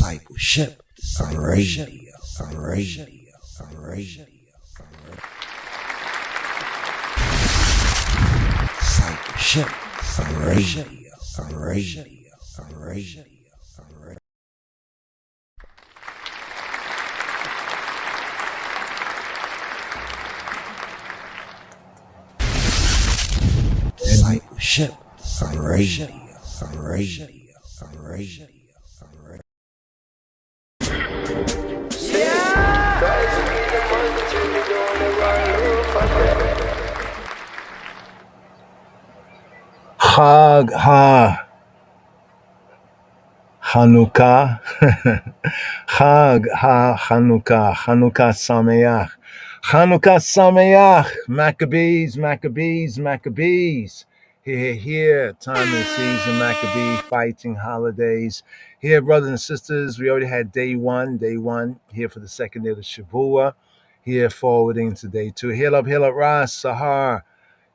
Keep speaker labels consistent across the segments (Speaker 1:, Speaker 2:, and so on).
Speaker 1: Discipleship Radio. Discipleship Radio. Discipleship Radio.
Speaker 2: Chag ha-Chanukah, Chag ha-Chanukah, Chanukah Sameach, Chanukah Sameach, Maccabees, here, time and season, Maccabee, fighting holidays. Here, brothers and sisters, we already had day one, here for the second day of the Shavua, here forwarding to day two. Hail up, Ras Sahar.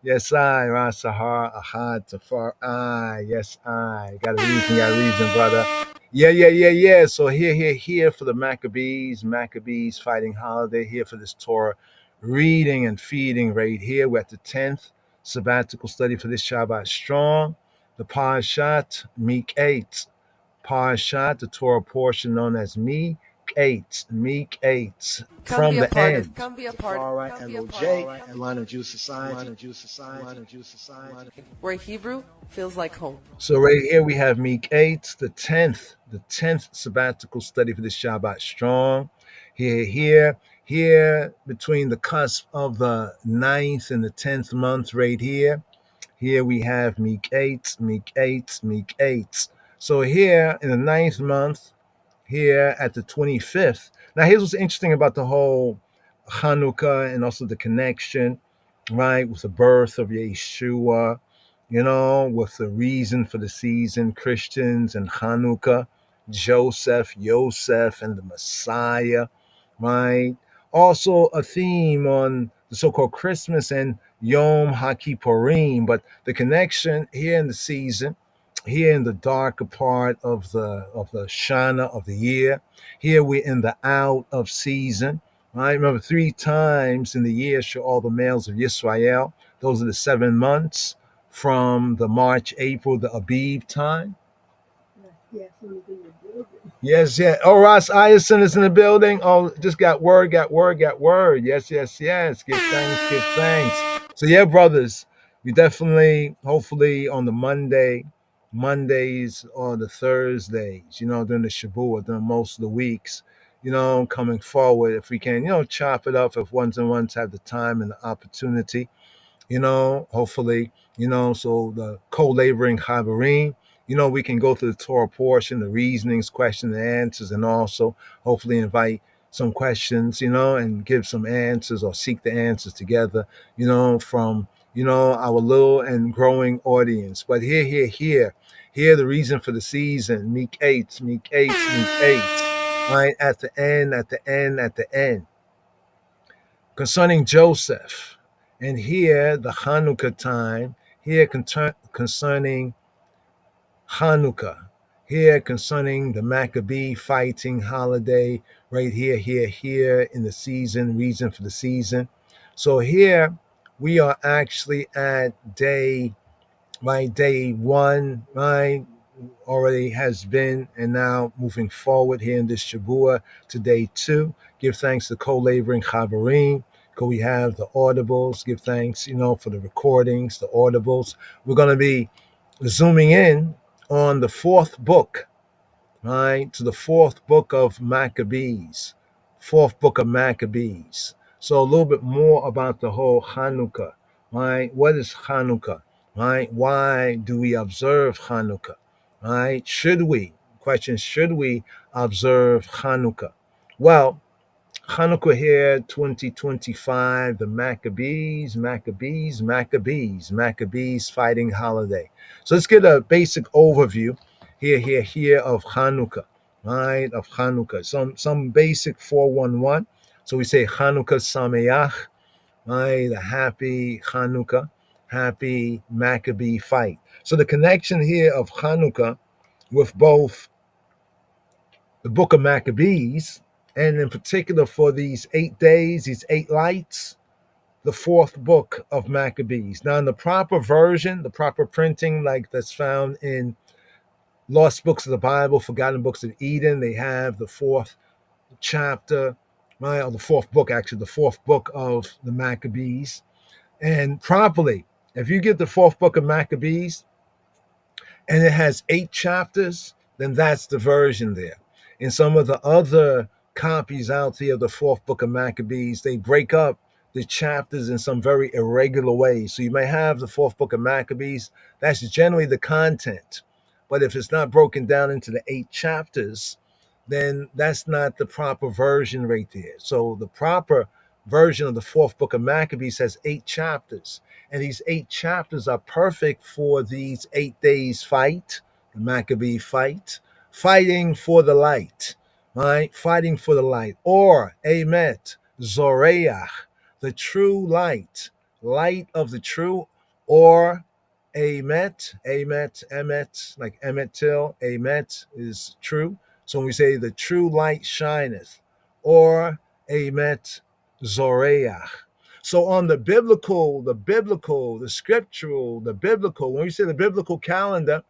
Speaker 2: Yes, I, Rasahar, Ahad, Tafar, I, yes, I. Got a reason, brother. Yeah. So here for the Maccabees fighting holiday, here for this Torah reading and feeding right here. We're at the 10th sabbatical study for this Shabbat strong. The Parashat MIQETZ, the Torah portion known as MIQETZ. From the end.
Speaker 3: Come be a part.
Speaker 1: LOJ, Atlanta Jews Society.
Speaker 3: Where Hebrew feels like home.
Speaker 2: So right here we have MIQETZ, the 10th sabbatical study for this Shabbat strong. Here between the cusp of the 9th and the 10th month right here. Here we have MIQETZ. So here in the 9th month, here at the 25th. Now here's what's interesting about the whole Hanukkah and also the connection, right, with the birth of Yeshua, with the reason for the season, Christians and Hanukkah, Yosef, and the Messiah, right? Also a theme on the so-called Christmas and Yom HaKippurim, but the connection here in the season, here in the darker part of the Shana of the year, here we're in the out of season, right? Remember, 3 times in the year show all the males of Yisrael. Those are the 7 months from the March, April, the Abib time. Yes. Oh, Ross Ison is in the building. Oh, just got word. Yes. Give thanks. So yeah, brothers, we definitely, hopefully on the Mondays or the Thursdays, during the Shavua, during most of the weeks, coming forward, if we can, chop it up if ones and ones have the time and the opportunity, hopefully, so the co-laboring Chaverim, we can go through the Torah portion, the reasonings, questions, and answers, and also hopefully invite some questions, and give some answers or seek the answers together, from, our little and growing audience. But here, the reason for the season, MIQETZ, right? At the end. Concerning Joseph, and here the Hanukkah time, here concerning Hanukkah, here concerning the Maccabee fighting holiday, right here in the season, reason for the season. So here we are actually at day 1, right? Already has been, and now moving forward here in this Shavua to day 2. Give thanks to co-laboring Chaverim. We have the audibles. Give thanks, for the recordings, the audibles. We're going to be zooming in on the 4th book, right? To the 4th book of Maccabees. So a little bit more about the whole Hanukkah, right? What is Hanukkah, right? Why do we observe Hanukkah, right? Should we observe Hanukkah? Well, Hanukkah here, 2025, the Maccabees fighting holiday. So let's get a basic overview here of Hanukkah, right? Of Hanukkah. Some basic 411. So we say Hanukkah Sameach, right? A happy Hanukkah, happy Maccabee fight. So the connection here of Hanukkah with both the book of Maccabees, and in particular for these 8 days, these 8 lights, the 4th book of Maccabees. Now, in the proper version, the proper printing, like that's found in Lost Books of the Bible, Forgotten Books of Eden, they have the 4th chapter, right, or the 4th book, actually, the 4th book of the Maccabees. And properly, if you get the 4th book of Maccabees and it has 8 chapters, then that's the version there. In some of the other copies out there of the 4th book of Maccabees, they break up the chapters in some very irregular ways. So you may have the 4th book of Maccabees, that's generally the content. But if it's not broken down into the 8 chapters, then that's not the proper version right there. So the proper version of the 4th book of Maccabees has 8 chapters. And these 8 chapters are perfect for these 8 days fight, the Maccabee fight, fighting for the light, right? Fighting for the light. Or Emet, Zoreach, the true light, light of the true, or Emet, like Emet till, Emet is true. So when we say the true light shineth, or Emet Zoreach. So on the biblical, the scriptural, the biblical, when we say the biblical calendar,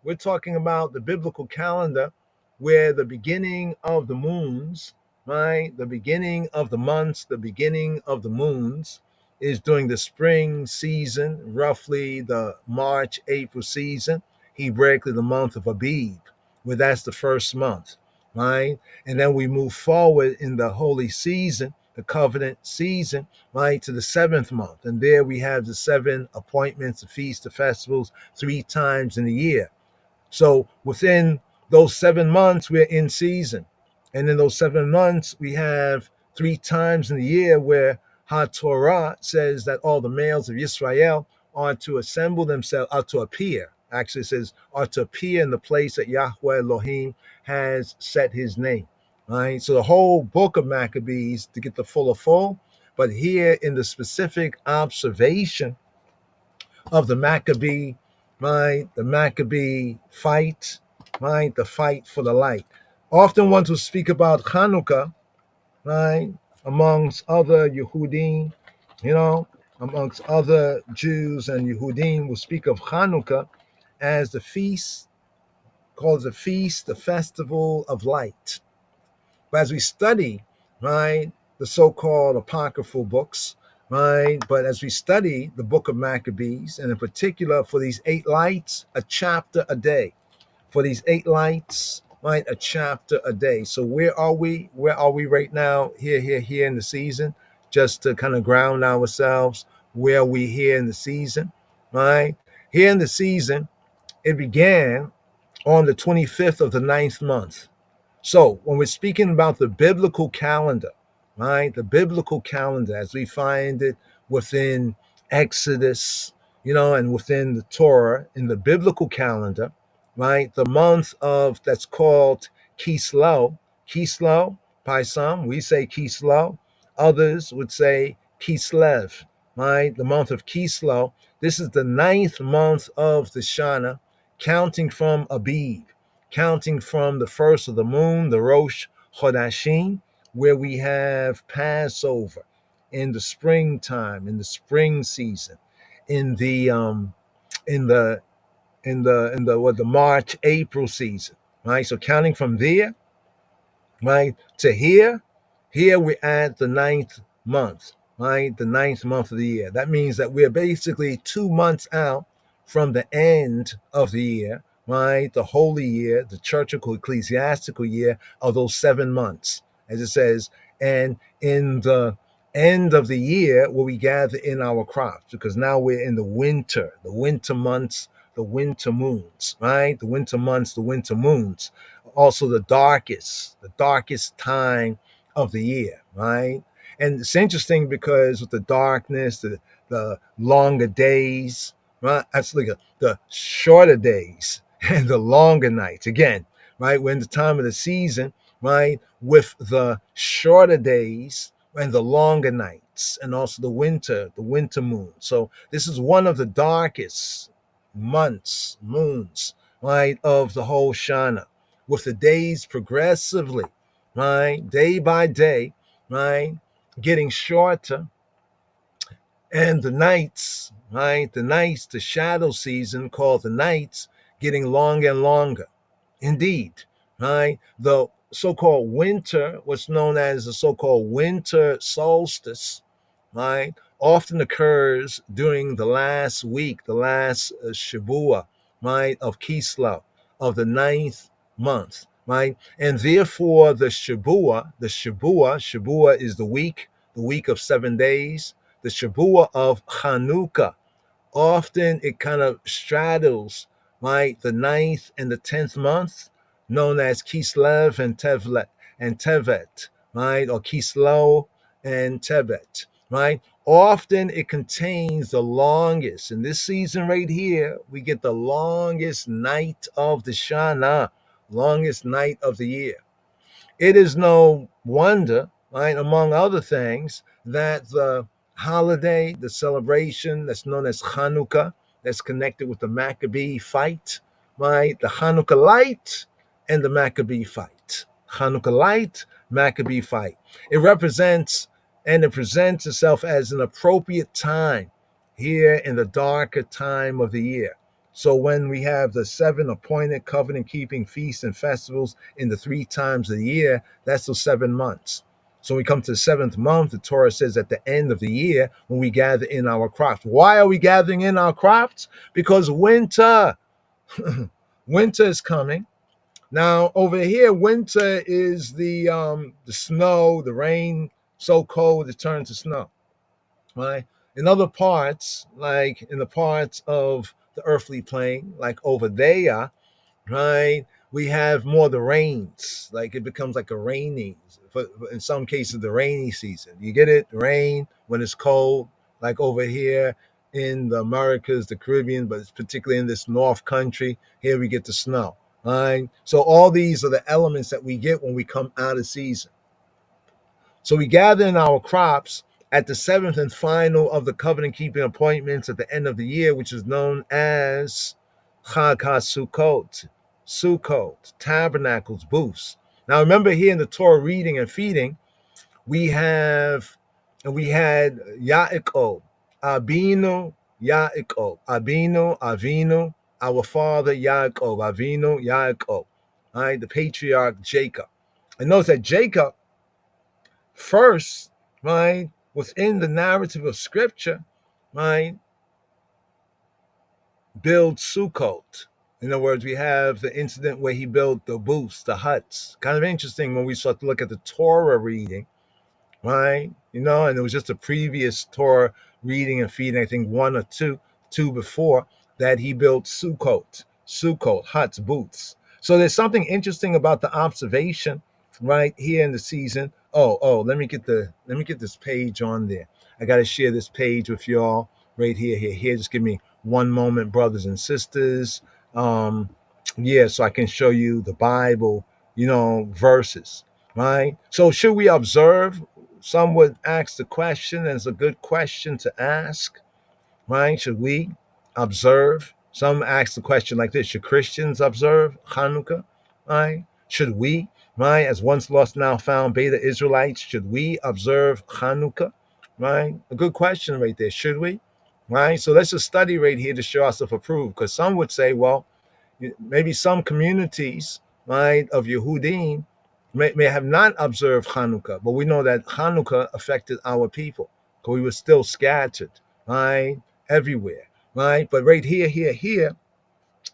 Speaker 2: we're talking about the biblical calendar where the beginning of the moons, right? The beginning of the months, the beginning of the moons is during the spring season, roughly the March, April season, Hebraically the month of Abib, where that's the first month, right? And then we move forward in the holy season, the covenant season, right, to the 7th month. And there we have the 7 appointments, the feasts, the festivals, 3 times in a year. So within those 7 months, we're in season. And in those 7 months, we have 3 times in the year where HaTorah says that all the males of Israel are to assemble themselves, are to appear. Actually, it says, are to appear in the place that Yahweh Elohim has set his name. Right? So the whole book of Maccabees to get the full. But here in the specific observation of the Maccabee, right? The Maccabee fight, right? The fight for the light. Often ones will speak about Hanukkah, right? Amongst other Yehudim, amongst other Jews and Yehudim will speak of Hanukkah as the feast, called the feast, the festival of light. But as we study, right, the so-called apocryphal books, right, but as we study the book of Maccabees, and in particular for these 8 lights, a chapter a day. For these 8 lights, right, a chapter a day. So where are we? Where are we right now? Here in the season, just to kind of ground ourselves. Where are we here in the season, right? Here in the season, it began on the 25th of the 9th month. So when we're speaking about the biblical calendar, right, the biblical calendar as we find it within Exodus, and within the Torah, in the biblical calendar, right, the month of that's called Kislev, by some, we say Kislev, others would say Kislev, right, the month of Kislev. This is the 9th month of the Shana, counting from Abib, counting from the first of the moon, the Rosh Chodashim, where we have Passover in the springtime, in the spring season, in the the March, April season, right? So counting from there, right, to here we're at the 9th month, right? The 9th month of the year. That means that we're basically 2 months out from the end of the year, right? The holy year, the churchical ecclesiastical year of those 7 months, as it says, and in the end of the year where we gather in our crops, because now we're in the winter months, the winter moons, right? The winter months, the winter moons. Also the darkest time of the year, right? And it's interesting because with the darkness, the longer days, right? Actually, the shorter days and the longer nights. Again, right? We're in the time of the season, right? With the shorter days and the longer nights, and also the winter moon. So this is one of the darkest moons, right, of the whole Shana. with the days progressively, right, day by day, right, getting shorter, and the nights, right, the shadow season called the nights, getting longer and longer. Indeed, right? The so-called winter, what's known as the so-called winter solstice, right, often occurs during the last week, the last Shabua, right, of Kislev, of the ninth month, right? And therefore, Shabua is the week of 7 days, the Shabua of Chanukah. Often it kind of straddles, right, the ninth and the 10th month, known as Kislev and Tevet, right, or Kislev and Tevet, right. Often it contains the longest. In this season right here, we get the longest night of the Shana, longest night of the year. It is no wonder, right, among other things, that the holiday, the celebration that's known as Hanukkah, that's connected with the Maccabee fight, right? The Hanukkah light and the Maccabee fight. Hanukkah light, Maccabee fight. It represents and it presents itself as an appropriate time here in the darker time of the year. So when we have the 7 appointed covenant-keeping feasts and festivals in the 3 times of the year, that's those 7 months. So when we come to the 7th month, the Torah says at the end of the year, when we gather in our crops. Why are we gathering in our crops? Because winter, winter is coming. Now over here, winter is the snow, the rain, so cold it turns to snow, right? In other parts, like in the parts of the earthly plane, like over there, right, we have more the rains. Like it becomes like a rainy, in some cases, the rainy season. You get it? Rain when it's cold, like over here in the Americas, the Caribbean, but it's particularly in this North country. Here we get the snow, right? So all these are the elements that we get when we come out of season. So we gather in our crops at the 7th and final of the covenant-keeping appointments at the end of the year, which is known as Chag HaSukkot, Sukkot, tabernacles, booths. Now remember here in the Torah reading and feeding, we had Yaakov, Abinu, Yaakov, Avinu, our father Yaakov, Avinu, Yaakov, right, the patriarch Jacob. And notice that Jacob first, right, within the narrative of scripture, right, build Sukkot. In other words, we have the incident where he built the booths, the huts. Kind of interesting when we start to look at the Torah reading, right? You know, and it was just a previous Torah reading and feeding, I think one or two before, that he built Sukkot, huts, booths. So there's something interesting about the observation right here in the season. Oh, let me get this page on there. I got to share this page with y'all right here. Just give me one moment, brothers and sisters. So I can show you the Bible, verses, right? So should we observe? Some would ask the question, and it's a good question to ask, right? Should we observe? Some ask the question like this: should Christians observe Hanukkah? Right? Should we, right, as once lost now found Beta Israelites, should we observe Hanukkah? Right? A good question right there. Should we? Right? So let's just study right here to show ourselves approved. Because some would say, well, maybe some communities, right, of Yehudim may have not observed Hanukkah, but we know that Hanukkah affected our people because we were still scattered, right, everywhere, right? But right here,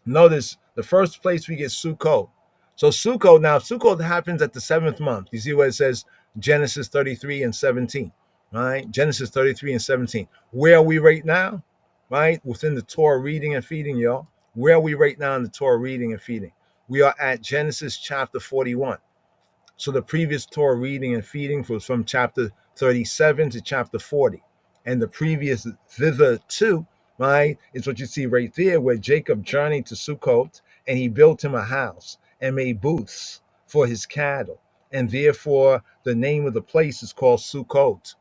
Speaker 2: notice the first place we get Sukkot. So Sukkot happens at the 7th month. You see what it says, Genesis 33 and 17, right? Genesis 33 and 17. Where are we right now? Right? Within the Torah reading and feeding, y'all. Where are we right now in the Torah reading and feeding? We are at Genesis chapter 41. So the previous Torah reading and feeding was from chapter 37 to chapter 40. And the previous thither to, right, is what you see right there, where Jacob journeyed to Sukkot and he built him a house and made booths for his cattle. And therefore, the name of the place is called Sukkot.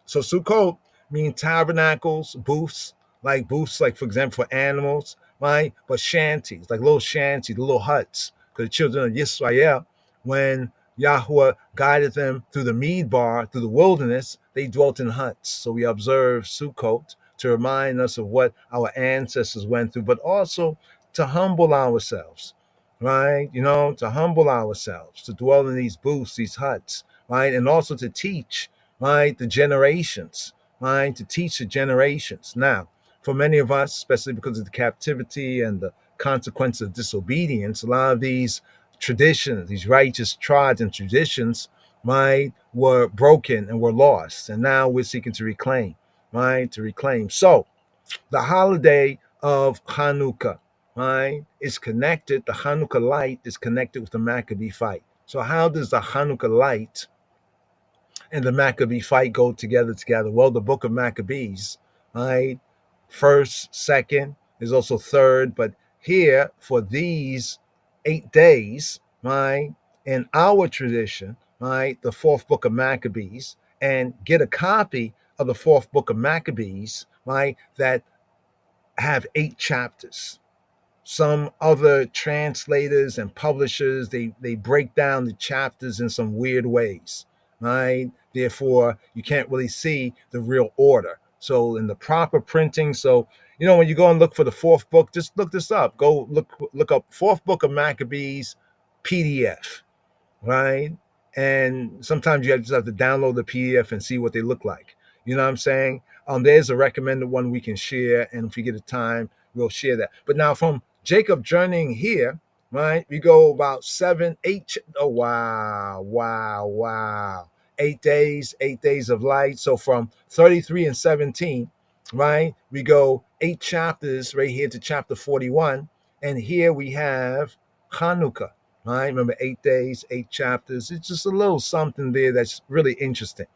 Speaker 2: So Sukkot means tabernacles, booths, like for example, for animals, right? But shanties, like little shanties, little huts, because the children of Yisrael, when Yahweh guided them through the Midbar, through the wilderness, they dwelt in huts. So we observe Sukkot to remind us of what our ancestors went through, but also to humble ourselves, right? To humble ourselves, to dwell in these booths, these huts, right? And also to teach, right, the generations, right? To teach the generations. Now, for many of us, especially because of the captivity and the consequence of disobedience, a lot of these traditions, these righteous tribes and traditions, right, were broken and were lost. And now we're seeking to reclaim, right? To reclaim. So the holiday of Hanukkah, right, is connected. The Hanukkah light is connected with the Maccabee fight. So how does the Hanukkah light and the Maccabee fight go together? Well, the book of Maccabees, right? First, second, is also third, but here for these 8 days, right, in our tradition, right, the fourth book of Maccabees, and get a copy of the fourth book of Maccabees, right, that have 8 chapters. Some other translators and publishers, they break down the chapters in some weird ways, right? Therefore, you can't really see the real order. So in the proper printing, so when you go and look for the fourth book, just look this up. Go look up fourth book of Maccabees PDF, right? And sometimes you just have to download the PDF and see what they look like. You know what I'm saying? There's a recommended one we can share, and if we get a time, we'll share that. But now from Jacob journeying here, right? We go about 7, 8. Oh, wow. 8 days of light. So from 33 and 17, right? We go 8 chapters right here to chapter 41. And here we have Hanukkah. Right? Remember, 8 days, 8 chapters. It's just a little something there that's really interesting,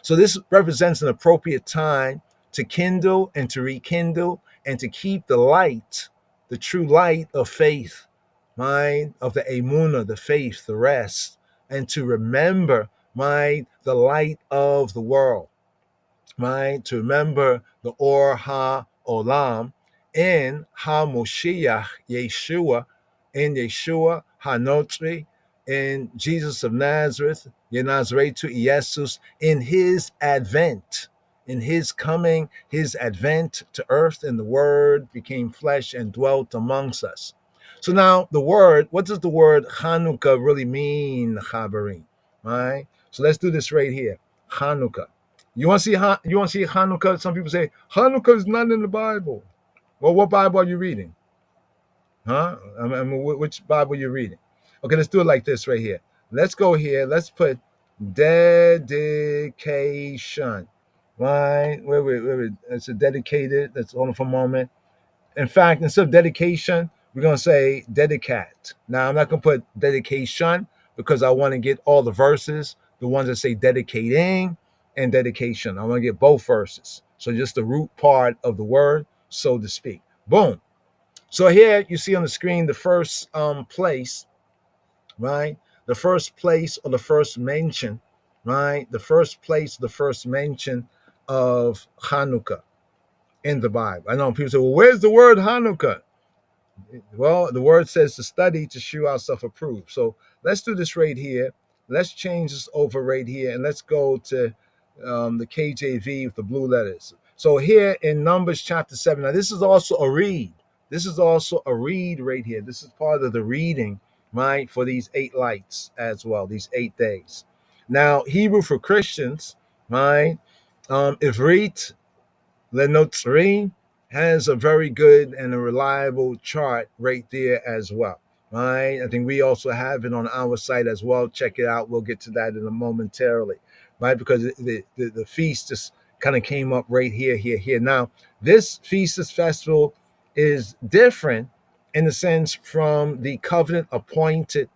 Speaker 2: So this represents an appropriate time to kindle and to rekindle and to keep the light, the true light of faith, right? Of the emunah, the faith, the rest, and to remember, right, the light of the world, right? To remember the Or Ha-Olam in Ha-Moshiach, Yeshua, in Yeshua HaNotri, in Jesus of Nazareth, Yenazaretu Jesus, in his advent, in his coming, his advent to earth, and the word became flesh and dwelt amongst us. So now the word, what does the word Hanukkah really mean, Chabarim? Right? So let's do this right here. Hanukkah. You want to see Hanukkah? Some people say Hanukkah is not in the Bible. Well, what Bible are you reading? Huh? I mean, which Bible are you reading? Okay, let's do it like this right here. Let's go here. Let's put dedication. Right? Wait. It's a dedicated. Let's hold on for a moment. In fact, instead of dedication, we're going to say dedicat. Now, I'm not going to put dedication because I want to get all the verses, the ones that say dedicating and dedication. I want to get both verses. So just the root part of the word, so to speak. Boom. So here you see on the screen the first place, right? The first place or the first mention, right? The first place, the first mention of Hanukkah in the Bible. I know people say, well, where's the word Hanukkah? Well, the word says to study to shew ourselves approved. So let's do this right here. Let's change this over right here, and let's go to the KJV with the blue letters. So here in Numbers chapter 7, now this is also a read. This is also a read right here. This is part of the reading, right, for these 8 lights as well, these 8 days. Now, Hebrew for Christians, right, Ivrit Lenotzri has a very good and a reliable chart right there as well. Right. I think we also have it on our site as well. Check it out. We'll get to that in a momentarily. Right. Because the feast just kind of came up right here. Now, this feast, this festival is different in the sense from the covenant appointed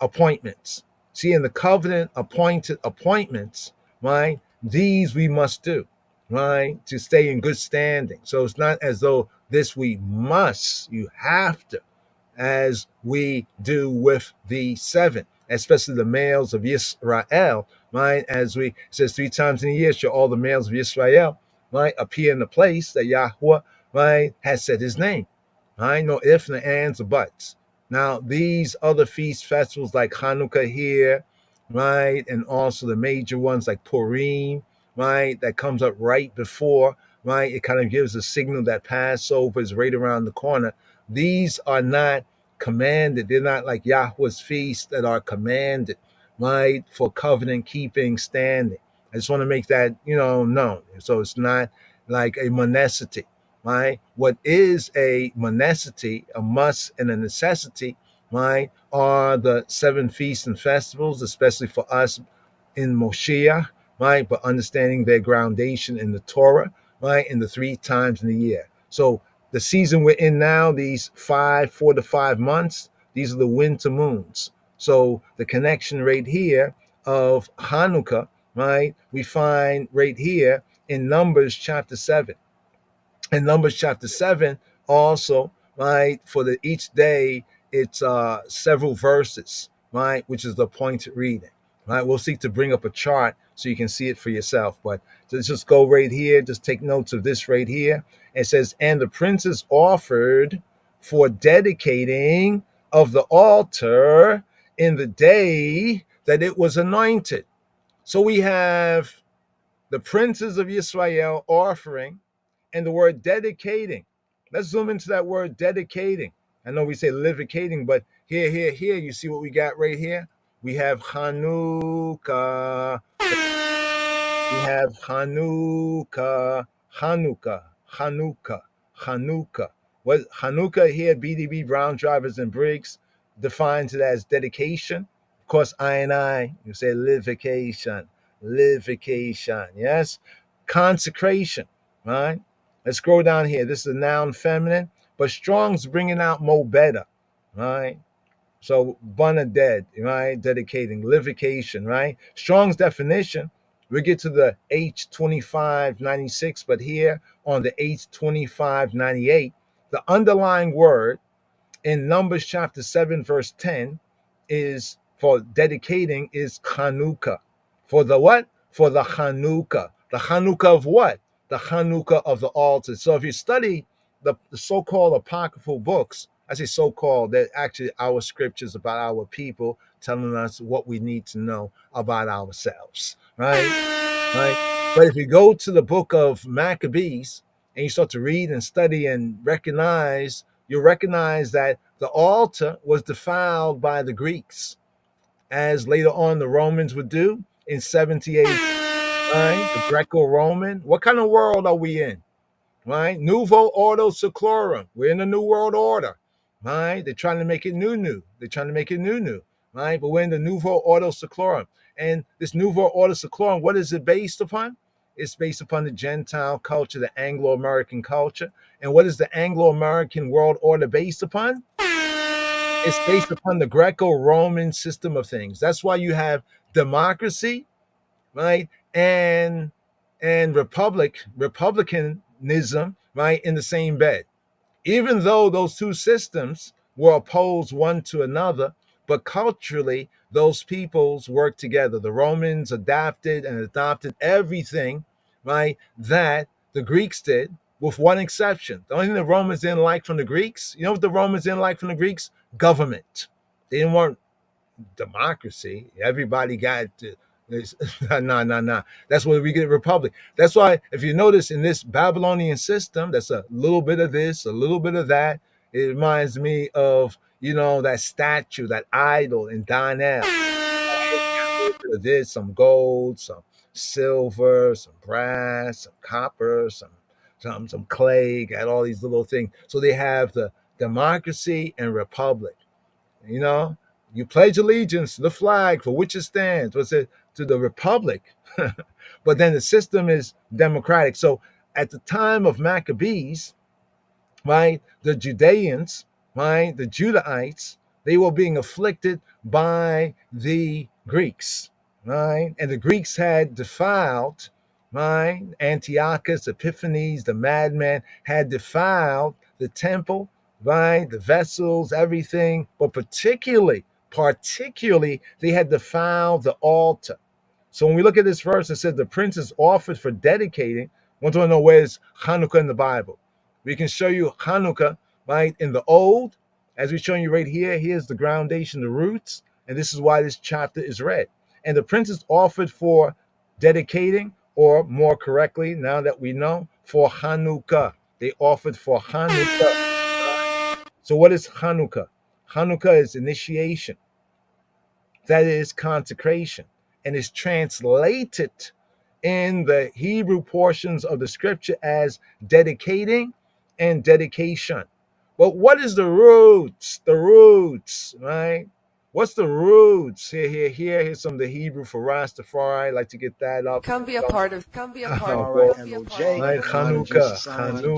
Speaker 2: appointments. See, in the covenant appointed appointments, right, these we must do, right, to stay in good standing. So it's not as though this we must, you have to, as we do with the 7, especially the males of Israel, right, as we, it says 3 times in a year, shall all the males of Israel, right, appear in the place that Yahweh, right, has set his name. Right, no ifs, no ands, or buts. Now, these other feast festivals like Hanukkah here, right, and also the major ones like Purim, right, that comes up right before, right, it kind of gives a signal that Passover is right around the corner. These are not commanded. They're not like Yahweh's feasts that are commanded, right, for covenant keeping standing. I just want to make that, known. So it's not like a monacity, right? What is a monacity, a must and a necessity, right, are the 7 feasts and festivals, especially for us in Moshiach, right? But understanding their groundation in the Torah, right? In the 3 times in the year. So the season we're in now, these 4 to 5 months, these are the winter moons. So the connection right here of Hanukkah, right? We find right here in Numbers chapter 7. In Numbers chapter 7 also, right, for the each day it's several verses, right, which is the appointed reading, right. We'll seek to bring up a chart so you can see it for yourself, but let's just go right here, just take notes of this right here. It says, and the princes offered for dedicating of the altar in the day that it was anointed. So we have the princes of Israel offering, and the word dedicating. Let's zoom into that word dedicating. I know we say livicating, but here, you see what we got right here? We have Hanukkah. We have Hanukkah, Hanukkah. What Hanukkah here, BDB, Brown Drivers and Briggs, defines it as dedication. Of course, I, you say livication, yes? Consecration, right? Let's scroll down here. This is a noun feminine, but Strong's bringing out more better, right? So Bunna dead, right? Dedicating, livication, right? Strong's definition, we get to the H2596, but here on the H2598, the underlying word in Numbers chapter 7, verse 10 is for dedicating is Chanukah. For the what? For the Chanukah. The Chanukah of what? The Chanukah of the altar. So if you study the so-called apocryphal books, I say so-called, they're actually our scriptures about our people, telling us what we need to know about ourselves, right? But if you go to the book of Maccabees and you start to read and study and recognize, you'll recognize that the altar was defiled by the Greeks, as later on the Romans would do in 70 AD, right? The Greco-Roman. What kind of world are we in? Right? Nouveau Ordo Seclorum. We're in the New World Order, right? They're trying to make it new. They're trying to make it new, right? But we're in the Nouveau Ordo Seclorum. And this Nouveau Ordo Seclorum, what is it based upon? It's based upon the Gentile culture, the Anglo-American culture. And what is the Anglo-American world order based upon? It's based upon the Greco-Roman system of things. That's why you have democracy, right? And republicanism, right, in the same bed. Even though those two systems were opposed one to another, but culturally, those peoples worked together. The Romans adopted everything, right, that the Greeks did, with one exception. The only thing the Romans didn't like from the Greeks, you know what the Romans didn't like from the Greeks? Government. They didn't want democracy. Everybody got to, nah. That's where we get republic. That's why if you notice in this Babylonian system, that's a little bit of this, a little bit of that. It reminds me of, that statue, that idol in Daniel. There's some gold, some silver, some brass, some copper, some clay, got all these little things. So they have the democracy and republic. You pledge allegiance to the flag for which it stands. What's it? To the republic. But then the system is democratic. So at the time of Maccabees, right, the Judeans, right, the Judahites, they were being afflicted by the Greeks, right? And the Greeks had defiled, right? Antiochus, Epiphanes, the madman had defiled the temple, right? The vessels, everything, but particularly, they had defiled the altar. So when we look at this verse, it says the princes offered for dedicating. Want to know where's Hanukkah in the Bible? We can show you Hanukkah, right, in the Old As we're showing you right here, here's the groundation, the roots, and this is why this chapter is read. And the princes offered for dedicating, or more correctly, now that we know, for Hanukkah. They offered for Hanukkah. So what is Hanukkah? Hanukkah is initiation. That is consecration, and is translated in the Hebrew portions of the scripture as dedicating and dedication. But what is the roots? The roots, right? What's the roots? Here's some of the Hebrew for Rastafari. I'd like to get that up.
Speaker 3: Come be a part of. Come be a part of.
Speaker 2: Well,
Speaker 1: LOJ,
Speaker 2: right,
Speaker 1: and Line of Jews Society.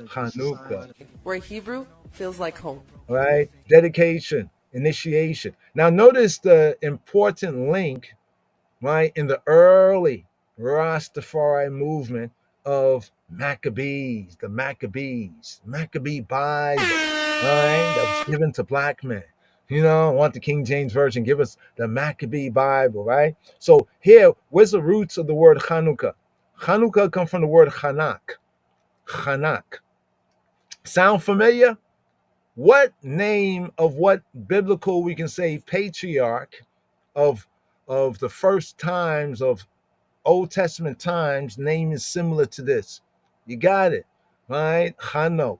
Speaker 2: Hanukkah.
Speaker 3: Where Hebrew feels like home.
Speaker 2: Right? Dedication, initiation. Now, notice the important link, right, in the early Rastafari movement of Maccabees, the Maccabees, Maccabee Bible, right, that was given to black men. You know, I want the King James Version, give us the Maccabee Bible, right? So here, where's the roots of the word Hanukkah? Hanukkah comes from the word Hanak. Hanak. Sound familiar? What name of what biblical, we can say, patriarch of the first times of Old Testament times name is similar to this? You got it, right? Hanok,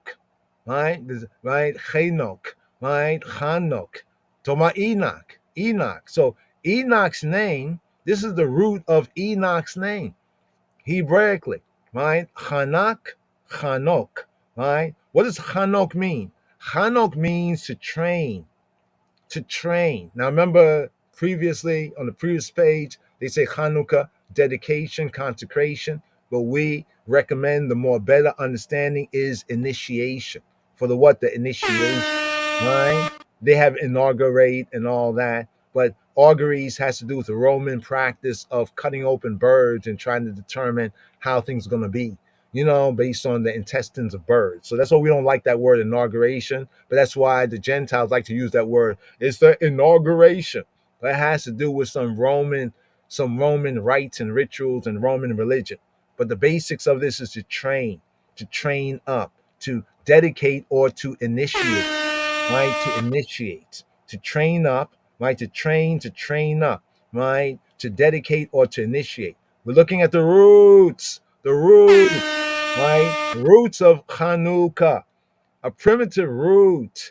Speaker 2: right? Right? Hanok, right? Hanok. Toma Enoch, Enoch. So Enoch's name, this is the root of Enoch's name, Hebraically, right? Hanak, Hanok, right? What does Hanok mean? Hanok means to train, to train. Now remember previously on the previous page, they say Hanukkah, dedication, consecration, but we recommend the more better understanding is initiation. For the what? The initiation, right? They have inaugurate and all that, but auguries has to do with the Roman practice of cutting open birds and trying to determine how things are going to be, you know, based on the intestines of birds. So that's why we don't like that word inauguration, but that's why the Gentiles like to use that word. It's the inauguration. But it has to do with some Roman rites and rituals and Roman religion. But the basics of this is to train up, to dedicate or to initiate, right? To initiate, to train up, right? To train up, right? To dedicate or to initiate. We're looking at the roots, right? Roots of Hanukkah, a primitive root,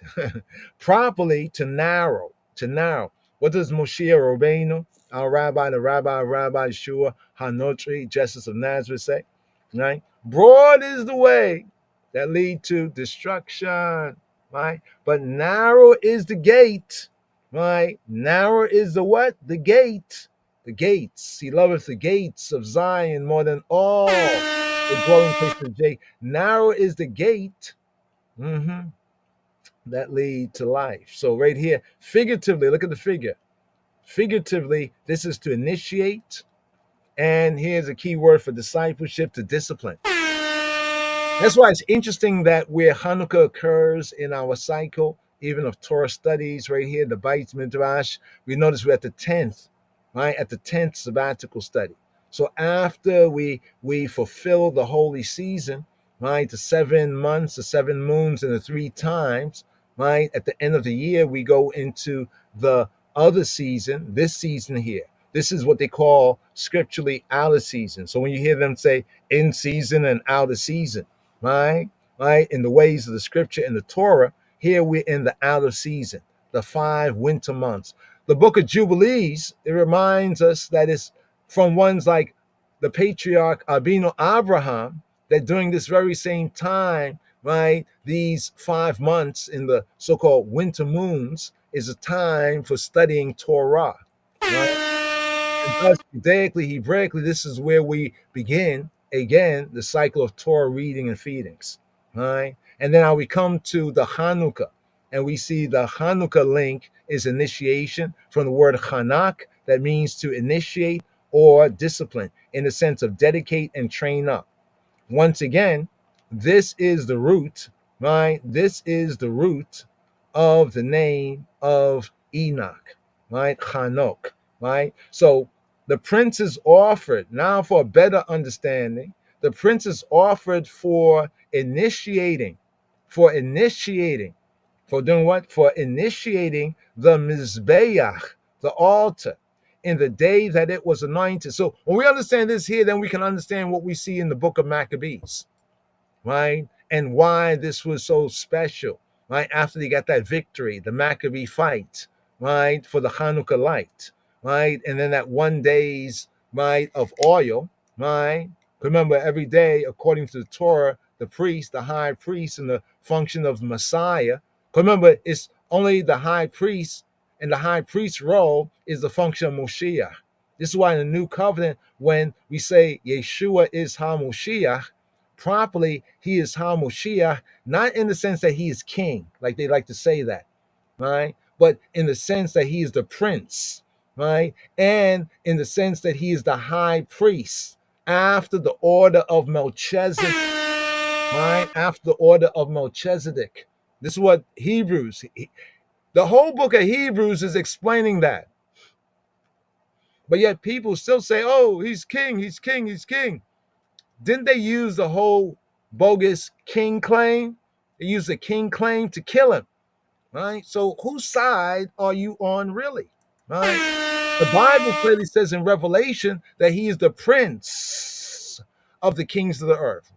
Speaker 2: properly to narrow. What does Moshe Rabbeinu, our rabbi, the Rabbi Yeshua Hanotri, Justice of Nazareth, say? Right? Broad is the way that lead to destruction, right? But narrow is the gate, right? Narrow is the what? The gate. The gates. He loveth the gates of Zion more than all the dwelling place of Jacob. Narrow is the gate that lead to life. So right here, figuratively, look at the figure. Figuratively, this is to initiate. And here's a key word for discipleship, to discipline. That's why it's interesting that where Hanukkah occurs in our cycle, even of Torah studies, right here, the Beit Midrash, we notice we're at the 10th, right? At the 10th sabbatical study. So after we fulfill the holy season, right? The 7 months, the 7 moons, and the 3 times, right? At the end of the year, we go into the other season, this season here. This is what they call scripturally out of season. So when you hear them say in season and out of season, right? In the ways of the scripture and the Torah, here we're in the out of season, the 5 winter months. The book of Jubilees, it reminds us that it's from ones like the patriarch Abino Abraham, that during this very same time, right, these 5 months in the so-called winter moons is a time for studying Torah, right? And thus, Judaically, Hebraically, this is where we begin again the cycle of Torah reading and feedings, right? And then now we come to the Hanukkah, and we see the Hanukkah link is initiation from the word Hanak, that means to initiate or discipline in the sense of dedicate and train up. Once again, this is the root, right? This is the root of the name of Enoch, right? Hanok, right? So the princes offered, now for a better understanding, the princes offered for initiating, For doing what? For initiating the Mizbeach, the altar, in the day that it was anointed. So when we understand this here, then we can understand what we see in the book of Maccabees, right? And why this was so special, right? After they got that victory, the Maccabee fight, right? For the Hanukkah light, right? And then that 1 day's, right, of oil, right? Remember, every day, according to the Torah, the priest, the high priest, and the function of Messiah. Remember, it's only the high priest, and the high priest's role is the function of Moshiach. This is why in the new covenant, when we say Yeshua is HaMoshiach, properly, he is HaMoshiach, not in the sense that he is king, like they like to say that, right? But in the sense that he is the prince, right? And in the sense that he is the high priest after the order of Melchizedek, right? After the order of Melchizedek. This is what Hebrews, the whole book of Hebrews is explaining that. But yet people still say, oh, he's king, he's king, he's king. Didn't they use the whole bogus king claim? They used the king claim to kill him, right? So whose side are you on really, right? The Bible clearly says in Revelation that he is the prince of the kings of the earth.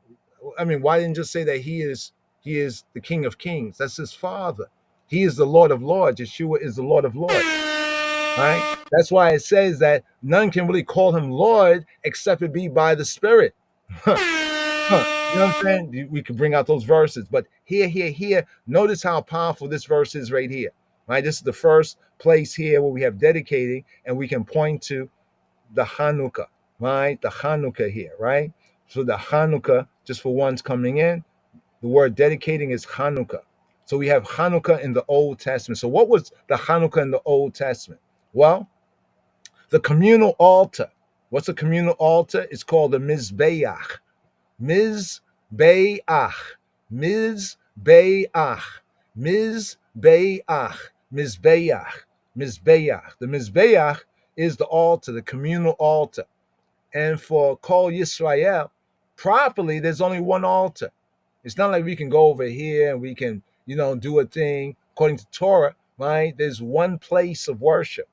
Speaker 2: I mean, why didn't you just say that he is the King of Kings? That's his father. He is the Lord of Lords. Yeshua is the Lord of Lords, right? That's why it says that none can really call him Lord except it be by the Spirit. You know what I'm saying? We could bring out those verses, but here, notice how powerful this verse is right here, right? This is the first place here where we have dedicating, and we can point to the Hanukkah, right? The Hanukkah here, right? So the Hanukkah, just for ones coming in, the word dedicating is Hanukkah. So we have Hanukkah in the Old Testament. So what was the Hanukkah in the Old Testament? Well, the communal altar. What's a communal altar? It's called the Mizbeach. Mizbeach, Mizbeach, Mizbeach, Mizbeach, Mizbeach. The Mizbeach is the altar, the communal altar. And for Kol Yisrael, properly, there's only one altar. It's not like we can go over here and we can, do a thing according to Torah, right? There's one place of worship.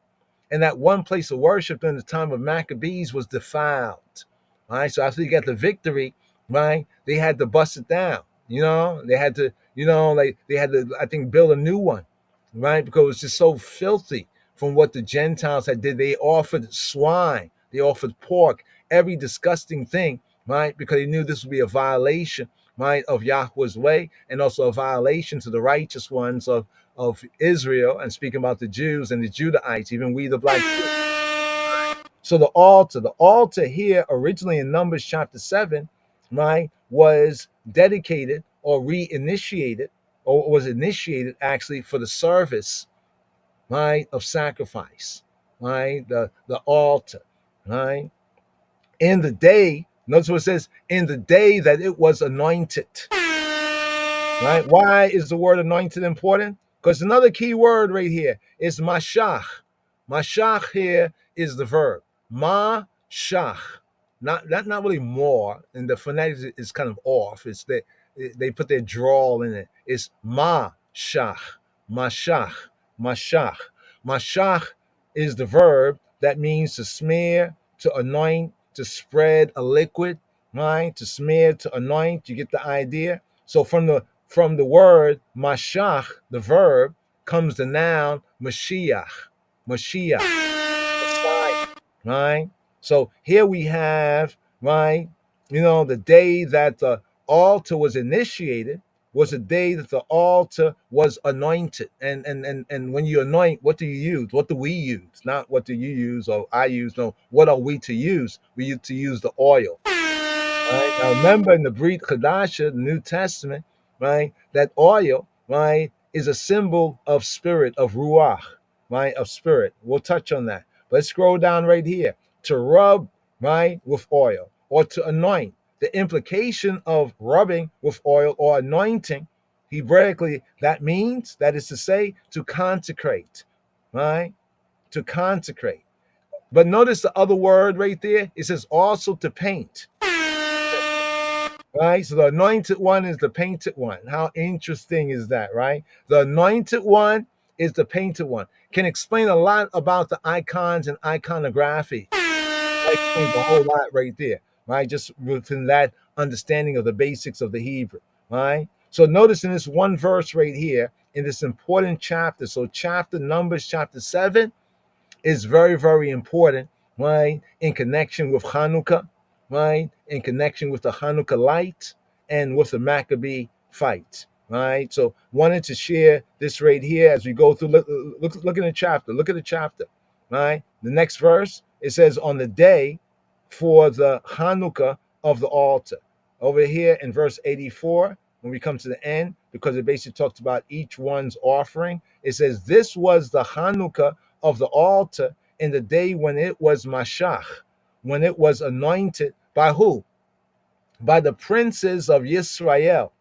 Speaker 2: And that one place of worship during the time of Maccabees was defiled. All right. So after you got the victory, right, they had to bust it down. They had to, they had to, I think, build a new one, right? Because it was just so filthy from what the Gentiles had did. They offered swine, they offered pork, every disgusting thing, right? Because they knew this would be a violation, right, of Yahweh's way, and also a violation to the righteous ones of Israel, and speaking about the Jews and the Judahites, even we the black Jews. So the altar here originally in Numbers chapter 7, right, was dedicated or reinitiated, or was initiated actually for the service, right, of sacrifice, right, the altar, right, in the day. Notice what it says, in the day that it was anointed. Right? Why is the word anointed important? Because another key word right here is mashach. Mashach here is the verb. Mashach. Not really more, and the phonetics is kind of off. It's that they put their drawl in it. It's mashach. Mashach. Mashach. Mashach is the verb that means to smear, to anoint, to spread a liquid, right? To smear, to anoint. You get the idea? So from the word mashach, the verb, comes the noun Mashiach. Mashiach. Messiah, right? So here we have, right, the day that the altar was initiated was the day that the altar was anointed. And when you anoint, what do you use? What do we use? Not what do you use or I use. No, what are we to use? We used to use the oil. Right? Now remember in the Brit Chadasha, the New Testament, right, that oil, right, is a symbol of spirit, of ruach, right, of spirit. We'll touch on that. But let's scroll down right here. To rub, right, with oil, or to anoint. The implication of rubbing with oil or anointing, Hebraically, that means, that is to say, to consecrate, right, to consecrate. But notice the other word right there. It says also to paint. right? So the anointed one is the painted one. How interesting is that, right? The anointed one is the painted one. Can explain a lot about the icons and iconography. That explains a whole lot right there, right? Just within that understanding of the basics of the Hebrew, right? So notice in this one verse right here, in this important chapter, so chapter Numbers, chapter 7, is very, very important, right? In connection with Hanukkah, right? In connection with the Hanukkah light and with the Maccabee fight, right? So wanted to share this right here as we go through. Look in the chapter. Look at the chapter, right? The next verse, it says, on the day for the Hanukkah of the altar. Over here in verse 84, when we come to the end, because it basically talks about each one's offering, it says, this was the Hanukkah of the altar in the day when it was Mashach, when it was anointed by who? By the princes of Yisrael,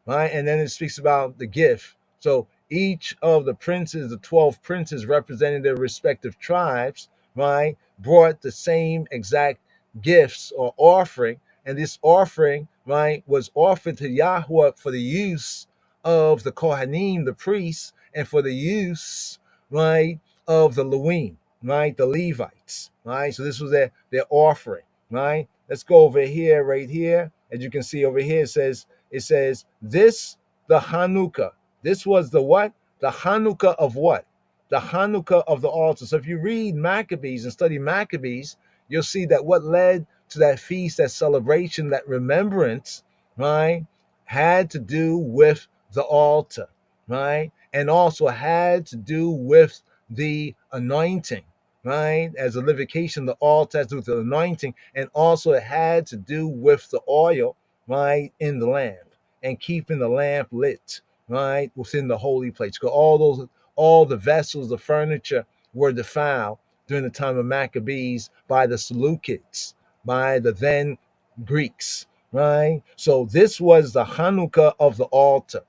Speaker 2: right? And then it speaks about the gift. So each of the princes, the 12 princes representing their respective tribes, right, brought the same exact gifts or offering. And this offering, right, was offered to Yahweh for the use of the Kohanim, the priests, and for the use, right, of the Levim, right, the Levites, right? So this was their offering, right? Let's go over here, right here. As you can see over here, it says, this, the Hanukkah. This was the what? The Hanukkah of what? The Hanukkah of the altar. So if you read Maccabees and study Maccabees, you'll see that what led to that feast, that celebration, that remembrance, right, had to do with the altar, right? And also had to do with the anointing, right? As a livocation, the altar has to do with the anointing, and also it had to do with the oil, right, in the lamp and keeping the lamp lit, right, within the holy place. Because all the vessels, the furniture were defiled during the time of Maccabees by the Seleucids, by the then Greeks, right? So this was the Hanukkah of the altar.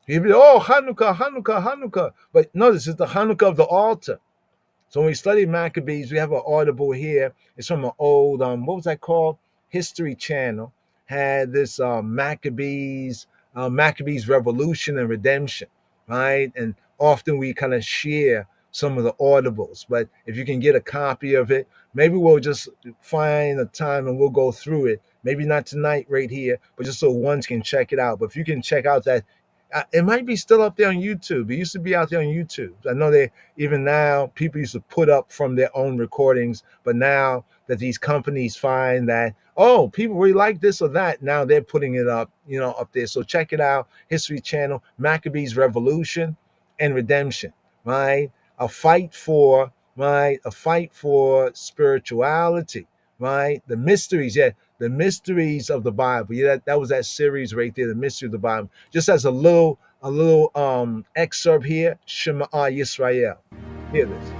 Speaker 2: You'd be, oh, Hanukkah, Hanukkah, Hanukkah. But no, this is the Hanukkah of the altar. So when we study Maccabees, we have an audible here. It's from an old, what was that called? History Channel. Had this Maccabees Revolution and Redemption, right? And often we kind of share some of the audibles. But if you can get a copy of it, maybe we'll just find a time and we'll go through it. Maybe not tonight right here, but just so ones can check it out. But if you can check out that, it might be still up there on YouTube. It used to be out there on YouTube. I know they even now people used to put up from their own recordings, but now that these companies find that, oh, people really like this or that, now they're putting it up, up there. So check it out. History Channel, Maccabees Revolution and Redemption, right? A fight for spirituality, right? The mysteries, the mysteries of the Bible. Yeah, that was that series right there, the mystery of the Bible. Just as a little excerpt here, Shema Yisrael. Hear this.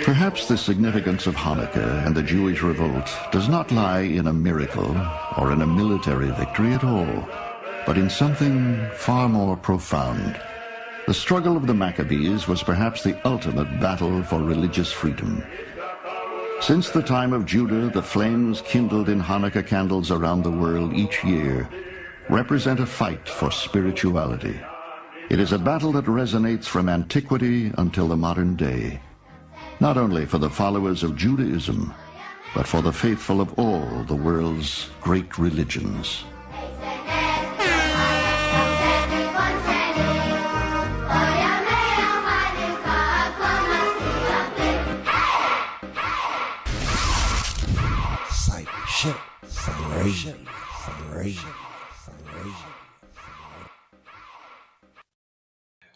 Speaker 4: Perhaps the significance of Hanukkah and the Jewish revolt does not lie in a miracle or in a military victory at all, but in something far more profound. The struggle of the Maccabees was perhaps the ultimate battle for religious freedom. Since the time of Judah, the flames kindled in Hanukkah candles around the world each year represent a fight for spirituality. It is a battle that resonates from antiquity until the modern day, not only for the followers of Judaism, but for the faithful of all the world's great religions.
Speaker 1: Separation.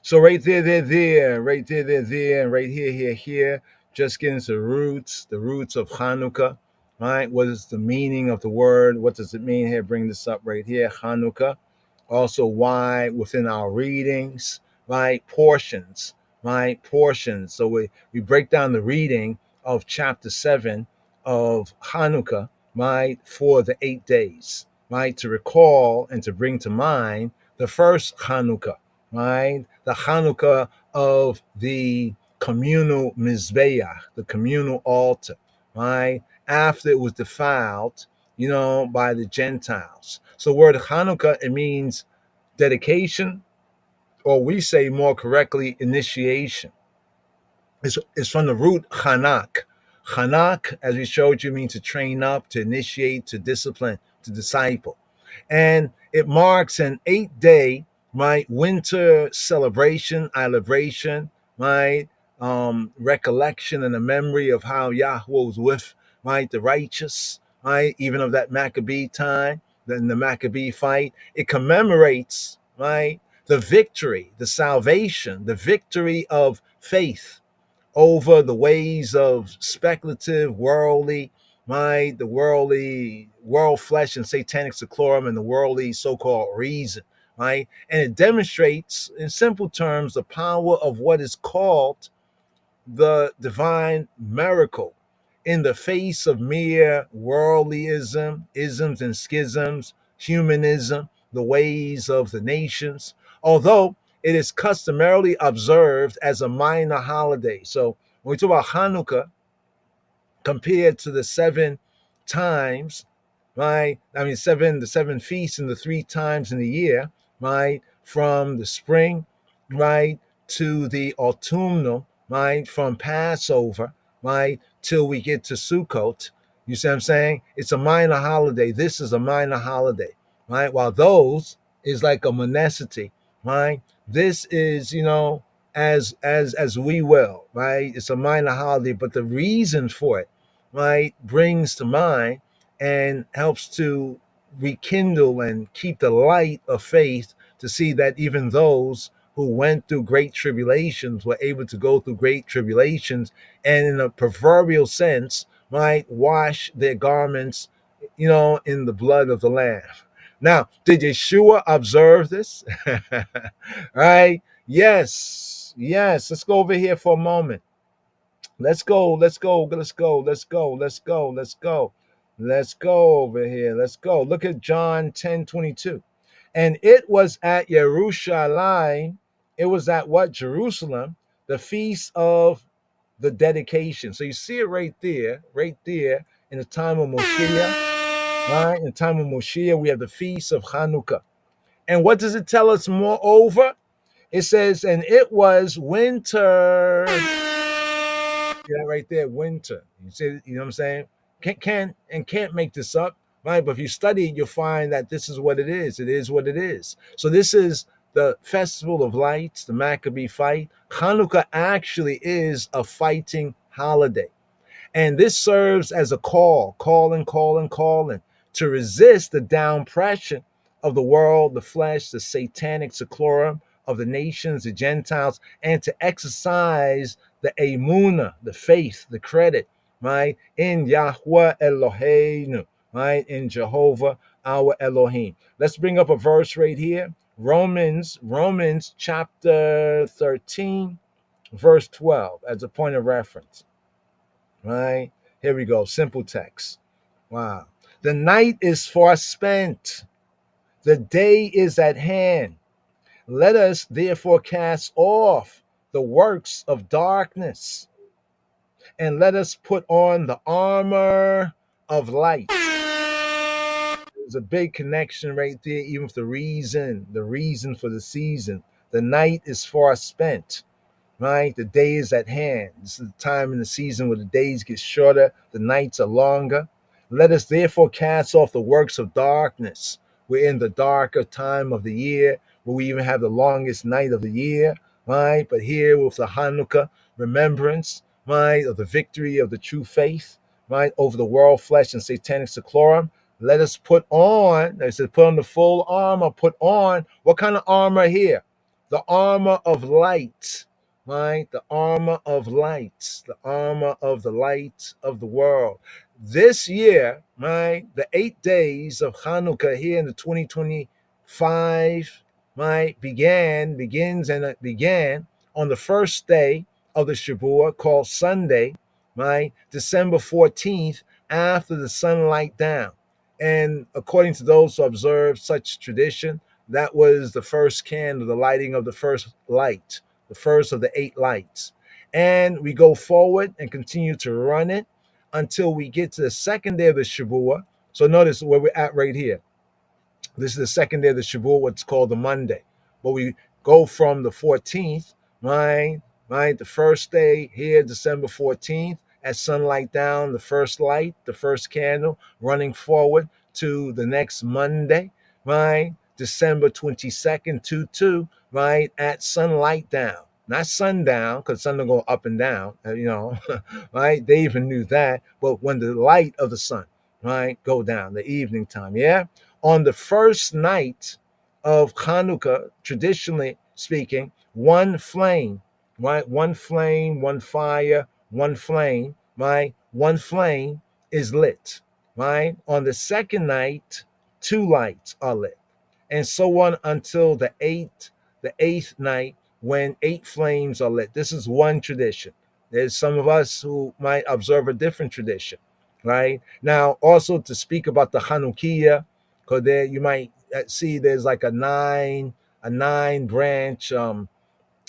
Speaker 2: So right there, right there, and right here, just getting to the roots of Hanukkah, right? What is the meaning of the word? What does it mean here? Bring this up right here, Hanukkah. Also, why within our readings, right? Portions, right? Portions. So we break down the reading of chapter 7 of Hanukkah, right? For the 8 days, right? To recall and to bring to mind the first Hanukkah, right? The Hanukkah of the communal mizbeach, the communal altar, right? After it was defiled, by the Gentiles. So word Hanukkah, it means dedication, or we say more correctly, initiation. It's from the root chanak. Chanak, as we showed you, means to train up, to initiate, to discipline, to disciple. And it marks an 8-day, right, winter celebration, celebration, right, recollection and a memory of how Yahweh was with, right, the righteous, right, even of that Maccabee time, then the Maccabee fight. It commemorates, right, the victory, the salvation, the victory of faith over the ways of speculative, worldly, right? The worldly, world flesh and satanic seclorum and the worldly so-called reason, right? And it demonstrates, in simple terms, the power of what is called the divine miracle in the face of mere worldlyism, isms and schisms, humanism, the ways of the nations, although it is customarily observed as a minor holiday. So when we talk about Hanukkah, compared to the 7 times, right? I mean, the seven feasts and the 3 times in the year, right? From the spring, right, to the autumnal, right, from Passover, right, till we get to Sukkot. You see what I'm saying? It's a minor holiday. This is a minor holiday, right? While those is like a monacity, right? This is, as we will, right? It's a minor holiday, but the reason for it, right, brings to mind and helps to rekindle and keep the light of faith to see that even those who went through great tribulations were able to go through great tribulations and in a proverbial sense, right, wash their garments, in the blood of the Lamb. Now, did Yeshua observe this? Right? Yes. Yes. Let's go over here for a moment. Let's go. Let's go over here. Let's go. Look at John 10:22. And it was at Jerusalem. It was at what? Jerusalem, the feast of the dedication. So you see it right there, in the time of Moshiach, right? In the time of Moshiach, we have the feast of Hanukkah. And what does it tell us moreover? It says, and it was winter. Yeah, right there, winter. You see, you know what I'm saying? Can't make this up, right? But if you study it, you'll find that this is what it is. It is what it is. So this is the festival of lights, the Maccabee fight. Hanukkah actually is a fighting holiday. And this serves as a calling to resist the downpression of the world, the flesh, the satanic seclorum of the nations, the Gentiles, and to exercise the emunah, the faith, the credit, right, in Yahweh Eloheinu, right, in Jehovah our Elohim. Let's bring up a verse right here. Romans chapter 13, verse 12, as a point of reference. Right? Here we go. Simple text. Wow. The night is far spent. The day is at hand. Let us therefore cast off the works of darkness and let us put on the armor of light. There's a big connection right there, even with the reason for the season. The night is far spent. Right? The day is at hand. This is the time in the season where the days get shorter, the nights are longer. Let us therefore cast off the works of darkness. We're in the darker time of the year, where we even have the longest night of the year, right? But here with the Hanukkah remembrance, right, of the victory of the true faith, right, over the world, flesh, and satanic seclorum, let us put on, they said, put on the full armor, put on, what kind of armor here? The armor of light. Right? The armor of lights, the armor of the light of the world. This year, right, the 8 days of Hanukkah here in the 2025, right, begins on the first day of the Shavuot, called Sunday, right, December 14th, after the sunlight down. And according to those who observe such tradition, that was the first candle, the lighting of the first light, the first of the 8 lights. And we go forward and continue to run it until we get to the second day of the Shavua. So notice where we're at right here. This is the second day of the Shavuot, what's called the Monday. But we go from the 14th, right? The first day here, December 14th, at sunlight down, the first light, the first candle, running forward to the next Monday, right? December 22nd, 2/2, right? At sunlight down. Not sundown, because sun will go up and down, right? They even knew that. But when the light of the sun, right, go down, the evening time, yeah? On the first night of Hanukkah, traditionally speaking, one flame, right? One flame, one fire, one flame, right? One flame is lit, right? On the second night, two lights are lit, and so on until the eighth night when eight flames are lit. This is one tradition. There's some of us who might observe a different tradition, right? Now, also to speak about the Hanukkah, because there you might see there's like a nine branch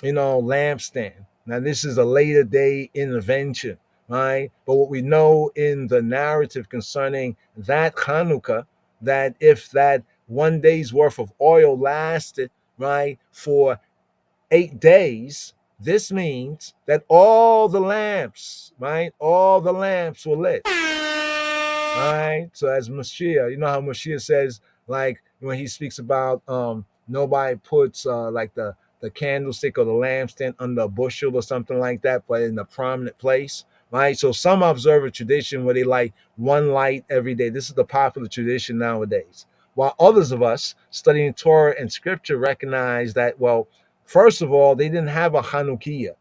Speaker 2: lampstand. Now this is a later day intervention, right? But what we know in the narrative concerning that Hanukkah, that if that one day's worth of oil lasted, right, for 8 days, this means that all the lamps, right, all the lamps were lit. Right. So as Mashiach, you know how Mashiach says, like when he speaks about nobody puts like the candlestick or the lampstand under a bushel or something like that, but in a prominent place. Right. So some observe a tradition where they light one light every day. This is the popular tradition nowadays. While others of us studying Torah and scripture recognize that, well, first of all, they didn't have a Hanukkah.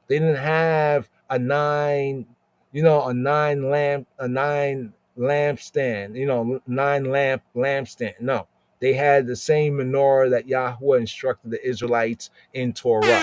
Speaker 2: They didn't have a nine lampstand, nine lampstand. No, they had the same menorah that Yahweh instructed the Israelites in Torah.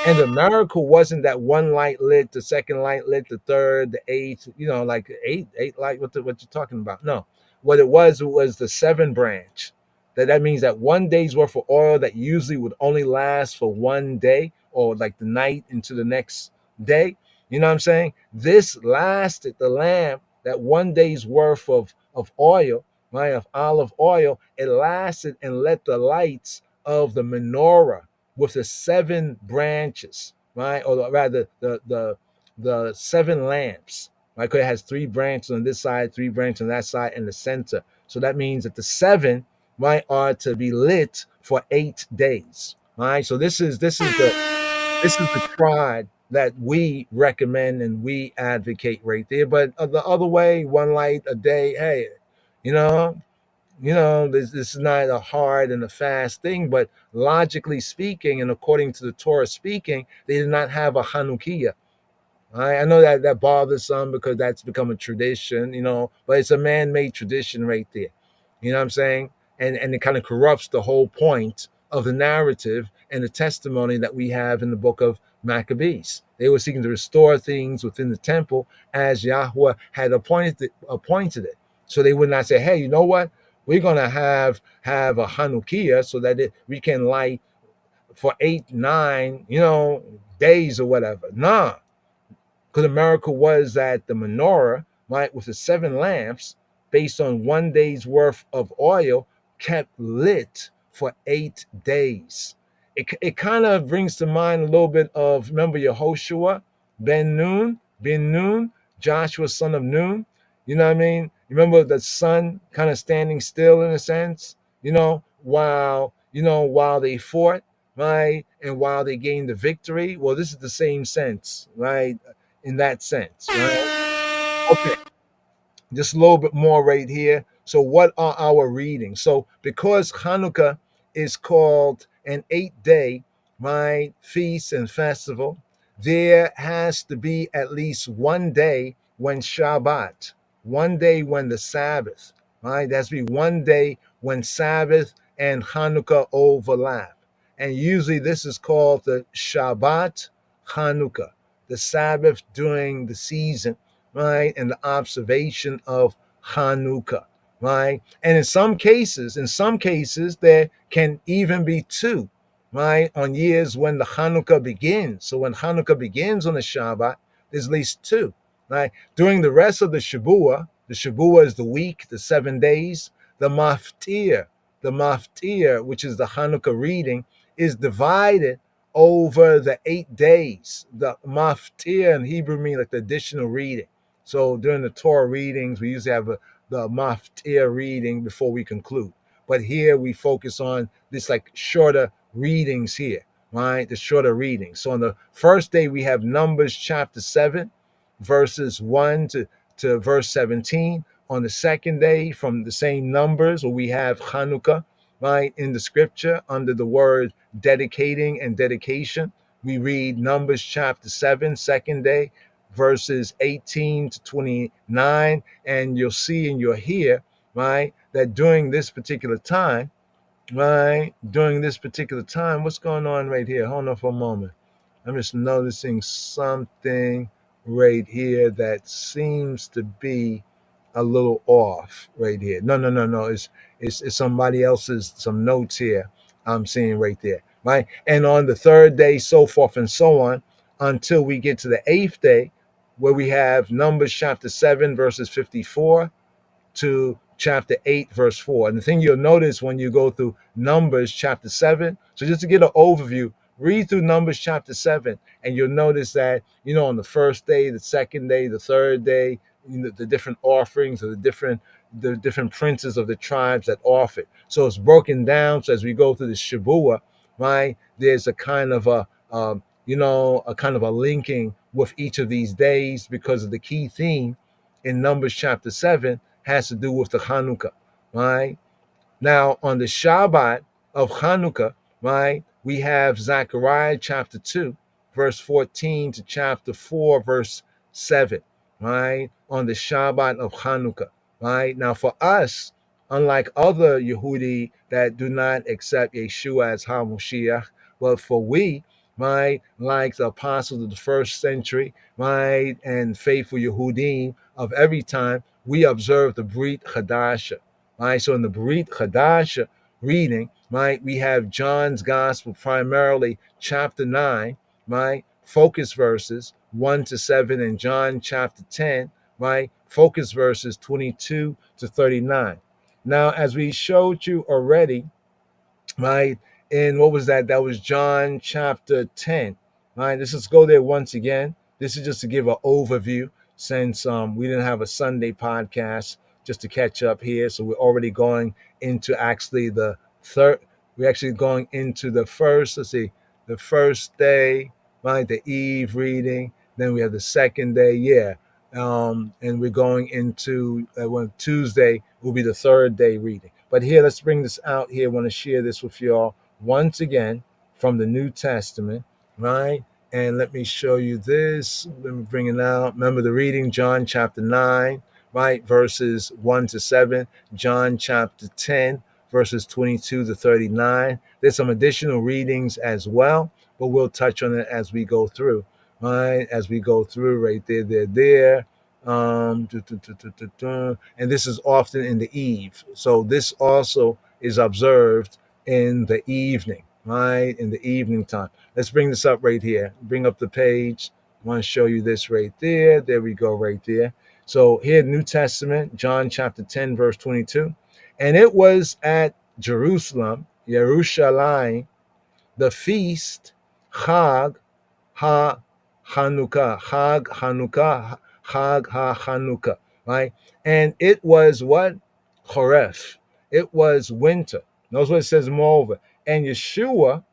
Speaker 2: And the miracle wasn't that one light lit, the second light lit, the third, the eighth, like eight light. What you talking about? No, what it was the seven branch. That means that one day's worth of oil that usually would only last for one day or like the night into the next day. You know what I'm saying? This lasted the lamp, that one day's worth of oil, right, of olive oil. It lasted and lit the lights of the menorah with the seven branches, right? Or rather, the seven lamps, right? Because it has three branches on this side, three branches on that side, and the center. So that means that the seven, right, are to be lit for 8 days, right? So this is the tribe that we recommend and we advocate right there. But the other way, one light a day, hey, you know, this is not a hard and a fast thing, but logically speaking, and according to the Torah speaking, they did not have a Hanukkah. I know that bothers some because that's become a tradition, but it's a man-made tradition right there. You know what I'm saying? And it kind of corrupts the whole point of the narrative and the testimony that we have in the book of Maccabees. They were seeking to restore things within the temple as Yahweh had appointed it. So they would not say, hey, you know what? We're going to have a Hanukkah so that we can light for 8, 9, days or whatever. Nah, because the miracle was that the menorah, right, with the seven lamps, based on one day's worth of oil, kept lit for 8 days. It kind of brings to mind a little bit of, remember Yehoshua, Ben Nun, Joshua, son of Nun. You know what I mean? Remember the sun kind of standing still in a sense, while they fought, right? And while they gained the victory. Well, this is the same sense, right? In that sense, right? Okay, just a little bit more right here. So what are our readings? So because Hanukkah is called an 8-day, right, feast and festival, there has to be at least one day when Shabbat, one day when the Sabbath, right? There has to be one day when Sabbath and Hanukkah overlap. And usually this is called the Shabbat Hanukkah, the Sabbath during the season, right? And the observation of Hanukkah, right? And in some cases, there can even be two, right, on years when the Hanukkah begins. So when Hanukkah begins on the Shabbat, there's at least two, right? During the rest of the Shavua is the week, the 7 days. The maftir, which is the Hanukkah reading, is divided over the 8 days. The maftir in Hebrew means like the additional reading. So during the Torah readings, we usually have the maftir reading before we conclude. But here we focus on this like shorter readings here, right? The shorter readings. So on the first day, we have Numbers chapter 7, verses 1 to verse 17. On the second day, from the same Numbers, where we have Hanukkah, right, in the scripture under the word dedicating and dedication, we read Numbers chapter 7, second day, verses 18 to 29. And you'll see and you'll hear, right, that during this particular time, what's going on right here? Hold on for a moment. I'm just noticing something right here that seems to be a little off right here. No. It's somebody else's, some notes here I'm seeing right there, right? And on the third day, so forth and so on, until we get to the 8th day, where we have Numbers chapter 7, verses 54 to chapter 8, verse 4. And the thing you'll notice when you go through Numbers chapter 7, so just to get an overview, read through Numbers chapter 7, and you'll notice that, on the first day, the second day, the third day, the different offerings of the different princes of the tribes that offered. So it's broken down. So as we go through the Shavua, right, there's a kind of a linking with each of these days, because of the key theme in Numbers chapter 7 has to do with the Hanukkah, right? Now, on the Shabbat of Hanukkah, right, we have Zechariah chapter 2, verse 14 to chapter 4, verse 7, right, on the Shabbat of Hanukkah, right? Now, for us, unlike other Yehudi that do not accept Yeshua as HaMoshiach, but for we, right, like the apostles of the first century, right, and faithful Yehudim of every time, we observe the Brit Chadasha, right? So in the Brit Chadasha reading, right, we have John's Gospel, primarily chapter 9, right, focus verses 1 to 7, and John chapter 10, right, focus verses 22 to 39. Now, as we showed you already, right, and what was that? That was John chapter 10, right? Let's just go there once again. This is just to give an overview, since we didn't have a Sunday podcast, just to catch up here. So we're already going into actually the third. We're actually going into the first, the first day, right? The Eve reading. Then we have the second day, and we're going into Tuesday will be the third day reading. But here, let's bring this out here. I want to share this with y'all once again from the New Testament, right? And let me show you this. Let me bring it out. Remember the reading, John chapter 9, right? Verses 1 to 7. John chapter 10, verses 22 to 39. There's some additional readings as well, but we'll touch on it as we go through, right? As we go through right there. And this is often in the eve. So this also is observed in the evening, right? In the evening time. Let's bring this up right here. Bring up the page. I want to show you this right there. There we go, right there. So here, New Testament, John chapter 10, verse 22. And it was at Jerusalem, Yerushalayim, the feast, Chag HaChanukah, Chag HaChanukah, right? And it was what? Choref. It was winter. Notice what it says, moreover. And Yeshua,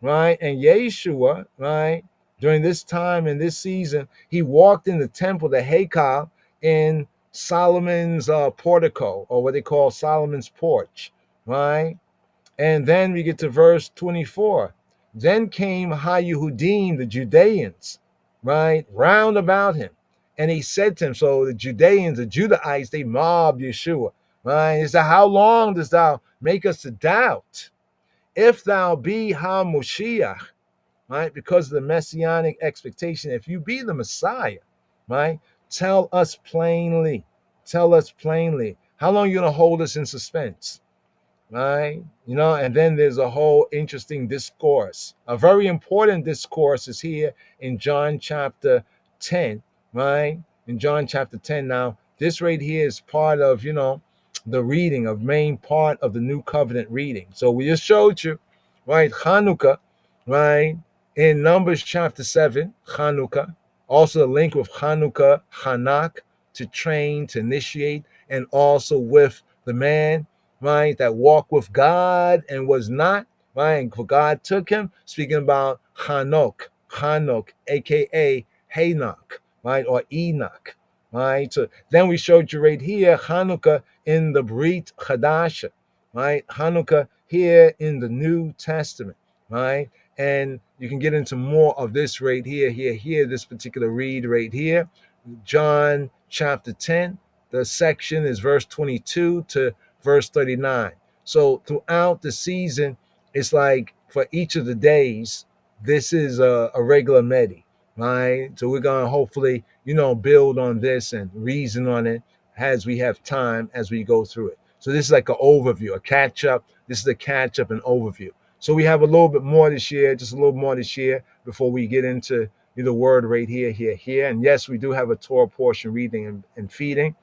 Speaker 2: right? And Yeshua, right? During this time and this season, he walked in the temple, the Hekal, in Solomon's portico, or what they call Solomon's porch, right? And then we get to verse 24. Then came Ha-Yehudim, the Judeans, right, round about him. And he said to him, so the Judeans, the Judahites, they mobbed Yeshua, right? He said, how long dost thou make us to doubt? If thou be Ha-Moshiach, right, because of the messianic expectation, if you be the Messiah, right, tell us plainly. Tell us plainly. How long are you going to hold us in suspense? right? And then there's a whole interesting discourse. A very important discourse is here in John chapter 10, right? In John chapter 10. Now, this right here is part of, the reading, of main part of the New Covenant reading. So we just showed you, right? Hanukkah, right? In Numbers chapter 7, Hanukkah. Also a link with Hanukkah, Hanak, to train, to initiate, and also with the man, right, that walked with God and was not, right, and for God took him, speaking about Hanok, aka Hanok, right, or Enoch, right. So then we showed you right here Hanukkah in the Brit Hadasha, right, Hanukkah here in the New Testament, right, and you can get into more of this right here, this particular read right here, John chapter 10. The section is verse 22 to verse 39. So throughout the season, it's like for each of the days, this is a regular Medi, right? So we're going to hopefully, build on this and reason on it as we have time as we go through it. So this is like an overview, a catch up. This is a catch up and overview. So we have a little bit more this year, just a little more this year before we get into the word right here. And yes, we do have a Torah portion reading and feeding.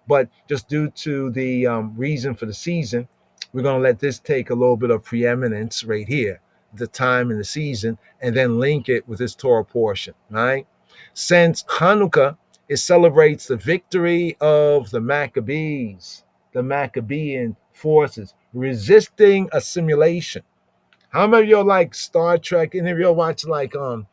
Speaker 2: But just due to the reason for the season, we're going to let this take a little bit of preeminence right here, the time and the season, and then link it with this Torah portion, right? Since Hanukkah, it celebrates the victory of the Maccabees, the Maccabean forces, resisting assimilation. How many of y'all like Star Trek? Any of y'all watch like the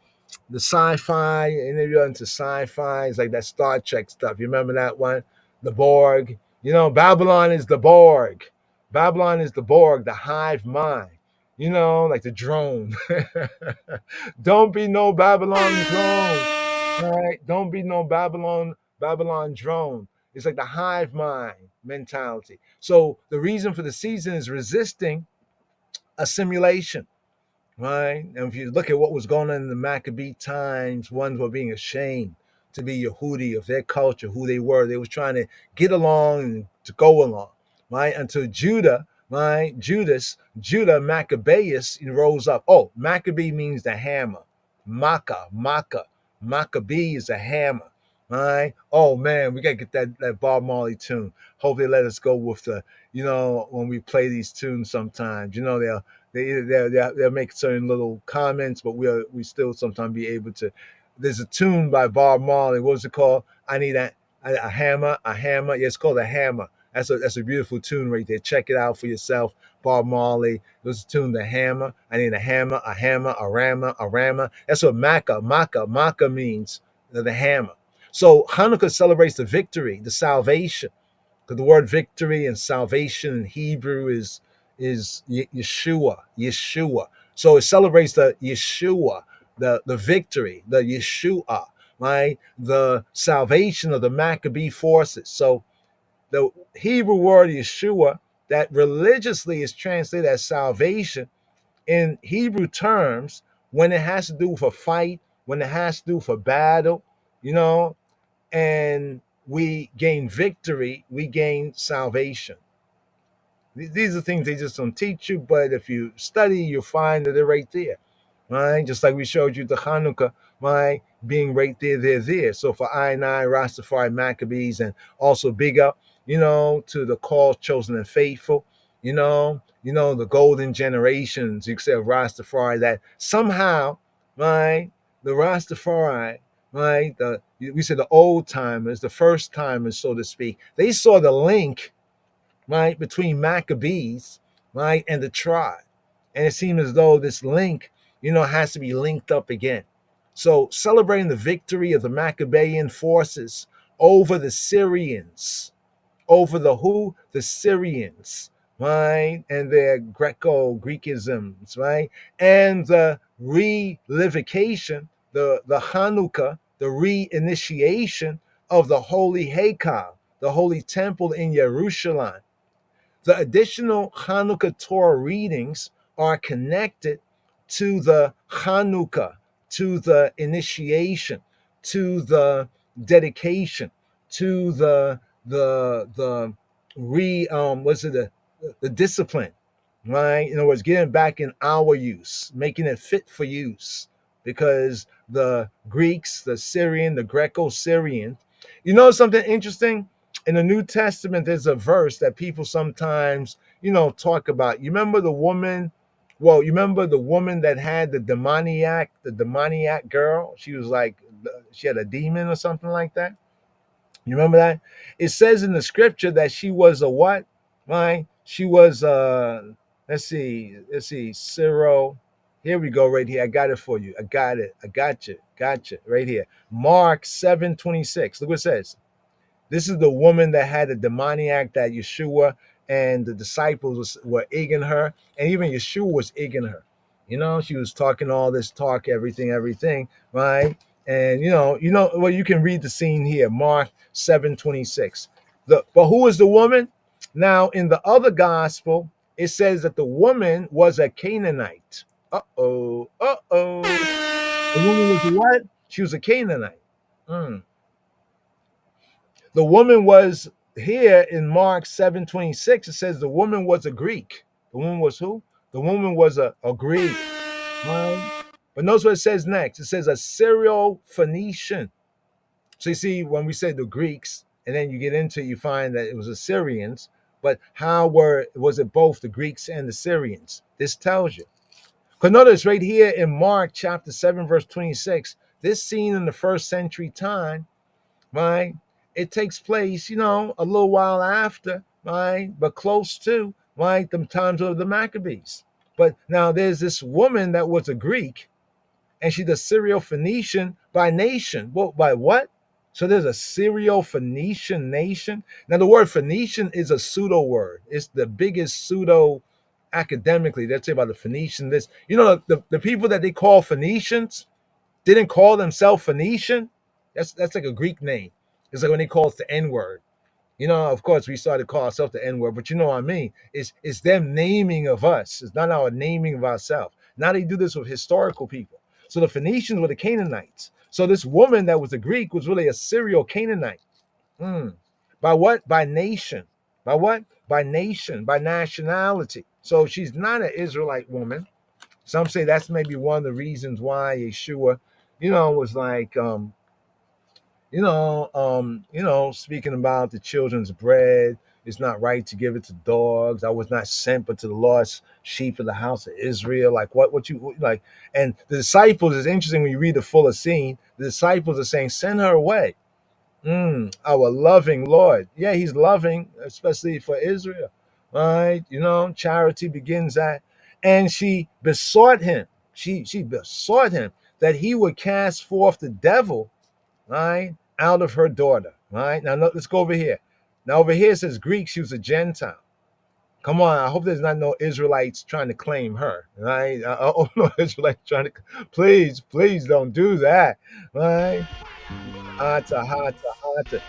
Speaker 2: sci-fi, any of you into sci-fi, it's like that Star Trek stuff. You remember that one? The Borg. Babylon is the Borg. Babylon is the Borg, the hive mind. Like the drone. Don't be no Babylon drone. Right? Don't be no Babylon drone. It's like the hive mind mentality. So the reason for the season is resisting assimilation. Right? And if you look at what was going on in the Maccabee times, ones were being ashamed to be Yehudi of their culture, who they were. They was trying to get along and to go along, right? Until Judah, right? Judah Maccabeus rose up. Oh, Maccabee means the hammer. Maccabee is a hammer. Right? Oh man, we gotta get that Bob Marley tune. Hope they let us go with the, when we play these tunes sometimes. They'll make certain little comments, but we still sometimes be able to. There's a tune by Bob Marley. What's it called? I need a hammer. Yeah, it's called a hammer. That's a beautiful tune right there. Check it out for yourself. Bob Marley. There's a tune, the hammer. I need a hammer, a rammer. That's what Makkah means, the hammer. So Hanukkah celebrates the victory, the salvation. Because the word victory and salvation in Hebrew is Yeshua. So it celebrates the Yeshua, the victory, the Yeshua, right? The salvation of the Maccabee forces. So the Hebrew word Yeshua, that religiously is translated as salvation in Hebrew terms, when it has to do with a fight, when it has to do with a battle, and we gain victory, we gain salvation. These are things they just don't teach you, but if you study, you'll find that they're right there, right? Just like we showed you the Hanukkah, right? Being right there, they're there. So for I and I, Rastafari, Maccabees, and also big up, to the called, chosen, and faithful, the golden generations, you could say, of Rastafari, that somehow, right, the Rastafari, right, we said the old timers, the first timers, so to speak, they saw the link, right, between Maccabees, right, and the tribe. And it seemed as though this link, has to be linked up again. So celebrating the victory of the Maccabean forces over the Syrians, over the who? The Syrians, right, and their Greco-Greekisms, right, and the relivification, the Hanukkah, the reinitiation of the Holy Heikal, the Holy Temple in Jerusalem. The additional Hanukkah Torah readings are connected to the Hanukkah, to the initiation, to the dedication, to the discipline, right? In other words, getting back in our use, making it fit for use, because the Greeks, the Syrian, the Greco-Syrian, you know something interesting? In the New Testament, there's a verse that people sometimes, talk about. You remember the woman? Well, you remember the woman that had the demoniac girl? She was like, she had a demon or something like that. You remember that? It says in the scripture that she was a what? Right? She was let's see, Cyril. Here we go, right here. I got it for you. I got it. I got you. Gotcha. Right here. Mark 7:26. Look what it says. This is the woman that had a demoniac that Yeshua and the disciples were egging her, and even Yeshua was egging her. She was talking all this talk, everything, right? And well, you can read the scene here, Mark 7:26. But who is the woman? Now, in the other gospel, it says that the woman was a Canaanite. Uh-oh, uh-oh. The woman was what? She was a Canaanite. Mm. The woman was here in Mark 7:26. It says the woman was a Greek. The woman was who? The woman was a Greek. Right? But notice what it says next. It says a Syro-Phoenician. So you see, when we say the Greeks, and then you get into it, you find that it was Assyrians. But how was it both the Greeks and the Syrians? This tells you. Because notice right here in Mark chapter 7, verse 26, this scene in the first century time, right? It takes place, a little while after, right? But close to, right? The times of the Maccabees. But now there's this woman that was a Greek, and she's a Syro-Phoenician by nation. Well, by what? So there's a Syro-Phoenician nation. Now the word Phoenician is a pseudo word. It's the biggest pseudo academically. Let's say about the Phoenician. The people that they call Phoenicians didn't call themselves Phoenician. That's like a Greek name. It's like when they call us the N-word. Of course, we started to call ourselves the N-word, but you know what I mean? It's them naming of us. It's not our naming of ourselves. Now they do this with historical people. So the Phoenicians were the Canaanites. So this woman that was a Greek was really a Syro-Canaanite. By what? By nation. By what? By nation, by nationality. So she's not an Israelite woman. Some say that's maybe one of the reasons why Yeshua, was like, speaking about the children's bread. It's not right to give it to dogs. I was not sent but to the lost sheep of the house of Israel. Like what you like. And the disciples is interesting when you read the fuller scene. The disciples are saying, send her away. Our loving Lord. Yeah, he's loving, especially for Israel. Right? Charity begins at. And she besought him. She besought him that he would cast forth the devil, right, out of her daughter. Right? Now let's go over here. Now over here it says Greek, she was a Gentile. Come on, I hope there's not no Israelites trying to claim her. Right? Oh, no Israelites trying to, please don't do that. Right? Hata.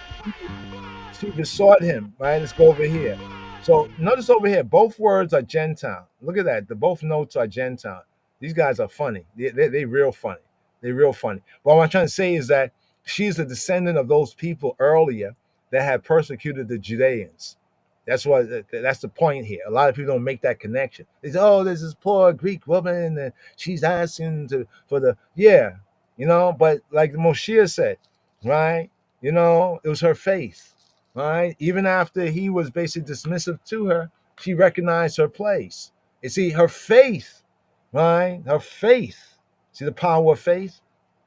Speaker 2: She besought him, right? Let's go over here. So notice over here, both words are Gentile. Look at that. The both notes are Gentile. These guys are funny. They real funny. They're real funny. But what I'm trying to say is that she's a descendant of those people earlier that had persecuted the Judeans. That's the point here. A lot of people don't make that connection. They say, oh, there's this poor Greek woman and she's asking for the, yeah, but like the Moshiach said, right? It was her faith, right? Even after he was basically dismissive to her, she recognized her place. You see, her faith, right? Her faith. See the power of faith?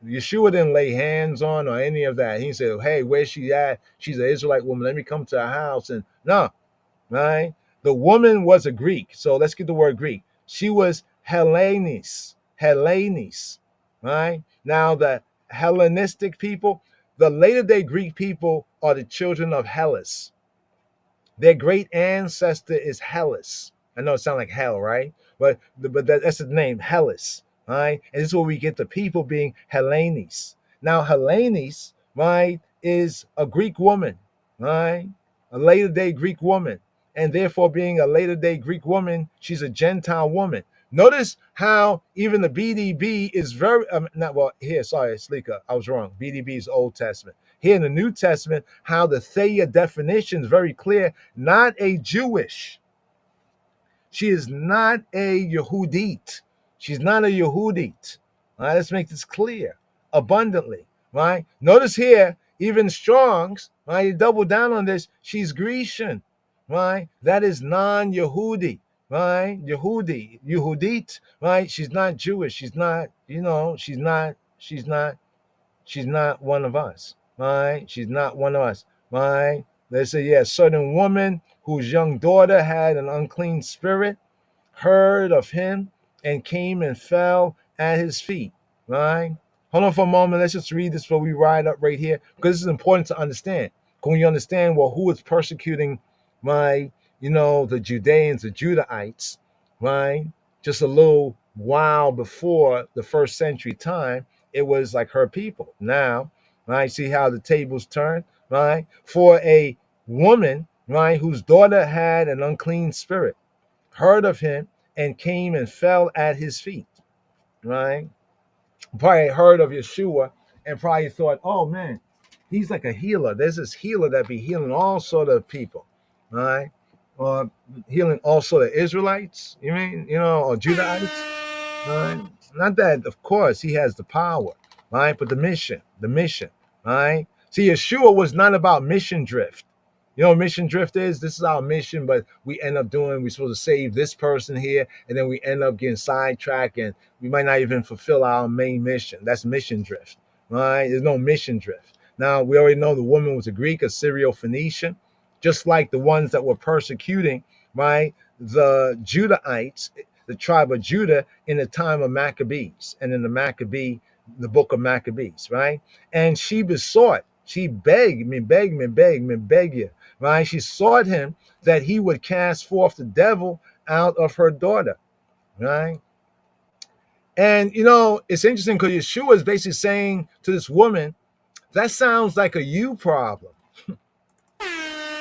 Speaker 2: Yeshua didn't lay hands on or any of that. He said, hey, where's she at? She's an Israelite woman. Let me come to her house. And no, right? The woman was a Greek. So let's get the word Greek. She was Hellenis, right? Now the Hellenistic people, the later day Greek people are the children of Hellas. Their great ancestor is Hellas. I know it sounds like hell, right? But that's the name, Hellas, right? And this is where we get the people being Hellenes. Now Hellenes, right, is a Greek woman, right? A later day Greek woman. And therefore being a later day Greek woman, she's a Gentile woman. Notice how even the BDB is very, Slika, I was wrong. BDB is Old Testament. Here in the New Testament, how the Thea definition is very clear, not a Jewish. She is not a Yehudit. She's not a Yehudit. All right, let's make this clear abundantly. Right? Notice here, even Strong's, right? You double down on this. She's Grecian. Right? That is non-Yehudi. Right? Yehudit. Right? She's not Jewish. She's not, she's not one of us. Right? She's not one of us. Right? They say, yeah, a certain woman whose young daughter had an unclean spirit heard of him and came and fell at his feet. Right? Hold on for a moment. Let's just read this before we ride up right here, because this is important to understand. When you understand, well, who is persecuting the Judeans, the Judahites, right? Just a little while before the first century time, it was like her people. Now, right? See how the tables turn, right? For a woman, right, whose daughter had an unclean spirit, heard of him and came and fell at his feet, right? Probably heard of Yeshua and probably thought, oh man, he's like a healer. There's this healer that be healing all sort of people, right? Or healing all sort of Israelites, or Judahites, right? Not that, of course, he has the power, right? But the mission, right? See, Yeshua was not about mission drift. You know what mission drift is? This is our mission, but we're supposed to save this person here, and then we end up getting sidetracked, and we might not even fulfill our main mission. That's mission drift, right? There's no mission drift. Now, we already know the woman was a Greek, a Syro-Phoenician, just like the ones that were persecuting, right, the Judahites, the tribe of Judah in the time of Maccabees, and in the book of Maccabees, right? And she besought, she begged you, right? She sought him that he would cast forth the devil out of her daughter, right? And, it's interesting because Yeshua is basically saying to this woman, that sounds like a you problem.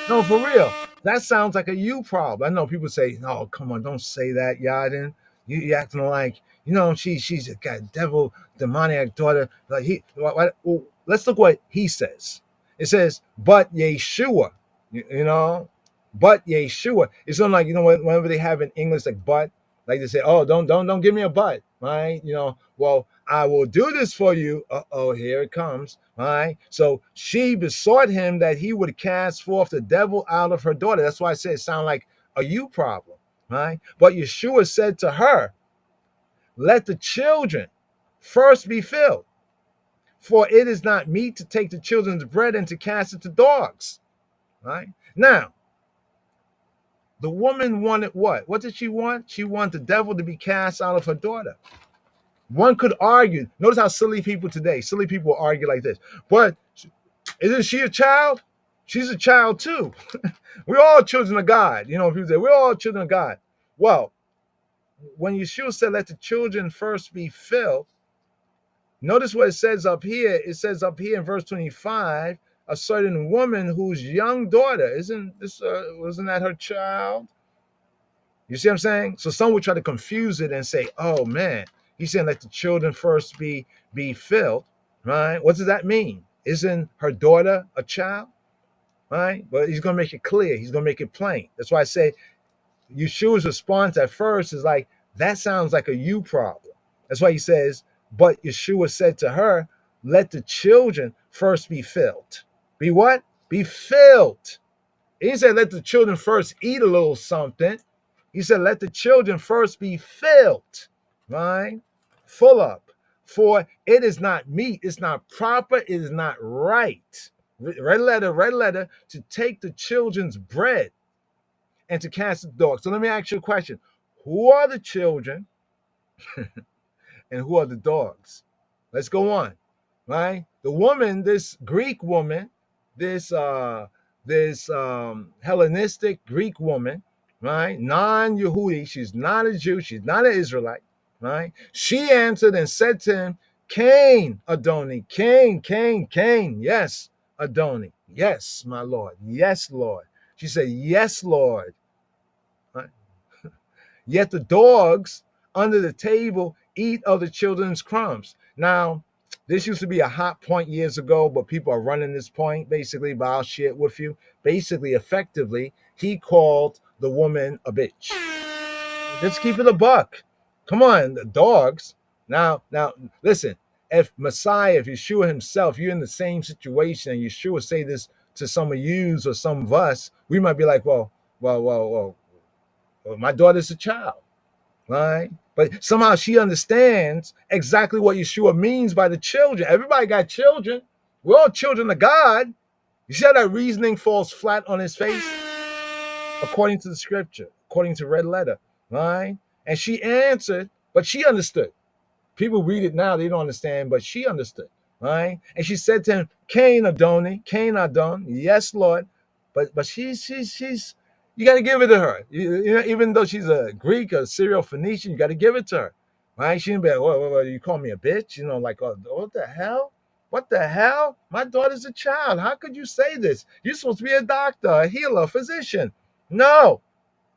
Speaker 2: No, for real. That sounds like a you problem. I know people say, no, come on, don't say that, Yadin. You acting like, she's got a devil, demoniac daughter. Like well, let's look what he says. It says, but Yeshua, but Yeshua. It's something like, whenever they have in English like but, like they say, oh, don't give me a but, right? Well, I will do this for you. Uh-oh, here it comes, right? So she besought him that he would cast forth the devil out of her daughter. That's why I said it sounded like a you problem, right? But Yeshua said to her, let the children first be filled, for it is not meet to take the children's bread and to cast it to dogs, right? Now, the woman wanted what? What did she want? She wanted the devil to be cast out of her daughter. One could argue, notice how silly people argue like this. But isn't she a child? She's a child too. We're all children of God. People say, we're all children of God. Well, when Yeshua said, let the children first be filled, notice what it says up here. It says up here in verse 25, a certain woman whose young daughter, wasn't that her child? You see what I'm saying? So some would try to confuse it and say, oh man, he's saying let the children first be filled, right? What does that mean? Isn't her daughter a child, right? But he's going to make it clear. He's going to make it plain. That's why I say Yeshua's response at first is like, that sounds like a you problem. That's why he says, but Yeshua said to her, let the children first be filled. Be what? Be filled. He said, let the children first eat a little something. He said, let the children first be filled, right? Full up. For it is not meet, it's not proper, it is not right. Red letter, to take the children's bread and to cast the dogs. So let me ask you a question. Who are the children and who are the dogs? Let's go on, right? The woman, this Greek woman, this Hellenistic Greek woman, right? Non-Yehudi, she's not a Jew, she's not an Israelite, right? She answered and said to him, Cain, Adoni, Cain, yes, Adoni, yes, my Lord, yes, Lord. She said, yes, Lord. Right? Yet the dogs under the table eat of the children's crumbs. Now, this used to be a hot point years ago, but people are running this point basically, but I'll share it with you. Basically, effectively, he called the woman a bitch. Let's keep it a buck. Come on, the dogs. Now, listen. If Messiah, if Yeshua himself, you're in the same situation, and Yeshua say this to some of yous or some of us, we might be like, well, my daughter's a child, right? But somehow she understands exactly what Yeshua means by the children. Everybody got children. We're all children of God. You see how that reasoning falls flat on his face? According to the scripture, according to red letter, right? And she answered, but she understood. People read it now, they don't understand, but she understood, right? And she said to him, Cain Adoni, Cain Adon, yes, Lord. But she's you got to give it to her. You know, even though she's a Greek, a Syro Phoenician, you got to give it to her, right? She didn't be like, what, you call me a bitch? You know, like, oh, what the hell? What the hell? My daughter's a child. How could you say this? You're supposed to be a doctor, a healer, a physician. No.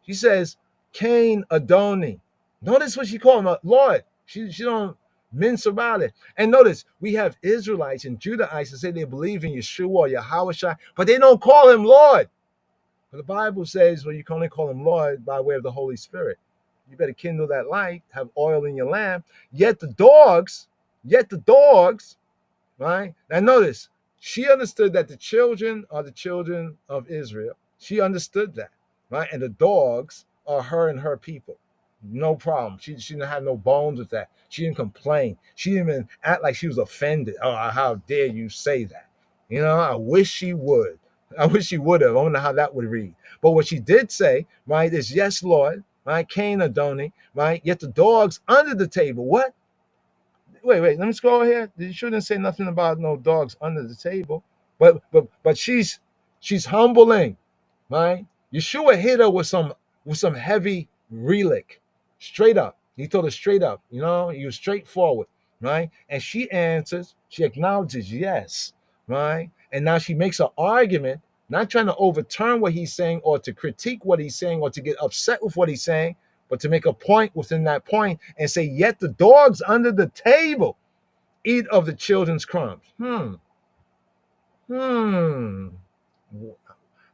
Speaker 2: She says, Cain Adoni. Notice what she called him, Lord. She don't mince about it. And notice, we have Israelites and Judahites that say they believe in Yeshua or Yahweh, but they don't call him Lord. But the Bible says, well, you can only call him Lord by way of the Holy Spirit. You better kindle that light, have oil in your lamp. Yet the dogs, right? Now notice, she understood that the children are the children of Israel. She understood that, right? And the dogs are her and her people. No problem. She didn't have no bones with that. She didn't complain. She didn't even act like she was offended. Oh, how dare you say that? You know, I wish she would. I wish she would have. I wonder how that would read. But what she did say, right, is yes, Lord, right? Cain Adoni, right? Yet the dogs under the table. What? Wait, let me scroll here. You shouldn't say nothing about no dogs under the table. But she's humbling, right? Yeshua hit her with some heavy relic. Straight up. He told her straight up, you know, he was straightforward, right? And she answers, she acknowledges yes, right? And now she makes an argument, not trying to overturn what he's saying or to critique what he's saying or to get upset with what he's saying, but to make a point within that point and say, yet the dogs under the table eat of the children's crumbs.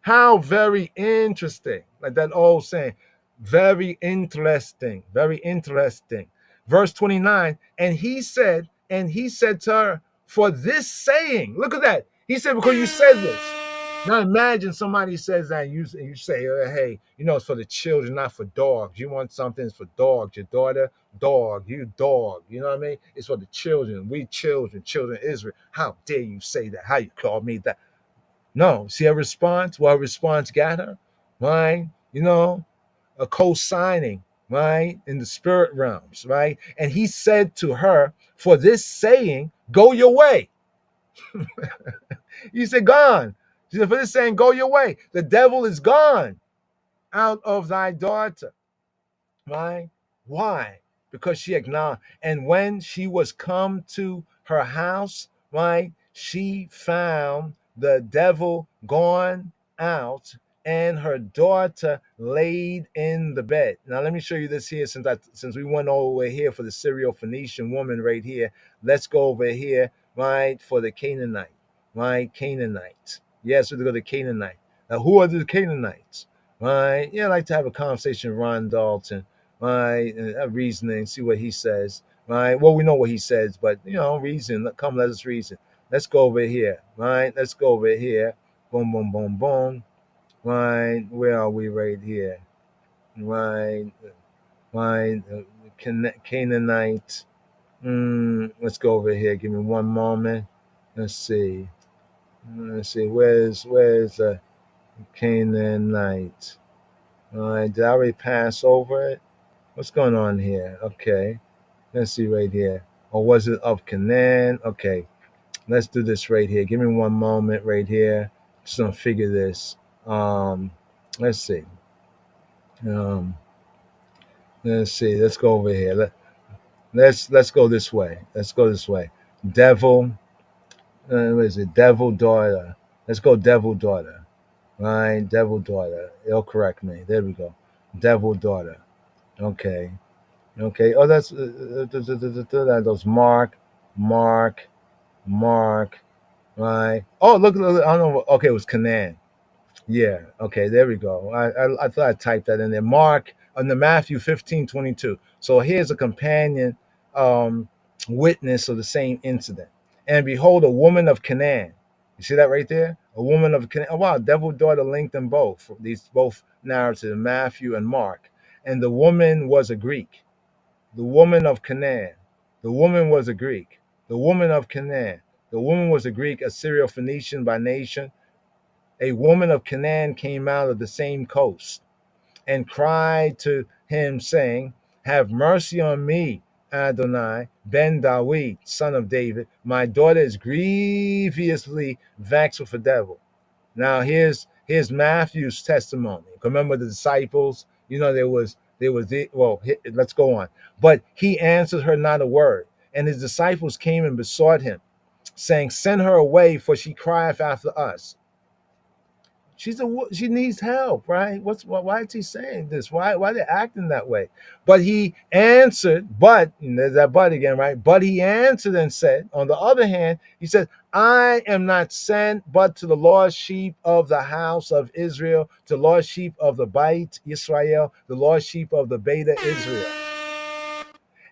Speaker 2: How very interesting. Like that old saying, very interesting, very interesting. Verse 29, and he said to her, for this saying, look at that. He said, because you said this. Now imagine somebody says that and you say, hey, you know, it's for the children, not for dogs. You want something, it's for dogs. Your daughter, dog. You dog. You know what I mean? It's for the children. We children Israel. How dare you say that? How you call me that? No. See her response? Well, her response got her, right? You know, a co-signing, right? In the spirit realms, right? And he said to her, for this saying, go your way. He said, gone. She said, for this saying, go your way. The devil is gone out of thy daughter. Right? Why? Because she acknowledged. And when she was come to her house, right, she found the devil gone out and her daughter laid in the bed. Now let me show you this here since we went over here for the Syro-Phoenician woman right here. Let's go over here, right, for the Canaanite. Right? Canaanites. Yes, we're going to go to Canaanite. Now, who are the Canaanites? Right? Yeah, I like to have a conversation with Ron Dalton, right? And reasoning, see what he says, right? Well, we know what he says, but, you know, reason. Come, let us reason. Let's go over here, right? Let's go over here. Boom, boom, boom, boom. Right? Where are we right here? Right? Right? Canaanite. Let's go over here. Give me one moment. Let's see. Where's the Canaanite? All right, did I already pass over it? What's going on here? Okay, let's see right here. Or was it of Canaan? Okay, let's do this right here. Give me one moment right here. Just gonna figure this. Let's see. Let's see. Let's go over here. Let's go this way. Let's go this way. Devil. What is it? Devil daughter. Let's go devil daughter. Right? Devil daughter. It'll correct me. There we go. Devil daughter. Okay. Oh, that's those Mark. Right? Oh, look. I don't know. Okay, it was Canaan. Yeah. Okay. There we go. I thought I typed that in there. Mark in the Matthew 15:22. So here's a companion witness of the same incident. And behold, a woman of Canaan. You see that right there? A woman of Canaan. Oh, wow, devil daughter linked them both. These both narratives, Matthew and Mark. And the woman was a Greek. The woman of Canaan. The woman was a Greek. The woman of Canaan. The woman was a Greek, a Syro-Phoenician by nation. A woman of Canaan came out of the same coast and cried to him, saying, have mercy on me, Adonai, ben Dawid, son of David. My daughter is grievously vexed with a devil. Now here's Matthew's testimony. Remember the disciples, let's go on. But he answered her not a word. And his disciples came and besought him, saying, send her away, for she crieth after us. She needs help, right? Why is he saying this? Why are they acting that way? But he answered, there's that but again, right? But he answered and said, on the other hand, he said, I am not sent but to the lost sheep of the house of Israel, to the lost sheep of the Beit Israel, the lost sheep of the Beta Israel.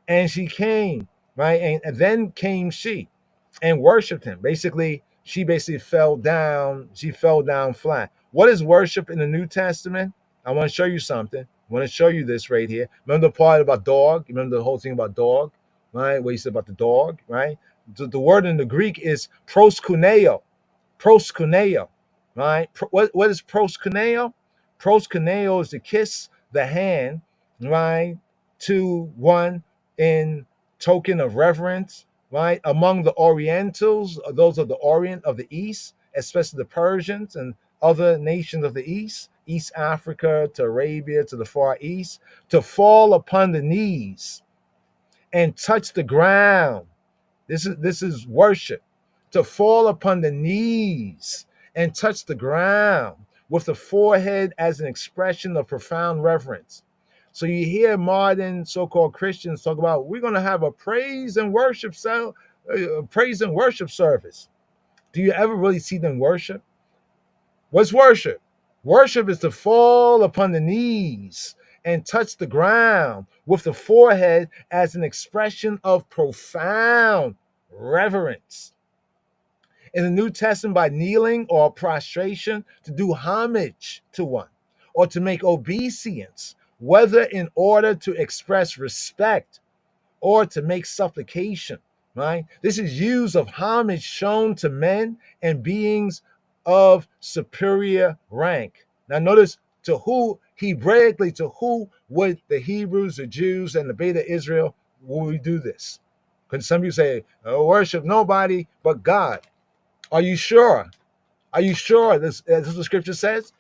Speaker 2: And she came, right? And then came she and worshiped him. She basically fell down. She fell down flat. What is worship in the New Testament? I want to show you something. I want to show you this right here. Remember the part about dog? Remember the whole thing about dog, right? What he said about the dog, right? The word in the Greek is proskuneo. Proskuneo, right? What is proskuneo? Proskuneo is to kiss the hand, right, to one in token of reverence, right? Among the Orientals, those of the Orient of the East, especially the Persians and other nations of the East, East Africa to Arabia to the Far East, to fall upon the knees and touch the ground. This is worship. To fall upon the knees and touch the ground with the forehead as an expression of profound reverence. So you hear modern so-called Christians talk about, we're going to have a praise and worship service. Do you ever really see them worship? What's worship? Worship is to fall upon the knees and touch the ground with the forehead as an expression of profound reverence. In the New Testament, by kneeling or prostration, to do homage to one or to make obeisance, whether in order to express respect or to make supplication, right? This is use of homage shown to men and beings of superior rank. Now notice to who, Hebraically, to who would the Hebrews, the Jews, and the Beta Israel, will we do this? Because some of you say, worship nobody but God. Are you sure? Are you sure this is what the scripture says?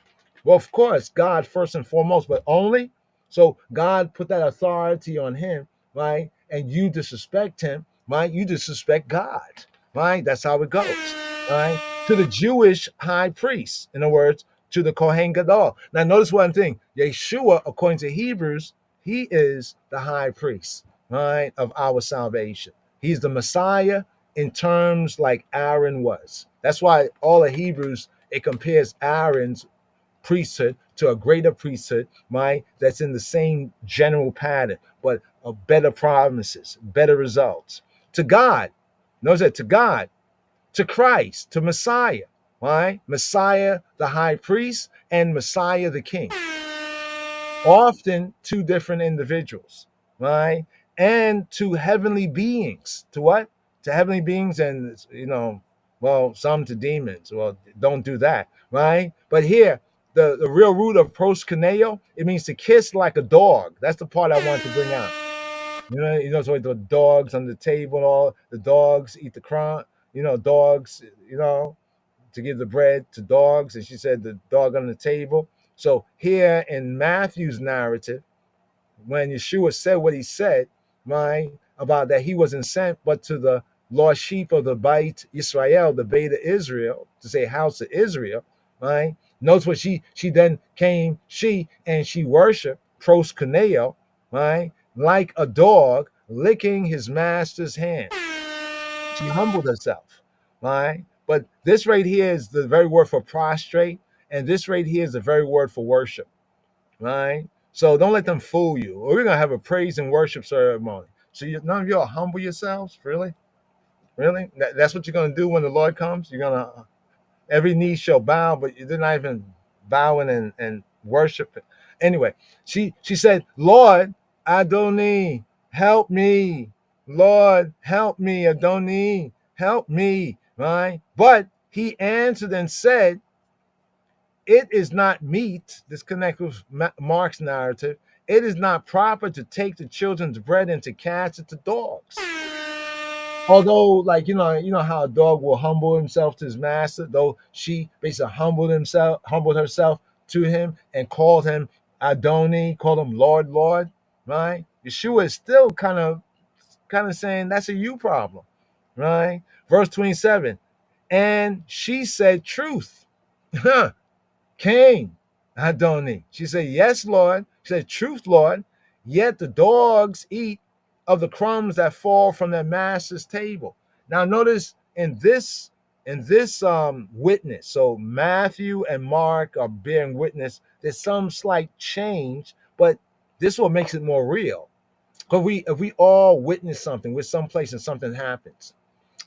Speaker 2: Well, of course, God first and foremost, but only. So God put that authority on him, right? And you disrespect him, right? You disrespect God, right? That's how it goes, right? To the Jewish high priest, in other words, to the Kohen Gadol. Now, notice one thing. Yeshua, according to Hebrews, he is the high priest, right, of our salvation. He's the Messiah in terms like Aaron was. That's why all of Hebrews, it compares Aaron's priesthood to a greater priesthood, right? That's in the same general pattern, but of better promises, better results. To God, notice that, to God, to Christ, to Messiah, right? Messiah, the high priest, and Messiah, the king. Often two different individuals, right? And to heavenly beings. To what? To heavenly beings and, some to demons. Well, don't do that, right? But here, the real root of proskuneo, it means to kiss like a dog. That's the part I want to bring out. So the dogs on the table, all the dogs eat the crumb. Dogs, to give the bread to dogs. And she said the dog on the table. So here in Matthew's narrative, when Yeshua said what he said, right, about that he wasn't sent but to the lost sheep of the Beit Israel, the Beta Israel, to say house of Israel, right? Notice what she then came, and she worshiped proskuneo, right, like a dog licking his master's hand. She humbled herself, right? But this right here is the very word for prostrate, and this right here is the very word for worship, right? So don't let them fool you. Or we're gonna have a praise and worship ceremony. So none of y'all humble yourselves, really, really. That's what you're gonna do when the Lord comes. You're gonna every knee shall bow, but you're not even bowing and worshiping. Anyway, she said, Lord Adoni, help me. Lord, help me, Adoni, help me. Right? But he answered and said, it is not meet, this connects with Mark's narrative, it is not proper to take the children's bread and to cast it to dogs. Although, like, you know how a dog will humble himself to his master, though she basically humbled herself to him and called him Adoni, called him Lord, Lord, right? Yeshua is still kind of saying that's a you problem, right? Verse 27, and she said truth. Cain, Adoni. She said, yes, Lord. She said, truth, Lord. Yet the dogs eat of the crumbs that fall from their master's table. Now notice in this witness, so Matthew and Mark are bearing witness. There's some slight change, but this is what makes it more real. Because if we all witness something, we're someplace and something happens,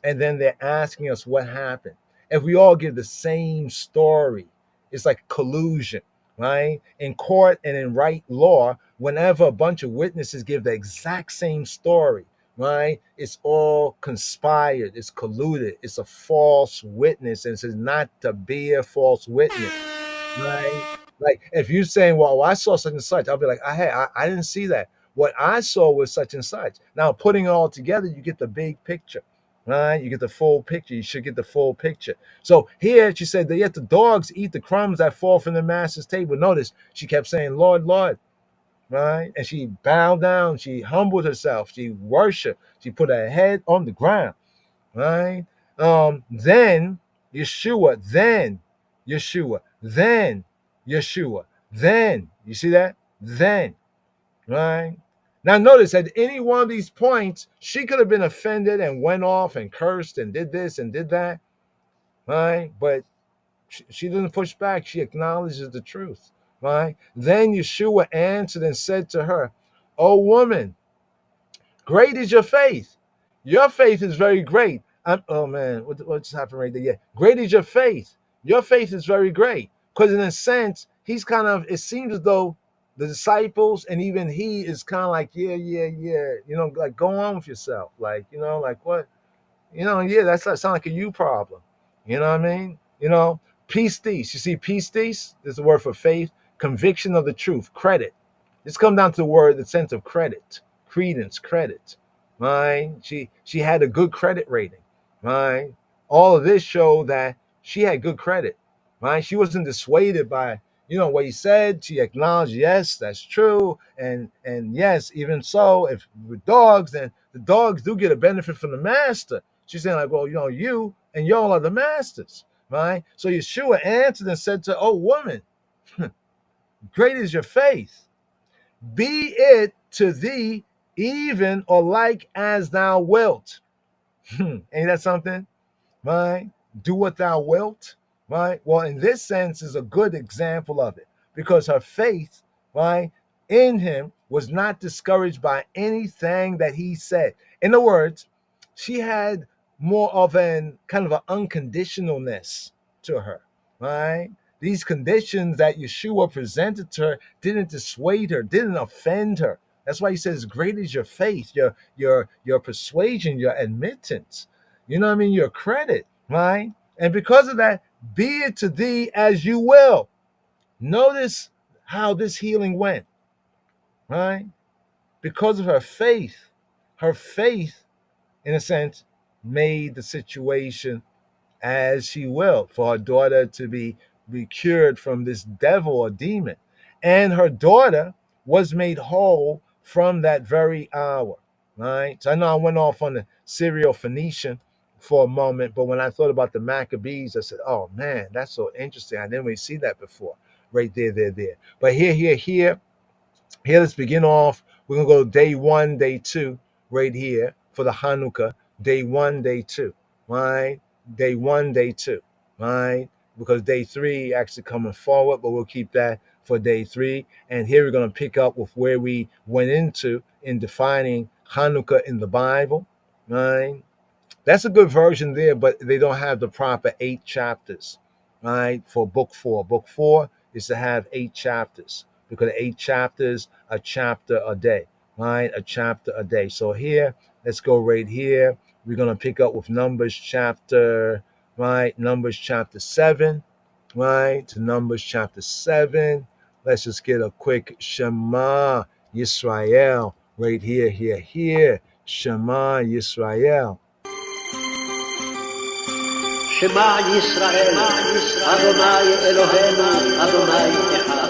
Speaker 2: and then they're asking us what happened. If we all give the same story, it's like collusion, right? In court and in right law, whenever a bunch of witnesses give the exact same story, right? It's all conspired, it's colluded, it's a false witness, and it's not to be a false witness, right? Like if you're saying, well, I saw such and such, I'll be like, I didn't see that. What I saw was such and such. Now, putting it all together, you get the big picture. Right? You get the full picture. You should get the full picture. So here she said that yet the dogs eat the crumbs that fall from the master's table. Notice she kept saying, Lord, Lord, right? And she bowed down. She humbled herself. She worshiped. She put her head on the ground, right? Then Yeshua, then Yeshua, then Yeshua, then. You see that? Then, right? Now notice at any one of these points, she could have been offended and went off and cursed and did this and did that, right? But she didn't push back. She acknowledges the truth, right? Then Yeshua answered and said to her, "O woman, great is your faith. Your faith is very great." Oh man, what just happened right there? Yeah, great is your faith. Your faith is very great. Because in a sense, he's kind of, it seems as though the disciples and even he is kind of like, yeah, like go on with yourself. Like, like what? Yeah, that sounds like a you problem. You know what I mean? Pistis. You see, pistis is the word for faith, conviction of the truth, credit. It's come down to the word, the sense of credit, credence, credit. Right? She had a good credit rating. Right? All of this showed that she had good credit. Right? She wasn't dissuaded by what he said. She acknowledged, yes, that's true, and yes, even so, if with dogs, then the dogs do get a benefit from the master. She's saying like, well, you and y'all are the masters, right? So Yeshua answered and said to, "Oh woman, great is your faith. Be it to thee even or like as thou wilt." Ain't that something? Right? Do what thou wilt. Right? Well, in this sense is a good example of it because her faith, right, in him was not discouraged by anything that he said. In other words, she had more of an kind of an unconditionalness to her, right? These conditions that Yeshua presented to her didn't dissuade her, didn't offend her. That's why he says, great is your faith, your persuasion, your admittance. You know what I mean? Your credit, right? And because of that, be it to thee as you will. Notice how this healing went, right? Because of her faith, in a sense, made the situation as she will for her daughter to be cured from this devil or demon. And her daughter was made whole from that very hour, right? So I know I went off on the Syro-Phoenician for a moment, but when I thought about the Maccabees, I said, oh man, that's so interesting. I didn't really see that before. Right there. But here, let's begin off. We're going to go day 1, day 2, right here for the Hanukkah. Day 1, day 2, right? Day 1, day 2, right? Because day 3 actually coming forward, but we'll keep that for day 3. And here we're going to pick up with where we went into in defining Hanukkah in the Bible, right? That's a good version there, but they don't have the proper 8 chapters, right? For book 4. Book 4 is to have 8 chapters, because 8 chapters, a chapter a day, right? A chapter a day. So here, let's go right here. We're going to pick up with Numbers chapter, right? Numbers chapter 7, right? To Numbers chapter 7. Let's just get a quick Shema Yisrael right here, here. Shema Yisrael.
Speaker 5: Shema Yisrael, Adonai Eloheinu, Adonai Echad.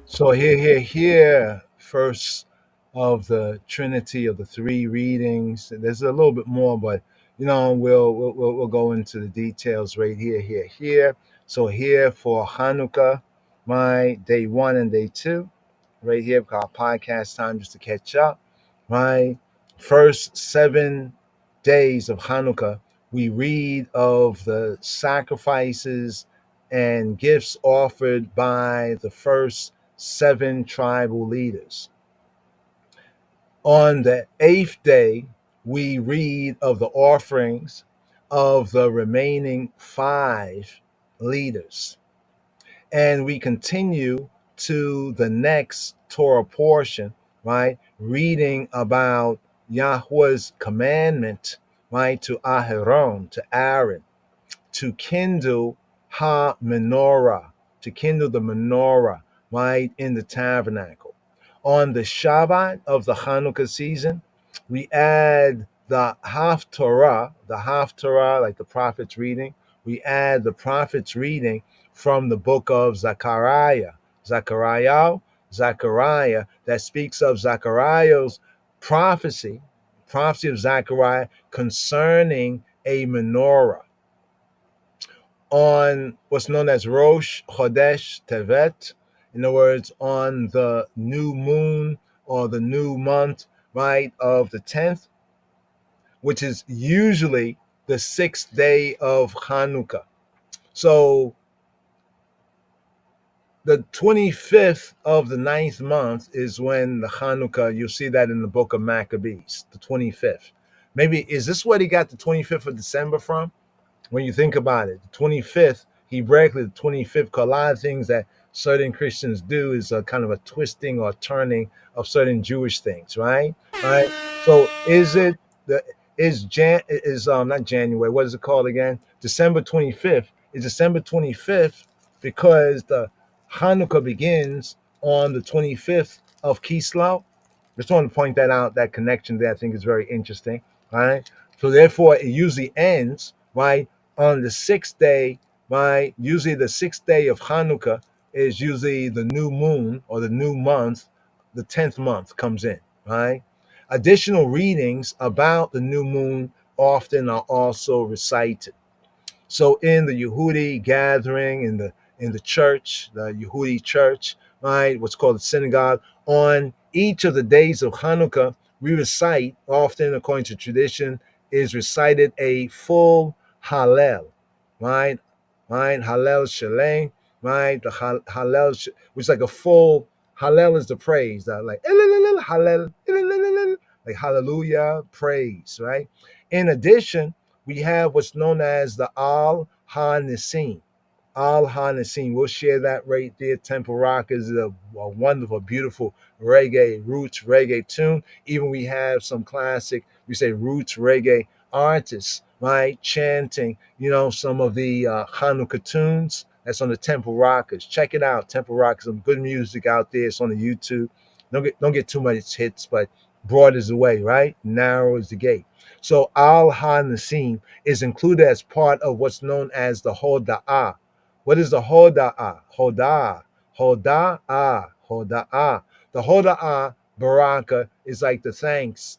Speaker 2: So here, first of the Trinity of the 3 readings. There's a little bit more, but we'll go into the details right here. So here for Hanukkah, my day 1 and day 2, right here, because our podcast time just to catch up. My first 7 days of Hanukkah, we read of the sacrifices and gifts offered by the first 7 tribal leaders. On the 8th day, we read of the offerings of the remaining 5 leaders. And we continue to the next Torah portion, right? Reading about Yahweh's commandment, right? To Aharon, to Aaron, to kindle ha-menorah, to kindle the menorah, right, in the tabernacle. On the Shabbat of the Hanukkah season, we add the Haftarah, like the prophet's reading. We add the prophet's reading from the book of Zechariah, that speaks of Zechariah's prophecy of Zechariah concerning a menorah. On what's known as Rosh Chodesh Tevet, in other words, on the new moon or the new month, right, of the 10th, which is usually the 6th day of Hanukkah. So the 25th of the 9th month is when the Hanukkah, you'll see that in the book of Maccabees, the 25th. Maybe, is this what he got the 25th of December from? When you think about it, the 25th, Hebraically, the 25th, because a lot of things that certain Christians do is a kind of a twisting or turning of certain Jewish things, right? Right. So not January, what is it called again? December 25th. Is December 25th because the Hanukkah begins on the 25th of Kislev? Just want to point that out, that connection there I think is very interesting, right? So therefore it usually ends, right, on the 6th day, right? Usually the 6th day of Hanukkah is usually the new moon or the new month, the 10th month comes in, right? Additional readings about the new moon often are also recited. So in the Yehudi gathering in the church, the Yehudi church, right, what's called the synagogue, on each of the days of Hanukkah, we recite, often according to tradition, is recited a full Hallel, right? Right? Hallel Shalem, right? The Hallel, which is like a full Hallel is the praise, that like Hallel, like hallelujah, praise, right? In addition, we have what's known as the Al HaNisim. Al HaNisim. We'll share that right there. Temple Rock is a wonderful, beautiful reggae, roots reggae tune. Even we have some classic, we say roots reggae artists, right? Chanting, some of the Hanukkah tunes. That's on the Temple Rockers. Check it out. Temple Rockers, some good music out there. It's on the YouTube. Don't get too much hits, but broad is the way, right? Narrow is the gate. So Al HaNisim is included as part of what's known as the Hoda'ah. What is the Hoda'ah? Hoda'ah. The Hoda'ah Baraka is like the thanks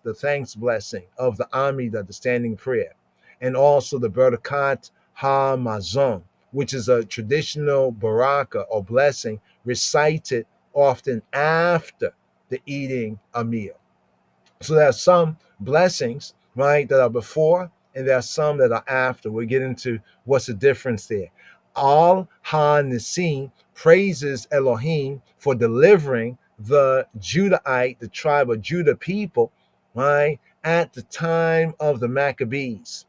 Speaker 2: blessing of the Amida, the standing prayer. And also the Berakat HaMazon, which is a traditional baraka or blessing recited often after the eating a meal. So there are some blessings, right, that are before, and there are some that are after. We'll get into what's the difference there. Al HaNisim praises Elohim for delivering the Judahite, the tribe of Judah people, right, at the time of the Maccabees.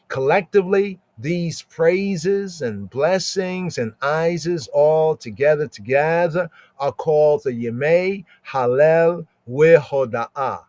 Speaker 2: Collectively, these praises and blessings and Ises all together are called the Yemei Hallel Wehoda'ah.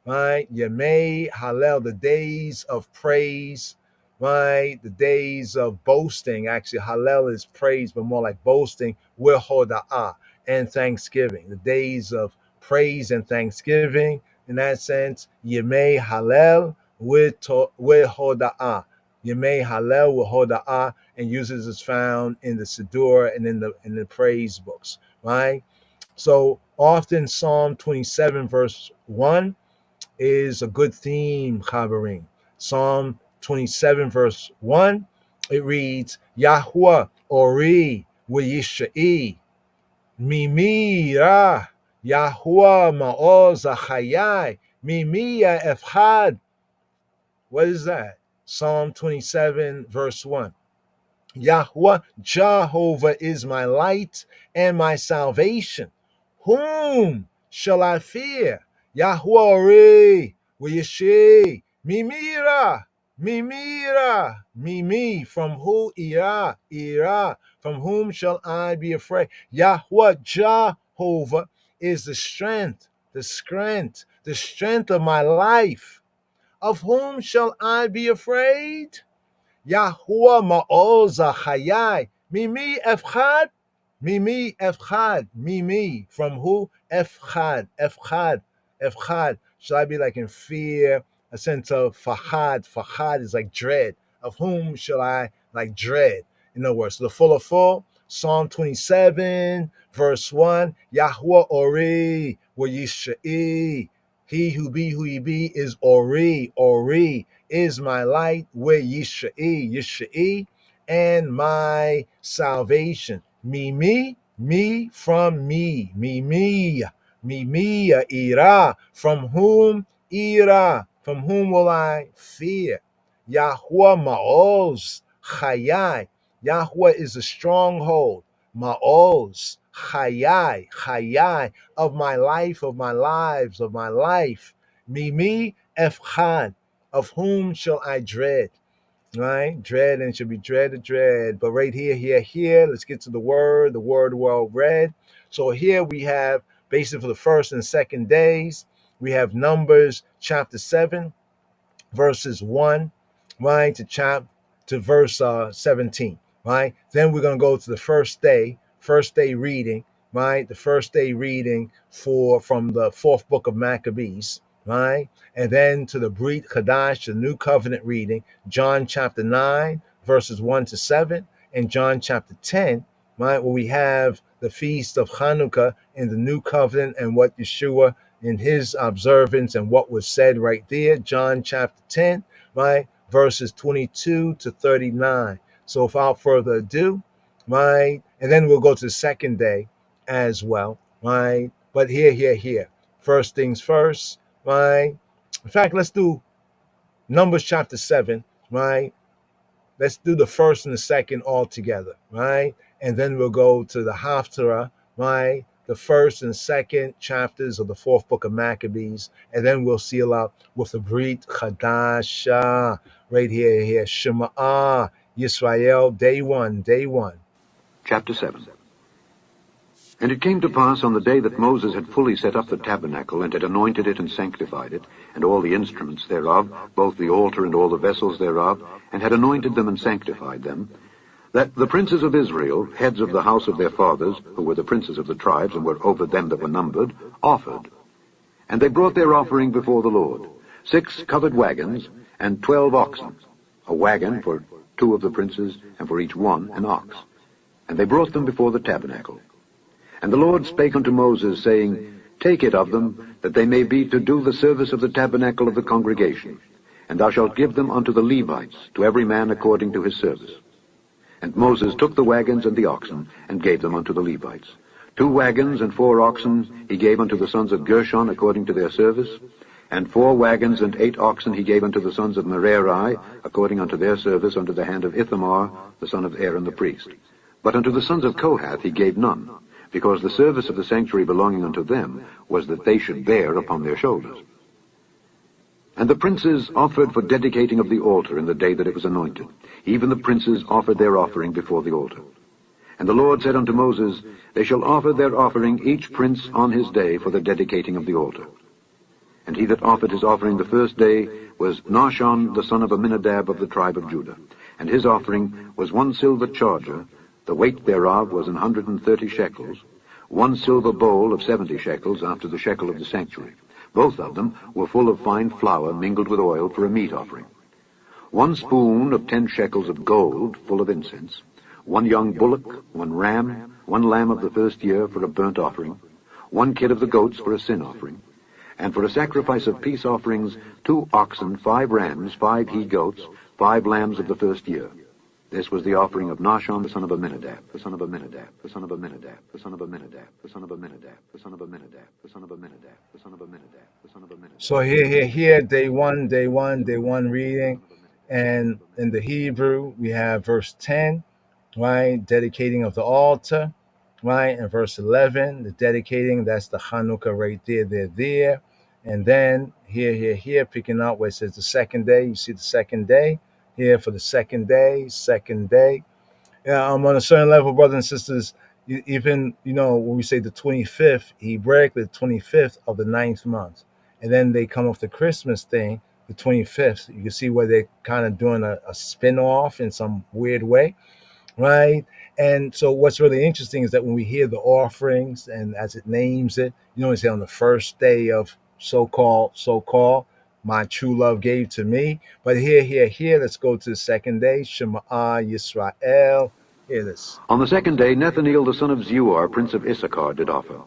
Speaker 2: Right? Yemei Hallel, the days of praise, right? The days of boasting. Actually, Hallel is praise, but more like boasting. Wehoda'ah, and thanksgiving. The days of praise and thanksgiving. In that sense, Yemei Hallel Wehoda'ah. Yemei Hallel Wehoda'ah, and uses is found in the Siddur and in the praise books, right? So often Psalm 27 verse 1 is a good theme, Chaverim. Psalm 27 verse 1, it reads, Yahuwah Ori V'yishai Mimi Ra Yahuwah Ma'oz Achayai Mimi Efchad. What is that? Psalm 27 verse 1. Yahweh, Jehovah is my light and my salvation. Whom shall I fear? Yahweh Re, V'yishai, Mimira, Mimi, from who? Ira, from whom shall I be afraid? Yahweh, Jehovah is the strength of my life. Of whom shall I be afraid? Yahuwah Ma'oz Achayai. Mimi Efchad. Mimi. From who? Efchad. Shall I be like in fear? A sense of fahad. Fahad is like dread. Of whom shall I like dread? In other words, the full. Psalm 27, verse 1. Yahuwah Ori V'yishai. He who be is Ori. Ori is my light, where Yishai, and my salvation. Me from me. Me, Ira, from whom will I fear? Yahuwah Ma'oz, Chayai. Yahweh is a stronghold. Ma'oz, Chayai, of my life, of my lives, of my life. Mimi Efchad. Of whom shall I dread? Right? Dread, and it should be dread. But right here, let's get to the word well read. So here we have, basically for the first and second days, we have Numbers chapter 7, verses 1, right, to verse 17, right? Then we're going to go to the first day reading, right? The first day reading from the fourth book of Maccabees, right? And then to the Brit Chadash, the New Covenant reading, John chapter 9, verses 1 to 7, and John chapter 10, right, where we have the feast of Hanukkah in the New Covenant and what Yeshua in his observance and what was said right there, John chapter 10, right, verses 22 to 39. So without further ado, right, and then we'll go to the second day as well, right? But here. First things first, right? In fact, let's do Numbers chapter 7, right? Let's do the first and the second all together, right? And then we'll go to the Haftarah, right? The first and second chapters of the fourth book of Maccabees, and then we'll seal up with the Brit Chadasha, right here, Shema Yisrael, day one.
Speaker 6: Chapter 7. And it came to pass on the day that Moses had fully set up the tabernacle, and had anointed it and sanctified it, and all the instruments thereof, both the altar and all the vessels thereof, and had anointed them and sanctified them, that the princes of Israel, heads of the house of their fathers, who were the princes of the tribes, and were over them that were numbered, offered. And they brought their offering before the Lord, 6 covered wagons, and 12 oxen, a wagon for 2 of the princes, and for each one an ox. And they brought them before the tabernacle. And the Lord spake unto Moses, saying, Take it of them, that they may be to do the service of the tabernacle of the congregation. And thou shalt give them unto the Levites, to every man according to his service. And Moses took the wagons and the oxen, and gave them unto the Levites. 2 wagons and 4 oxen he gave unto the sons of Gershon according to their service. And 4 wagons and 8 oxen he gave unto the sons of Merari, according unto their service, under the hand of Ithamar, the son of Aaron the priest. But unto the sons of Kohath he gave none, because the service of the sanctuary belonging unto them was that they should bear upon their shoulders. And the princes offered for dedicating of the altar in the day that it was anointed. Even the princes offered their offering before the altar. And the Lord said unto Moses, They shall offer their offering each prince on his day for the dedicating of the altar. And he that offered his offering the first day was Nahshon the son of Amminadab of the tribe of Judah. And his offering was 1 silver charger, the weight thereof was 130 shekels, 1 silver bowl of 70 shekels after the shekel of the sanctuary. Both of them were full of fine flour mingled with oil for a meat offering. 1 spoon of 10 shekels of gold full of incense, 1 young bullock, 1 ram, 1 lamb of the first year for a burnt offering, 1 kid of the goats for a sin offering, and for a sacrifice of peace offerings 2 oxen, 5 rams, 5 he-goats, 5 lambs of the first year. This was the offering of Nahshon the son of Amminadab, the son of Amminadab, the son of Amminadab, the son of Amminadab, the son of Amminadab, the son of Amminadab, the son of Amminadab, the son of Amminadab, the son of Amminadab.
Speaker 2: So here, day one reading. And in the Hebrew, we have verse 10, right? Dedicating of the altar, right? And verse 11, the dedicating, that's the Hanukkah right there. And then here, picking up where it says the second day, you see the second day. Here for the second day. Yeah, on a certain level, brothers and sisters, even, when we say the 25th, Hebraically the 25th of the 9th month. And then they come off the Christmas thing, the 25th. You can see where they're kind of doing a spin-off in some weird way, right? And so what's really interesting is that when we hear the offerings, and as it names it, we say on the first day of so-called, my true love gave to me. But here, let's go to the second day. Shema Yisrael. Hear this.
Speaker 6: On the second day, Nethaneel the son of Zuar, prince of Issachar, did offer.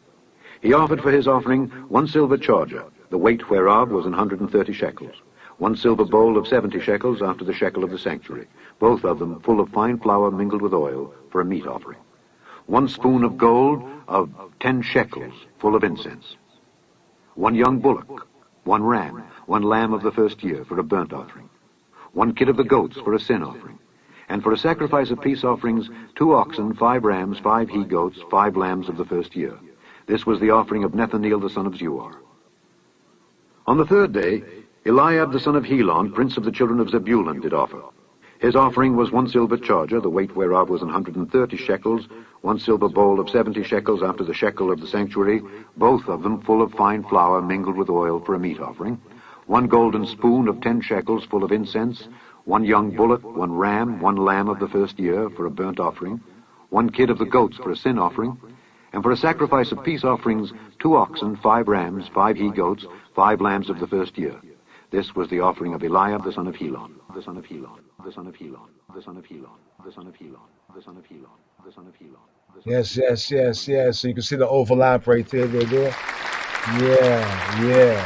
Speaker 6: He offered for his offering 1 silver charger, the weight whereof was 130 shekels, 1 silver bowl of 70 shekels after the shekel of the sanctuary, both of them full of fine flour mingled with oil for a meat offering. 1 spoon of gold of 10 shekels full of incense. 1 young bullock, 1 ram, 1 lamb of the first year for a burnt offering, 1 kid of the goats for a sin offering, and for a sacrifice of peace offerings 2 oxen, 5 rams, 5 he-goats, 5 lambs of the first year. This was the offering of Nethaneel the son of Zuar. On the third day, Eliab the son of Helon, prince of the children of Zebulun, did offer. His offering was 1 silver charger, the weight whereof was 130 shekels, 1 silver bowl of 70 shekels after the shekel of the sanctuary, both of them full of fine flour mingled with oil for a meat offering, 1 golden spoon of 10 shekels full of incense, 1 young bullock, 1 ram, 1 lamb of the first year for a burnt offering, 1 kid of the goats for a sin offering, and for a sacrifice of peace offerings 2 oxen, 5 rams, 5 he-goats, 5 lambs of the first year. This was the offering of Eliab the son of Helon, the son of Helon, the son of Helon, the son of Helon, the son of Helon, the son of Helon, the son of Helon.
Speaker 2: Yes. So you can see the overlap right there. Yeah.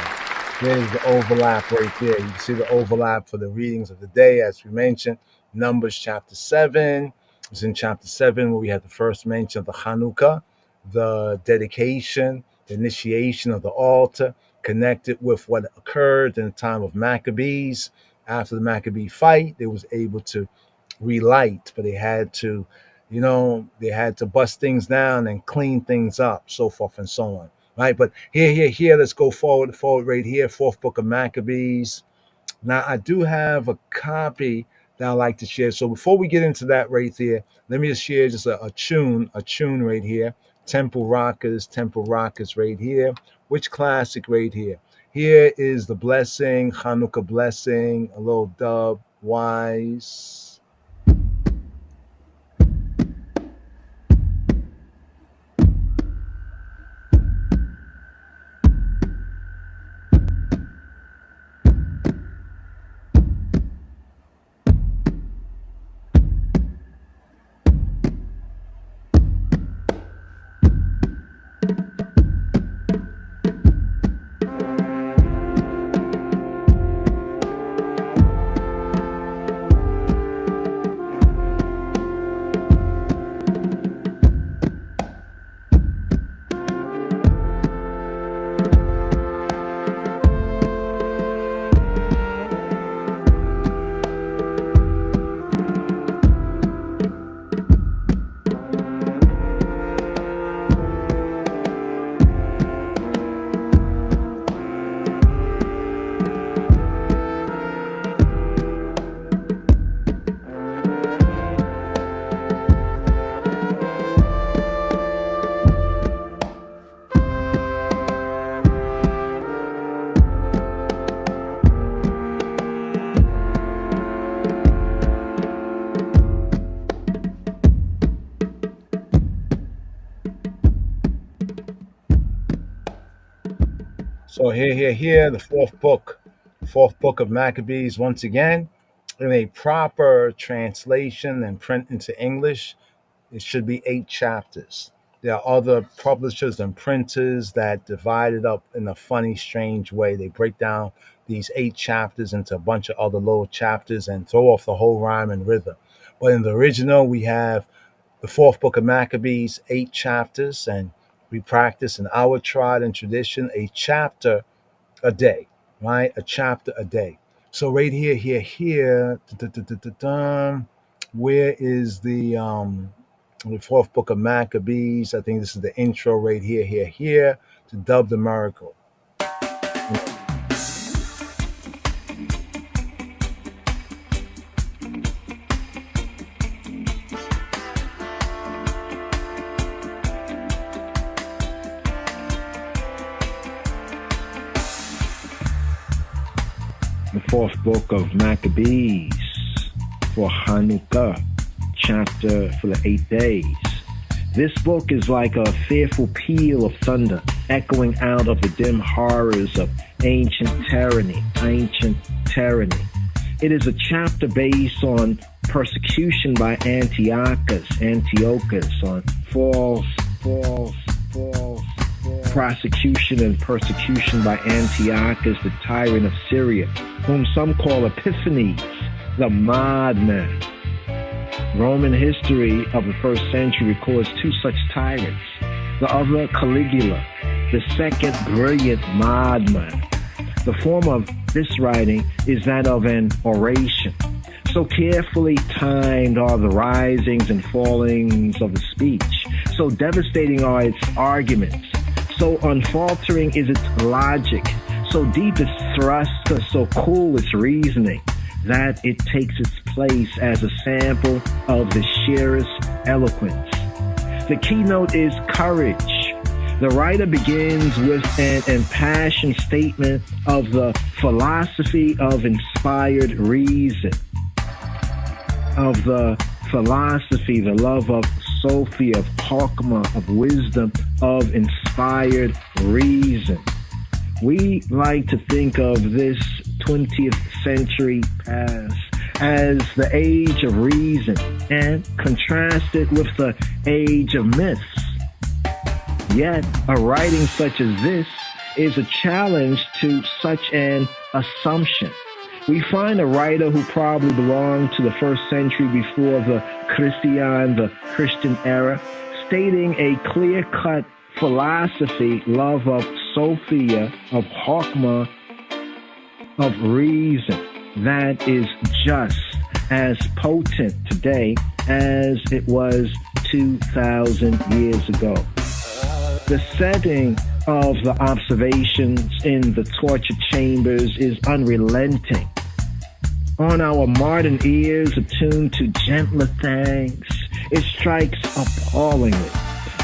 Speaker 2: There's the overlap right there. You can see the overlap for the readings of the day, as we mentioned. Numbers chapter 7. It's in chapter 7 where we have the first mention of the Hanukkah, the dedication, the initiation of the altar, connected with what occurred in the time of Maccabees. After the Maccabee fight, they was able to relight, but they had to, they had to bust things down and clean things up, so forth and so on. Right, but here, let's go forward right here, fourth book of Maccabees. Now, I do have a copy that I like to share. So before we get into that right there, let me just share just a tune right here. Temple Rockers right here. Which classic right here? Here is the blessing, Hanukkah blessing, a little dub, wise. So here, the fourth book of Maccabees, once again, in a proper translation and print into English, it should be 8 chapters. There are other publishers and printers that divide it up in a funny, strange way. They break down these 8 chapters into a bunch of other little chapters and throw off the whole rhyme and rhythm. But in the original, we have the fourth book of Maccabees, 8 chapters, and we practice in our tried and tradition a chapter a day, right? A chapter a day. So right here, where is the fourth book of Maccabees? I think this is the intro right here to dub the miracle.
Speaker 7: The fourth book of Maccabees for Hanukkah, chapter for the 8 days. This book is like a fearful peal of thunder echoing out of the dim horrors of ancient tyranny. It is a chapter based on persecution by Antiochus, on false prosecution and persecution by Antiochus, the tyrant of Syria, whom some call Epiphanes, the madman. Roman history of the first century records 2 such tyrants. The other, Caligula, the second brilliant madman. The form of this writing is that of an oration. So carefully timed are the risings and fallings of the speech. So devastating are its arguments. So unfaltering is its logic. So deep its thrust, so cool its reasoning, that it takes its place as a sample of the sheerest eloquence. The keynote is courage. The writer begins with an impassioned statement of the philosophy of inspired reason, of the philosophy, the love of Sophia, of Chokmah, of wisdom, of inspired reason. We like to think of this 20th century past as the age of reason and contrast it with the age of myths. Yet, a writing such as this is a challenge to such an assumption. We find a writer who probably belonged to the 1st century before the Christian era, stating a clear-cut philosophy, love of Sophia, of Chokmah, of reason, that is just as potent today as it was 2,000 years ago. The setting of the observations in the torture chambers is unrelenting. On our modern ears attuned to gentler things, it strikes appallingly.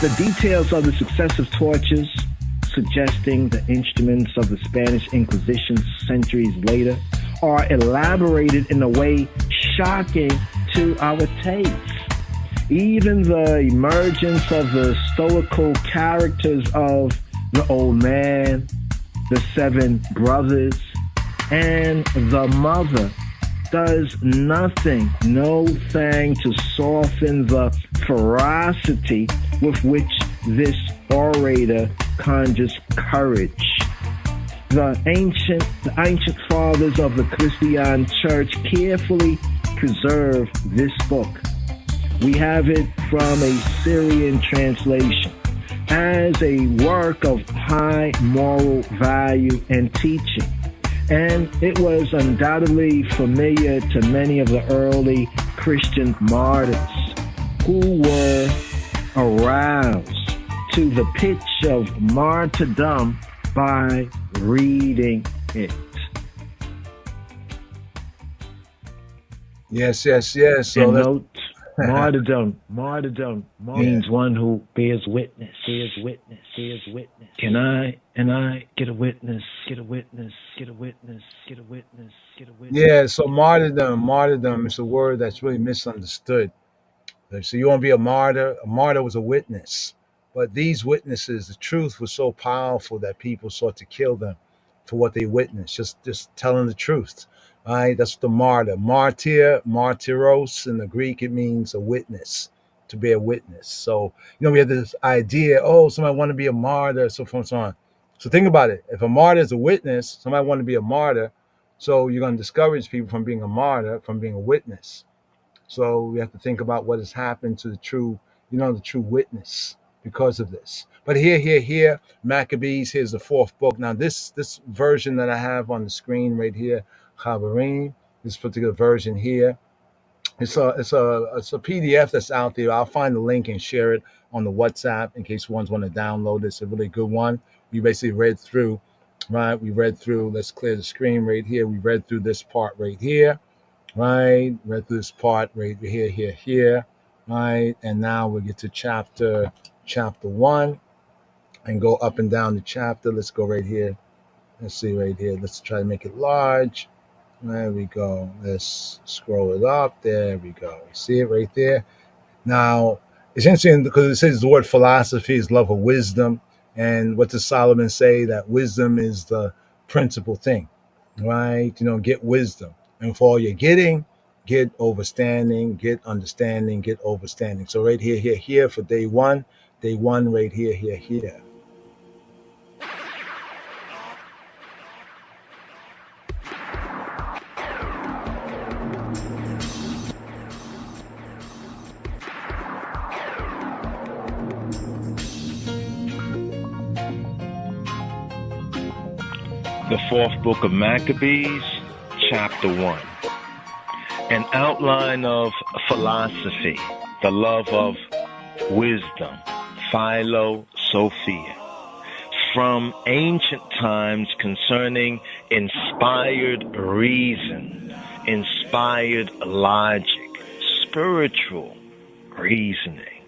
Speaker 7: The details of the successive tortures, suggesting the instruments of the Spanish Inquisition centuries later, are elaborated in a way shocking to our taste. Even the emergence of the stoical characters of the old man, the 7 brothers, and the mother does nothing, no thing to soften the ferocity with which this orator conjures courage. The ancient fathers of the Christian church carefully preserved this book. We have it from a Syrian translation as a work of high moral value and teaching, and it was undoubtedly familiar to many of the early Christian martyrs who were aroused to the pitch of martyrdom by reading it.
Speaker 2: Yes. So
Speaker 7: note, martyrdom means one who bears witness. Can I get a witness?
Speaker 2: yeah, so martyrdom is a word that's really misunderstood. So you want to be a martyr? A martyr was a witness. But these witnesses, the truth was so powerful that people sought to kill them for what they witnessed, just telling the truth. Right? That's the martyr. Martyros in the Greek, it means a witness, to bear witness. So, we have this idea, somebody want to be a martyr, so forth and so on. So think about it. If a martyr is a witness, somebody want to be a martyr, so you're going to discourage people from being a martyr, from being a witness. So we have to think about what has happened to the true witness because of this. But here, Maccabees, here's the 4th book. Now this version that I have on the screen right here, Chaverim, this particular version here, it's a PDF that's out there. I'll find the link and share it on the WhatsApp in case ones want to download it. It's a really good one. We basically read through, right? Let's clear the screen right here. We read through this part right here, right? Read through this part right here, right? And now we'll get to chapter 1 and go up and down the chapter. Let's go right here. Let's see right here. Let's try to make it large. There we go. Let's scroll it up. There we go. You see it right there? Now, it's interesting because it says the word philosophy is love of wisdom. And what does Solomon say? That wisdom is the principal thing, right? Get wisdom. And for all you're getting, get overstanding, get understanding, get overstanding. So right here for day one right here.
Speaker 7: The 4th book of Maccabees, chapter 1. An outline of philosophy, the love of wisdom, philosophia. From ancient times concerning inspired reason, inspired logic, spiritual reasoning.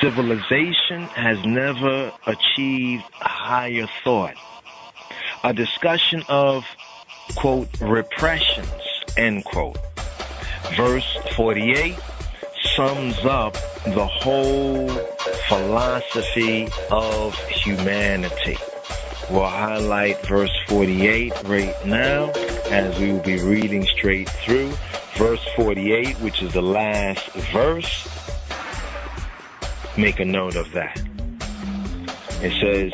Speaker 7: Civilization has never achieved higher thought. A discussion of, quote, repressions, end quote. Verse 48 sums up the whole philosophy of humanity. We'll highlight verse 48 right now as we will be reading straight through. Verse 48, which is the last verse, make a note of that. It says,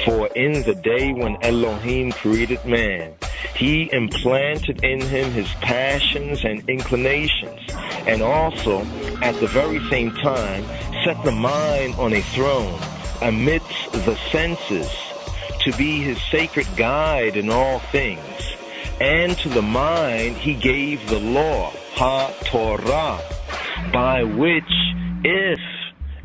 Speaker 7: For in the day when Elohim created man, he implanted in him his passions and inclinations, and also, at the very same time, set the mind on a throne amidst the senses, to be his sacred guide in all things. And to the mind he gave the law, ha-Torah, by which if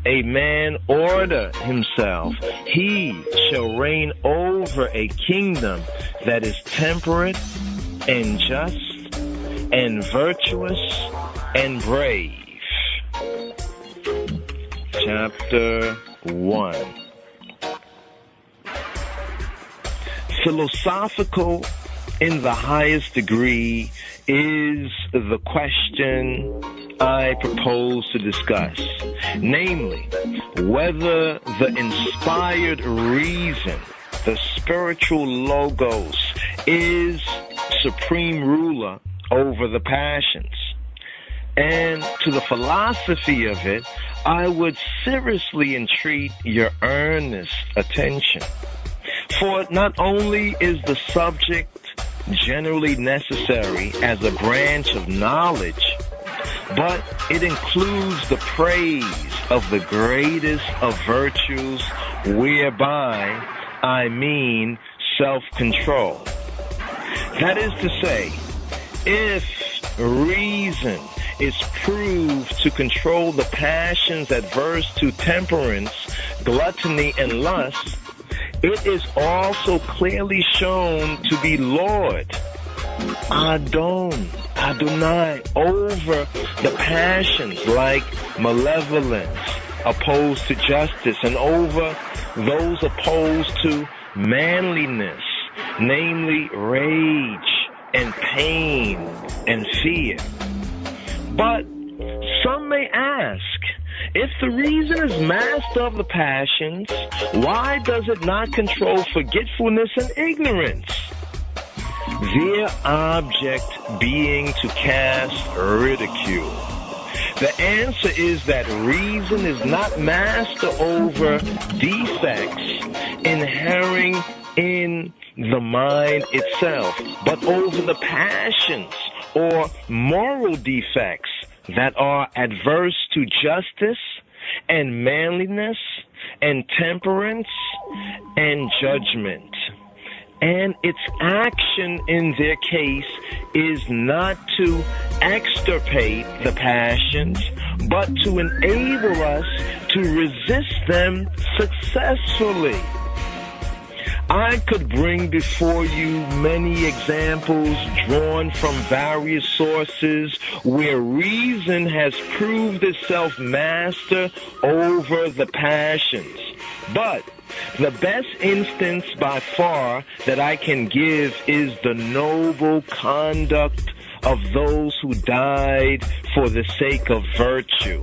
Speaker 7: a man order himself, he shall reign over a kingdom that is temperate and just and virtuous and brave. Chapter 1. Philosophical in the highest degree is the question I propose to discuss, namely, whether the inspired reason, the spiritual logos, is supreme ruler over the passions. And to the philosophy of it, I would seriously entreat your earnest attention. For not only is the subject generally necessary as a branch of knowledge, but it includes the praise of the greatest of virtues, whereby I mean self-control. That is to say, if reason is proved to control the passions adverse to temperance, gluttony, and lust, it is also clearly shown to be Lord, Adonai, over the passions like malevolence opposed to justice, and over those opposed to manliness, namely rage and pain and fear. But some may ask, if the reason is master of the passions, why does it not control forgetfulness and ignorance? Their object being to cast ridicule. The answer is that reason is not master over defects inherent in the mind itself, but over the passions or moral defects that are adverse to justice and manliness and temperance and judgment. And its action in their case is not to extirpate the passions, but to enable us to resist them successfully. I could bring before you many examples drawn from various sources where reason has proved itself master over the passions. But the best instance by far that I can give is the noble conduct of those who died for the sake of virtue.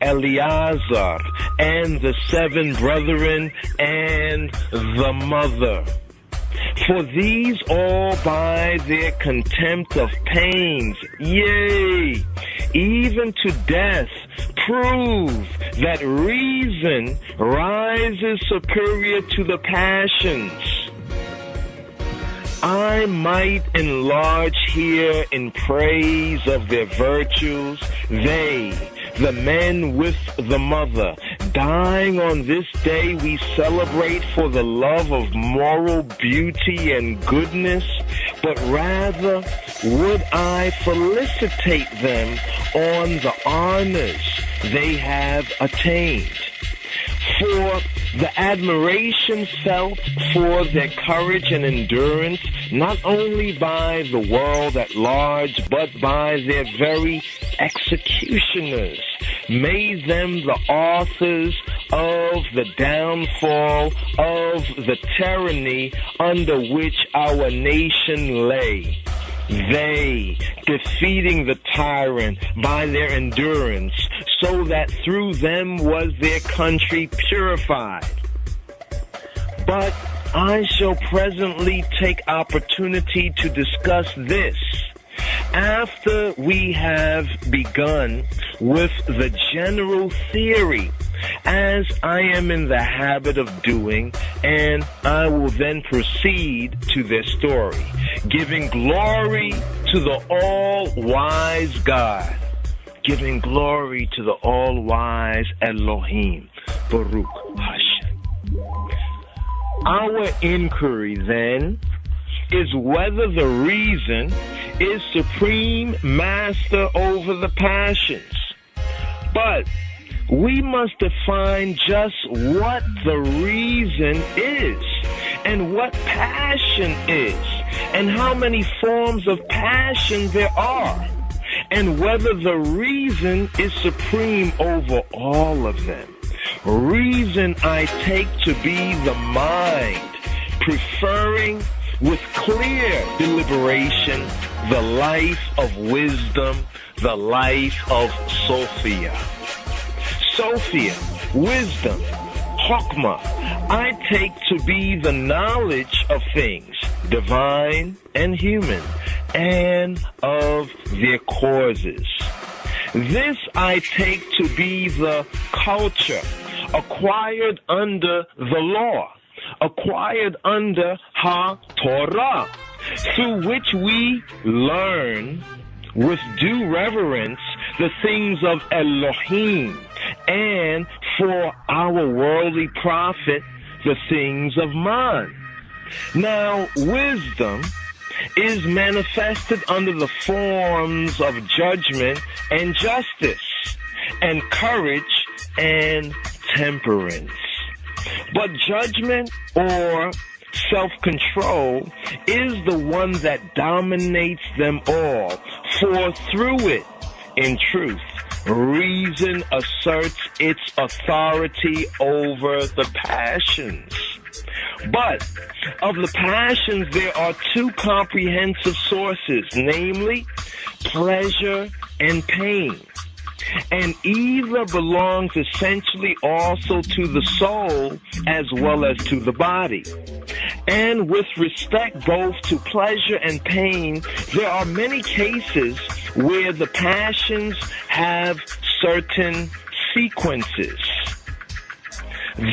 Speaker 7: Eleazar and the 7 brethren and the mother. For these all by their contempt of pains, yea, even to death, prove that reason rises superior to the passions. I might enlarge here in praise of their virtues, they, the men with the mother, dying on this day we celebrate for the love of moral beauty and goodness, but rather would I felicitate them on the honors they have attained. For the admiration felt for their courage and endurance, not only by the world at large, but by their very executioners, made them the authors of the downfall of the tyranny under which our nation lay. They, defeating the tyrant by their endurance, so that through them was their country purified. But I shall presently take opportunity to discuss this, after we have begun with the general theory as I am in the habit of doing, and I will then proceed to their story, giving glory to the all-wise God, giving glory to the all-wise Elohim, Baruch Hashem. Our inquiry, then, is whether the reason is supreme master over the passions. But we must define just what the reason is, and what passion is, and how many forms of passion there are, and whether the reason is supreme over all of them. Reason I take to be the mind, preferring with clear deliberation the life of wisdom, the life of Sophia. Sophia, wisdom, Chokmah, I take to be the knowledge of things, divine and human, and of their causes. This I take to be the culture acquired under the law, acquired under Ha-Torah, through which we learn with due reverence the things of Elohim, and for our worldly profit the things of man. Now, wisdom is manifested under the forms of judgment and justice, and courage and temperance. But judgment or self-control is the one that dominates them all, for through it, in truth, reason asserts its authority over the passions. But of the passions there are two comprehensive sources, namely pleasure and pain. And either belongs essentially also to the soul as well as to the body. And with respect both to pleasure and pain, there are many cases where the passions have certain sequences.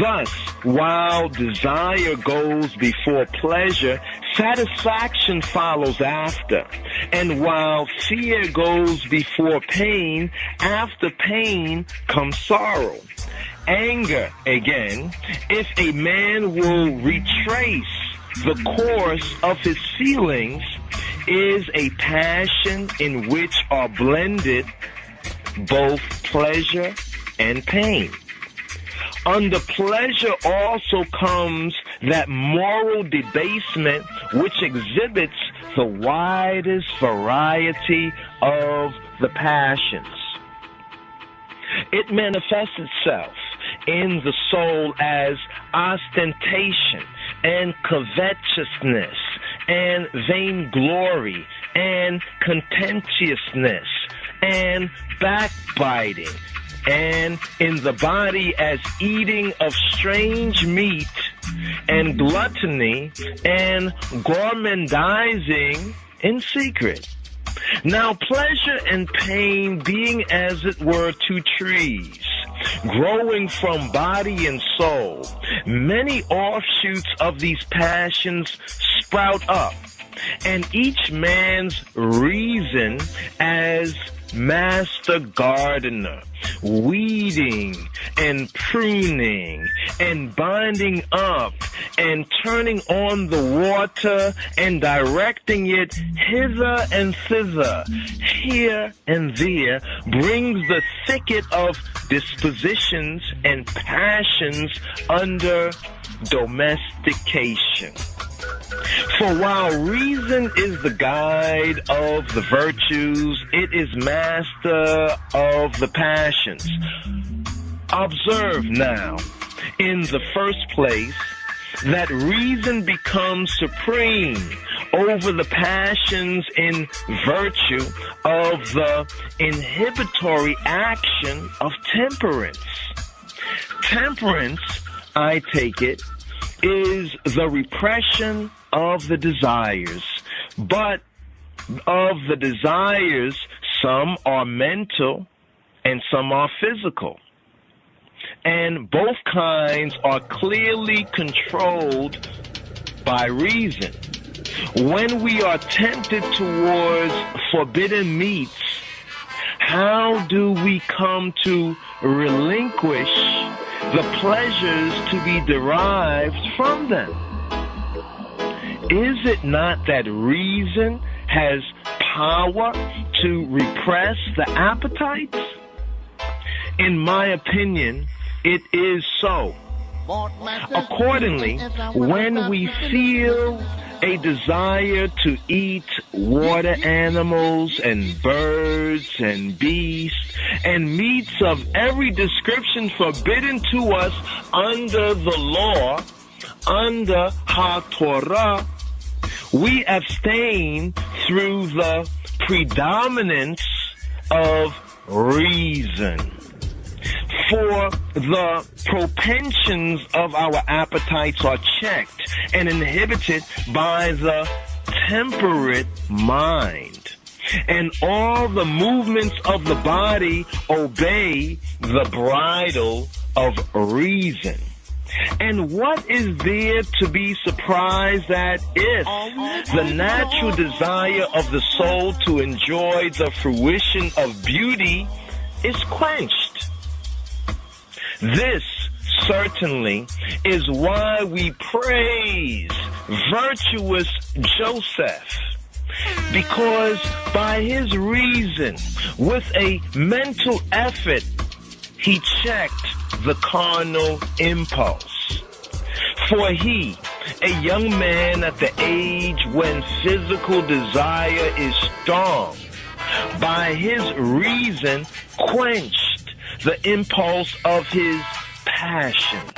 Speaker 7: Thus, while desire goes before pleasure, satisfaction follows after. And while fear goes before pain, after pain comes sorrow. Anger, again, if a man will retrace the course of his feelings, is a passion in which are blended both pleasure and pain. Under pleasure also comes that moral debasement which exhibits the widest variety of the passions. It manifests itself in the soul as ostentation and covetousness and vainglory and contentiousness and backbiting, and in the body as eating of strange meat and gluttony and gormandizing in secret. Now pleasure and pain being as it were two trees, growing from body and soul, many offshoots of these passions sprout up, and each man's reason as master gardener, weeding and pruning and binding up and turning on the water and directing it hither and thither, here and there, brings the thicket of dispositions and passions under domestication. For while reason is the guide of the virtues, it is master of the passions. Observe now, in the first place, that reason becomes supreme over the passions in virtue of the inhibitory action of temperance. Temperance, I take it, is the repression of the desires, but of the desires, some are mental and some are physical. And both kinds are clearly controlled by reason. When we are tempted towards forbidden meats, how do we come to relinquish the pleasures to be derived from them? Is it not that reason has power to repress the appetites? In my opinion, it is so. Accordingly, when we feel a desire to eat water animals and birds and beasts and meats of every description forbidden to us under the law, under HaTorah, we abstain through the predominance of reason. For the propensions of our appetites are checked and inhibited by the temperate mind, and all the movements of the body obey the bridle of reason. And what is there to be surprised at if the natural desire of the soul to enjoy the fruition of beauty is quenched? This certainly is why we praise virtuous Joseph, because by his reason, with a mental effort, he checked the carnal impulse. For he, a young man at the age when physical desire is strong, by his reason quenched the impulse of his passions.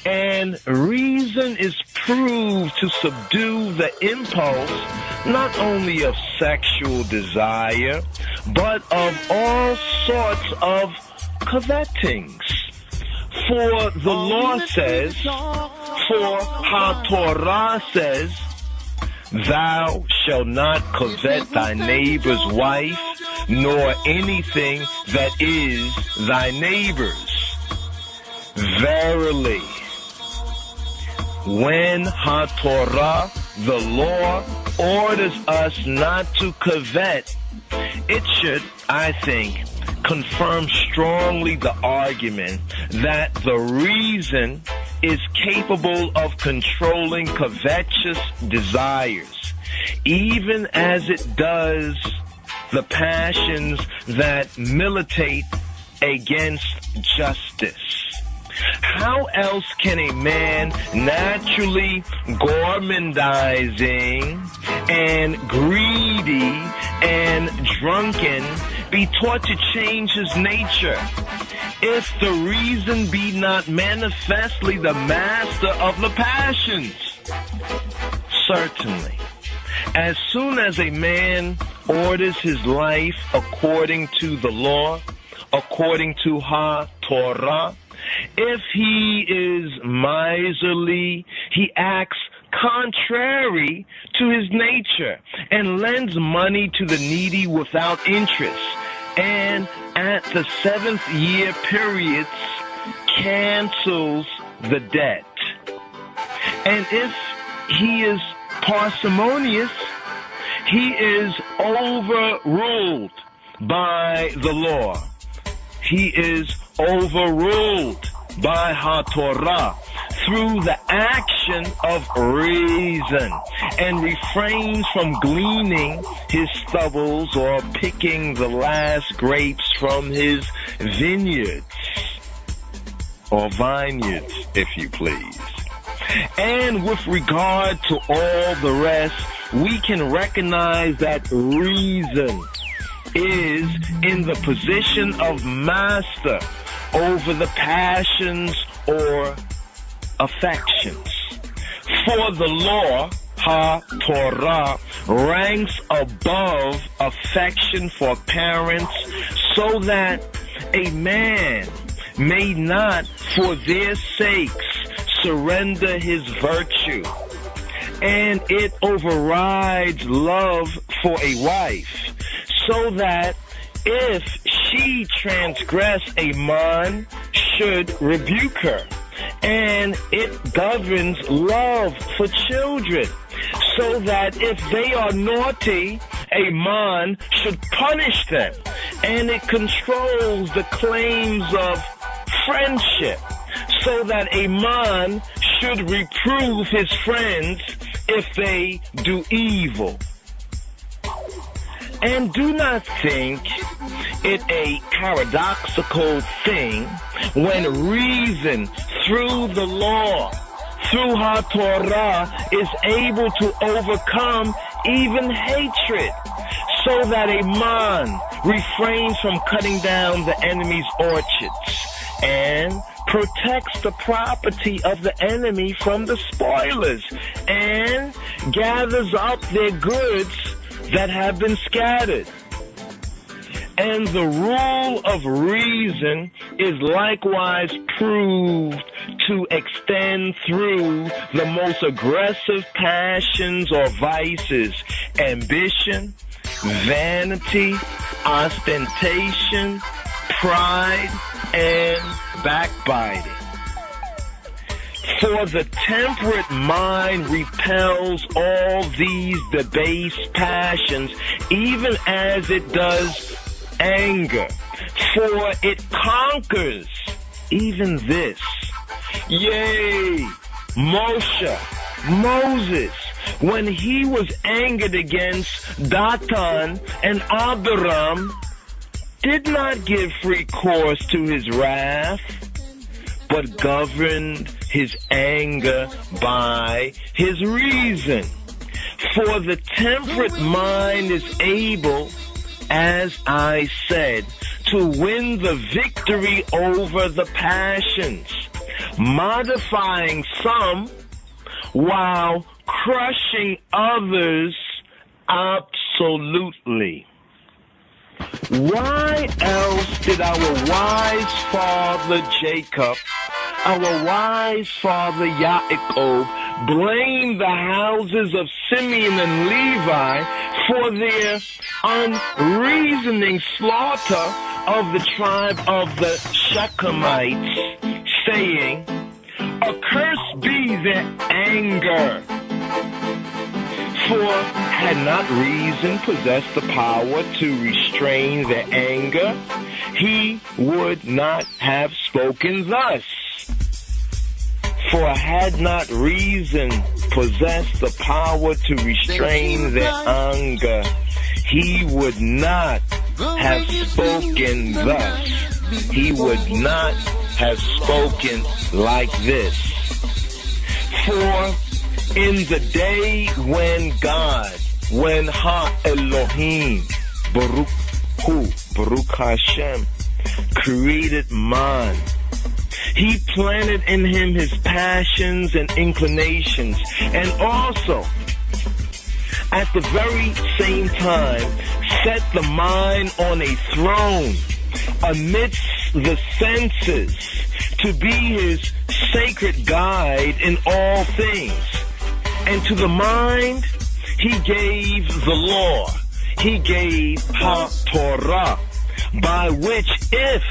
Speaker 7: And reason is proved to subdue the impulse not only of sexual desire, but of all sorts of covetings. For the law says, for HaTorah says, thou shalt not covet thy neighbor's wife, nor anything that is thy neighbor's. Verily, when HaTorah, the law, orders us not to covet, it should, I think, confirm strongly the argument that the reason is capable of controlling covetous desires, even as it does the passions that militate against justice. How else can a man naturally gormandizing and greedy and drunken be taught to change his nature, if the reason be not manifestly the master of the passions? Certainly, as soon as a man orders his life according to the law, according to HaTorah, if he is miserly, he acts contrary to his nature and lends money to the needy without interest, and at the 7th year periods cancels the debt. And if he is parsimonious, he is overruled by the law. He is overruled by HaTorah through the action of reason, and refrains from gleaning his stubbles or picking the last grapes from his vineyards, or vineyards, if you please. And with regard to all the rest, we can recognize that reason is in the position of master over the passions or affections. For the law, HaTorah, ranks above affection for parents, so that a man may not for their sakes surrender his virtue, and it overrides love for a wife, so that if she transgress a man, should rebuke her. And it governs love for children, so that if they are naughty, a man should punish them. And it controls the claims of friendship, so that a man should reprove his friends if they do evil. And do not think it a paradoxical thing when reason through the law, through HaTorah, is able to overcome even hatred, so that a man refrains from cutting down the enemy's orchards and protects the property of the enemy from the spoilers and gathers up their goods that have been scattered. And the rule of reason is likewise proved to extend through the most aggressive passions or vices: ambition, vanity, ostentation, pride, and backbiting. For the temperate mind repels all these debased passions, even as it does anger, for it conquers even this. Yea, Moses, when he was angered against Dathan and Abiram, did not give free course to his wrath, but governed his anger by his reason. For the temperate mind is able, as I said, to win the victory over the passions, modifying some while crushing others absolutely. Why else did our wise father Jacob, our wise father Yaakov, blame the houses of Simeon and Levi for their unreasoning slaughter of the tribe of the Shechemites, saying, "Accursed be their anger"? For had not reason possessed the power to restrain their anger, he would not have spoken thus. For had not reason possessed the power to restrain their anger, he would not have spoken thus. He would not have spoken like this. For in the day when God, when Ha-Elohim, Baruch Hashem, created man, he planted in him his passions and inclinations, and also, at the very same time, set the mind on a throne amidst the senses to be his sacred guide in all things. And to the mind, he gave the law. He gave HaTorah, by which if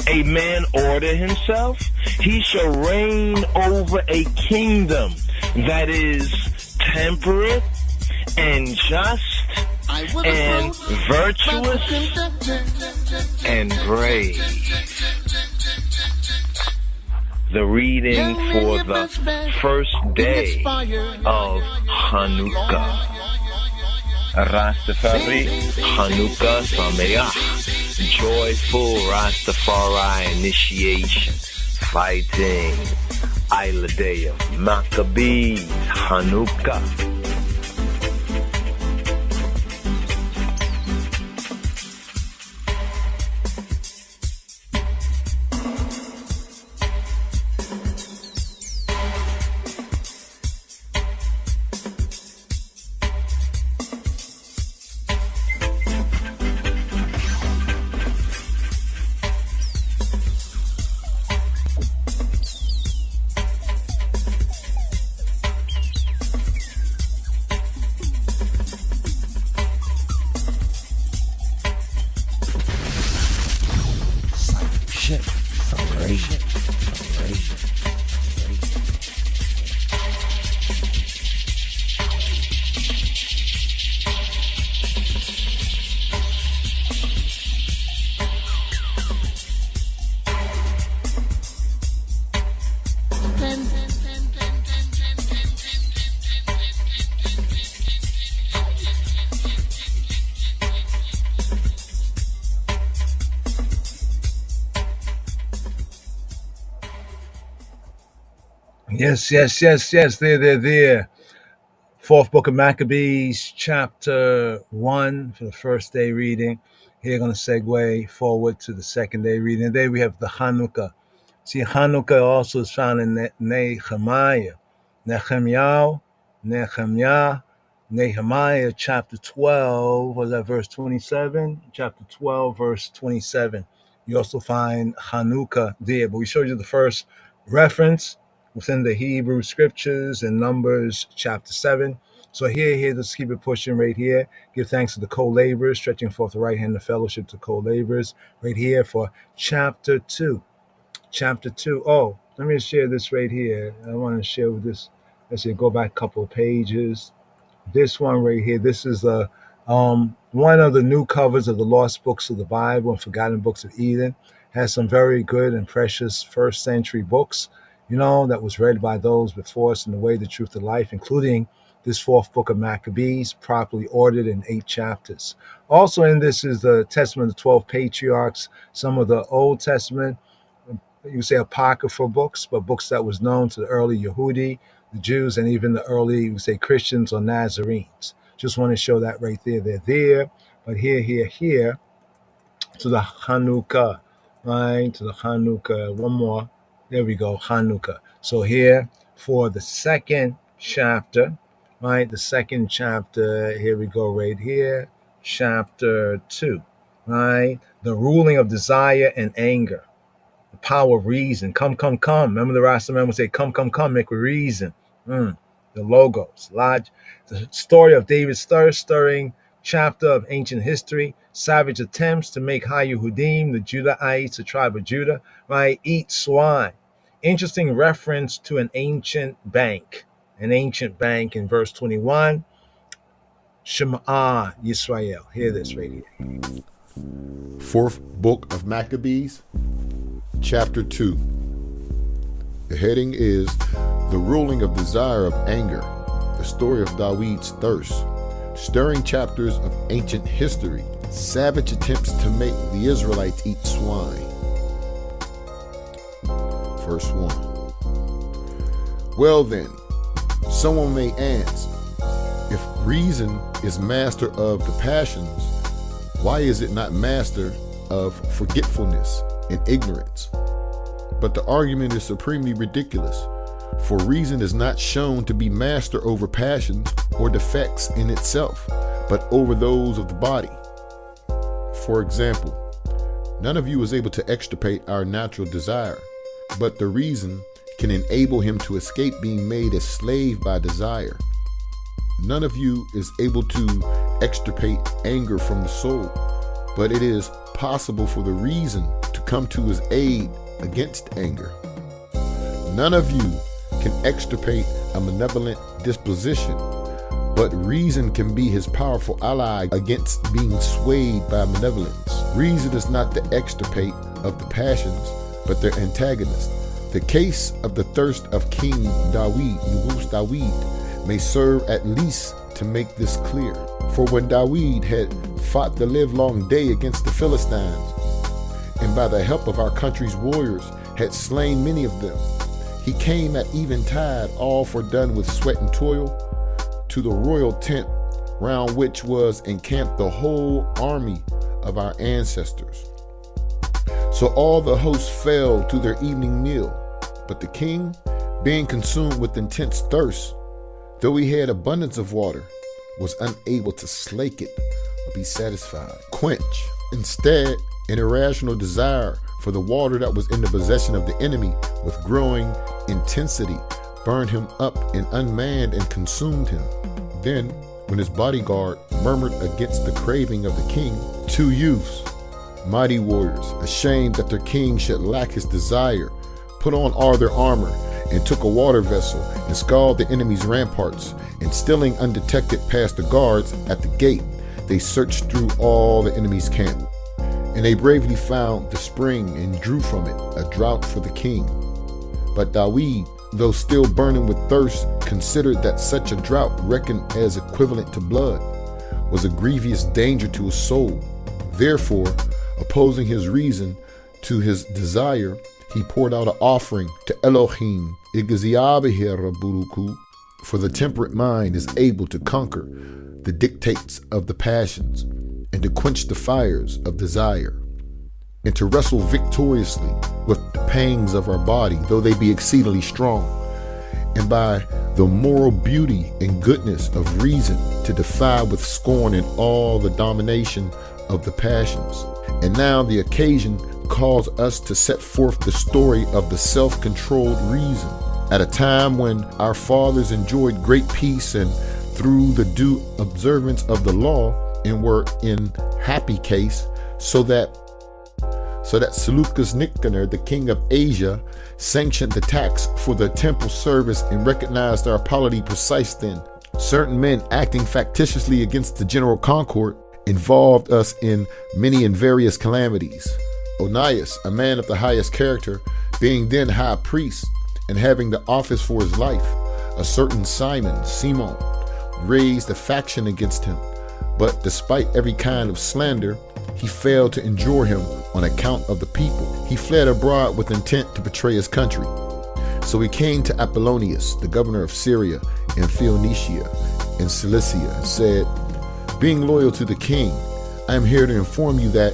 Speaker 7: a man order himself, he shall reign over a kingdom that is temperate and just and virtuous and brave. The reading for the first day of Hanukkah. Rastafari, Hanukkah Sameach. Joyful Rastafari initiation. Fighting Isla Day of Maccabees, Hanukkah.
Speaker 2: Yes. There. Fourth book of Maccabees, chapter 1 for the first day reading. Here, going to segue forward to the second day reading. Today we have the Hanukkah. See, Hanukkah also is found in Nehemiah. Nehemiah chapter 12, was that verse 27? Chapter 12, verse 27. You also find Hanukkah there, but we showed you the first reference within the Hebrew scriptures in Numbers chapter 7. So here, let's keep it pushing right here. Give thanks to the co-laborers, stretching forth the right hand of fellowship to co-laborers right here for chapter 2. Chapter 2. Oh, let me share this right here. I want to share with this. Let's see, go back a couple of pages. This one right here. This is one of the new covers of the Lost Books of the Bible and Forgotten Books of Eden. Has some very good and precious first century books, that was read by those before us in the way, the truth, the life, including this fourth book of Maccabees, properly ordered in 8 chapters. Also in this is the Testament of the 12 Patriarchs, some of the Old Testament, you say apocryphal books, but books that was known to the early Yehudi, the Jews, and even the early, you say Christians or Nazarenes. Just want to show that right there. They're there, but here, to the Hanukkah, right? To the Hanukkah. One more. There we go, Hanukkah. So here for the second chapter, right? The second chapter, here we go right here, chapter 2, right? The ruling of desire and anger, the power of reason. Come. Remember the Rasta man would say, come, make with reason. The logos, lodge. The story of David's stirring chapter of ancient history, savage attempts to make Yehudim, the Judahites, the tribe of Judah, right, eat swine. Interesting reference to an ancient bank in verse 21. Shema Yisrael. Hear this right here.
Speaker 8: Fourth book of Maccabees, chapter 2. The heading is The Ruling of Desire of Anger, the story of David's thirst, stirring chapters of ancient history, savage attempts to make the Israelites eat swine. Verse 1. Well then, someone may ask, if reason is master of the passions, why is it not master of forgetfulness and ignorance? But the argument is supremely ridiculous, for reason is not shown to be master over passions or defects in itself, but over those of the body. For example, none of you is able to extirpate our natural desire, but the reason can enable him to escape being made a slave by desire. None of you is able to extirpate anger from the soul, but it is possible for the reason to come to his aid against anger. None of you can extirpate a malevolent disposition, but reason can be his powerful ally against being swayed by malevolence. Reason is not the extirpate of the passions, but their antagonist. The case of the thirst of King David, may serve at least to make this clear. For when David had fought the livelong day against the Philistines, and by the help of our country's warriors had slain many of them, he came at eventide, all fordone with sweat and toil, to the royal tent round which was encamped the whole army of our ancestors. So all the hosts fell to their evening meal, but the king, being consumed with intense thirst, though he had abundance of water, was unable to slake it or be satisfied. Quench, instead, an irrational desire for the water that was in the possession of the enemy with growing intensity burned him up and unmanned and consumed him. Then, when his bodyguard murmured against the craving of the king, 2 youths, mighty warriors, ashamed that their king should lack his desire, put on all their armor and took a water vessel and scaled the enemy's ramparts, and stealing undetected past the guards at the gate, they searched through all the enemy's camp. And they bravely found the spring and drew from it a draught for the king. But David, though still burning with thirst, considered that such a draught, reckoned as equivalent to blood, was a grievous danger to his soul. Therefore, opposing his reason to his desire, he poured out an offering to Elohim, for the temperate mind is able to conquer the dictates of the passions and to quench the fires of desire, and to wrestle victoriously with the pangs of our body, though they be exceedingly strong, and by the moral beauty and goodness of reason to defy with scorn in all the domination of the passions. And now the occasion calls us to set forth the story of the self-controlled reason, at a time when our fathers enjoyed great peace and through the due observance of the law and were in happy case, so that Seleucus Nicanor, the king of Asia, sanctioned the tax for the temple service and recognized our polity precise then. Certain men acting factitiously against the general concord involved us in many and various calamities. Onias, a man of the highest character, being then high priest and having the office for his life, a certain Simon, raised a faction against him, but despite every kind of slander, he failed to endure him on account of the people. He fled abroad with intent to betray his country. So he came to Apollonius, the governor of Syria and Phoenicia and Cilicia, and said, being loyal to the king, I am here to inform you that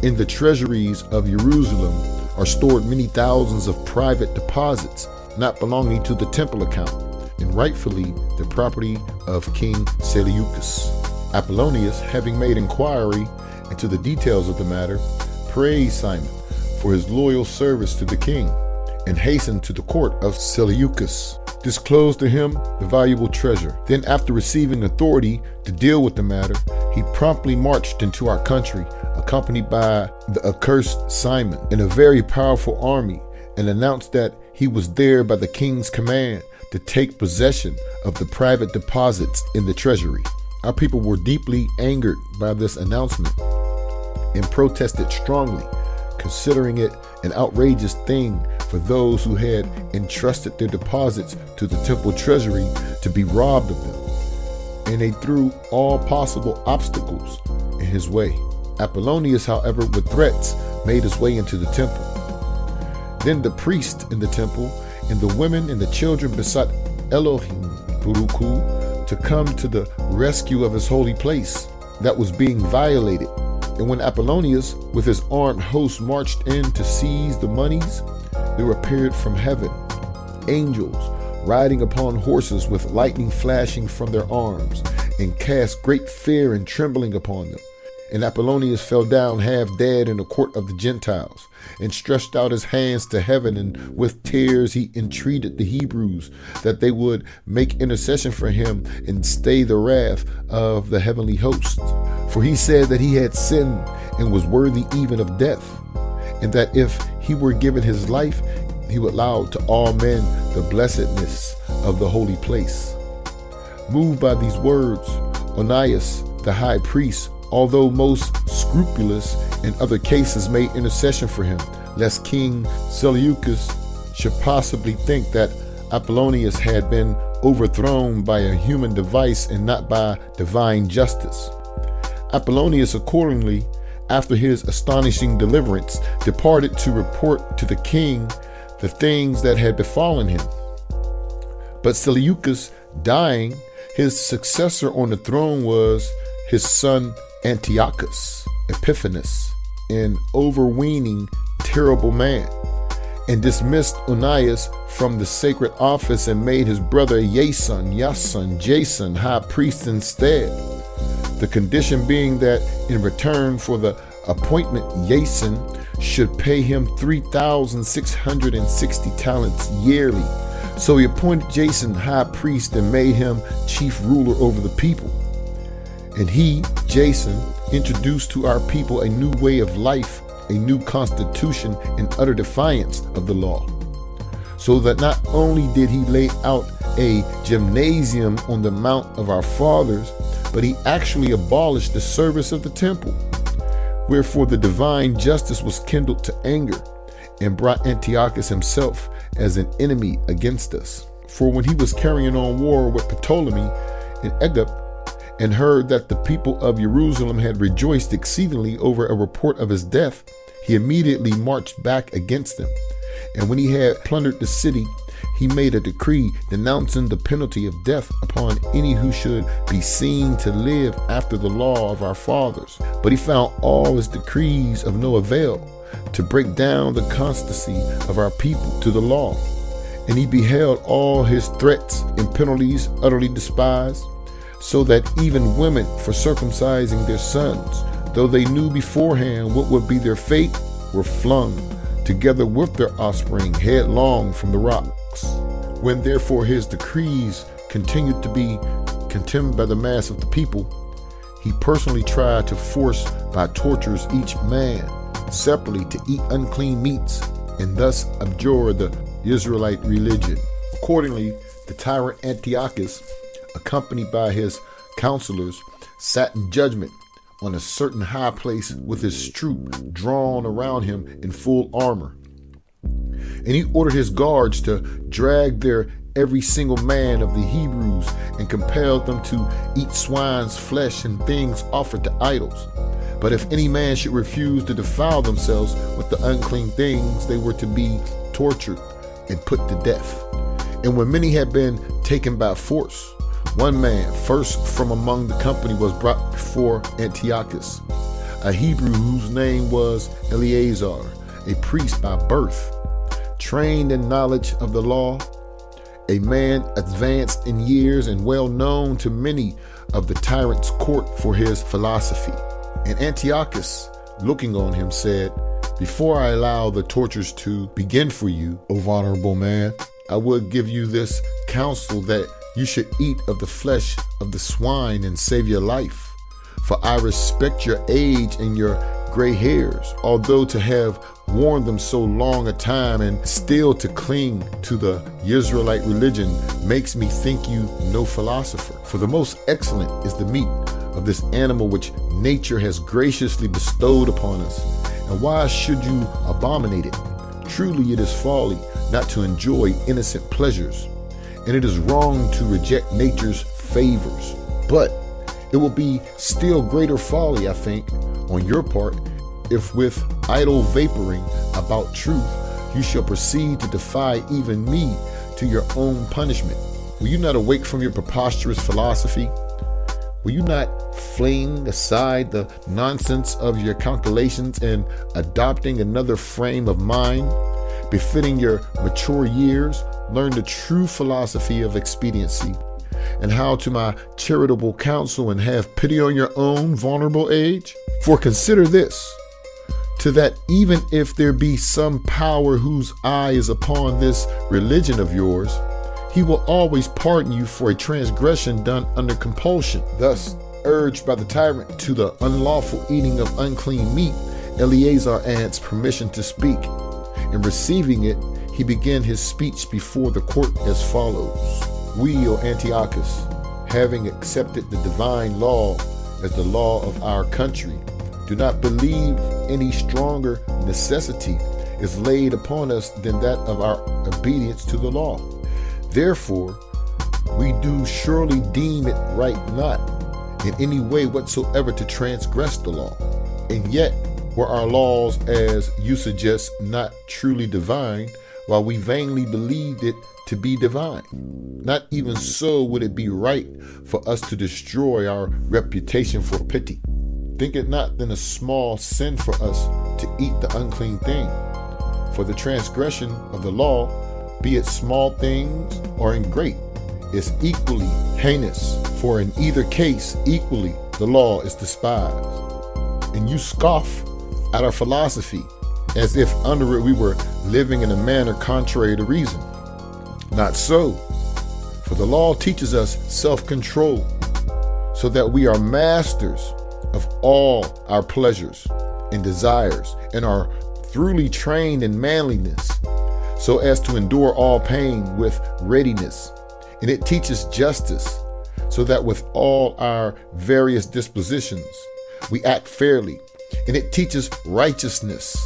Speaker 8: in the treasuries of Jerusalem are stored many thousands of private deposits not belonging to the temple account, and rightfully the property of King Seleucus. Apollonius, having made inquiry into the details of the matter, praised Simon for his loyal service to the king, and hastened to the court of Seleucus, disclosed to him the valuable treasure. Then, after receiving authority to deal with the matter, he promptly marched into our country, accompanied by the accursed Simon and a very powerful army, and announced that he was there by the king's command to take possession of the private deposits in the treasury. Our people were deeply angered by this announcement and protested strongly, considering it an outrageous thing for those who had entrusted their deposits to the temple treasury to be robbed of them. And they threw all possible obstacles in his way. Apollonius, however, with threats, made his way into the temple. Then the priest in the temple and the women and the children besought Elohim to come to the rescue of his holy place that was being violated. And when Apollonius with his armed host marched in to seize the monies, there appeared from heaven angels riding upon horses with lightning flashing from their arms, and cast great fear and trembling upon them. And Apollonius fell down half dead in the court of the Gentiles, and stretched out his hands to heaven, and with tears he entreated the Hebrews that they would make intercession for him and stay the wrath of the heavenly hosts. For he said that he had sinned and was worthy even of death, and that if he were given his life, he would allow to all men the blessedness of the holy place. Moved by these words, Onias, the high priest, although most scrupulous in other cases, made intercession for him, lest King Seleucus should possibly think that Apollonius had been overthrown by a human device and not by divine justice. Apollonius accordingly, after his astonishing deliverance, departed to report to the king the things that had befallen him. But Seleucus dying, his successor on the throne was his son Antiochus Epiphanes, an overweening, terrible man, and dismissed Onias from the sacred office and made his brother Jason high priest instead. The condition being that in return for the appointment, Jason should pay him 3,660 talents yearly. So he appointed Jason high priest and made him chief ruler over the people. And he, Jason, introduced to our people a new way of life, a new constitution in utter defiance of the law. So that not only did he lay out a gymnasium on the mount of our fathers, but he actually abolished the service of the temple. Wherefore the divine justice was kindled to anger and brought Antiochus himself as an enemy against us. For when he was carrying on war with Ptolemy in Egypt, and heard that the people of Jerusalem had rejoiced exceedingly over a report of his death, he immediately marched back against them, And when he had plundered the city, he made a decree denouncing the penalty of death upon any who should be seen to live after the law of our fathers. But he found all his decrees of no avail to break down the constancy of our people to the law. And he beheld all his threats and penalties utterly despised, so that even women for circumcising their sons, though they knew beforehand what would be their fate, were flung together with their offspring headlong from the rocks. When therefore his decrees continued to be contemned by the mass of the people, he personally tried to force by tortures each man separately to eat unclean meats, and thus abjure the Israelite religion. Accordingly, the tyrant Antiochus, accompanied by his counselors, sat in judgment on a certain high place with his troop drawn around him in full armor. And he ordered his guards to drag there every single man of the Hebrews and compelled them to eat swine's flesh and things offered to idols. But if any man should refuse to defile themselves with the unclean things, they were to be tortured and put to death. And when many had been taken by force, one man first from among the company was brought before Antiochus, a Hebrew whose name was Eleazar, a priest by birth, trained in knowledge of the law, a man advanced in years and well known to many of the tyrant's court for his philosophy. And Antiochus, looking on him, said, "Before I allow the tortures to begin for you, O vulnerable man, I would give you this counsel, that you should eat of the flesh of the swine and save your life. For I respect your age and your gray hairs, although to have worn them so long a time and still to cling to the Israelite religion makes me think you no philosopher. For the most excellent is the meat of this animal which nature has graciously bestowed upon us. And why should you abominate it? Truly it is folly not to enjoy innocent pleasures, and it is wrong to reject nature's favors. But it will be still greater folly, I think, on your part, if with idle vaporing about truth you shall proceed to defy even me to your own punishment. Will you not awake from your preposterous philosophy? Will you not fling aside the nonsense of your calculations and adopting another frame of mind, befitting your mature years, learn the true philosophy of expediency, and how to my charitable counsel and have pity on your own vulnerable age? For consider this, to that even if there be some power whose eye is upon this religion of yours, he will always pardon you for a transgression done under compulsion. Thus, urged by the tyrant to the unlawful eating of unclean meat, Eleazar asked permission to speak. In receiving it, he began his speech before the court as follows. We, O Antiochus, having accepted the divine law as the law of our country, do not believe any stronger necessity is laid upon us than that of our obedience to the law. Therefore, we do surely deem it right not in any way whatsoever to transgress the law. And yet were our laws, as you suggest, not truly divine, while we vainly believed it to be divine. Not even so would it be right for us to destroy our reputation for pity. Think it not then a small sin for us to eat the unclean thing. For the transgression of the law, be it small things or in great, is equally heinous, for in either case equally the law is despised. And you scoff at our philosophy, as if under it we were living in a manner contrary to reason. Not so, for the law teaches us self-control, so that we are masters of all our pleasures and desires, and are thoroughly trained in manliness, so as to endure all pain with readiness. And it teaches justice, so that with all our various dispositions we act fairly. And it teaches righteousness,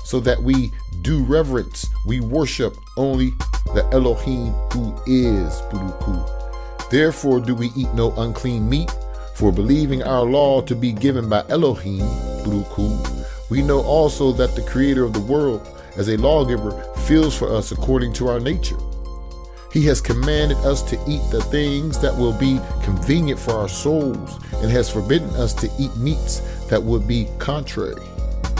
Speaker 8: so that we do reverence, we worship only the Elohim who is Buruku. Therefore do we eat no unclean meat, for believing our law to be given by Elohim Buruku, we know also that the creator of the world as a lawgiver feels for us according to our nature. He has commanded us to eat the things that will be convenient for our souls and has forbidden us to eat meats that would be contrary.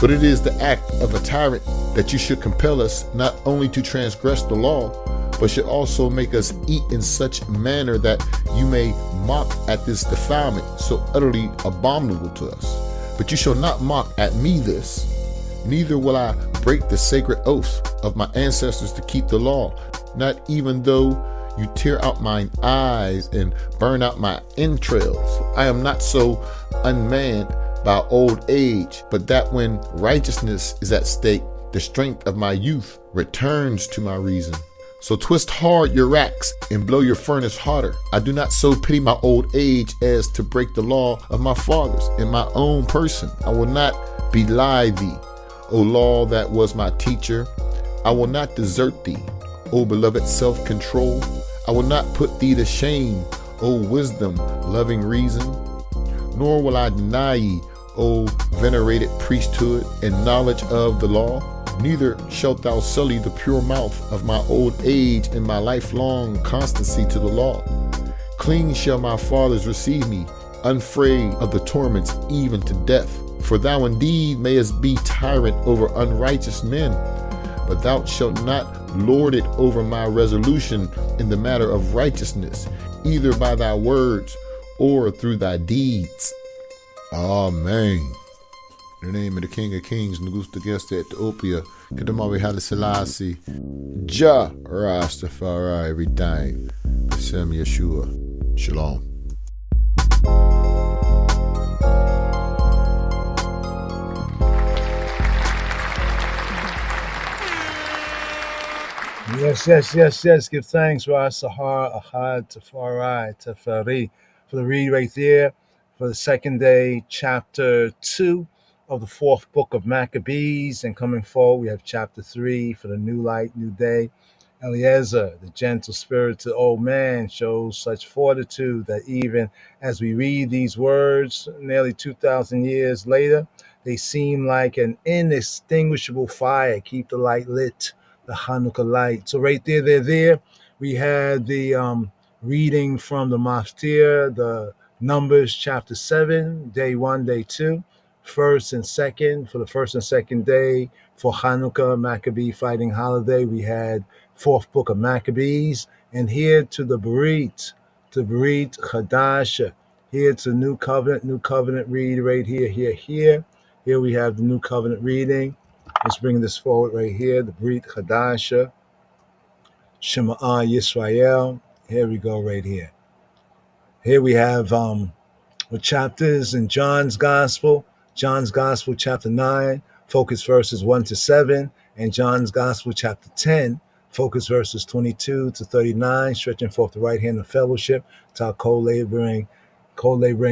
Speaker 8: But it is the act of a tyrant that you should compel us not only to transgress the law, but should also make us eat in such manner that you may mock at this defilement so utterly abominable to us. But you shall not mock at me this, neither will I break the sacred oath of my ancestors to keep the law, not even though you tear out mine eyes and burn out my entrails. I am not so unmanned by old age, but that when righteousness is at stake, the strength of my youth returns to my reason. So twist hard your racks and blow your furnace harder. I do not so pity my old age as to break the law of my fathers in my own person. I will not belie thee, O law that was my teacher. I will not desert thee, O beloved self-control. I will not put thee to shame, O wisdom, loving reason. Nor will I deny ye, O venerated priesthood and knowledge of the law. Neither shalt thou sully the pure mouth of my old age and my lifelong constancy to the law. Clean shall my fathers receive me, unafraid of the torments even to death. For thou indeed mayest be tyrant over unrighteous men, but thou shalt not lord it over my resolution in the matter of righteousness, either by thy words or through thy deeds. Amen. In the name of the King of Kings, Nugus the guest at Ethiopia, Kedamawi Haile Selassie, Jah Rastafari every time. B'Shem Yeshua. Shalom.
Speaker 2: Yes. Give thanks, Sahara, Ahad, Tafari, Tafari, for the read right there for the second day, chapter 2 of the 4th book of Maccabees. And coming forward, we have chapter 3 for the new light, new day. Eliezer, the gentle spirited old man, shows such fortitude that even as we read these words nearly 2,000 years later, they seem like an inextinguishable fire. Keep the light lit, the Hanukkah light. So right there, we had the reading from the Maftir, the Numbers chapter 7, day 1, day 2, first and second. For the first and second day for Hanukkah, Maccabee fighting holiday, we had 4th book of Maccabees. And here to the Berit Chadash, here to new covenant read right here. Here we have the new covenant reading. Let's bring this forward right here, the Berit Chadash, Shema Yisrael. Here we go right here. Here we have the chapters in John's Gospel chapter 9, focus verses 1 to 7, and John's Gospel chapter 10, focus verses 22 to 39, stretching forth the right hand of fellowship to our co-laboring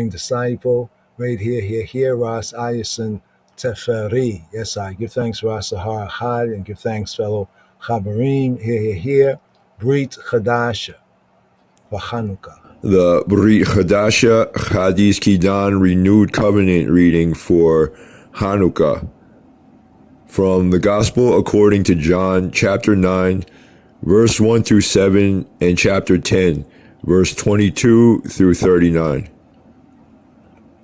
Speaker 2: disciple right here, Ras Ayison Teferi. Yes, I give thanks, Ras Sahara Had, and give thanks, fellow Chabarim. Here, Brit Chadasha for Hanukkah.
Speaker 9: The Brit Chadasha Chadis Kidan renewed covenant reading for Hanukkah from the Gospel according to John, chapter 9, verse 1 through 7, and chapter 10, verse 22 through 39.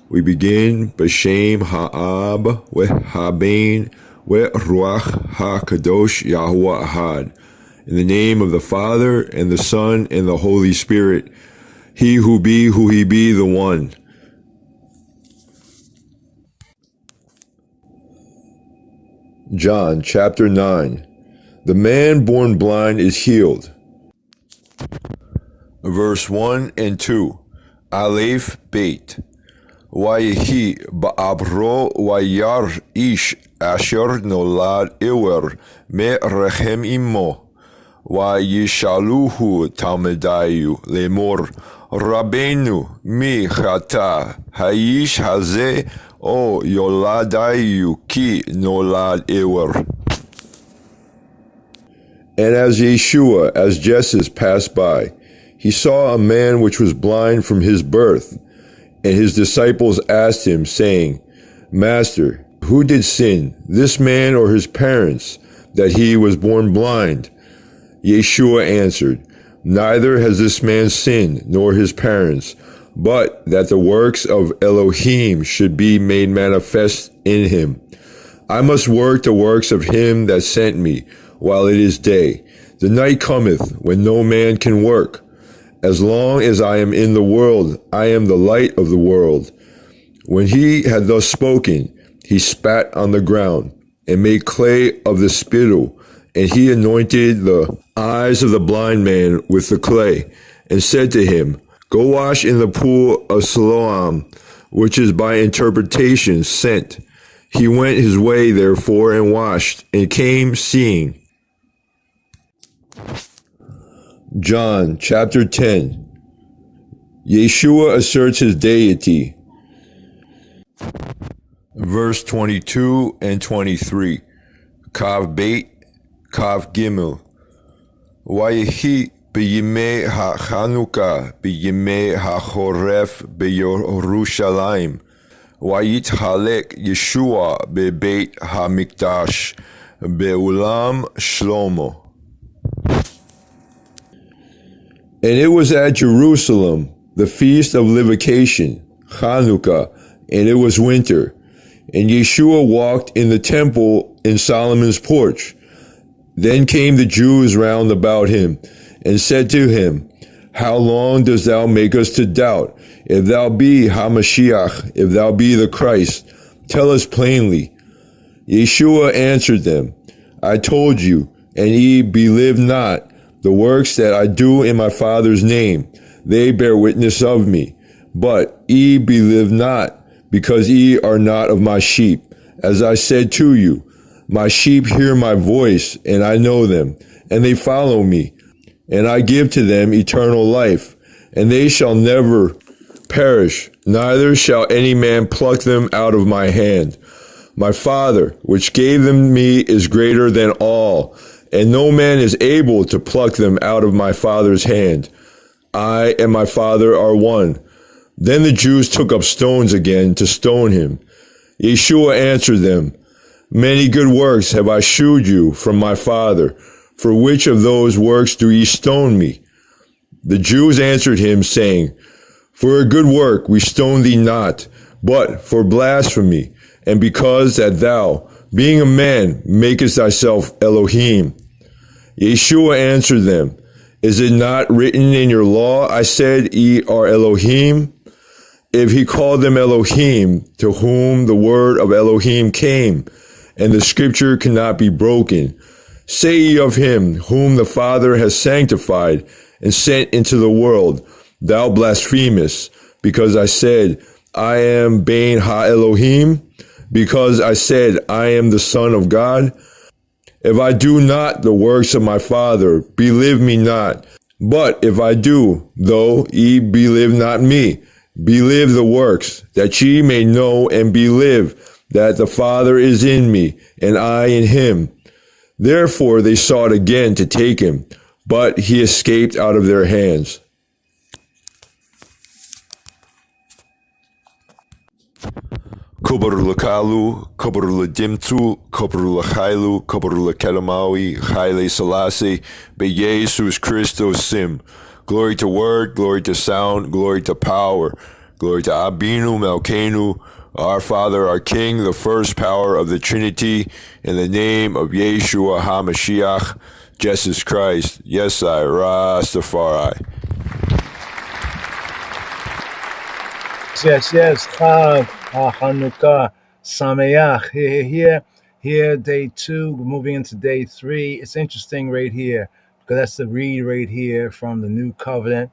Speaker 9: We begin B'Shem Ha'ab Ve'Habein Ve'Ruach HaKadosh Yahuwah Ahad. In the name of the Father, and the Son, and the Holy Spirit, He who he be, the one. John chapter 9. The man born blind is healed. Verse 1 and 2. Aleph Beit. Vayehi ba'abro vayar ish asher nolad iwer me'rechem imo. Vayishaluhu talmidayu lemor. Rabbeinu mi chata ha'ish hazeh o yoladayu ki nolad iwer. And as Yeshua, as Jesus passed by, he saw a man which was blind from his birth. And his disciples asked him, saying, Master, who did sin, this man or his parents, that he was born blind? Yeshua answered, Neither has this man sinned, nor his parents, but that the works of Elohim should be made manifest in him. I must work the works of him that sent me, while it is day. The night cometh, when no man can work. As long as I am in the world, I am the light of the world. When he had thus spoken, he spat on the ground, and made clay of the spittle, and he anointed the eyes of the blind man with the clay, and said to him, Go wash in the pool of Siloam, which is by interpretation sent. He went his way, therefore, and washed, and came seeing. John chapter 10. Yeshua asserts his deity. Verse 22 and 23. Kav Beit, Kav Gimel. Vayehi b'yimei ha-Chanukah, b'yimei ha-Choref b'Yerushalayim. Vayithalek Yeshua b'Beit ha-Mikdash, be'ulam Shlomo. And it was at Jerusalem, the feast of Livocation, Chanukah, and it was winter. And Yeshua walked in the temple in Solomon's porch. Then came the Jews round about him, and said to him, How long dost thou make us to doubt? If thou be HaMashiach, if thou be the Christ, tell us plainly. Yeshua answered them, I told you, and ye believe not. The works that I do in my Father's name, they bear witness of me. But ye believe not, because ye are not of my sheep. As I said to you, my sheep hear my voice, and I know them, and they follow me. And I give to them eternal life, and they shall never perish, neither shall any man pluck them out of my hand. My Father, which gave them me, is greater than all, and no man is able to pluck them out of my Father's hand. I and my Father are one. Then the Jews took up stones again to stone him. Yeshua answered them, Many good works have I shewed you from my Father. For which of those works do ye stone me? The Jews answered him, saying, For a good work we stone thee not, but for blasphemy, and because that thou, being a man, makest thyself Elohim. Yeshua answered them, Is it not written in your law, I said, ye are Elohim? If he called them Elohim, to whom the word of Elohim came, and the scripture cannot be broken, say ye of him whom the Father has sanctified and sent into the world, Thou blasphemest, because I said, I am Bein ha-Elohim, because I said, I am the Son of God. If I do not the works of my Father, believe me not. But if I do, though ye believe not me, believe the works, that ye may know and believe that the Father is in me, and I in him. Therefore they sought again to take him, but he escaped out of their hands. Kobar lakalu, kobar ladimtu, kobar lachailu, kobar lakelamawi, Haile Selassie, be Jesus Christos Sim. Glory to word, glory to sound, glory to power, glory to Abinu Melkenu, our Father, our King, the first power of the Trinity, in the name of Yeshua HaMashiach, Jesus Christ. Yes, I, Rastafari.
Speaker 2: Yes. Hanukkah, Sameach. Here, day 2, moving into day 3. It's interesting right here, because that's the read right here from the New Covenant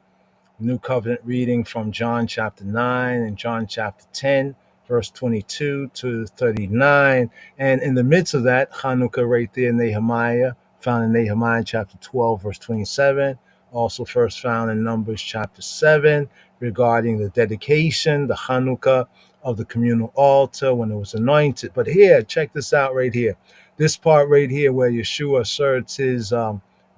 Speaker 2: reading from John chapter 9 and John chapter 10, verse 22 to 39. And in the midst of that, Hanukkah right there, Nehemiah, found in Nehemiah chapter 12, verse 27. Also first found in Numbers chapter 7, regarding the dedication, the Hanukkah of the communal altar when it was anointed. But here, check this out right here. This part right here where Yeshua asserts his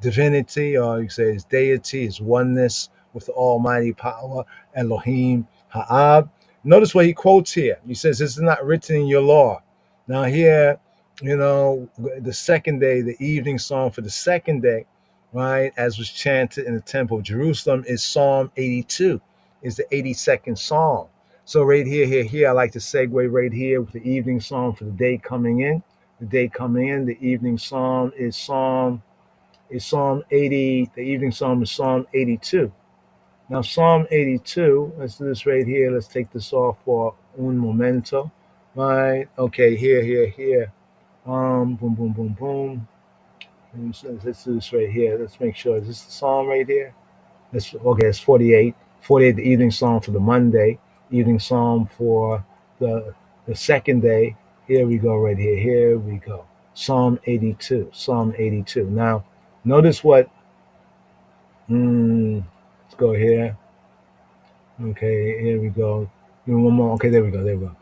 Speaker 2: divinity, or you say his deity, his oneness with the almighty power, Elohim Ha'ab. Notice what he quotes here. He says, this is not written in your law. Now here, the second day, the evening psalm for the second day, right, as was chanted in the temple of Jerusalem, is Psalm 82, is the 82nd psalm. So right here, I like to segue right here with the evening psalm for the day coming in. The day coming in, the evening psalm is Psalm 80. The evening psalm is Psalm 82. Now, Psalm 82, let's do this right here. Let's take this off for un momento. Right? Okay, here. Boom, boom, boom, boom. Let's do this right here. Let's make sure. Is this the psalm right here? It's 48. 48, the evening psalm for the Monday. Evening psalm for the second day. Here we go, right here. Here we go. Psalm 82. Psalm 82. Now, notice what. Let's go here. Okay, here we go. One more. Okay, there we go.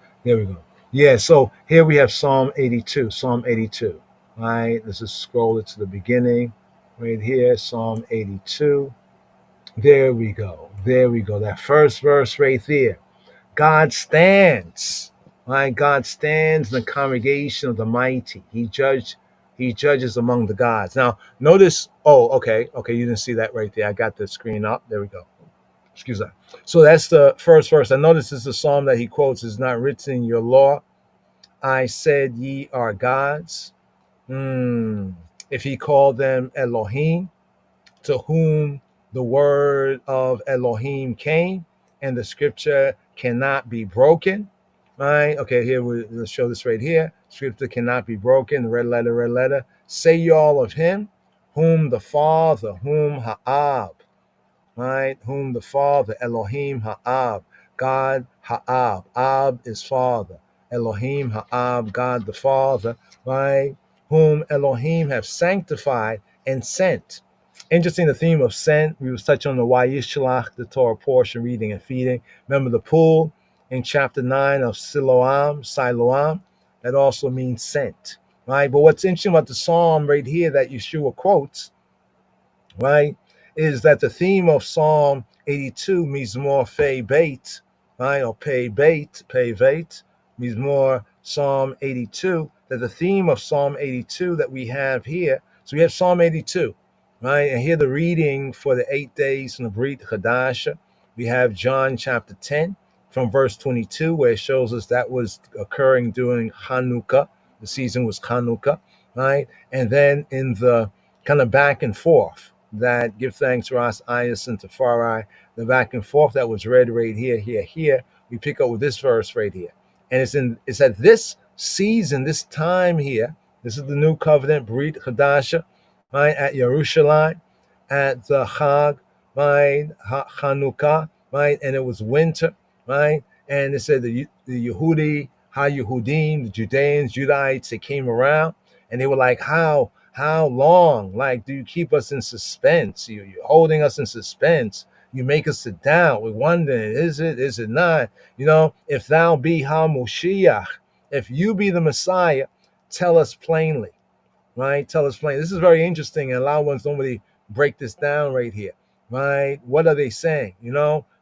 Speaker 2: Yeah, so here we have Psalm 82. Psalm 82. All right, let's just scroll it to the beginning. Right here, Psalm 82. There we go. That first verse right there. God stands. Right? God stands in the congregation of the mighty. He judges among the gods. Now, notice, okay, you didn't see that right there. I got the screen up. There we go. Excuse me. So that's the first verse. I notice this is a psalm that he quotes, is not written in your law. I said ye are gods. If he called them Elohim, to whom the word of Elohim came, and the scripture cannot be broken. Right? Okay, here let's show this right here. Scripture cannot be broken. Red letter. Say ye all of him, whom the Father, whom Ha'ab. Right? Whom the Father, Elohim Ha'ab, God Ha'ab. Ab is Father. Elohim Ha'ab, God the Father, right? Whom Elohim have sanctified and sent. Interesting, the theme of sent. We was touching on the Wayishlach, the Torah portion, reading and feeding. Remember the pool in chapter 9 of Siloam, that also means sent, right? But what's interesting about the psalm right here that Yeshua quotes, right, is that the theme of Psalm 82, Mizmor Fei Beit, right, or Pei Beit, Mizmor Psalm 82, that the theme of Psalm 82 that we have here, so we have Psalm 82, right, and here the reading for the 8 days from the Brit Chadasha, we have John chapter 10 from verse 22, where it shows us that was occurring during Hanukkah, the season was Hanukkah, right, and then in the kind of back and forth, that give thanks to Rasiadonis and Rastafari, the back and forth that was read right here. We pick up with this verse right here. And it's at this season, this time here, this is the new covenant, Brit Chadasha, right, at Yerushalayim, at the Chag, right, Chanukah, right, and it was winter, right, and it said the Yehudi, Ha-Yehudim, the Judahites, they came around, and they were like, how long? Like, do you keep us in suspense? You're holding us in suspense. You make us sit down. We're wondering, is it not? If thou be HaMoshiach, if you be the Messiah, tell us plainly, right? Tell us plainly. This is very interesting, and a lot of ones don't really break this down right here, right? What are they saying,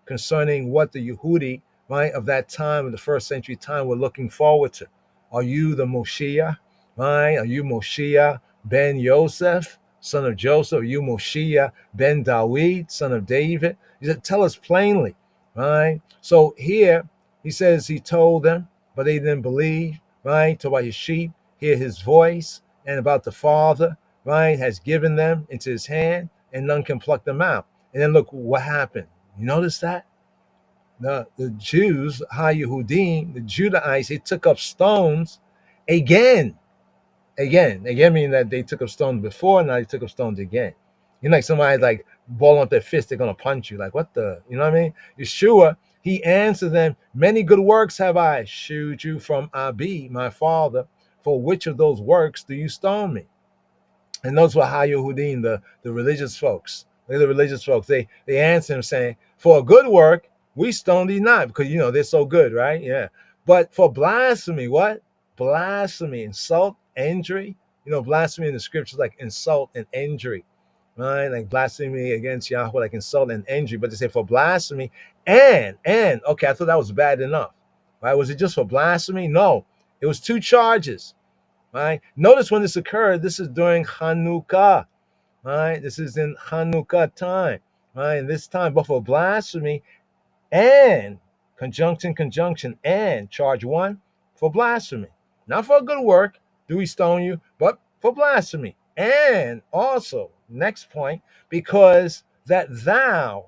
Speaker 2: concerning what the Yehudi, right, of that time, of the first century time, were looking forward to? Are you the Moshiach, right? Are you Moshiach ben Yosef, son of Joseph? Are you Moshiach ben Dawid, son of David? He said, tell us plainly, right? So here he says he told them, but they didn't believe, right? Talk about his sheep, hear his voice, and about the Father, right, has given them into his hand, and none can pluck them out. And then look what happened. You notice that? The Jews, Ha-Yehudim, the Judahites, they took up stones again, meaning that they took up stones before, now they took up stones again. Like somebody like balling up their fist, they're gonna punch you. Like, what the, you know what I mean? Yeshua, he answered them, many good works have I shewed you from Abi, my father. For which of those works do you stone me? And those were Ha-Yehudim, the religious folks. They're the religious folks. They answer him saying, for a good work, we stone thee not, because they're so good, right? Yeah. But for blasphemy, what? Blasphemy, insult, injury. Blasphemy in the scriptures like insult and injury, right? Like blasphemy against Yahweh, like insult and injury. But they say for blasphemy and okay, I thought that was bad enough, right? Was it just for blasphemy? No, it was two charges. right? Notice when this occurred, this is during Hanukkah, right? This is in Hanukkah time, right? And this time, both for blasphemy and conjunction, and charge one for blasphemy. Not for a good work, do we stone you, but for blasphemy. And also, next point, because that thou,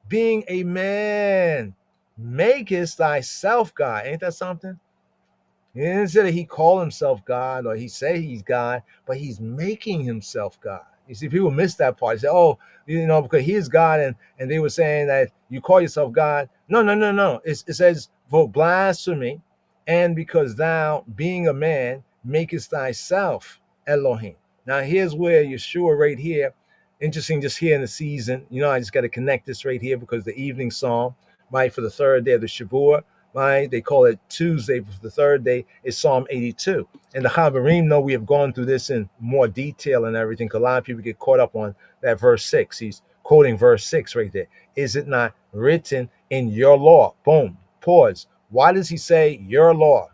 Speaker 2: being a man, makest thyself God. Ain't that something? He didn't say that he called himself God or he say he's God, but he's making himself God. You see, people miss that part. They say, oh, because he is God, and they were saying that you call yourself God. No. It says for blasphemy, and because thou, being a man, makest thyself Elohim. Now, here's where Yeshua right here, interesting just here in the season. I just got to connect this right here because the evening psalm, right, for the third day of the Shavuot, right? They call it Tuesday for the third day is Psalm 82. And the Chavarim know we have gone through this in more detail and everything. Because a lot of people get caught up on that verse 6. He's quoting verse 6 right there. Is it not written in your law? Boom. Pause. Why does he say your law?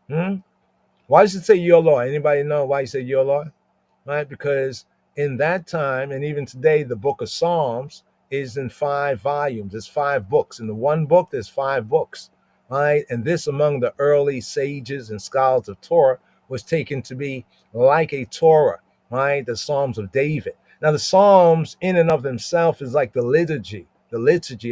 Speaker 2: Why does it say your law? Anybody know why he said your law? Right? Because in that time, and even today, the book of Psalms is in 5 volumes. There's 5 books. In the one book, there's 5 books, right? And this, among the early sages and scholars of Torah, was taken to be like a Torah, right? The Psalms of David. Now, the Psalms in and of themselves is like the liturgy,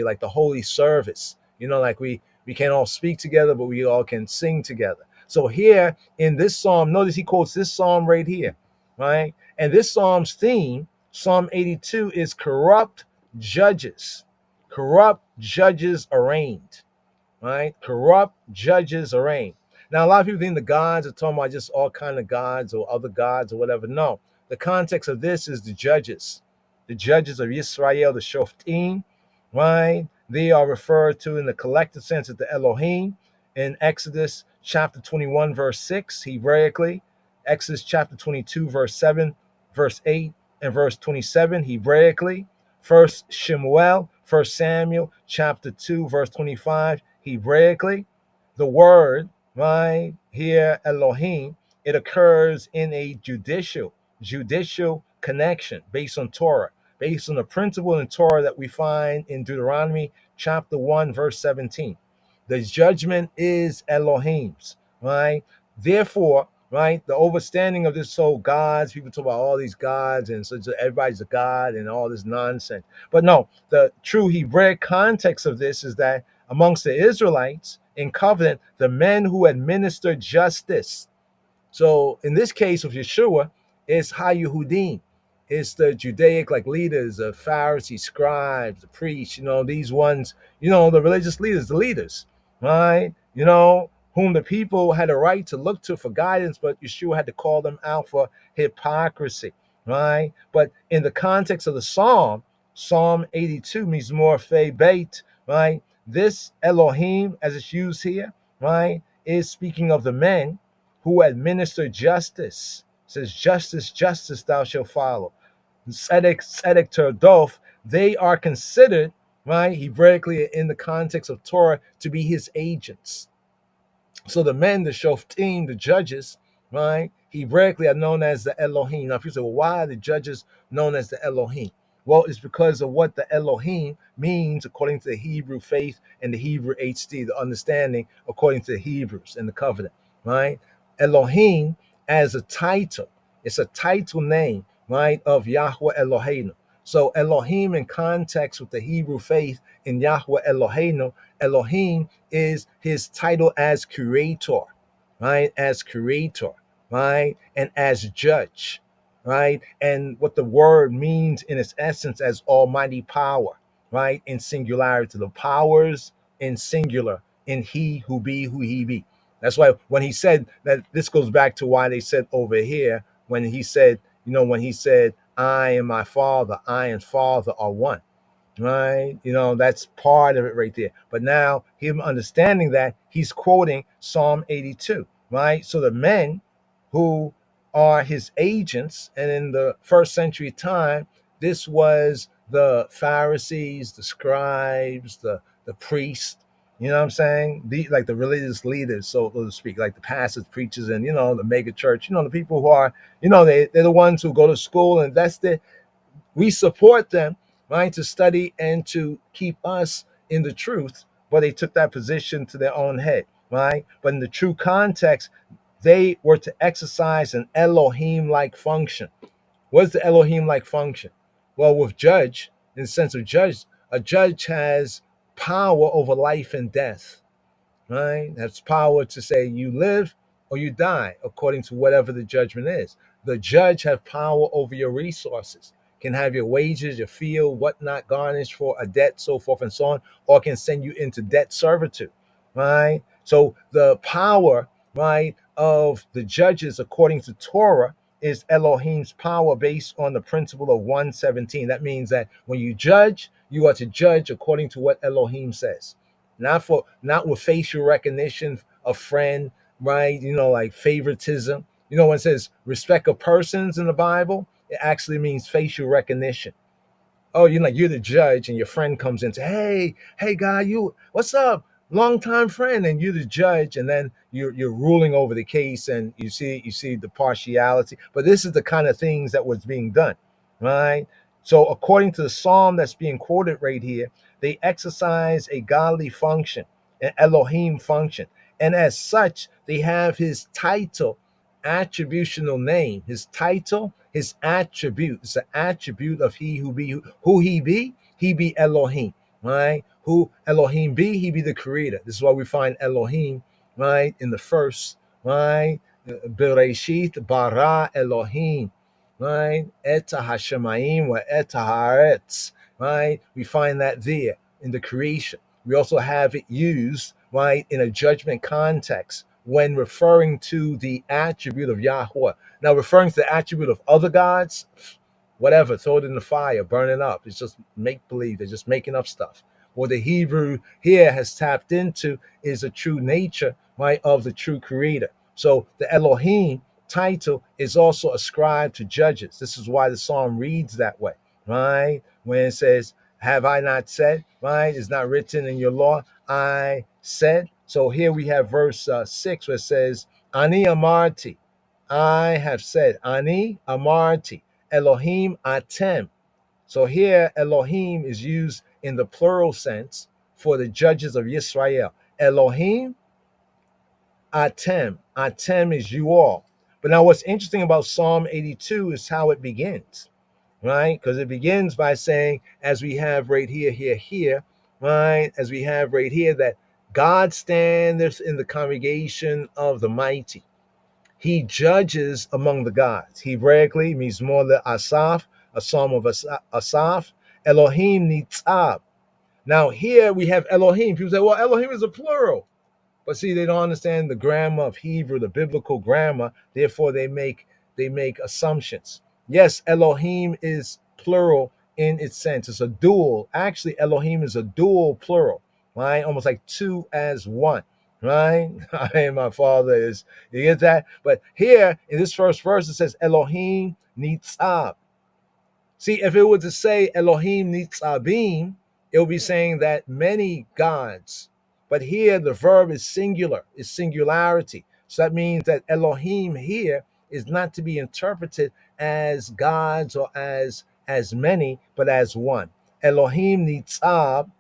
Speaker 2: like the holy service. Like we can't all speak together, but we all can sing together. So here in this Psalm, notice he quotes this Psalm right here, right? And this Psalm's theme, Psalm 82, is corrupt judges arraigned, right? Corrupt judges arraigned. Now, a lot of people think the gods are talking about just all kind of gods or other gods or whatever. No, the context of this is the judges of Yisrael, the Shoftim, right? They are referred to in the collective sense as the Elohim in Exodus chapter 21, verse 6, Hebraically, Exodus chapter 22, verse 7, verse 8, and verse 27, Hebraically, First Samuel chapter 2, verse 25, Hebraically. The word, right, here, Elohim, it occurs in a judicial connection based on Torah, based on the principle in Torah that we find in Deuteronomy chapter 1, verse 17. The judgment is Elohim's, right? Therefore, right, the overstanding of this whole gods, people talk about all these gods and so everybody's a god and all this nonsense. But no, the true Hebraic context of this is that amongst the Israelites in covenant, the men who administered justice. So in this case of Yeshua, it's HaYehudim. It's the Judaic leaders, the Pharisees, scribes, the priests, these ones, the religious leaders, the leaders, right? Whom the people had a right to look to for guidance, but Yeshua had to call them out for hypocrisy, right? But in the context of the Psalm 82 means more fe beit, right? This Elohim, as it's used here, right, is speaking of the men who administer justice. It says, justice thou shalt follow. Tzedek terdof, they are considered, right, Hebraically in the context of Torah, to be his agents. So the men, the shoftim, the judges, right, Hebraically are known as the Elohim. Now people say, well, why are the judges known as the Elohim? Well, it's because of what the Elohim means according to the Hebrew faith and the Hebrew HD, the understanding according to the Hebrews and the covenant, right? Elohim as a title. It's a title name, right, of Yahweh Eloheinu. So Elohim in context with the Hebrew faith in Yahweh Eloheinu, Elohim is his title as creator, right? As creator, right? And as judge, right? And what the word means in its essence as almighty power, right? In singularity, the powers in singular, in he who be who he be. That's why when he said that, this goes back to why they said over here, when he said, I and my Father, I and Father are one, right? That's part of it right there. But now him understanding that, he's quoting Psalm 82, right? So the men who are his agents, and in the first century time, this was the Pharisees, the scribes, the priests, You know what I'm saying? Like the religious leaders, so to speak, like the pastors, preachers, and the mega church. The people who are, they're the ones who go to school and we support them, right, to study and to keep us in the truth. But they took that position to their own head, right? But in the true context, they were to exercise an Elohim-like function. What's the Elohim-like function? Well, with judge, in the sense of judge, a judge has power over life and death, right? Has power to say you live or you die according to whatever the judgment is. The judge have power over your resources, can have your wages, your field, whatnot garnished for a debt, so forth and so on, or can send you into debt servitude, right? So the power, right, of the judges according to Torah is Elohim's power based on the principle of 117. That means that when you judge, you are to judge according to what Elohim says, not with facial recognition, a friend, right? Like favoritism. When it says respect of persons in the Bible, it actually means facial recognition. Oh, you're the judge, and your friend comes in and say, hey, guy, what's up? Long time friend, and you're the judge, and then you're ruling over the case, and you see the partiality. But this is the kind of things that was being done, right? So according to the psalm that's being quoted right here, they exercise a godly function, an Elohim function, and as such, they have his title, attributional name, his title, his attribute. It's an attribute of who he be Elohim, right? Who Elohim be, he be the creator. This is why we find Elohim, right, in the first, right? Bereshit bara Elohim, right? Eta hashemayim wa eta haaretz, right? We find that there in the creation. We also have it used, right, in a judgment context when referring to the attribute of Yahweh. Now, referring to the attribute of other gods, whatever, throw it in the fire, burn it up. It's just make believe. They're just making up stuff. What the Hebrew here has tapped into is a true nature, right, of the true creator. So the Elohim title is also ascribed to judges. This is why the psalm reads that way, right? When it says, have I not said, right? It's not written in your law, I said. So here we have verse 6 where it says, Ani amarti, I have said, Ani amarti, Elohim atem. So here Elohim is used in the plural sense for the judges of Yisrael. Elohim atem. Atem is you all. But now what's interesting about Psalm 82 is how it begins, right? Because it begins by saying, as we have right here, right? As we have right here, that God standeth in the congregation of the mighty. He judges among the gods. Hebraically means more the Asaph, a psalm of Asaph. Elohim nitzab. Now here we have Elohim. People say, well, Elohim is a plural. But see, they don't understand the grammar of Hebrew, the biblical grammar. Therefore, they make assumptions. Yes, Elohim is plural in its sense. It's a dual. Actually, Elohim is a dual plural, right? Almost like two as one, right? I and my father is. You get that? But here in this first verse, it says Elohim nitzab. See, if it were to say Elohim nitzabim, it would be saying that many gods. But here the verb is singular, is singularity. So that means that Elohim here is not to be interpreted as gods or as many, but as one. Elohim nitzab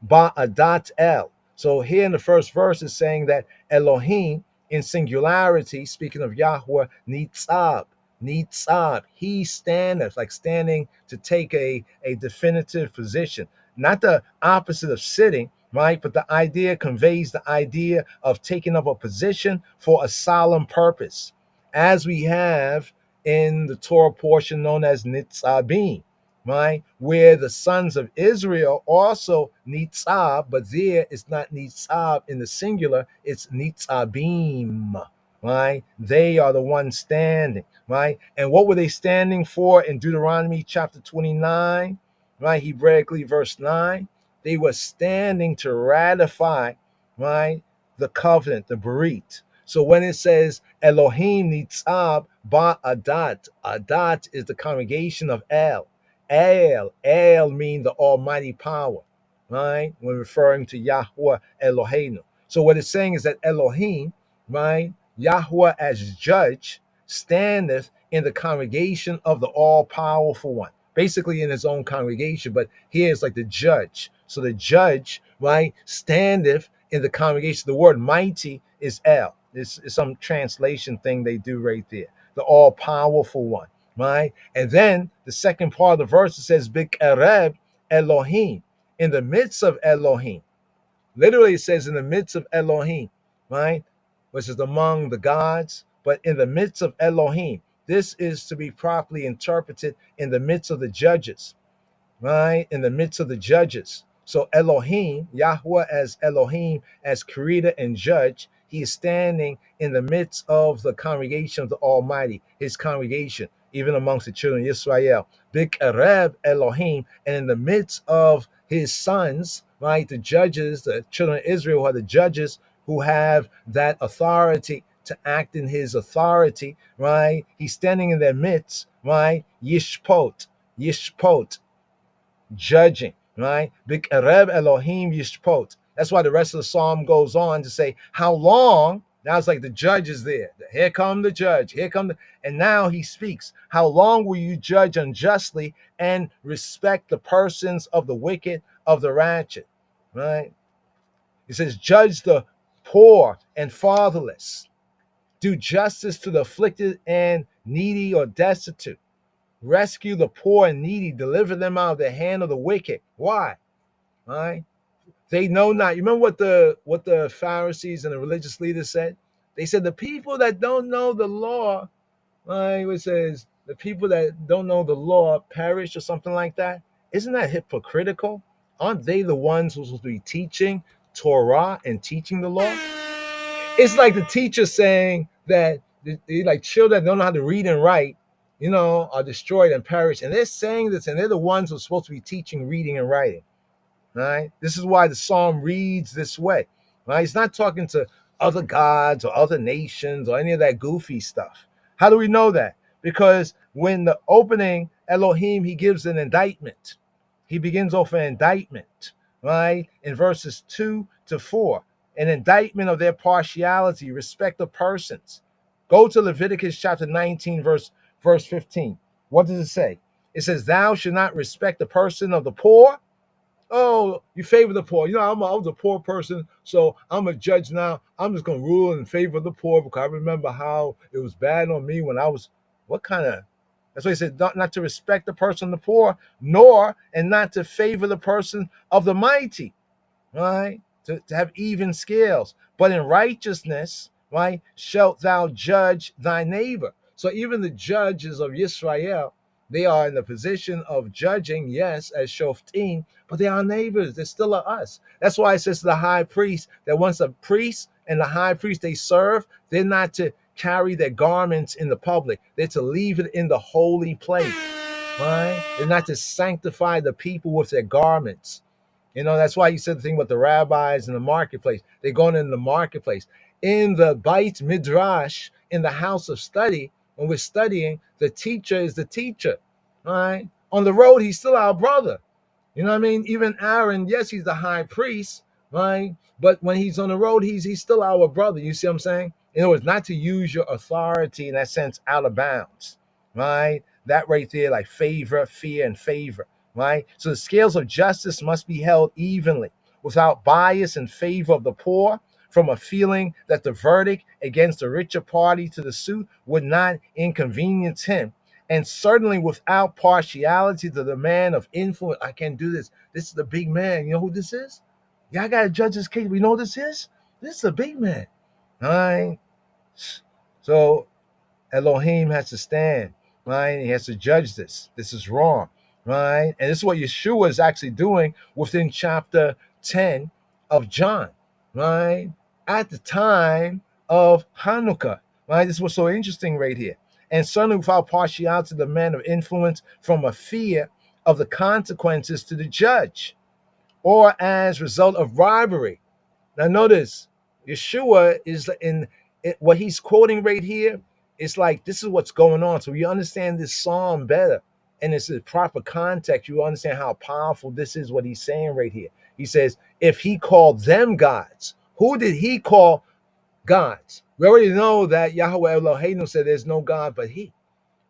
Speaker 2: ba'adat el. So here in the first verse is saying that Elohim in singularity, speaking of Yahweh, nitzab, he standeth, like standing to take a definitive position. Not the opposite of sitting, right? But the idea conveys the idea of taking up a position for a solemn purpose, as we have in the Torah portion known as nitzabim, right? Where the sons of Israel also nitzab, but there it's not nitzab in the singular, it's nitzabim, right? They are the ones standing, right? And what were they standing for in Deuteronomy chapter 29, right? Hebraically, verse 9. They were standing to ratify, right, the covenant, the berit. So when it says Elohim nitzab ba'adat, adat is the congregation of El. El mean the almighty power, right? When referring to Yahweh Eloheinu. So what it's saying is that Elohim, right? Yahweh as judge standeth in the congregation of the all-powerful one, basically in his own congregation, but here is like the judge. So the judge, right, standeth in the congregation. The word mighty is El. It's some translation thing they do right there. The all-powerful one, right? And then the second part of the verse, it says, B'kereb Elohim, in the midst of Elohim. Literally, it says in the midst of Elohim, right? Which is among the gods, but in the midst of Elohim. This is to be properly interpreted in the midst of the judges, right? In the midst of the judges. So Elohim, Yahweh as Elohim, as creator and judge, he is standing in the midst of the congregation of the Almighty, his congregation, even amongst the children of Israel. B'kereb Elohim, and in the midst of his sons, right? The judges, the children of Israel are the judges who have that authority to act in his authority, right? He's standing in their midst, right? Yishpot, judging, right? B'kereb Elohim Yishpot. That's why the rest of the psalm goes on to say, how long? Now it's like the judge is there. Here come the judge. And now he speaks. How long will you judge unjustly and respect the persons of the wicked, of the ratchet? Right? He says, judge the poor and fatherless. Do justice to the afflicted and needy or destitute. Rescue the poor and needy. Deliver them out of the hand of the wicked. Why? All right. They know not. You remember what the Pharisees and the religious leaders said? They said the people that don't know the law, right? It says the people that don't know the law perish or something like that. Isn't that hypocritical? Aren't they the ones who are supposed to be teaching Torah and teaching the law? It's like the teacher saying that like children that don't know how to read and write, are destroyed and perish. And they're saying this, and they're the ones who are supposed to be teaching reading and writing. Right? This is why the psalm reads this way. Right? He's not talking to other gods or other nations or any of that goofy stuff. How do we know that? Because when the opening Elohim, he gives an indictment. He begins off an indictment, right? In verses 2 to 4, an indictment of their partiality, respect of persons. Go to Leviticus chapter 19, verse 15. What does it say? It says, thou should not respect the person of the poor. Oh, you favor the poor. I was a poor person, so I'm a judge now. I'm just going to rule in favor of the poor because I remember how it was bad on me when I was, that's why he said not to respect the person of the poor, and not to favor the person of the mighty, right? To have even scales. But in righteousness, right, shalt thou judge thy neighbor. So even the judges of Yisrael, they are in the position of judging, yes, as shoftim, but they are neighbors. They're still us. That's why it says to the high priest that once a priest and the high priest they serve, they're not to carry their garments in the public. They're to leave it in the holy place, right? They're not to sanctify the people with their garments. That's why you said the thing about the rabbis in the marketplace. They're going in the marketplace. In the Beit Midrash, in the house of study, when we're studying, the teacher is the teacher, right? On the road, he's still our brother. You know what I mean? Even Aaron, yes, he's the high priest, right? But when he's on the road, he's still our brother. You see what I'm saying? In other words, not to use your authority in that sense out of bounds, right? That right there, like favor, fear, and favor, right? So the scales of justice must be held evenly, without bias in favor of the poor, from a feeling that the verdict against the richer party to the suit would not inconvenience him, and certainly without partiality to the man of influence. I can't do this. This is the big man. You know who this is? Y'all got to judge this case. We know who this is? This is a big man. All right? So Elohim has to stand, right? He has to judge this. This is wrong, right? And this is what Yeshua is actually doing within chapter 10 of John, right? At the time of Hanukkah, right? This was so interesting right here. And certainly without partiality to the man of influence, from a fear of the consequences to the judge, or as result of bribery. Now notice, Yeshua is what he's quoting right here. It's like this is what's going on. So you understand this psalm better, and it's the proper context. You understand how powerful this is, what he's saying right here. He says, if he called them gods, who did he call gods? We already know that Yahweh Eloheinu said there's no God but he.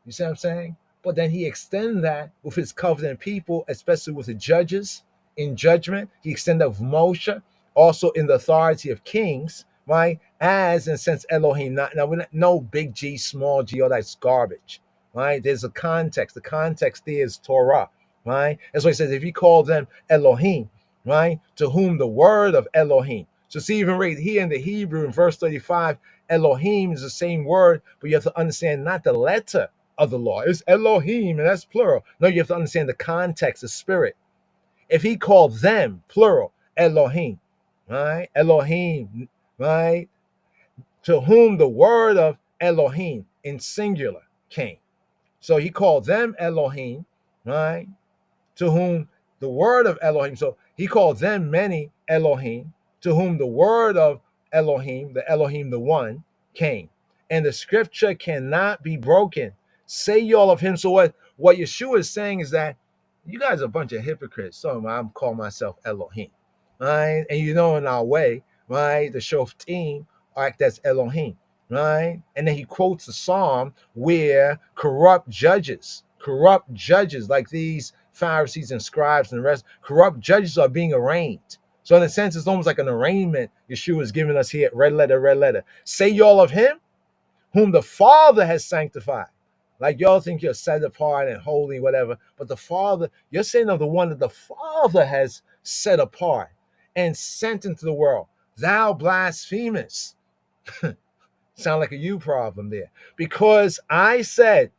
Speaker 2: You see what I'm saying? But then he extends that with his covenant people, especially with the judges in judgment. He extended with Moshe, also in the authority of kings, right? As in sense Elohim. Now we're not, no big G, small g, all that's garbage, right? There's a context. The context there is Torah, right? That's why he says, if you call them Elohim, right? To whom the word of Elohim. So see, even right here in the Hebrew, in verse 35, Elohim is the same word, but you have to understand not the letter of the law. It's Elohim, and that's plural. No, you have to understand the context, the spirit. If he called them, plural, Elohim, right? Elohim, right? To whom the word of Elohim in singular came. So he called them Elohim, right? To whom the word of Elohim. So he called them many Elohim, to whom the word of Elohim, the one, came. And the scripture cannot be broken. Say y'all of him. So what Yeshua is saying is that you guys are a bunch of hypocrites. So I'm calling myself Elohim, right? And you know, in our way, right, the Shoftim act as Elohim, right? And then he quotes the psalm where corrupt judges like these Pharisees and scribes and the rest, corrupt judges are being arraigned. So in a sense, it's almost like an arraignment Yeshua is giving us here. Red letter. Say y'all of him, whom the Father has sanctified. Like y'all think you're set apart and holy, whatever. But the Father, you're saying of the one that the Father has set apart and sent into the world. Thou blasphemest. Sound like a you problem there. Because he said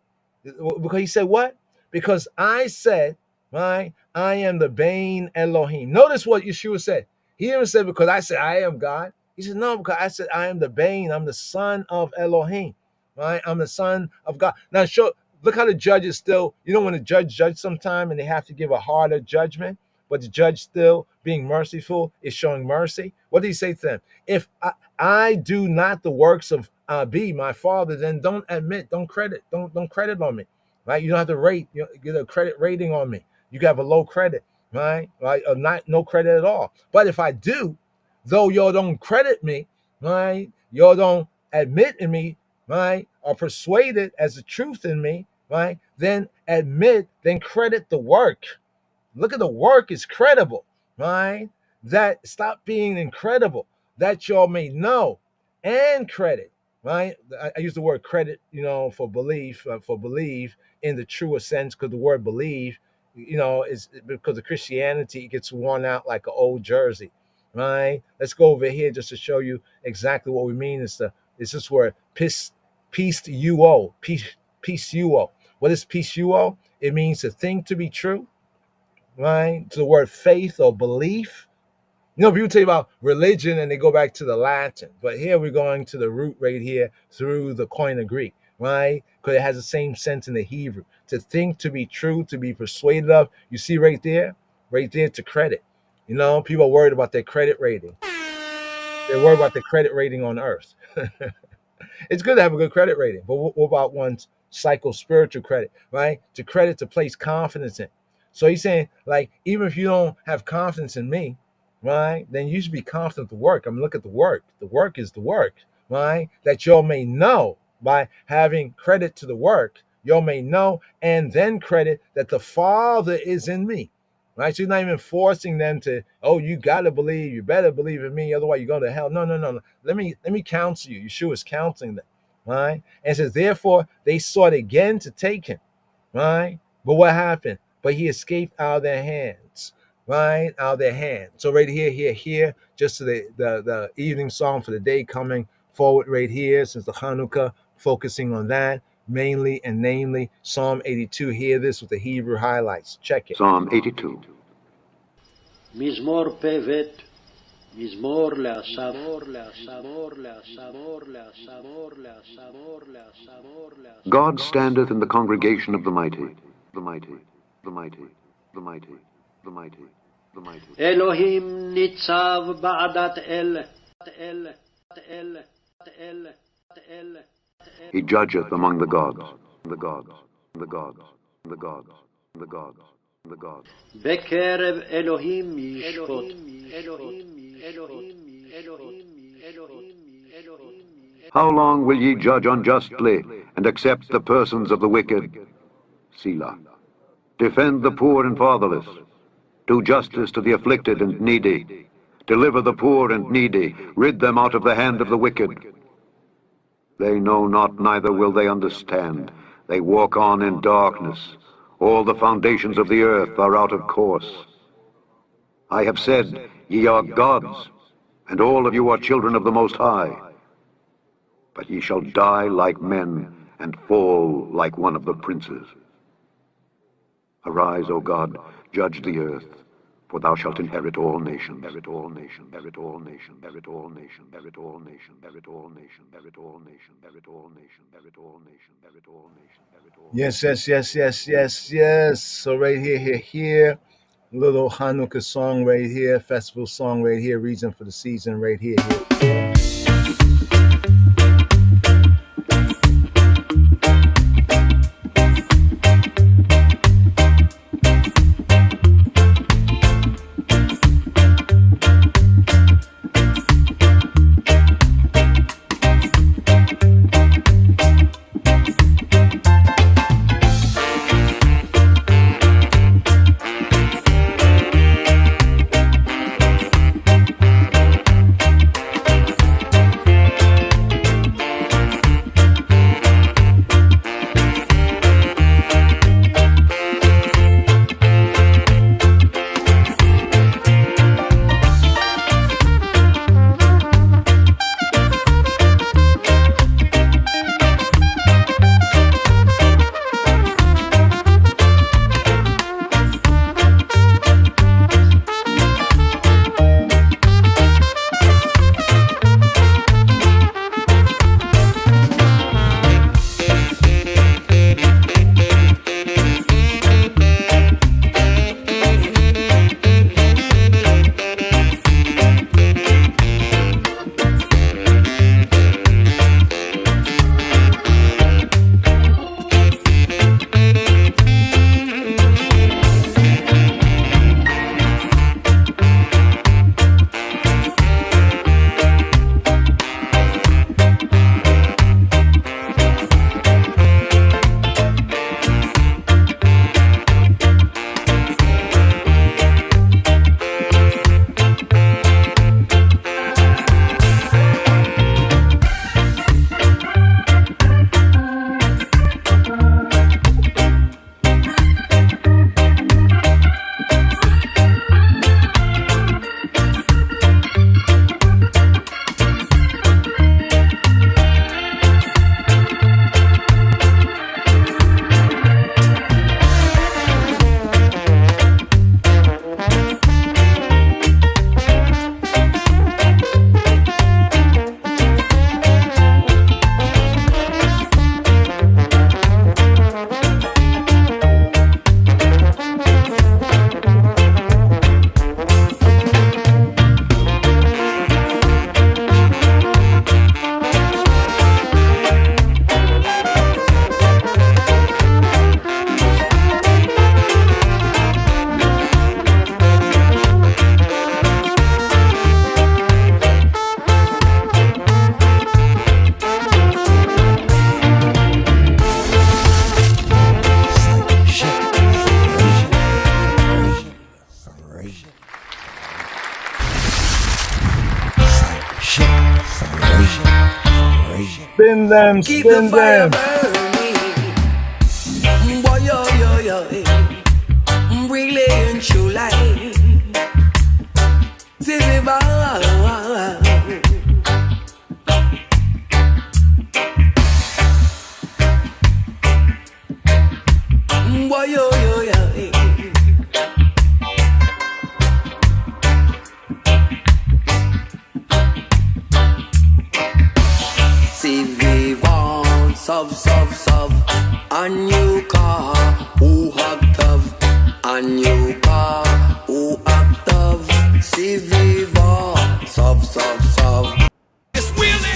Speaker 2: what? Because I said, right, I am the Bain Elohim. Notice what Yeshua said. He didn't say because I said I am God. He said, no, because I said I am the Bain. I'm the son of Elohim. Right? I'm the son of God. Now look how the judge is still, when a judge sometime and they have to give a harder judgment, but the judge still being merciful is showing mercy. What did he say to them? If I do not the works of Abi, my father, then don't credit on me. Right? You don't have to rate, get a credit rating on me. You can have a low credit, right? Or no credit at all. But if I do, though y'all don't credit me, right? Y'all don't admit in me, right? Or persuaded as the truth in me, right? Then credit the work. Look at the work is credible, right? That stop being incredible, that y'all may know and credit, right? I use the word credit, for believe in the truest sense, because the word believe, is because of Christianity, it gets worn out like an old jersey, right? Let's go over here just to show you exactly what we mean. It's this word peace uo. What is peace uo? It means a thing to be true, right? To the word faith or belief. People tell you about religion and they go back to the Latin, but here we're going to the root right here through the Koine Greek, right? Because it has the same sense in the Hebrew. To think, to be true, to be persuaded of. You see right there to credit. People are worried about their credit rating. They're worried about their credit rating on earth. It's good to have a good credit rating, but what about one's psycho-spiritual credit, right? To credit, to place confidence in. So he's saying, like, even if you don't have confidence in me, right, then you should be confident in the work. Look at the work. The work is the work, right? That y'all may know by having credit to the work, y'all may know and then credit that the Father is in me, right? So you're not even forcing them to, you got to believe, you better believe in me, otherwise you're going to hell. No. Let me counsel you. Yeshua is counseling them, right? And it says, therefore, they sought again to take him, right? But what happened? But he escaped out of their hands, right? Out of their hands. So right here, just to the evening song for the day coming forward right here, since the Hanukkah, focusing on that mainly and namely Psalm 82. Hear this with the Hebrew highlights. Check it.
Speaker 6: Psalm 82.
Speaker 5: מזמור פ"ב, מזמור לאסף,
Speaker 6: God standeth in the congregation of the mighty, the mighty, the mighty, the mighty, the mighty, the mighty.
Speaker 5: אלוהים ניצב בעדת אל.
Speaker 6: He judgeth among the gods, the gods, the gods, the gods, the gods, the gods.
Speaker 5: בקרב אלוהים ישפוט.
Speaker 6: How long will ye judge unjustly and accept the persons of the wicked? Selah. Defend the poor and fatherless. Do justice to the afflicted and needy. Deliver the poor and needy. Rid them out of the hand of the wicked. They know not, neither will they understand. They walk on in darkness. All the foundations of the earth are out of course. I have said, ye are gods, and all of you are children of the Most High. But ye shall die like men, and fall like one of the princes. Arise, O God, judge the earth, for thou shalt inherit all nations. Inherit all nations. Inherit all nations. Inherit all nations. Inherit all nations. Inherit all nations. Inherit all nations. Inherit all nations. Inherit all nations. Inherit all nations.
Speaker 2: Yes. So right here. Little Hanukkah song right here, festival song right here, reason for the season right here. Spin them.
Speaker 10: Keep the fire burning. Boy, yo. Brilliant true light. Silver. Boy, yo. Sub, a new car, who active, a new car, who active, si viva, sub. It's really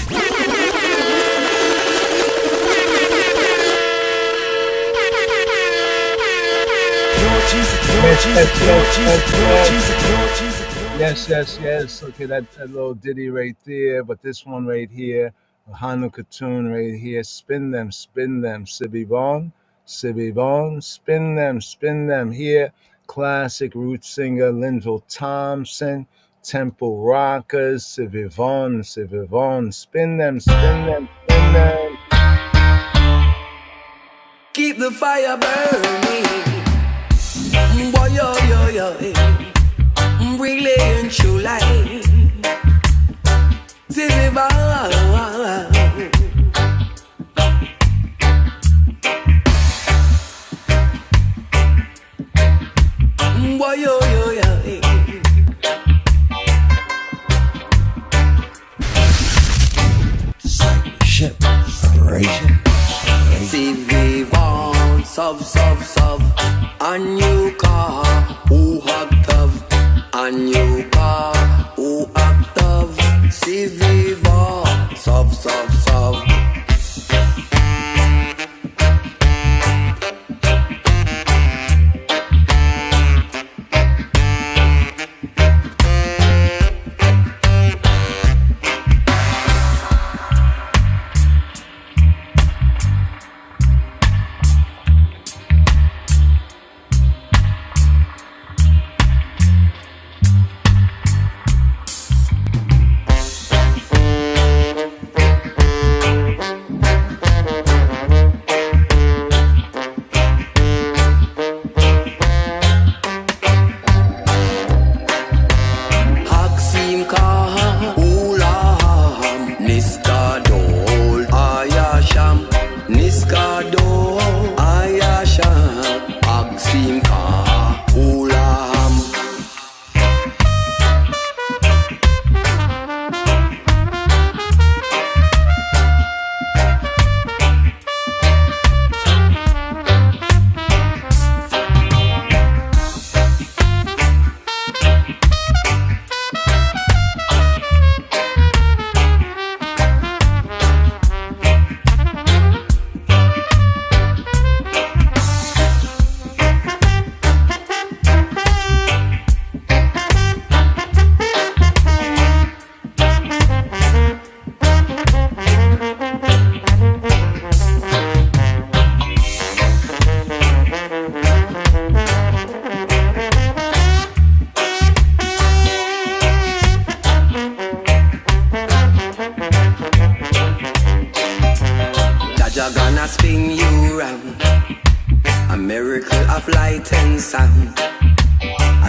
Speaker 2: Yes. Okay, that little ditty right there, but this one right here, a Hanukkah tune right here. Spin them, Sibibon, spin them here. Classic root singer Linville Thompson, Temple Rockers, Sivivon, spin them.
Speaker 10: Keep the fire burning. Boy, yo. Brilliant true light. Boy, yo.
Speaker 1: Discipleship, separation.
Speaker 10: Si vivant, sov, Anyuka, Uhaktav, Anyuka, Uaktav, Si vivant, sov.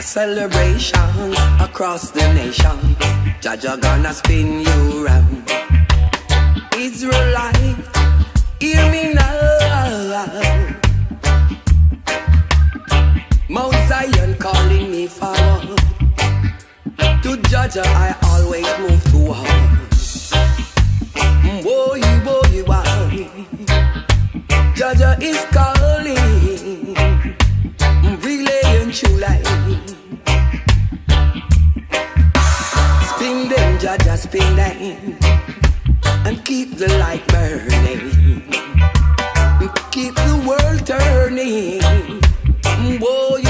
Speaker 10: Celebration across the nation. Jaja gonna spin you round. Israelite, hear me now. Mount Zion calling me forward. To Jaja I always move toward. Boy, Jaja is calling. Relaying true light. Spin them, Jaja, spin them, and keep the light burning. Keep the world turning. Boy.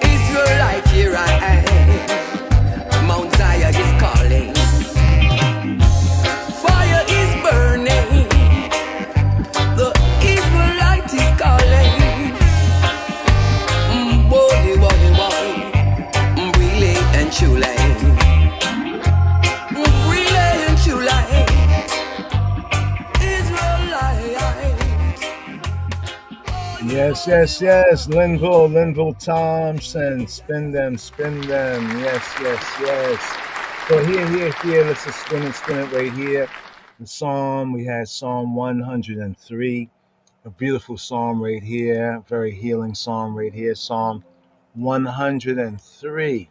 Speaker 10: Israelite, here I am. Mount Zion is calling. Fire is burning. The Israelite is calling. Boy. Relay and true light. Relay and true light.
Speaker 2: Yes. Linville Thompson. Spin them. Yes. So here. Let's just spin it right here. The psalm, we had Psalm 103, a beautiful psalm right here, very healing psalm right here. Psalm 103.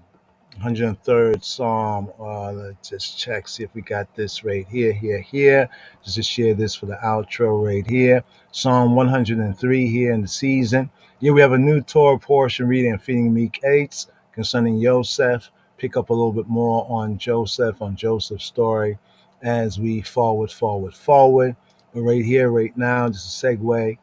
Speaker 2: 103rd Psalm. Let's just check, see if we got this right here. Just to share this for the outro right here. Psalm 103 here in the season. Here we have a new Torah portion reading and feeding MIQETZ concerning Joseph. Pick up a little bit more on Joseph's story as we forward. But right here, right now, just a segue.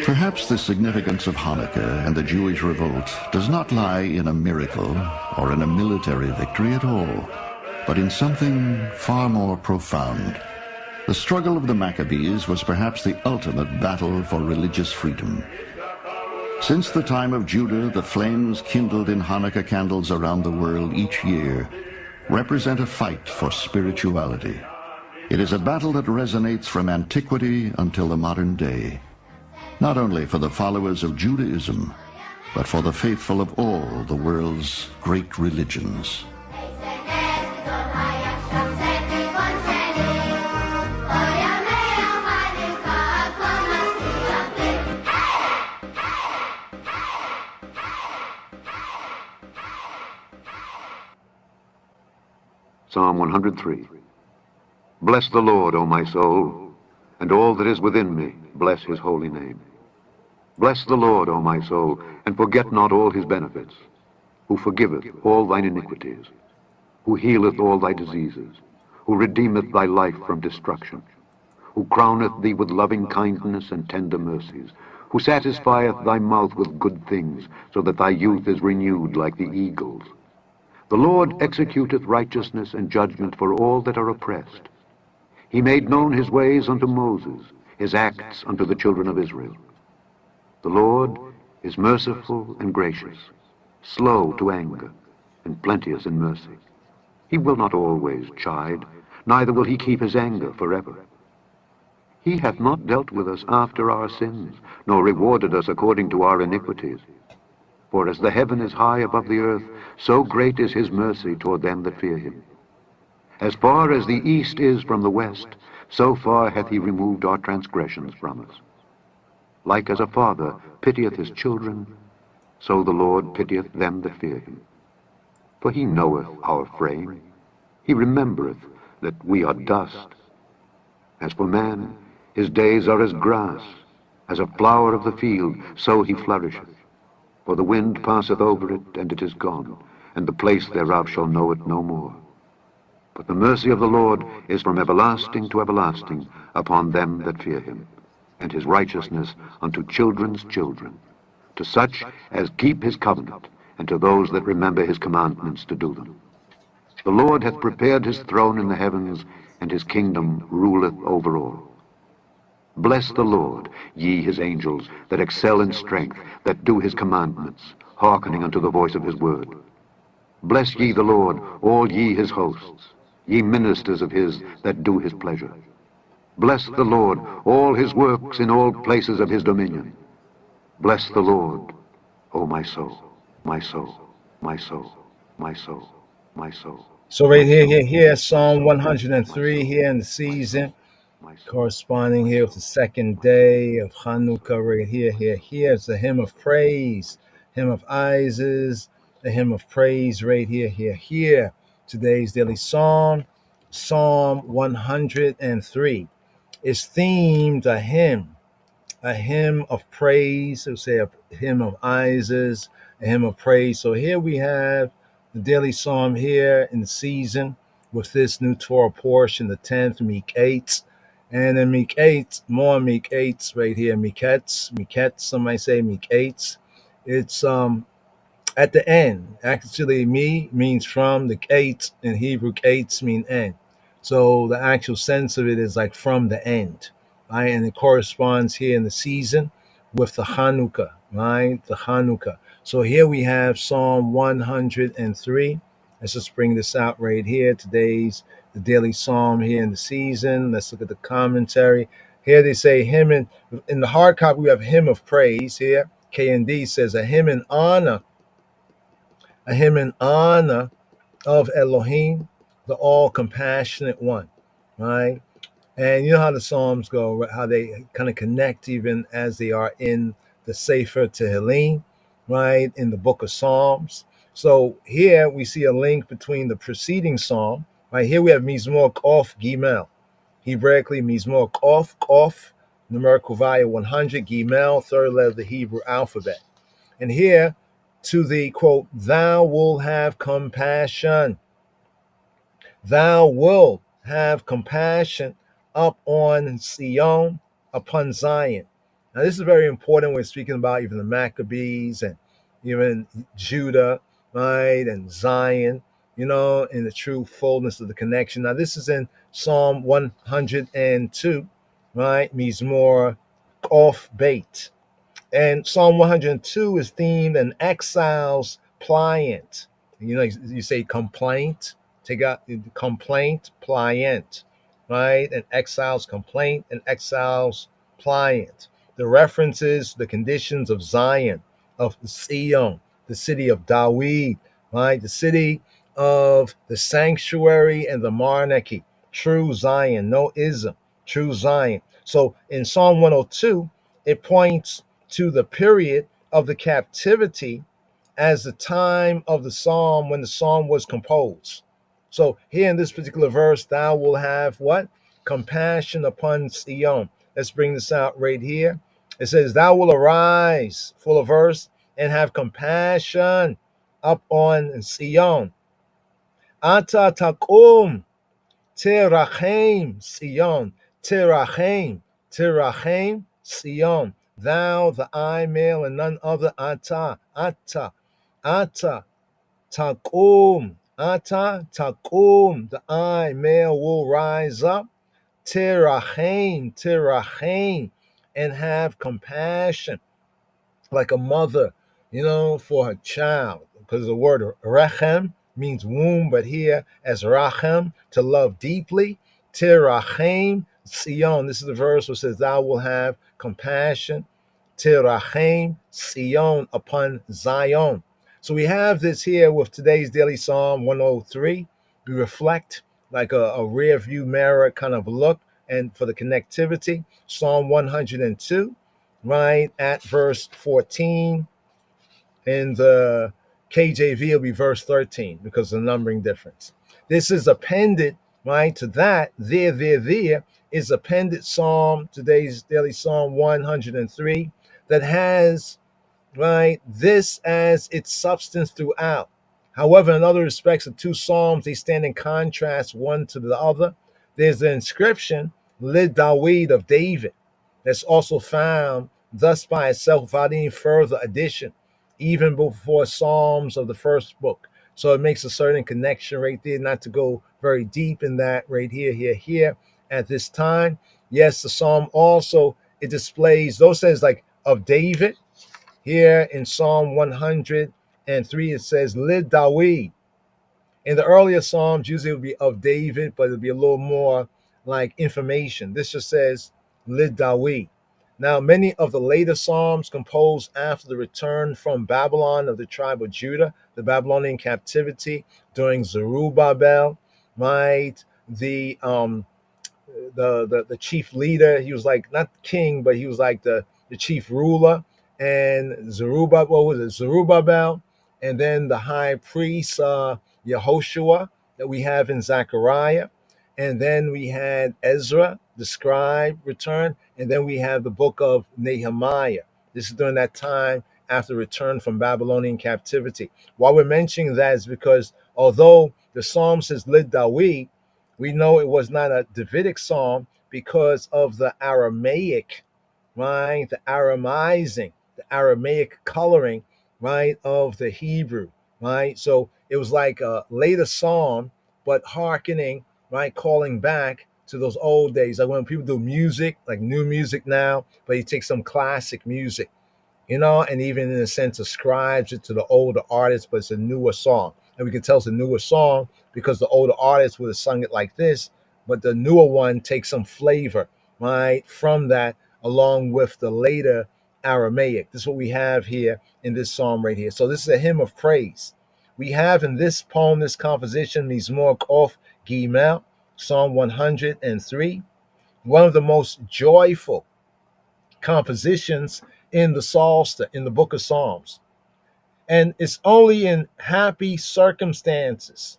Speaker 4: Perhaps the significance of Hanukkah and the Jewish revolt does not lie in a miracle or in a military victory at all, but in something far more profound. The struggle of the Maccabees was perhaps the ultimate battle for religious freedom. Since the time of Judah, the flames kindled in Hanukkah candles around the world each year represent a fight for spirituality. It is a battle that resonates from antiquity until the modern day, not only for the followers of Judaism, but for the faithful of all the world's great religions.
Speaker 6: Psalm 103. Bless the Lord, O my soul, and all that is within me, bless his holy name. Bless the Lord, O my soul, and forget not all his benefits, who forgiveth all thine iniquities, who healeth all thy diseases, who redeemeth thy life from destruction, who crowneth thee with loving kindness and tender mercies, who satisfieth thy mouth with good things, so that thy youth is renewed like the eagles. The Lord executeth righteousness and judgment for all that are oppressed. He made known his ways unto Moses, his acts unto the children of Israel. The Lord is merciful and gracious, slow to anger, and plenteous in mercy. He will not always chide, neither will he keep his anger forever. He hath not dealt with us after our sins, nor rewarded us according to our iniquities. For as the heaven is high above the earth, so great is his mercy toward them that fear him. As far as the east is from the west, so far hath he removed our transgressions from us. Like as a father pitieth his children, so the Lord pitieth them that fear him. For he knoweth our frame, he remembereth that we are dust. As for man, his days are as grass, as a flower of the field, so he flourisheth. For the wind passeth over it, and it is gone, and the place thereof shall know it no more. But the mercy of the Lord is from everlasting to everlasting upon them that fear him, and his righteousness unto children's children, to such as keep his covenant, and to those that remember his commandments to do them. The Lord hath prepared his throne in the heavens, and his kingdom ruleth over all. Bless the Lord, ye his angels, that excel in strength, that do his commandments, hearkening unto the voice of his word. Bless ye the Lord, all ye his hosts, ye ministers of his that do his pleasure. Bless the Lord, all his works in all places of his dominion. Bless the Lord, O my soul, my soul, my soul, my soul, my soul.
Speaker 2: So right here, Psalm 103 here in the season, corresponding here with the second day of Hanukkah right here. It's a hymn of praise, hymn of Isis, a hymn of praise right here. Today's daily psalm, Psalm 103, is themed a hymn of praise. So say a hymn of Isis, a hymn of praise. So here we have the daily psalm here in the season with this new Torah portion, the 10th MIQETZ. And then MIQETZ, more MIQETZ right here, MIQETZ, some might say MIQETZ. It's at the end. Actually, mi means from, the ketz in Hebrew, ketz mean end. So the actual sense of it is like from the end, right? And it corresponds here in the season with the Hanukkah, right? The Hanukkah. So here we have Psalm 103. Let's just bring this out right here. Today's the daily psalm here in the season. Let's look at the commentary. Here they say hymn in the hard copy we have hymn of praise here. K&D says a hymn in honor of Elohim, the all compassionate one, right? And you know how the Psalms go, how they kind of connect even as they are in the Sefer Tehillim, right? In the book of Psalms. So here we see a link between the preceding Psalm, right? Here we have Mizmor Kof Gimel, Hebraically Mizmor Kof, numerical value 100, Gimel, third letter of the Hebrew alphabet. And here to the quote, thou will have compassion. Thou wilt have compassion up on Sion, upon Zion. Now, this is very important when we're speaking about even the Maccabees and even Judah, right, and Zion, in the true fullness of the connection. Now, this is in Psalm 102, right, Mizmor Kof Beit. And Psalm 102 is themed an exile's pliant. You say complaint, take out complaint, pliant, right? An exile's complaint, an exile's pliant. The references, the conditions of Zion, of Sion, the city of David, right? The city of the sanctuary and the monarchy. True Zion, no ism, true Zion. So in Psalm 102, it points to the period of the captivity as the time of the psalm when the psalm was composed. So here in this particular verse, thou will have what? Compassion upon Sion. Let's bring this out right here. It says, thou will arise, full of verse, and have compassion up on Sion. Ata takum terachem Sion. Terachem Sion. Thou, the I male, and none other, Ata, Takum, the I male will rise up, Terachem, and have compassion, like a mother, for her child, because the word rechem means womb, but here as rachem, to love deeply, Terachem, Sion. This is the verse which says, thou will have compassion, Terachem, Sion, upon Zion. So we have this here with today's daily Psalm 103. We reflect like a rear view mirror kind of look, and for the connectivity, Psalm 102, right at verse 14. In the KJV, it'll be verse 13 because of the numbering difference. This is appended, right, to that. There is appended Psalm, today's daily Psalm 103, that has, right, this as its substance throughout. However, in other respects, the two Psalms, they stand in contrast one to the other. There's the inscription, Lid Dawid, of David, that's also found thus by itself without any further addition, even before Psalms of the first book. So it makes a certain connection right there, not to go very deep in that right here at this time. Yes, the Psalm also, it displays, those says like of David. Here in Psalm 103, it says, Lid Dawid. In the earlier Psalms, usually it would be of David, but it'll be a little more like information. This just says, Lid Dawid. Now, many of the later Psalms composed after the return from Babylon of the tribe of Judah, the Babylonian captivity during Zerubbabel, right? The chief leader, he was like, not king, but he was like the chief ruler. And Zerubbabel, and then the high priest Yehoshua that we have in Zechariah, and then we had Ezra, the scribe, return, and then we have the book of Nehemiah. This is during that time after return from Babylonian captivity. Why we're mentioning that is because although the psalm says Lid Dawid, we know it was not a Davidic psalm because of the Aramaic, right? The Aramizing, the Aramaic coloring, right, of the Hebrew, right? So it was like a later psalm, but hearkening, right, calling back to those old days. Like when people do music, like new music now, but you take some classic music, and even in a sense ascribes it to the older artists, but it's a newer song. And we can tell it's a newer song because the older artists would have sung it like this, but the newer one takes some flavor, right, from that, along with the later Aramaic. This is what we have here in this psalm right here. So this is a hymn of praise. We have in this poem, this composition, Mizmor Kof Gimel, Psalm 103, one of the most joyful compositions in the Psalter, in the book of Psalms. And it's only in happy circumstances,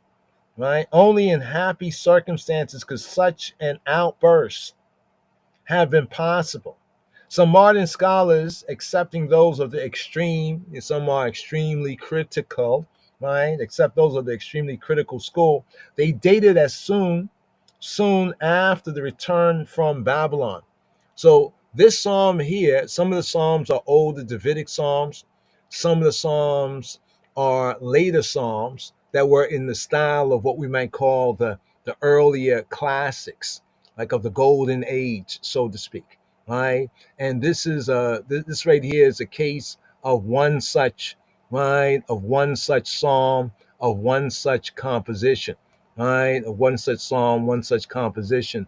Speaker 2: right? Only in happy circumstances could such an outburst have been possible. Some modern scholars, accepting those of the extreme, some are extremely critical, right? Except those of the extremely critical school, they dated as soon after the return from Babylon. So this psalm here, some of the psalms are older Davidic psalms. Some of the psalms are later psalms that were in the style of what we might call the earlier classics, like of the golden age, so to speak, right? And this is this right here is a case of one such, right, of one such psalm, of one such composition, right, of one such psalm, one such composition.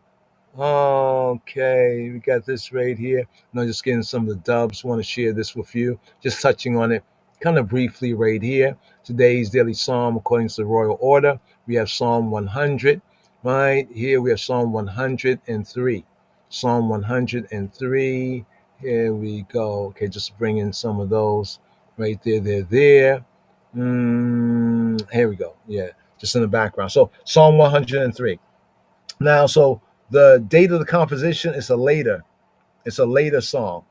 Speaker 2: Okay, we got this right here. I'm just getting some of the dubs. Want to share this with you. Just touching on it kind of briefly right here. Today's daily psalm, according to the royal order, we have Psalm 100. Right here, we have Psalm 103. Psalm 103. Here we go. Okay, just bring in some of those right there. They're there. Here we go. Yeah, just in the background. So Psalm 103. Now, so the date of the composition is it's a later psalm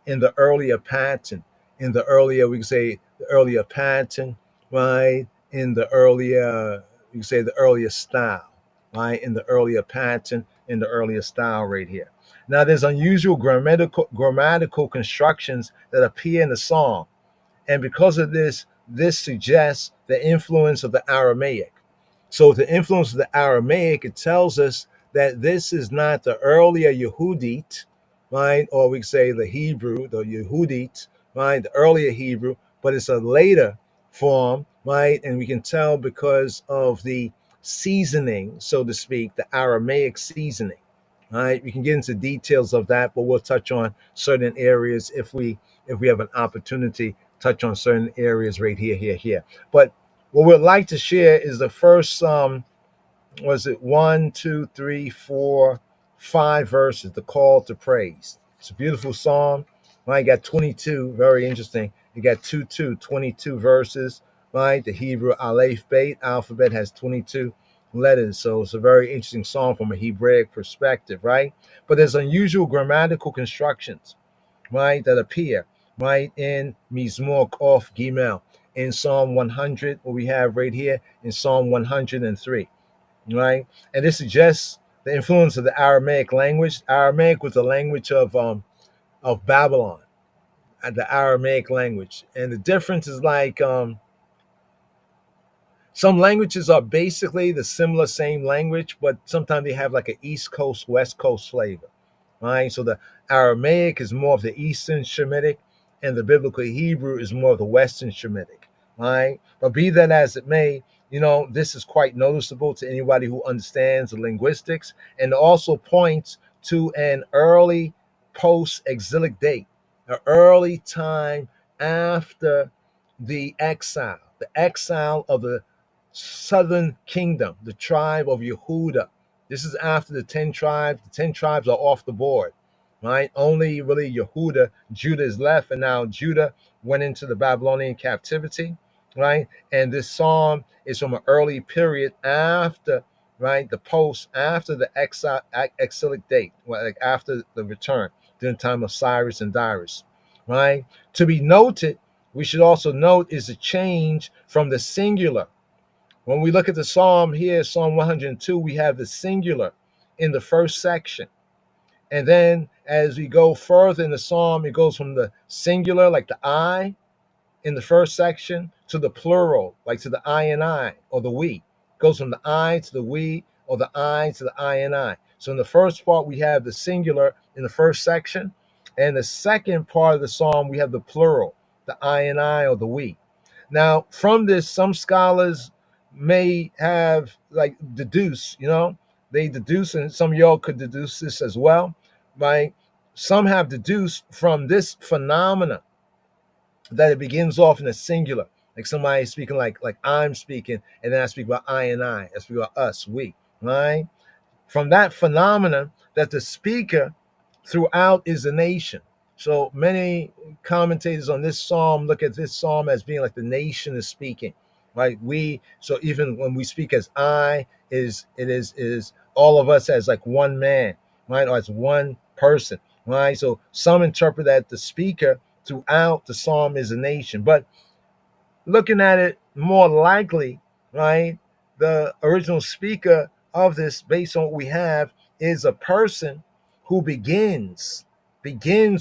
Speaker 2: in the earlier pattern, in the earlier, we can say the earlier pattern, right? In the earlier, you can say the earlier style, right? In the earlier pattern, in the earlier style right here. Now there's unusual grammatical constructions that appear in the psalm. And because of this suggests the influence of the Aramaic. So the influence of the Aramaic, it tells us that this is not the earlier Yehudit, right? Or we say the Hebrew, the Yehudit, right? The earlier Hebrew, but it's a later form, right? And we can tell because of the seasoning, so to speak, the Aramaic seasoning, right? We can get into details of that, but we'll touch on certain areas if we have an opportunity, touch on certain areas right here. But what we'd like to share is the first was it 1, 2, 3, 4, 5 verses, the call to praise. It's a beautiful psalm. Right, got 22, very interesting. You got 22 verses, right? The Hebrew Aleph Beit alphabet has 22 letters. So it's a very interesting psalm from a Hebraic perspective, right? But there's unusual grammatical constructions, right, that appear, right, in Mizmor Kof Gimel, in Psalm 100, what we have right here in Psalm 103, right? And this suggests the influence of the Aramaic language. Aramaic was the language of Babylon, the Aramaic language. And the difference is like some languages are basically the similar same language, but sometimes they have like an East Coast, West Coast flavor, right? So the Aramaic is more of the Eastern Shemitic, and the biblical Hebrew is more of the Western Shemitic, right? But be that as it may, this is quite noticeable to anybody who understands the linguistics, and also points to an early post-exilic date, an early time after the exile of the southern kingdom, the tribe of Yehuda. This is after the 10 tribes. The 10 tribes are off the board, right? Only really Yehuda, Judah is left, and now Judah went into the Babylonian captivity, right? And this psalm is from an early period after, right, after the exilic date, like after the return, during the time of Cyrus and Darius, right? To be noted, we should also note is a change from the singular. When we look at the psalm here, Psalm 102, we have the singular in the first section. And then as we go further in the psalm, it goes from the singular, like the I, in the first section, to the plural, like to the I and I, or the we. It goes from the I to the we, or the I to the I and I. So in the first part, we have the singular in the first section. And the second part of the psalm, we have the plural, the I and I, or the we. Now, from this, some scholars may have deduce, they deduce, and some of y'all could deduce this as well, right? some have deduced from this phenomena that it begins off in a singular, like somebody speaking like I'm speaking, and then I speak about I speak about us, we, right? From that phenomena that the speaker throughout is a nation. So many commentators on this psalm look at this psalm as being like the nation is speaking, right? We, so even when we speak as I, is all of us as like one man, right? Or as one person, right? So some interpret that the speaker throughout the psalm is a nation. But looking at it more likely, right, the original speaker of this, based on what we have, is a person who begins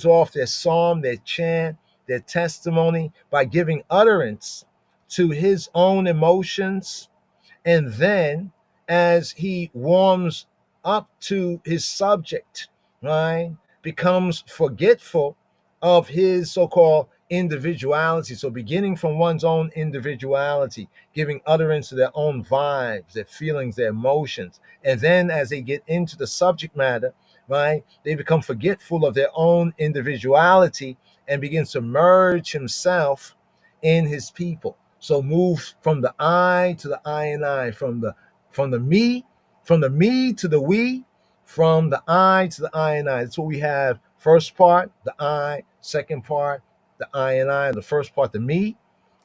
Speaker 2: off their psalm, their chant, their testimony by giving utterance to his own emotions, and then as he warms up to his subject, right, becomes forgetful of his so-called individuality. So beginning from one's own individuality, giving utterance to their own vibes, their feelings, their emotions. And then as they get into the subject matter, right, they become forgetful of their own individuality and begin to merge himself in his people. So move from the I to the I and I, from the me to the we, from the I to the I and I. That's what we have. First part, the I. Second part, the I and I. The first part, the me,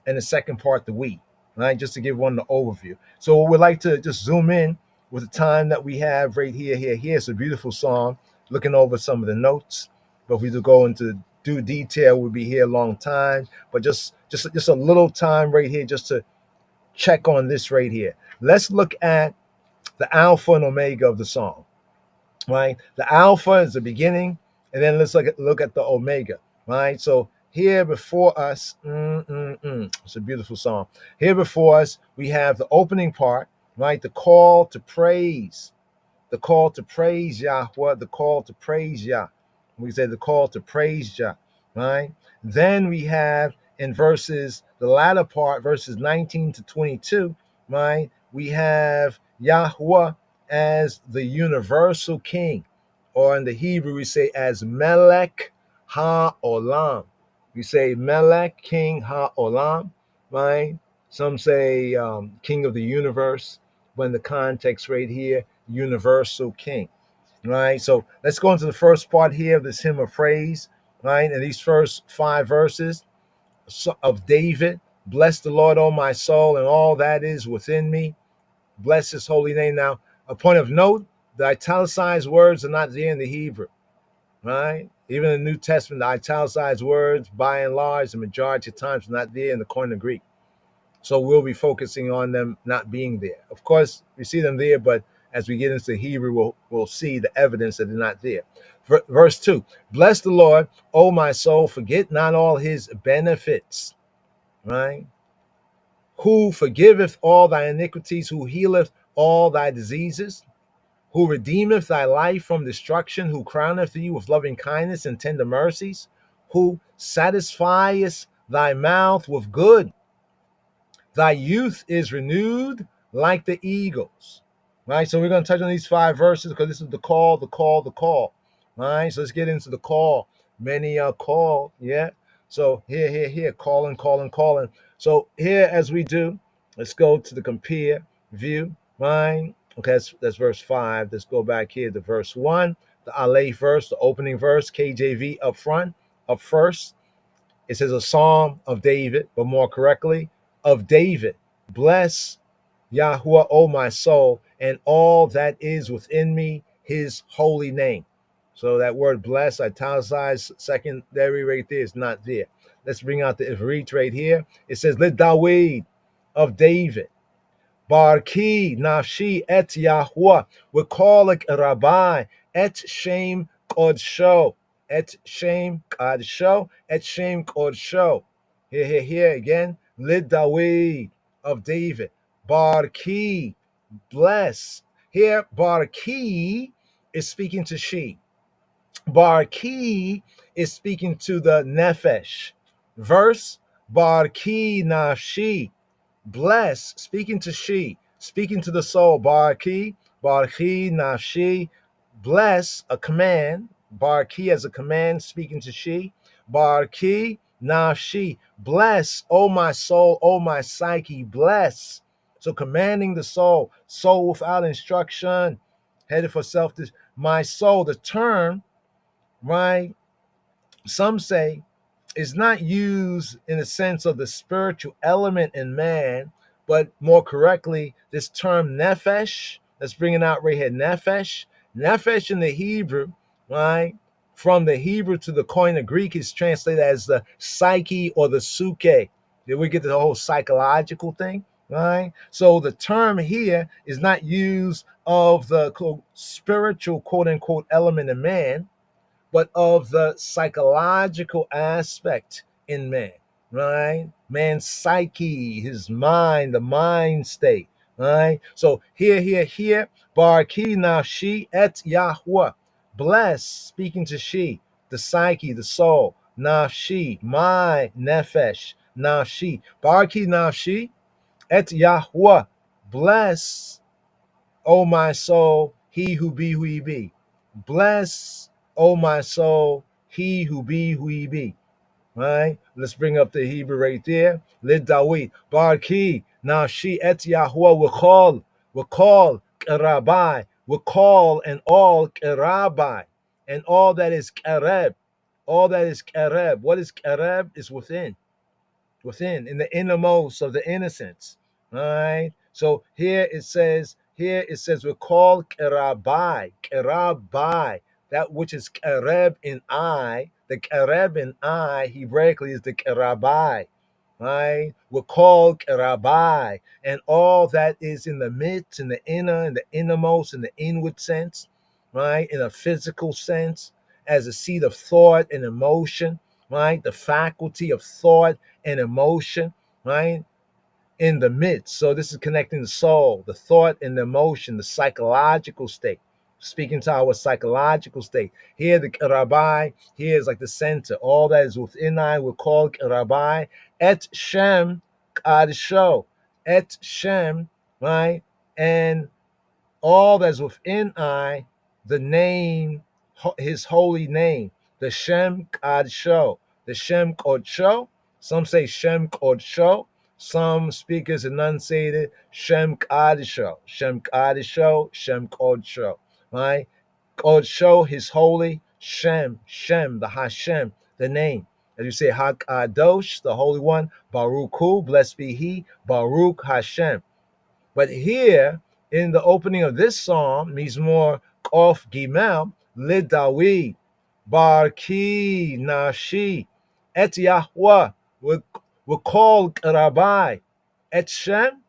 Speaker 2: and the second part, the we. Right, just to give one the overview. So we'd like to just zoom in with the time that we have right here. It's a beautiful song. Looking over some of the notes, but if we do go into due detail, we'll be here a long time. But just a little time right here, just to check on this right here. Let's look at the Alpha and Omega of the song. Right, the Alpha is the beginning, and then let's look at the Omega. Right, so here before us, it's a beautiful song. Here before us, we have the opening part, right? The call to praise, Yahweh, the call to praise Yah. We say the call to praise Yah, right? Then we have in the latter part, verses 19 to 22, right? We have Yahweh as the universal king, or in the Hebrew, we say as Melech HaOlam. We say Melech, King HaOlam, right? Some say King of the universe, but in the context right here, universal king, right? So let's go into the first part here of this hymn of praise, right? And these first 5 verses of David. Bless the Lord, O my soul, and all that is within me. Bless his holy name. Now, a point of note, the italicized words are not there in the Hebrew, right? Even in the New Testament, the italicized words, by and large, the majority of times, are not there in the Koine Greek. So we'll be focusing on them not being there. Of course, we see them there, but as we get into Hebrew, we'll see the evidence that they're not there. Verse 2, bless the Lord, O my soul, forget not all his benefits, right? Who forgiveth all thy iniquities, who healeth all thy diseases, who redeemeth thy life from destruction, who crowneth thee with loving kindness and tender mercies, who satisfieth thy mouth with good. Thy youth is renewed like the eagles. Right? So we're going to touch on these 5 verses because this is the call. Right? So let's get into the call. Many are called. Yeah. So here, calling. So here, as we do, let's go to the compare view. Right? Okay, that's verse 5. Let's go back here to verse 1. The Aleph verse, the opening verse, KJV up first. It says a psalm of David, but more correctly, of David. Bless Yahweh, O my soul, and all that is within me, his holy name. So that word bless, italicized, secondary right there, is not there. Let's bring out the Ivrit right here. It says, Let Dawid of David. Barki nafshi et Yahweh. We call it Rabbi et Shem Kodsho. Et Shem Kodsho. Et Shem Kodsho. Here again. Lid Dawid of David. Barki, bless. Here, Barki is speaking to she. Barki is speaking to the Nefesh. Verse, Barki nafshi. Bless, speaking to she, speaking to the soul. Barki nafshi. Bless, a command, Barki as a command, speaking to she. Barki nafshi. Bless, O my soul, O my psyche, bless. So commanding the soul, soul without instruction, headed for self. My soul, the term, right? Some say is not used in the sense of the spiritual element in man, but more correctly, this term nefesh, let's bring it out right here, nefesh. Nefesh in the Hebrew, right? From the Hebrew to the Koine Greek is translated as the psyche or the suke. Then we get the whole psychological thing, right? So the term here is not used of the spiritual quote unquote element in man, but of the psychological aspect in man, right? Man's psyche, his mind, the mind state, right? So here, Barki nafshi et Yahweh. Bless, speaking to she, the psyche, the soul, nafshi, my nefesh, nafshi. Barki nafshi et Yahweh. Bless, O my soul, he who be who he be. Bless, O my soul, he who be who he be. Right? Let's bring up the Hebrew right there. Lid Dawid. Barki, Nafshi et Yahuwah, Wakal, Karabai, Wakal, and all Karabai, and all that is Kareb. All that is Kareb. What is Kareb? Is within, in the innermost of the innocence. All right. So here it says, we call kerabai, that which is kereb in I. The kereb in I, Hebraically, is the kerabai. Right? We call kerabai, and all that is in the midst, in the inner, in the innermost, in the inward sense, right? In a physical sense, as a seat of thought and emotion, right? The faculty of thought and emotion, right? In the midst. So this is connecting the soul, the thought and the emotion, the psychological state. Speaking to our psychological state. Here, the Rabbi, here is like the center. All that is within I will call Rabbi. Et Shem Kadisho. Et Shem, right? And all that's within I, the name, his holy name, the Shem Kadsho, the Shem Kodsho. Some say Shem Kodsho. Some speakers enunciated Shem Kadsho, Shem Kadsho, Shem Kodsho. Right? Kodsho, his holy, Shem, the Hashem, the name. As you say, Hakadosh, the Holy One, Baruch Hu, blessed be He, Baruch Hashem. But here, in the opening of this psalm, Mizmor Kof Gimel, Lid Dawid, Barki Nashi, Et Yahweh, we call Rabbi, Et Shem,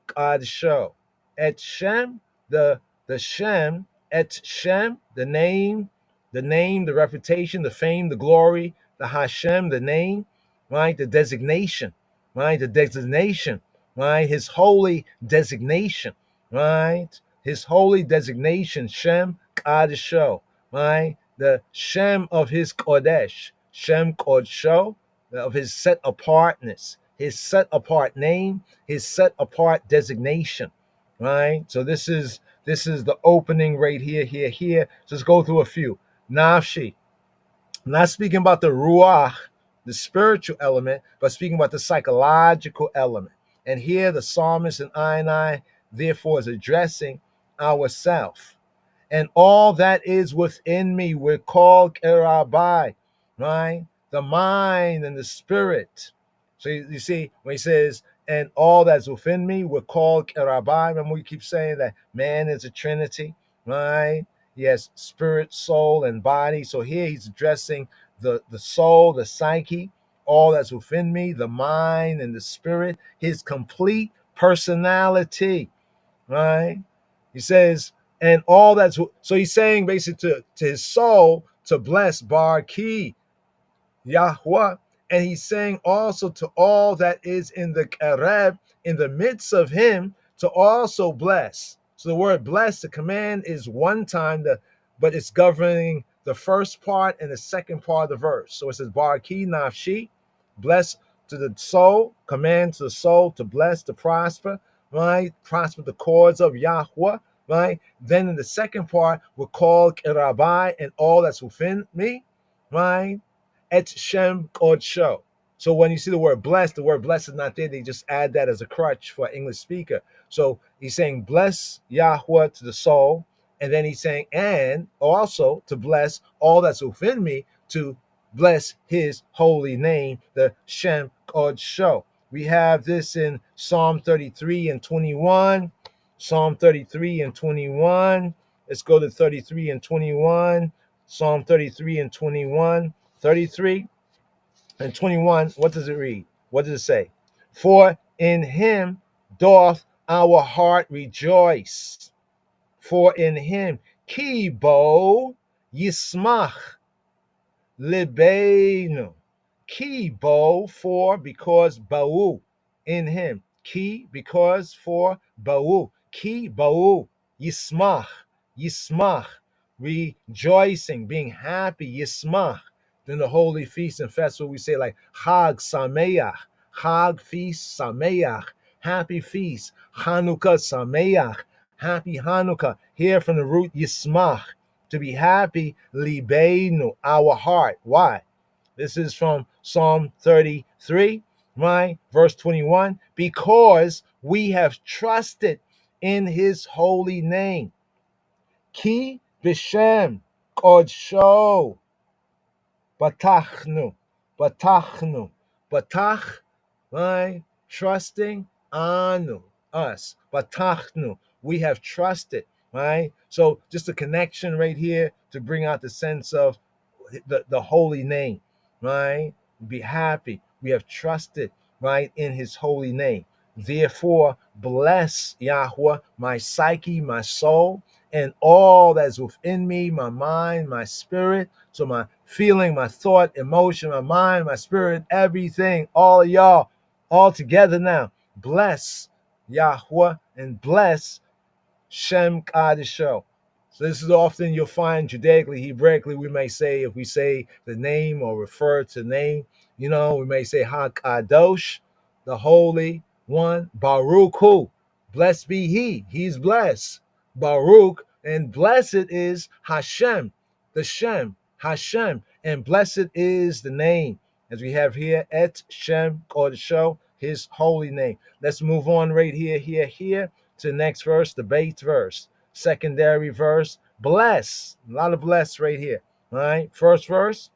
Speaker 2: Kadsho, Et Shem, the Shem, Et Shem, the name, the reputation, the fame, the glory, the Hashem, the name, right? The designation, right? The designation, right? His holy designation, right? His holy designation, Shem Kadisho, right? The Shem of his Kodesh, Shem Kodsho, of his set apartness, his set apart name, his set apart designation, right? So this is the opening right here. Just go through a few. Nafshi. I'm not speaking about the ruach, the spiritual element, but speaking about the psychological element. And here the psalmist and I, therefore, is addressing ourselves. And all that is within me, we're called Kerabai, right? The mind and the spirit. So you see, when he says, and all that's within me, we're called Kerabai. Remember, we keep saying that man is a trinity, right? Yes, spirit, soul, and body. So here he's addressing the soul, the psyche, all that's within me, the mind and the spirit, his complete personality, right? He says, and all that's, so he's saying basically to his soul to bless Barki, Yahweh, and he's saying also to all that is in the Kareb, in the midst of him, to also bless. So the word bless, the command is one time, but it's governing the first part and the second part of the verse. So it says, Barki nafshi, bless to the soul, command to the soul to bless, to prosper, right? Prosper the cause of Yahweh, right? Then in the second part, we're called Rabbi and all that's within me, right? Et Shem Kodsho. So when you see the word blessed is not there. They just add that as a crutch for an English speaker. So he's saying, bless Yahweh to the soul. And then he's saying, and also to bless all that's within me, to bless his holy name, the Shem Kodsho. We have this in Psalm 33 and 21. Psalm 33 and 21. Let's go to 33 and 21. Psalm 33 and 21. 33 and 21. What does it read? What does it say? For in him doth our heart rejoice. For in him kibo yismach Libeinu. Ki bo for because bau in him. Ki because for bau. Ki bau yismach. Yismach. Rejoicing, being happy. Yismach. Then the holy feast and festival we say like Chag Sameach. Chag feast Sameach. Happy feast. Hanukkah Sameach. Happy Hanukkah. Here from the root Yismach, to be happy, libeinu, our heart. Why? This is from Psalm 33, right? Verse 21. Because we have trusted in his holy name. Ki b'shem kodsho batachnu, batach, right? Trusting anu, us, batachnu. We have trusted, right? So just a connection right here to bring out the sense of the holy name, right? Be happy. We have trusted, right, in his holy name. Therefore, bless Yahweh, my psyche, my soul, and all that's within me, my mind, my spirit. So my feeling, my thought, emotion, my mind, my spirit, everything, all of y'all, all together now. Bless Yahweh and bless Shem Kadisho. So this is often you'll find Judaically, Hebraically, we may say, if we say the name or refer to the name, we may say HaKadosh, the Holy One, Baruch Hu, blessed be He, He's blessed, Baruch, and blessed is Hashem, the Shem, Hashem, and blessed is the name, as we have here, Et Shem Kodesho, His holy name. Let's move on right here to the next verse, the Beit verse. Secondary verse, bless. A lot of bless right here. All right. First verse,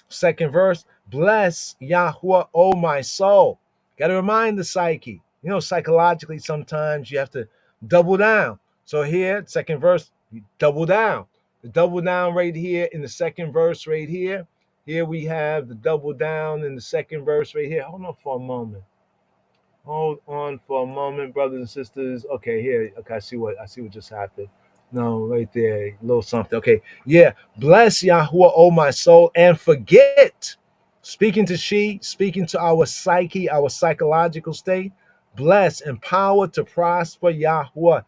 Speaker 2: second verse, bless Yahweh, O my soul. Got to remind the psyche. Psychologically, sometimes you have to double down. So here, second verse, you double down. The double down right here in the second verse right here. Here we have the double down in the second verse right here. Hold on for a moment. Hold on for a moment, brothers and sisters. Okay, here. Okay, I see what just happened. No, right there, a little something. Okay, yeah. Bless Yahuwah, O my soul, and forget. Speaking to our psyche, our psychological state. Bless, empower to prosper Yahuwah,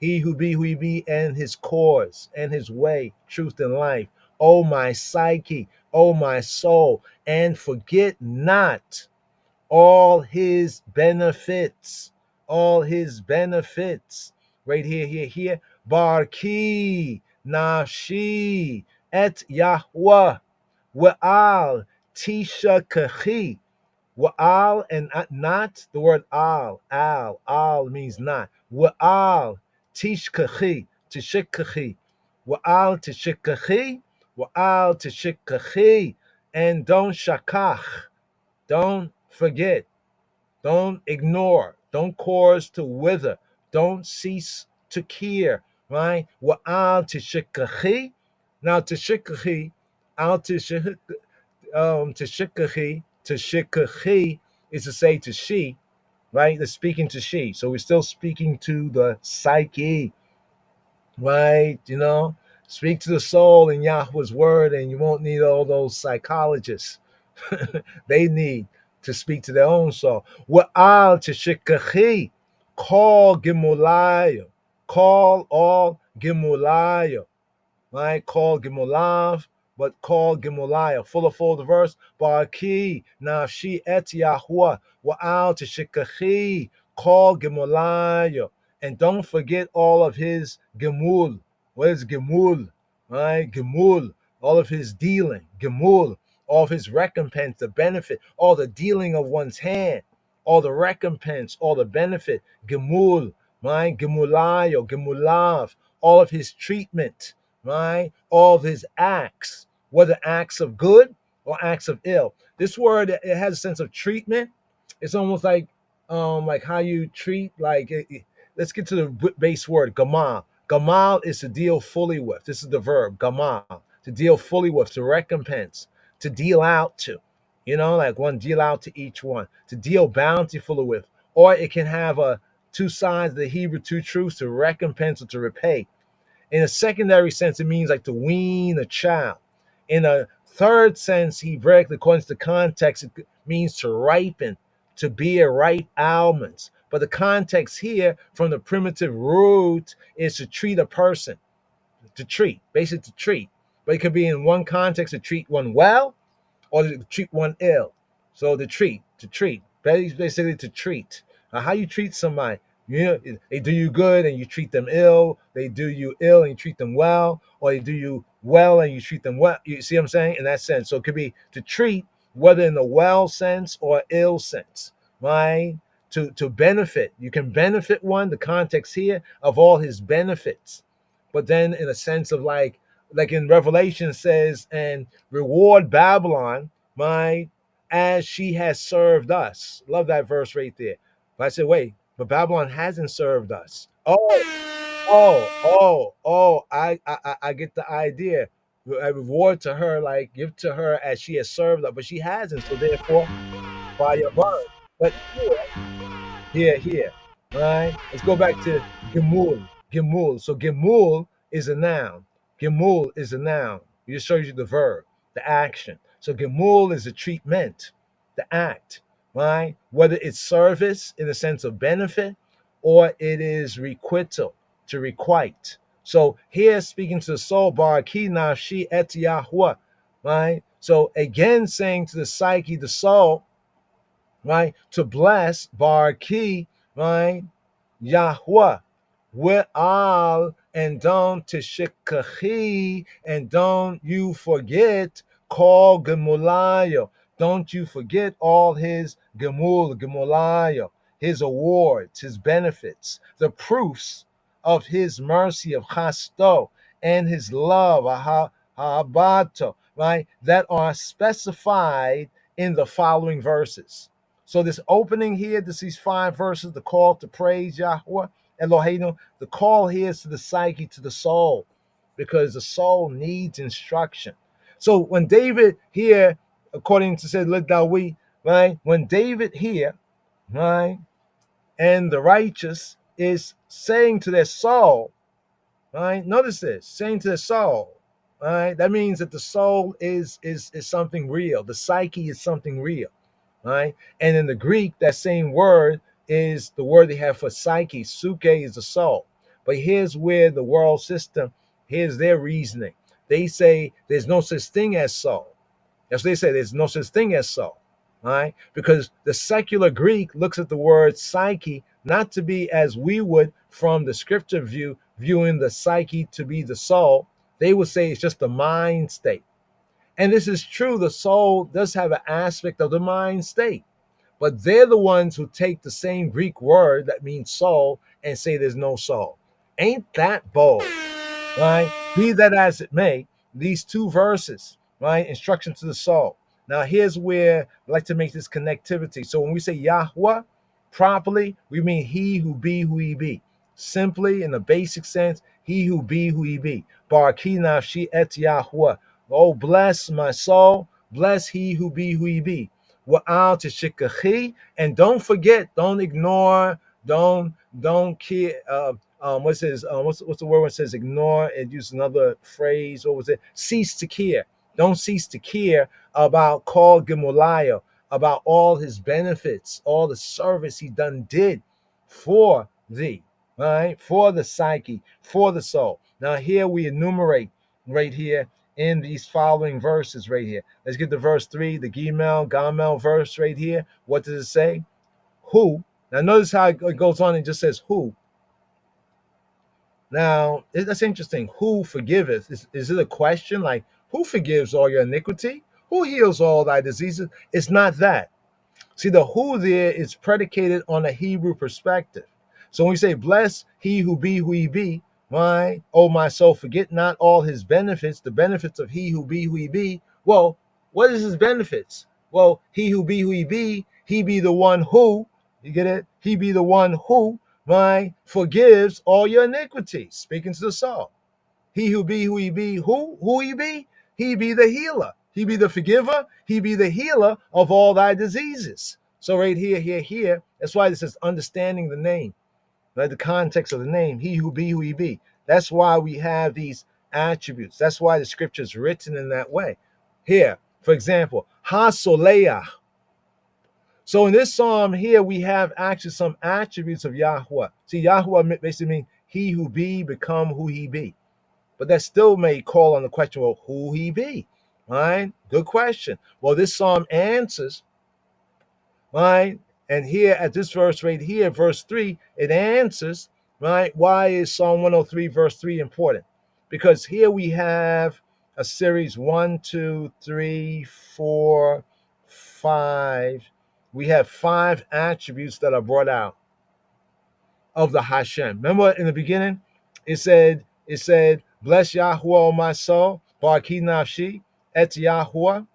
Speaker 2: He who be, and His cause and His way, truth and life. O my psyche, O my soul, and forget not all his benefits, right here. Barki nafshi et Yahweh wa'al tisha kachi. Wa'al and not the word al means not. Wa'al tishkachi, tishikachi. Wa'al tishikachi, and don't shakach. Don't forget. Don't ignore. Don't cause to wither. Don't cease to care. Right? Wa'al tishikachi. Now tishikachi, tishikachi is to say to she, right? They're speaking to she. So we're still speaking to the psyche, right? Speak to the soul in Yahweh's word, and you won't need all those psychologists. They need to speak to their own soul. Wa'al tishikachi, call Gimulayo, call all Gimulayo, right? Call Gimulav, but call Gimulayo. Full the verse. Barki nafshi et Yahuwah, wa'al tishikachi, call Gimulayo, And don't forget all of his gemul. What is gemul? Right? Gemul. All of his dealing. Gemul. All of his recompense, the benefit, all the dealing of one's hand, all the recompense, all the benefit. Gemul. Right? Gemulayo, gemulav. All of his treatment. Right? All of his acts, whether acts of good or acts of ill. This word, it has a sense of treatment. It's almost like how you treat, let's get to the base word, gamal. Gamal is to deal fully with. This is the verb, gamal, to deal fully with, to recompense, to deal out to. Like one deal out to each one, to deal bountifully with. Or it can have two sides of the Hebrew, two truths, to recompense or to repay. In a secondary sense, it means like to wean a child. In a third sense, Hebraic, according to the context, it means to ripen, to bear ripe almonds. But the context here from the primitive root is to treat a person, to treat, basically to treat. But it could be in one context to treat one well or to treat one ill. So to treat, basically to treat. Now, how you treat somebody, they do you good and you treat them ill. They do you ill and you treat them well, or they do you well and you treat them well. You see what I'm saying? In that sense. So it could be to treat, whether in the well sense or ill sense, right? To benefit. You can benefit one, the context here, of all his benefits. But then in a sense of like in Revelation says, and reward Babylon, right, as she has served us. Love that verse right there. But I said, wait, but Babylon hasn't served us. I get the idea. I reward to her, like give to her as she has served us, but she hasn't. So therefore, fire burn. But here, right? Let's go back to Gemul. Gemul. So Gemul is a noun. Gemul is a noun. It just shows you the verb, the action. So Gemul is a treatment, the act, right? Whether it's service in the sense of benefit or it is requital, to requite. So here speaking to the soul, Baraki Nafshi Et Yahweh, right? So again saying to the psyche, the soul, right, to bless Baraki, right, Yahweh, We'al, and don't tishikachi, and don't you forget call Gemulayo. Don't you forget all his Gemulayo, his awards, his benefits, the proofs of his mercy of chasto and his love, ahabato, right, that are specified in the following verses. So this opening here, these 5 verses, the call to praise Yahweh, Eloheinu, the call here is to the psyche, to the soul, because the soul needs instruction. So when David here, according to said Dawi, right, when David here, right, and the righteous is saying to their soul, right, notice this, saying to their soul, right, that means that the soul is something real. The psyche is something real, right? And in the Greek, that same word is the word they have for psyche. Suke is the soul. But here's where the world system, here's their reasoning. They say there's no such thing as soul. That's what they say, there's no such thing as soul, right? Because the secular Greek looks at the word psyche not to be as we would from the scripture view, viewing the psyche to be the soul. They would say it's just the mind state. And this is true, the soul does have an aspect of the mind state. But they're the ones who take the same Greek word that means soul and say there's no soul. Ain't that bold, right? Be that as it may, these 2 verses, right? Instruction to the soul. Now, here's where I like to make this connectivity. So when we say Yahweh, properly, we mean he who be who he be. Simply, in the basic sense, he who be who he be. Baraki nafshi et Yahweh. Oh, bless my soul. Bless he who be who he be. Wa'al tishikachi, and don't forget, don't ignore, don't care. What says? What's the word when it says ignore? It uses another phrase. What was it? Cease to care. Don't cease to care about Kol Gemulayo, about all his benefits, all the service he did for thee, right? For the psyche, for the soul. Now here we enumerate right here in these following verses right here. Let's get to verse 3, the Gamel verse right here. What does it say? Who? Now notice how it goes on. It just says who. Now, that's interesting. Who forgiveth? Is it a question like, who forgives all your iniquity? Who heals all thy diseases? It's not that. See, the who there is predicated on a Hebrew perspective. So when we say, bless he who he be, right? Oh, my soul, forget not all his benefits, the benefits of he who he be. Well, what is his benefits? Well, he he be the one who, you get it? He be the one who, right, forgives all your iniquities. Speaking to the soul. He who he be, who he be? He be the healer. He be the forgiver. He be the healer of all thy diseases. So right here. That's why this is understanding the name, right? The context of the name. He who he be. That's why we have these attributes. That's why the scripture is written in that way. Here, for example, Ha Soleah. So in this psalm here, we have actually some attributes of Yahweh. See, Yahweh basically means he who be become who he be. But that still may call on the question, well, who he be? Right? Good question. Well, this psalm answers, right? And here at this verse right here, verse 3, it answers, right? Why is Psalm 103, verse 3 important? Because here we have a series 1, 2, 3, 4, 5. We have 5 attributes that are brought out of the Hashem. Remember in the beginning, it said, bless Yahuwah, O my soul, Barki Nafshi, Et Yahuwah,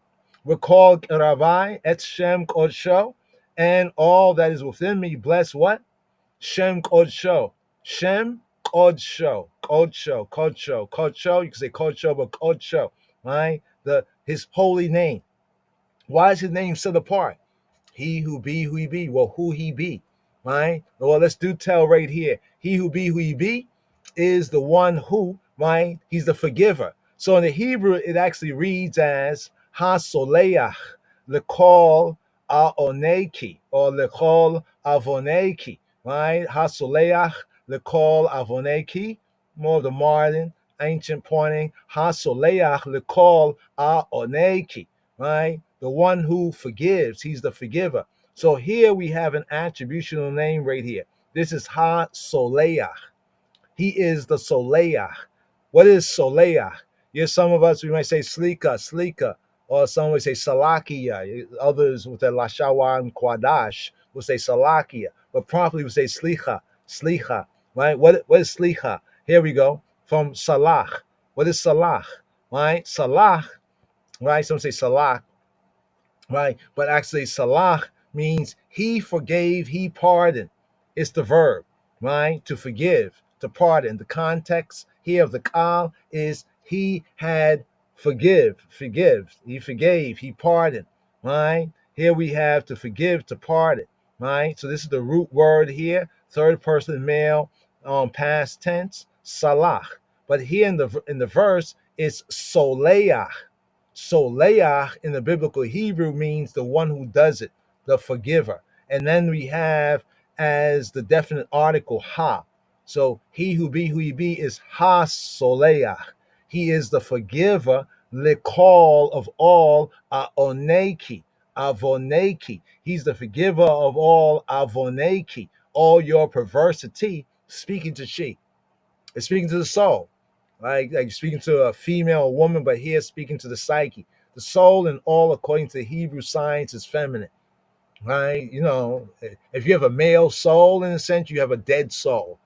Speaker 2: recall Rabbi, Et Shem Kodsho, and all that is within me, bless what? Shem Kodsho. Shem Kodsho. Kodsho. You can say Kodsho, but Kodsho, right? His holy name. Why is his name set apart? He who he be. Well, who he be, right? Well, let's do tell right here. He who he be is the one who, right? He's the forgiver. So in the Hebrew, it actually reads as Ha Soleach, Lekol Aoneki, or Lekol Avoneki, right? Ha Soleach, Lekol Avoneki, more of the modern, ancient pointing. Ha Soleach, Lekol Aoneki, right? The one who forgives, he's the forgiver. So here we have an attributional name right here. This is Ha Soleach. He is the Soleach. What is Soleach? Yes, some of us, we might say Slika, or some would say Salakia. Others with the Lashawan Kwadash will say Salakia, but properly we say Slicha, right? What is Slicha? Here we go, from Salach. What is Salach, right? Salach, right? Some say Salach, right? But actually, Salah means he forgave, he pardoned. It's the verb, right? To forgive, to pardon. The context here of the kal is he had forgive, he forgave, he pardoned, right? Here we have to forgive, to pardon, right? So this is the root word here, third person male, past tense, salah. But here in the verse, it's soleach. Soleach in the biblical Hebrew means the one who does it, the forgiver. And then we have as the definite article ha. So he who he be is ha soleach. He is the forgiver, likol of all aoneki, avoneki. He's the forgiver of all avoneki, all your perversity, speaking to she. It's speaking to the soul. Like speaking to a female or woman, but here speaking to the psyche. The soul and all, according to the Hebrew science, is feminine, right? You know, if you have a male soul, in a sense, you have a dead soul.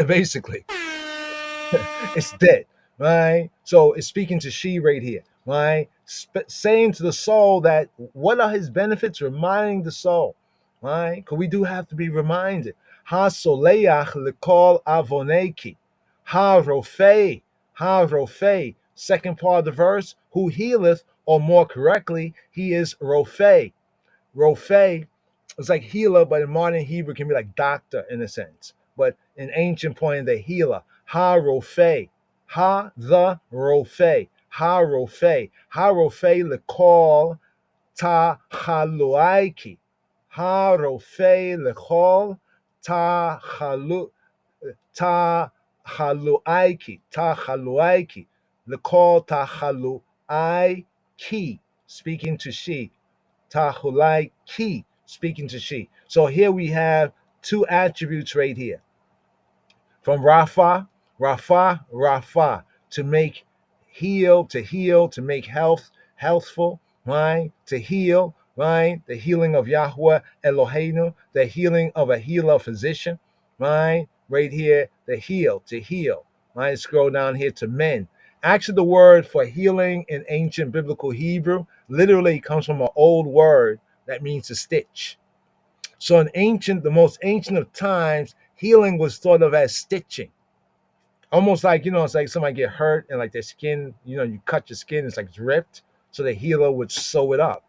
Speaker 2: Basically, it's dead, right? So it's speaking to she right here, right? Saying to the soul that what are his benefits, reminding the soul, right? Because we do have to be reminded. Ha soleach lekol avoneki. Ha Rofei. Second part of the verse, who healeth, or more correctly, he is Rofei. Rofei is like healer, but in modern Hebrew can be like doctor in a sense. But in ancient point, the healer. Ha Rofei. Ha the Rofei. Ha Rofei. Ha Rofei lekol ta chaluaiki. Ha Rofei lekol ta chalu. Ta haluaiki, lekol ta haluaiki, speaking to she, ta hulaiki, speaking to she. So here we have two attributes right here, from Rapha, Rapha, to make heal, to make healthful, right? To heal, right? The healing of Yahweh Eloheinu, the healing of a healer physician, right? Right here, to heal, right? Scroll down here to mend. Actually, the word for healing in ancient biblical Hebrew literally comes from an old word that means to stitch. So the most ancient of times, healing was thought of as stitching. Almost like, it's like somebody get hurt and like their skin, you cut your skin, it's like it's ripped. So the healer would sew it up.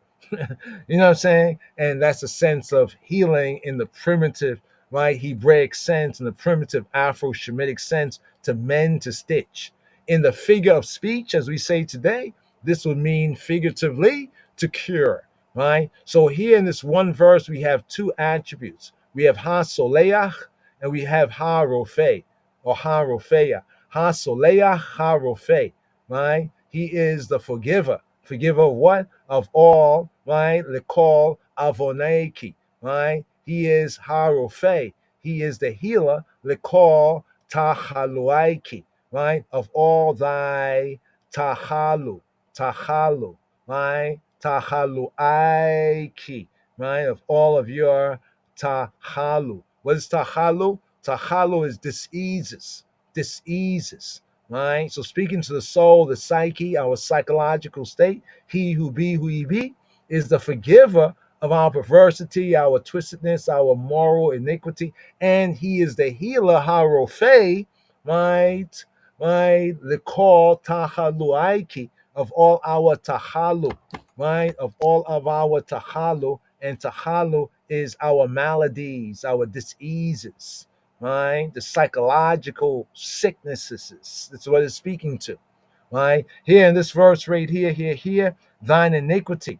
Speaker 2: You know what I'm saying? And that's a sense of healing in the primitive, right, Hebraic sense, in the primitive Afro-Shemitic sense, to mend, to stitch. In the figure of speech, as we say today, this would mean figuratively to cure, right? So here in this one verse, we have two attributes. We have ha-soleach and we have ha-rofeh or ha-rofeah. Ha-soleach, ha-rofeh, right? He is the forgiver. Forgiver of what? Of all, right? Lekol avoneiki, right? He is Harofe. He is the healer. Lekol tahaluaiki, right? Of all thy tahalu, right? Tahaluaiki, right? Of all of your tahalu. What is tahalu? Tahalu is diseases, right? So speaking to the soul, the psyche, our psychological state, he who he be is the forgiver of our perversity, our twistedness, our moral iniquity, and he is the healer, harofe, right? Right? The call tahaluaiki of all our tahalu, right? Of all of our tahalu, and tahalu is our maladies, our diseases, right? The psychological sicknesses. That's what it's speaking to, right? Here in this verse right here, thine iniquity,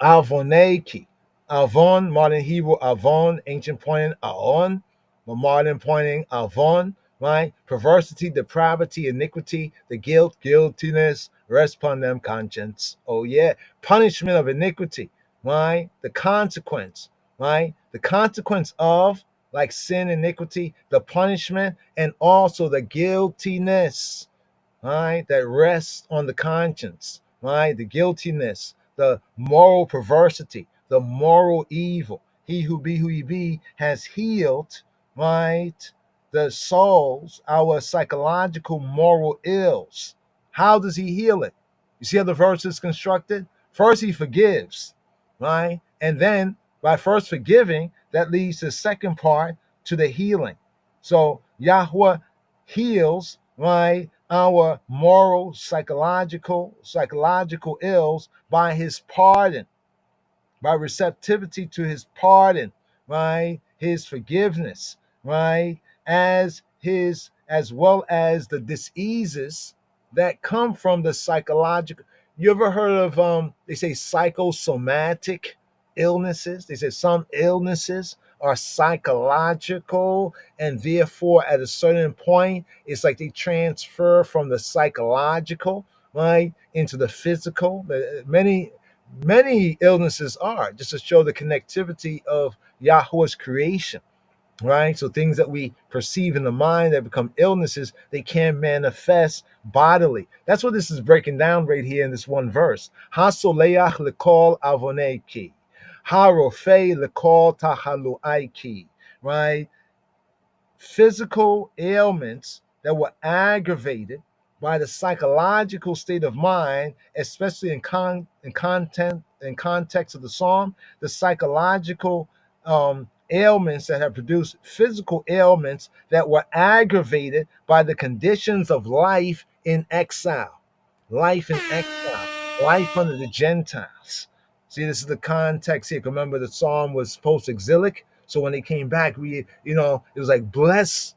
Speaker 2: avoneki, avon, modern Hebrew, avon, ancient pointing, aon, but modern pointing, avon, right? Perversity, depravity, iniquity, the guiltiness, rest upon them conscience. Oh yeah, punishment of iniquity, right? The consequence, right? The consequence of like sin, iniquity, the punishment, and also the guiltiness, right? That rests on the conscience, right? The guiltiness, the moral perversity, the moral evil. He who he be has healed, right? The souls, our psychological moral ills. How does he heal it? You see how the verse is constructed? First, he forgives, right? And then by first forgiving, that leads to the second part, to the healing. So Yahweh heals, right, our moral, psychological ills by his pardon, by receptivity to his pardon, right? His forgiveness, right? As well as the diseases that come from the psychological. You ever heard of they say psychosomatic illnesses? They say some illnesses are psychological, and therefore at a certain point it's like they transfer from the psychological, right, into the physical. Many illnesses are, just to show the connectivity of Yahweh's creation, right? So things that we perceive in the mind that become illnesses, they can manifest bodily. That's what this is breaking down right here in this one verse. Ha-soleach lekol avoneki, ha-rofei lekol tahaluaiki, right? Physical ailments that were aggravated by the psychological state of mind, especially in context of the psalm, the psychological ailments that have produced physical ailments that were aggravated by the conditions of life in exile, life under the Gentiles. See, this is the context here. Remember, the psalm was post-exilic. So when they came back, it was like, bless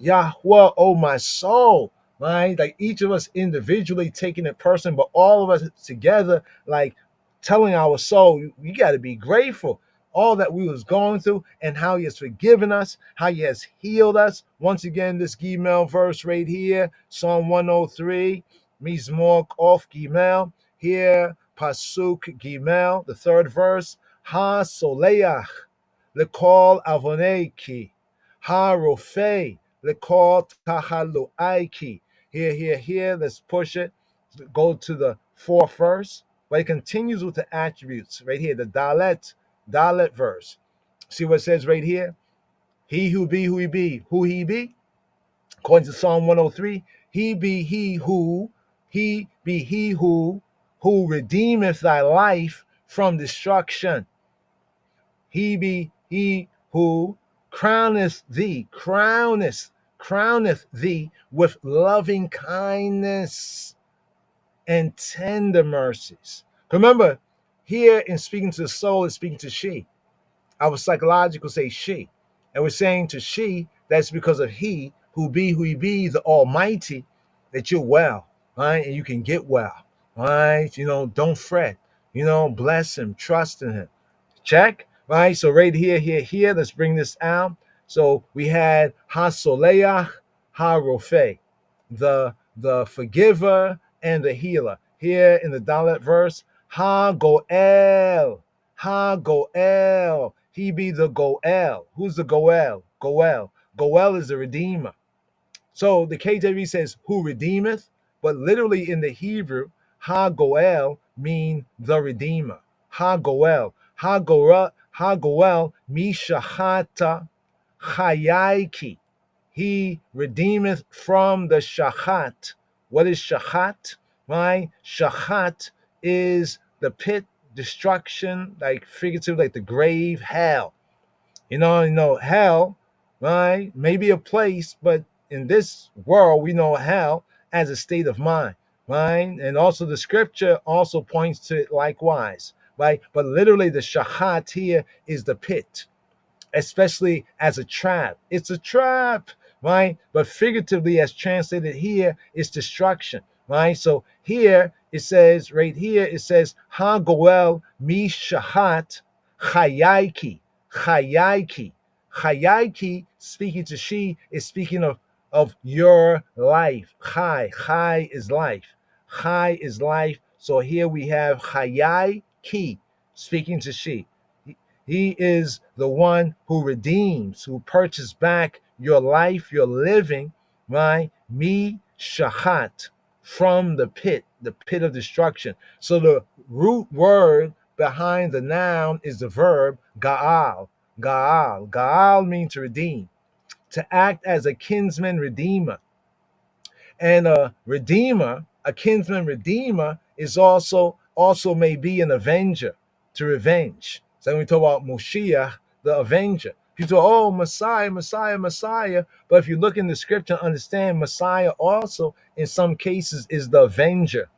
Speaker 2: Yahweh, oh my soul, right? Like each of us individually taking it personally, but all of us together, like telling our soul, you got to be grateful. All that we was going through and how he has forgiven us, how he has healed us. Once again, this Gimel verse right here, Psalm 103, Mizmor Of Gimel, here, Pasuk Gimel, the third verse, Ha Soleach, Lekol Avoneki, Ha Rofei, lekol tahaluaiki. Here. Let's push it. Go to the fourth verse. But it continues with the attributes right here, the Dalet verse. See what it says right here? He who be, who he be? According to Psalm 103, he be he who redeemeth thy life from destruction. He be he who crowneth thee with loving kindness and tender mercies. Remember, here in speaking to the soul, is speaking to she. Our psychological say she. And we're saying to she, that's because of he who he be, the Almighty, that you're well, right? And you can get well, right? Don't fret, bless him, trust in him. Check, right? So right here, let's bring this out. So we had Ha-Soleach, Ha-Rofeh, the forgiver and the healer. Here in the Dalet verse, Ha-Goel, Ha-Goel. He be the Goel. Who's the Goel? Goel is the redeemer. So the KJV says, who redeemeth? But literally in the Hebrew, Ha-Goel mean the redeemer. Ha-Goel. Ha-Goel, Mishachata Chayaiki. He redeemeth from the Shachat. What is Shachat? Right? Shachat is the pit, destruction, like figurative, like the grave, hell. Hell, right? Maybe a place, but in this world, we know hell as a state of mind, right? And also the scripture also points to it likewise, right? But literally the Shachat here is the pit, especially as a trap. It's a trap, right? But figuratively, as translated here, it's destruction, right? So here it says, Ha Goel Mi Shahat Chayaiki. Chayaiki, speaking to she, is speaking of your life. Chai is life. Chai is life. So here we have Chayaiki, speaking to she. He is the one who redeems, who purchased back your life, your living, right? Mi Shahat, from the pit of destruction. So the root word behind the noun is the verb Gaal. Gaal means to redeem, to act as a kinsman redeemer. And a kinsman redeemer is also may be an avenger, to revenge. So when we talk about Moshiach, the avenger, people say, oh, Messiah. But if you look in the scripture, understand Messiah also in some cases is the avenger,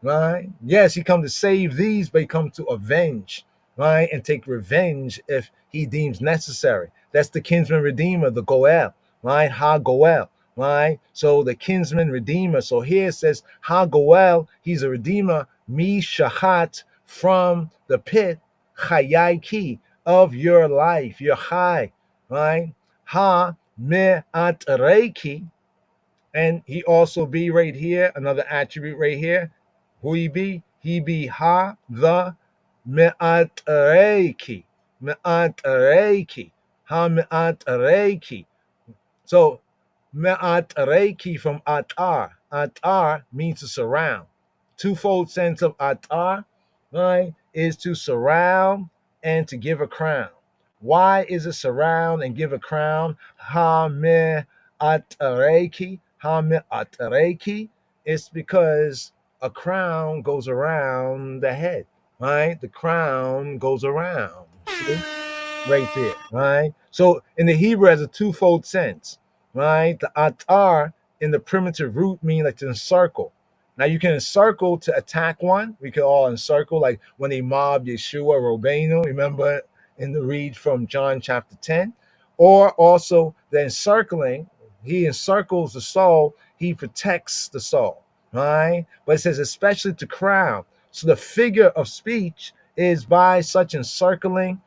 Speaker 2: right? Yes, he come to save these, but he comes to avenge, right? And take revenge if he deems necessary. That's the kinsman redeemer, the Goel, right? Ha Goel, right? So the kinsman redeemer. So here it says Ha Goel, he's a redeemer, Mi Shahat, from the pit, Chayaiki, of your life, your chai, right? Ha Me'at-Reiki, and he also be right here, another attribute right here. Who he be? He be Ha, the Me'at-Reiki. Ha Me'at-Reiki. So Me'at-Reiki from Atar. Atar means to surround. Twofold sense of Atar, right, is to surround and to give a crown. Why is it surround and give a crown? Ha Me'at-Reiki. Ha Me'at-Reiki. It's because a crown goes around the head, right? The crown goes around. See? Right there, right? So in the Hebrew, it has a twofold sense, right? The atar in the primitive root mean like to encircle. Now you can encircle to attack one. We could all encircle, like when they mobbed Yeshua Robenu, remember in the read from John chapter 10. Or also the encircling, he encircles the soul, he protects the soul, right? But it says especially to crown. So the figure of speech is by such encircling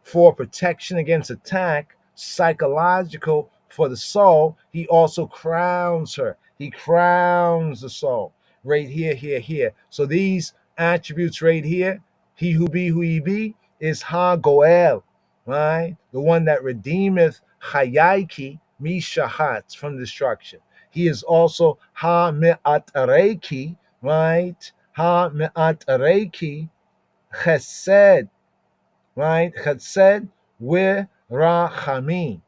Speaker 2: for protection against attack, psychological for the soul. He also crowns her. He crowns the soul right here. So these attributes right here, he who he be, is Ha Goel, right? The one that redeemeth Chayaiki, mishahat, from destruction. He is also ha me'atareki, right? Ha me'atareki chesed, right? Chesed rachamim.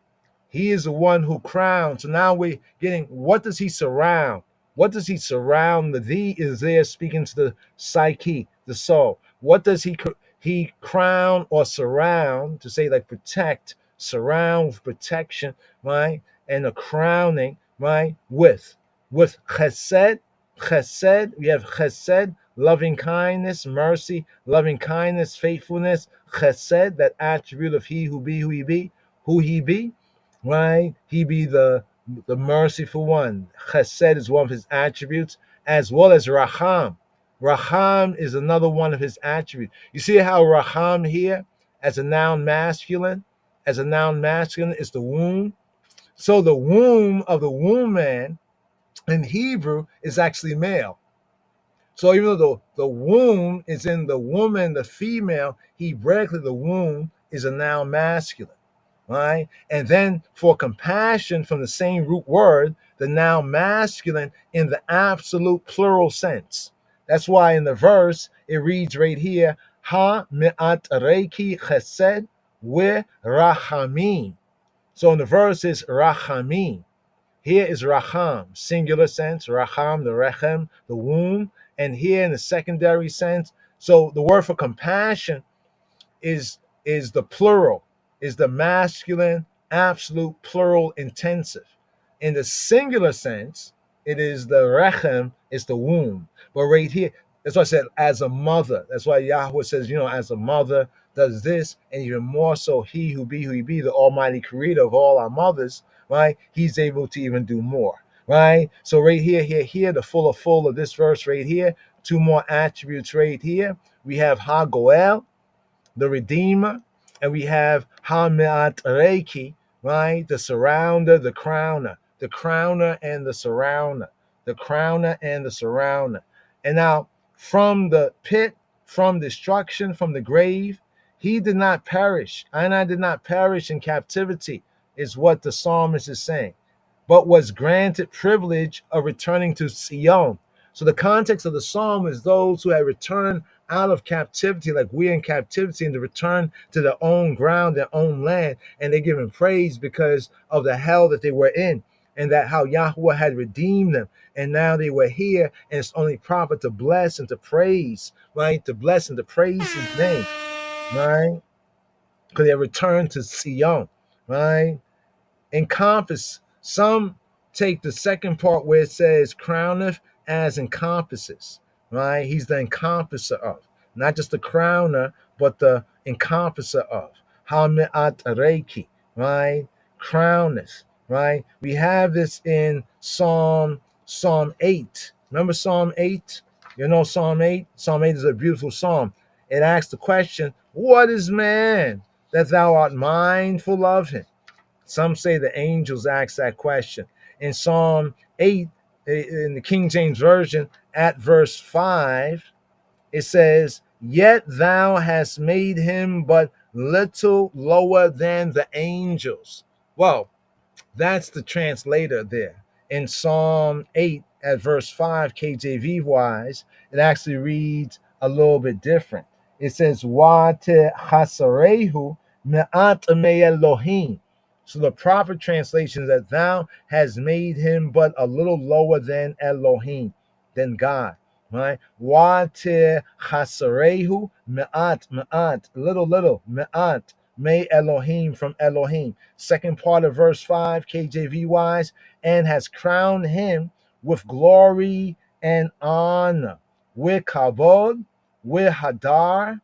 Speaker 2: He is the one who crowns. So now we're getting, what does he surround? What does he surround? The thee is there speaking to the psyche, the soul. What does he crown or surround? To say like protect, surround with protection, right? And a crowning, right? With chesed, chesed. We have chesed, loving kindness, mercy, loving kindness, faithfulness. Chesed, that attribute of he who be, who he be, right? He be the merciful one. Chesed is one of his attributes, as well as Raham. Raham is another one of his attributes. You see how Raham here, as a noun masculine, is the womb. So the womb of the womb man in Hebrew is actually male. So even though the womb is in the woman, the female, Hebraically the womb is a noun masculine. Right? And then for compassion, from the same root word, the noun masculine in the absolute plural sense. That's why in the verse it reads right here, ha me'at reiki chesed we rachamim. So in the verse is rachamim. Here is racham, singular sense, racham, the rechem, the womb. And here in the secondary sense, so the word for compassion is the plural, is the masculine, absolute, plural, intensive. In the singular sense, it is the rechem, it's the womb. But right here, that's why I said as a mother. That's why Yahweh says, as a mother does this, and even more so, he who be, the almighty creator of all our mothers, right? He's able to even do more, right? So right here, the full of this verse right here, two more attributes right here. We have Ha-Goel, the Redeemer, and we have Ha-Me'at Reiki, right? The surrounder, the crowner and the surrounder, the crowner and the surrounder. And now from the pit, from destruction, from the grave, he did not perish. And I did not perish in captivity, is what the psalmist is saying, but was granted privilege of returning to Sion. So the context of the psalm is those who had returned out of captivity, like we're in captivity, and to return to their own ground, their own land, and they're giving praise because of the hell that they were in, and that how Yahweh had redeemed them, and now they were here, and it's only proper to bless and to praise, right? To bless and to praise his name, right? Because they returned to Sion, right? Encompass. Some take the second part where it says crowneth as encompasses, right? He's the encompasser of, not just the crowner, but the encompasser of. Ha-me'at reiki, right? Crowneth, right? We have this in Psalm 8. Remember Psalm 8? Psalm 8? Psalm 8 is a beautiful psalm. It asks the question, what is man that thou art mindful of him? Some say the angels ask that question. In Psalm 8, in the King James Version, at verse 5, it says, yet thou hast made him but little lower than the angels. Well, that's the translator there. In Psalm 8, at verse 5, KJV wise, it actually reads a little bit different. It says, Wa te chasarehu me'at me Elohim. So the proper translation is that thou has made him but a little lower than Elohim, than God, right? Wa te chasarehu me'at, little, me'at, me Elohim, from Elohim. Second part of verse 5, KJV wise, and has crowned him with glory and honor, with kavod, with hadar,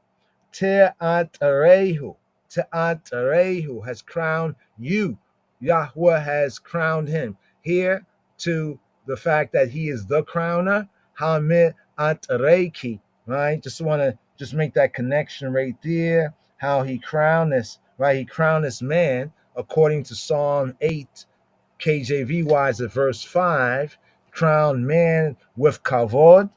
Speaker 2: te'atarehu. Te'atarehu has crowned you. Yahweh has crowned him. Here to the fact that he is the crowner, ha-me'at-reiki, right? Just want to just make that connection right there. How he crowned this, right? He crowned this man according to Psalm 8, KJV wise at verse 5, crowned man with kavod,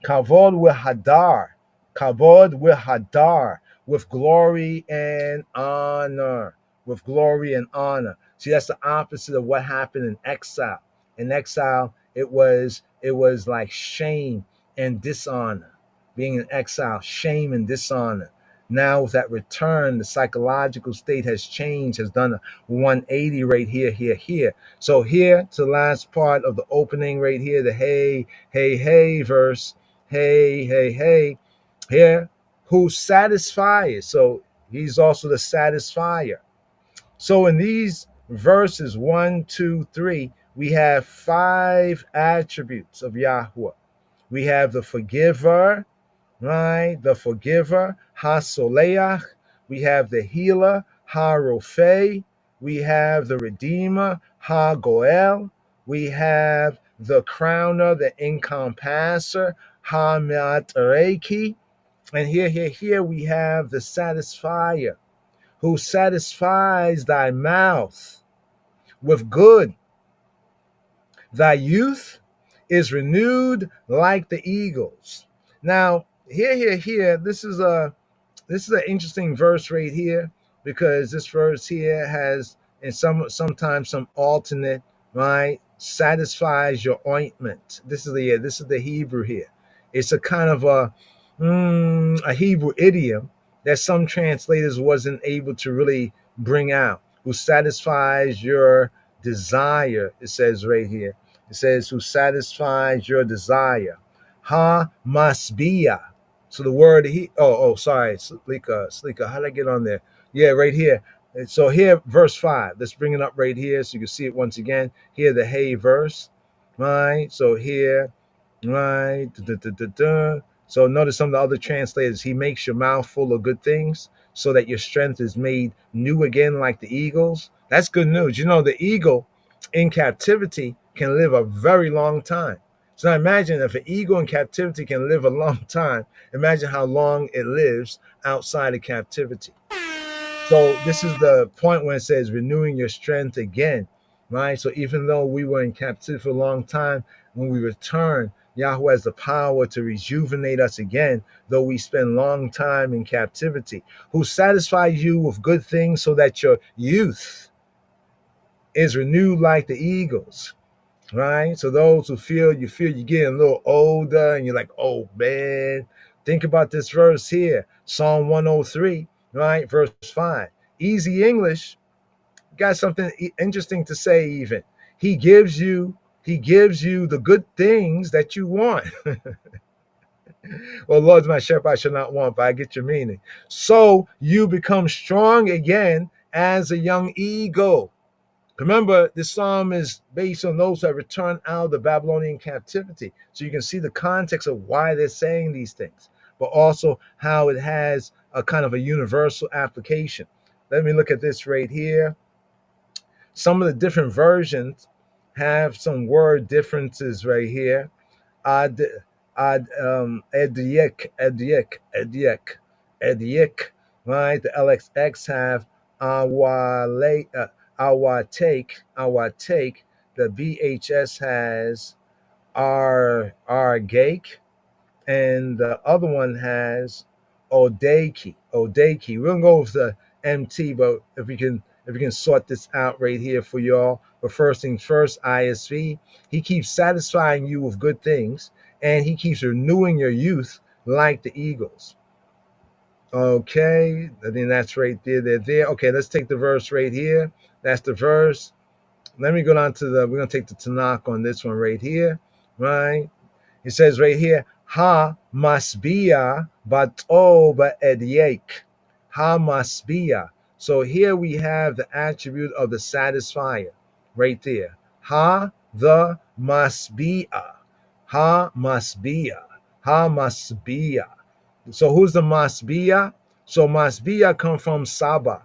Speaker 2: kavod with hadar, kavod with hadar, with glory and honor, with glory and honor. See, that's the opposite of what happened in exile. In exile, it was like shame and dishonor. Being in exile, shame and dishonor. Now with that return, the psychological state has changed, has done a 180 right here. So here to the last part of the opening right here, the hey verse, hey here, who satisfies. So he's also the satisfier. So in these verses 1, 2, 3, we have 5 attributes of Yahweh. We have the forgiver, right? The forgiver, Ha-Soleach. We have the healer, Ha-Rophe. We have the redeemer, Ha-Goel. We have the crowner, the encompasser, Ha-Me'atareki. And here we have the satisfier, who satisfies thy mouth with good. Thy youth is renewed like the eagles. Now, here, this is an interesting verse right here, because this verse here has, and sometimes some alternate, right, satisfies your ointment. This is the Hebrew here. It's a kind of a Hebrew idiom that some translators wasn't able to really bring out. Who satisfies your desire? It says right here. It says who satisfies your desire. Ha masbia. So the word sorry, Slika, how did I get on there? Yeah, right here. So here, verse 5. Let's bring it up right here so you can see it once again. Here, the hey verse, right? So here, right? So notice some of the other translators. He makes your mouth full of good things so that your strength is made new again like the eagles. That's good news. You know, the eagle in captivity can live a very long time. So now imagine if an eagle in captivity can live a long time, imagine how long it lives outside of captivity. So this is the point where it says renewing your strength again, right? So even though we were in captivity for a long time, when we return, Yahweh has the power to rejuvenate us again, though we spend long time in captivity. Who satisfies you with good things so that your youth is renewed like the eagles. Right? So those who feel you're getting a little older and you're like, oh man, think about this verse here, Psalm 103, right? Verse 5. Easy English, got something interesting to say even. He gives you the good things that you want. Well, Lord's my shepherd, I shall not want, but I get your meaning. So you become strong again as a young eagle. Remember, this psalm is based on those who have returned out of the Babylonian captivity. So you can see the context of why they're saying these things, but also how it has a kind of a universal application. Let me look at this right here. Some of the different versions have some word differences right here. Ediek, right? The LXX have our take. The VHS has our gake, and the other one has Odeki. We're gonna go with the MT, but if we can sort this out right here for y'all. But first things first, ISV. He keeps satisfying you with good things, and he keeps renewing your youth like the eagles. Okay, I think that's right there. Okay, let's take the verse right here. That's the verse. Let me go down to we're going to take the Tanakh on this one right here, right? It says right here, Ha masbia bato ba'ediek. Ha masbia. So here we have the attribute of the satisfier right there. Ha the masbia. Ha masbia. Ha masbia. So who's the masbia? So masbia come from Sabah,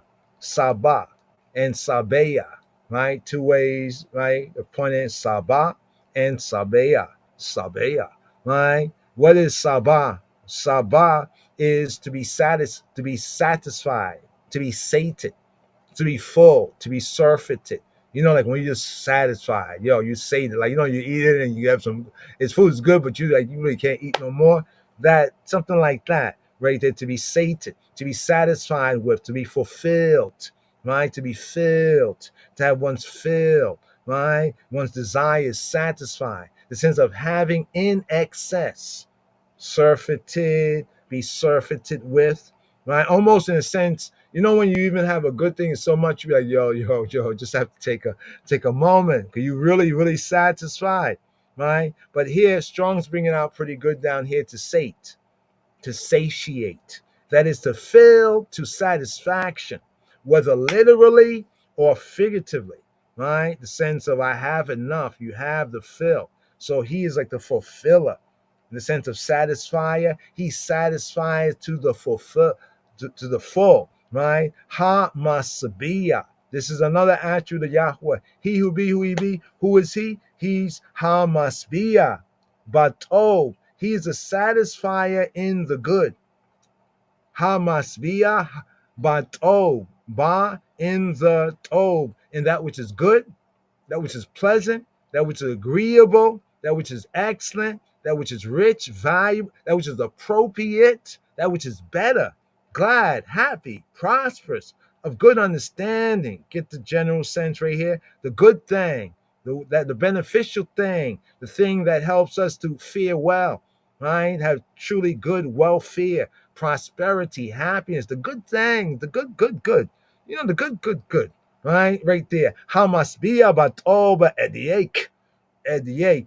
Speaker 2: and Sabeya, right? Two ways, right? The point is Sabah and Sabeya, right? What is Sabah? Sabah is to be satisfied, to be sated, to be full, to be surfeited. You know, like when you're just satisfied, you sated, like you eat it and you have it's food's good, but you really can't eat no more. That something like that, right there, to be sated, to be satisfied with, to be fulfilled, right? To be filled, to have one's fill, right? One's desires satisfied. The sense of having in excess, surfeited, be surfeited with, right? Almost in a sense, you know, when you even have a good thing so much, you're like, yo, just have to take a moment because you really satisfied, right? But here, Strong's bringing out pretty good down here to satiate. That is to fill to satisfaction, whether literally or figuratively, right? The sense of I have enough, you have the fill. So he is like the fulfiller. In the sense of satisfier, he satisfies to the fulfill to the full, right? Ha Masabiya. This is another attribute of Yahweh. He who be who he be, who is he? He's Ha Masbiya. Bato. He is a satisfier in the good. Hamasbiya Bato. Ba in the tob. In that which is good, that which is pleasant, that which is agreeable, that which is excellent, that which is rich, valuable, that which is appropriate, that which is better, glad, happy, prosperous, of good understanding. Get the general sense right here. The good thing, the beneficial thing, the thing that helps us to fare well, right? Have truly good welfare, prosperity, happiness, the good thing, the good. You know, the good. Right there. Hamasbiya batoba ediak.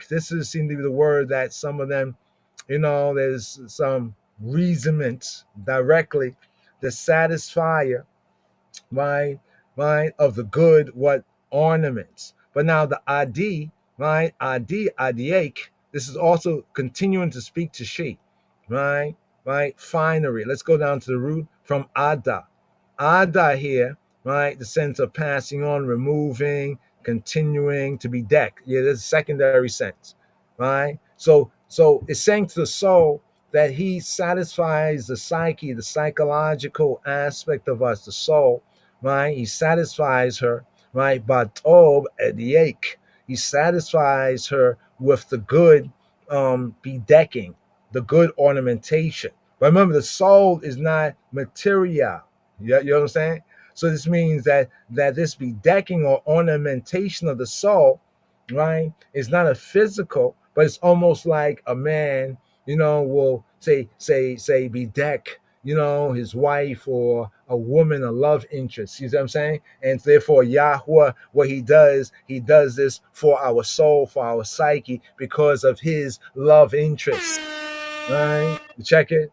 Speaker 2: This is seem to be the word that some of them, you know, there's some reasonment directly. The satisfier, right, of the good, what ornaments. But now the adi, right, adiak. This is also continuing to speak to she, right, finery. Let's go down to the root from ada. Ada here, right? The sense of passing on, removing, continuing to be decked. Yeah, there's a secondary sense, right? So it's saying to the soul that he satisfies the psyche, the psychological aspect of us, the soul, right? He satisfies her, right? Batob ediak. He satisfies her with the good bedecking, the good ornamentation. But remember, the soul is not material. You know what I'm saying? So this means that this bedecking or ornamentation of the soul, right, is not a physical, but it's almost like a man, you know, will say bedeck, you know, his wife or a woman, a love interest. You see what I'm saying? And therefore, Yahweh, what he does this for our soul, for our psyche, because of his love interest. Right? You check it,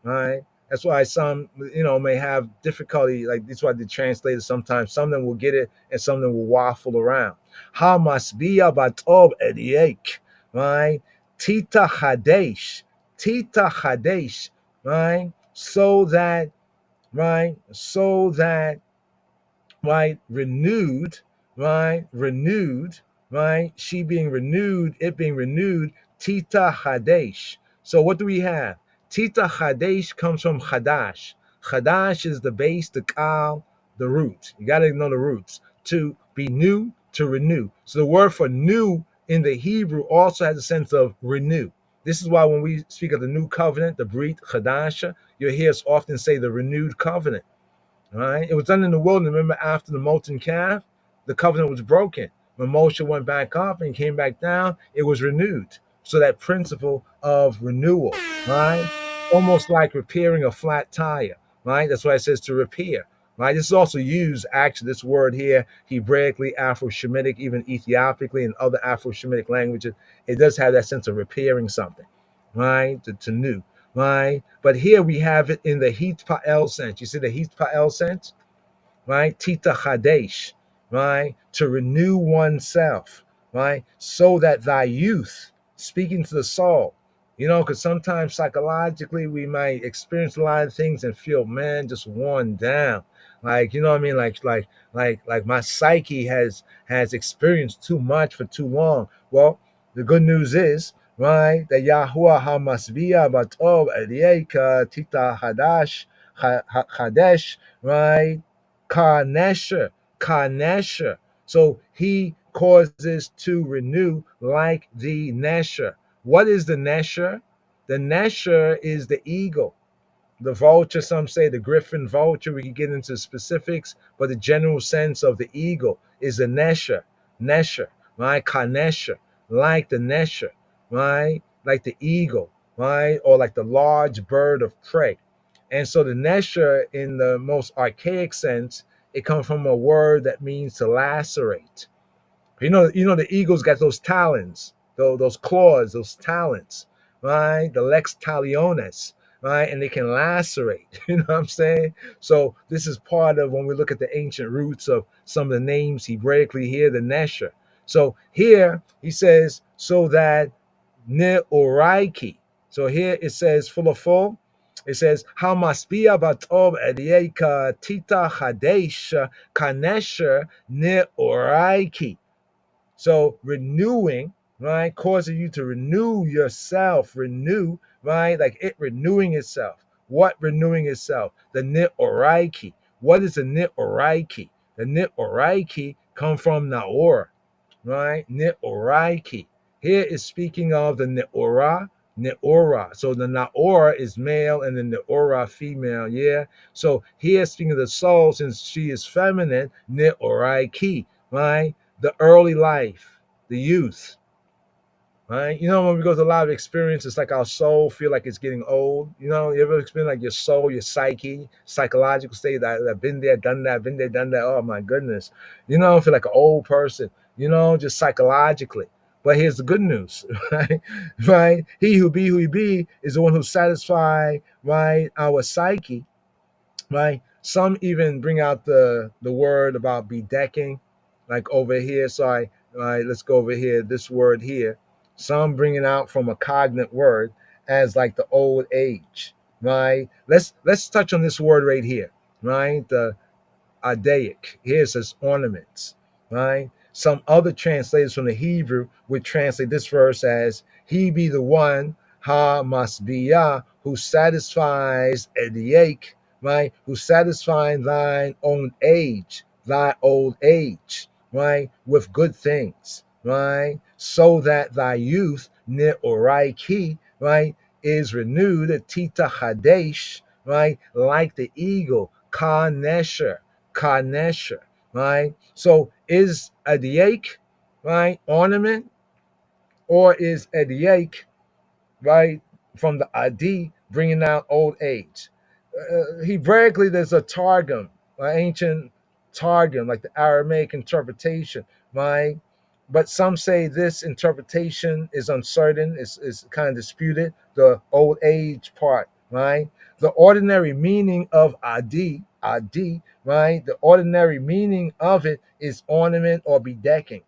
Speaker 2: right? That's why some, you know, may have difficulty. Like that's why the translators sometimes some of them will get it and some of them will waffle around. Hamasbiya batob ediek, right? Tita Hadesh, right? So that, right? Renewed, right? She being renewed, it being renewed, Tita Hadesh. So what do we have? Tita Hadesh comes from Hadash. Hadash is the base, the kal, the root. You got to know the roots. To be new, to renew. So the word for new in the Hebrew also has a sense of renew. This is why when we speak of the new covenant, the Brit Chadasha, you'll hear us often say the renewed covenant. Right? It was done in the wilderness. Remember, after the molten calf, the covenant was broken. When Moshe went back up and came back down, it was renewed. So that principle of renewal, right? Almost like repairing a flat tire, right? That's why it says to repair, right? This is also used, actually, this word here, Hebraically, Afro-Shemitic, even Ethiopically, and other Afro-Shemitic languages. It does have that sense of repairing something, right? To new. Right? But here we have it in the Hit Pa'el sense. You see the Hit Pa'el sense? Right? Tita Chadesh, right? To renew oneself, right? So that thy youth, speaking to the soul, you know, because sometimes psychologically we might experience a lot of things and feel, man, just worn down. Like, you know what I mean? Like my psyche has experienced too much for too long. Well, the good news is, right, that Yahuwah HaMasbiya Batov Elieka Tita Hadesh, right? Kanesha. So he causes to renew like the Nesher. What is the Nesher? The Nesher is the eagle, The vulture, some say the griffin vulture. We could get into specifics, but the general sense of the eagle is a nesher, right? Kanesha, like the nesher, right? Like the eagle, right? Or like the large bird of prey. And so the nesher, in the most archaic sense, it comes from a word that means to lacerate. The eagle's got those talons, those claws, those talons, right? The lex taliones, right? And they can lacerate. You know what I'm saying? So this is part of when we look at the ancient roots of some of the names Hebraically here, the Nesher. So here he says, so that Neoraiki. So here it says full of full. It says, Hamaspia batov edieka tita chadesh kanesher neoraiki. So renewing, right, causing you to renew yourself, right, like it renewing itself. What renewing itself? The nit-oraiki. What is the nit-oraiki? The nit-oraiki come from naor, right? Nit-oraiki. Here is speaking of the Neora. So the Naor is male and then the Ora female, yeah. So here speaking of the soul, since she is feminine, Neoraiki, right? The early life, the youth, right? When we go to a lot of experience, it's like our soul feel like it's getting old. You ever experience like your soul, your psyche, psychological state that I've been there, done that, been there, done that. Oh my goodness. I feel like an old person, just psychologically. But here's the good news, right? Right? He who he be is the one who satisfy, right, our psyche, right? Some even bring out the word about bedecking, like over here. So let's go over here. This word here, some bring it out from a cognate word as like the old age, right? Let's touch on this word right here, right? The Adaic. Here it says ornaments, right? Some other translators from the Hebrew would translate this verse as, he be the one, ha masbiyah, who satisfies ediak, right? Who satisfies thine own age, thy old age, right? With good things, right? So that thy youth, ne'oraiki, right, is renewed, tita hadesh, right? Like the eagle, ka nesher, Kanesha, right? So is a diak, right, ornament, or is a diak, right, from the adi, bringing out old age? Hebraically, there's a targum, an ancient targum, like the Aramaic interpretation, right? But some say this interpretation is uncertain, is kind of disputed, the old age part, right? The ordinary meaning of adi, right? The ordinary meaning of it is ornament or bedecking.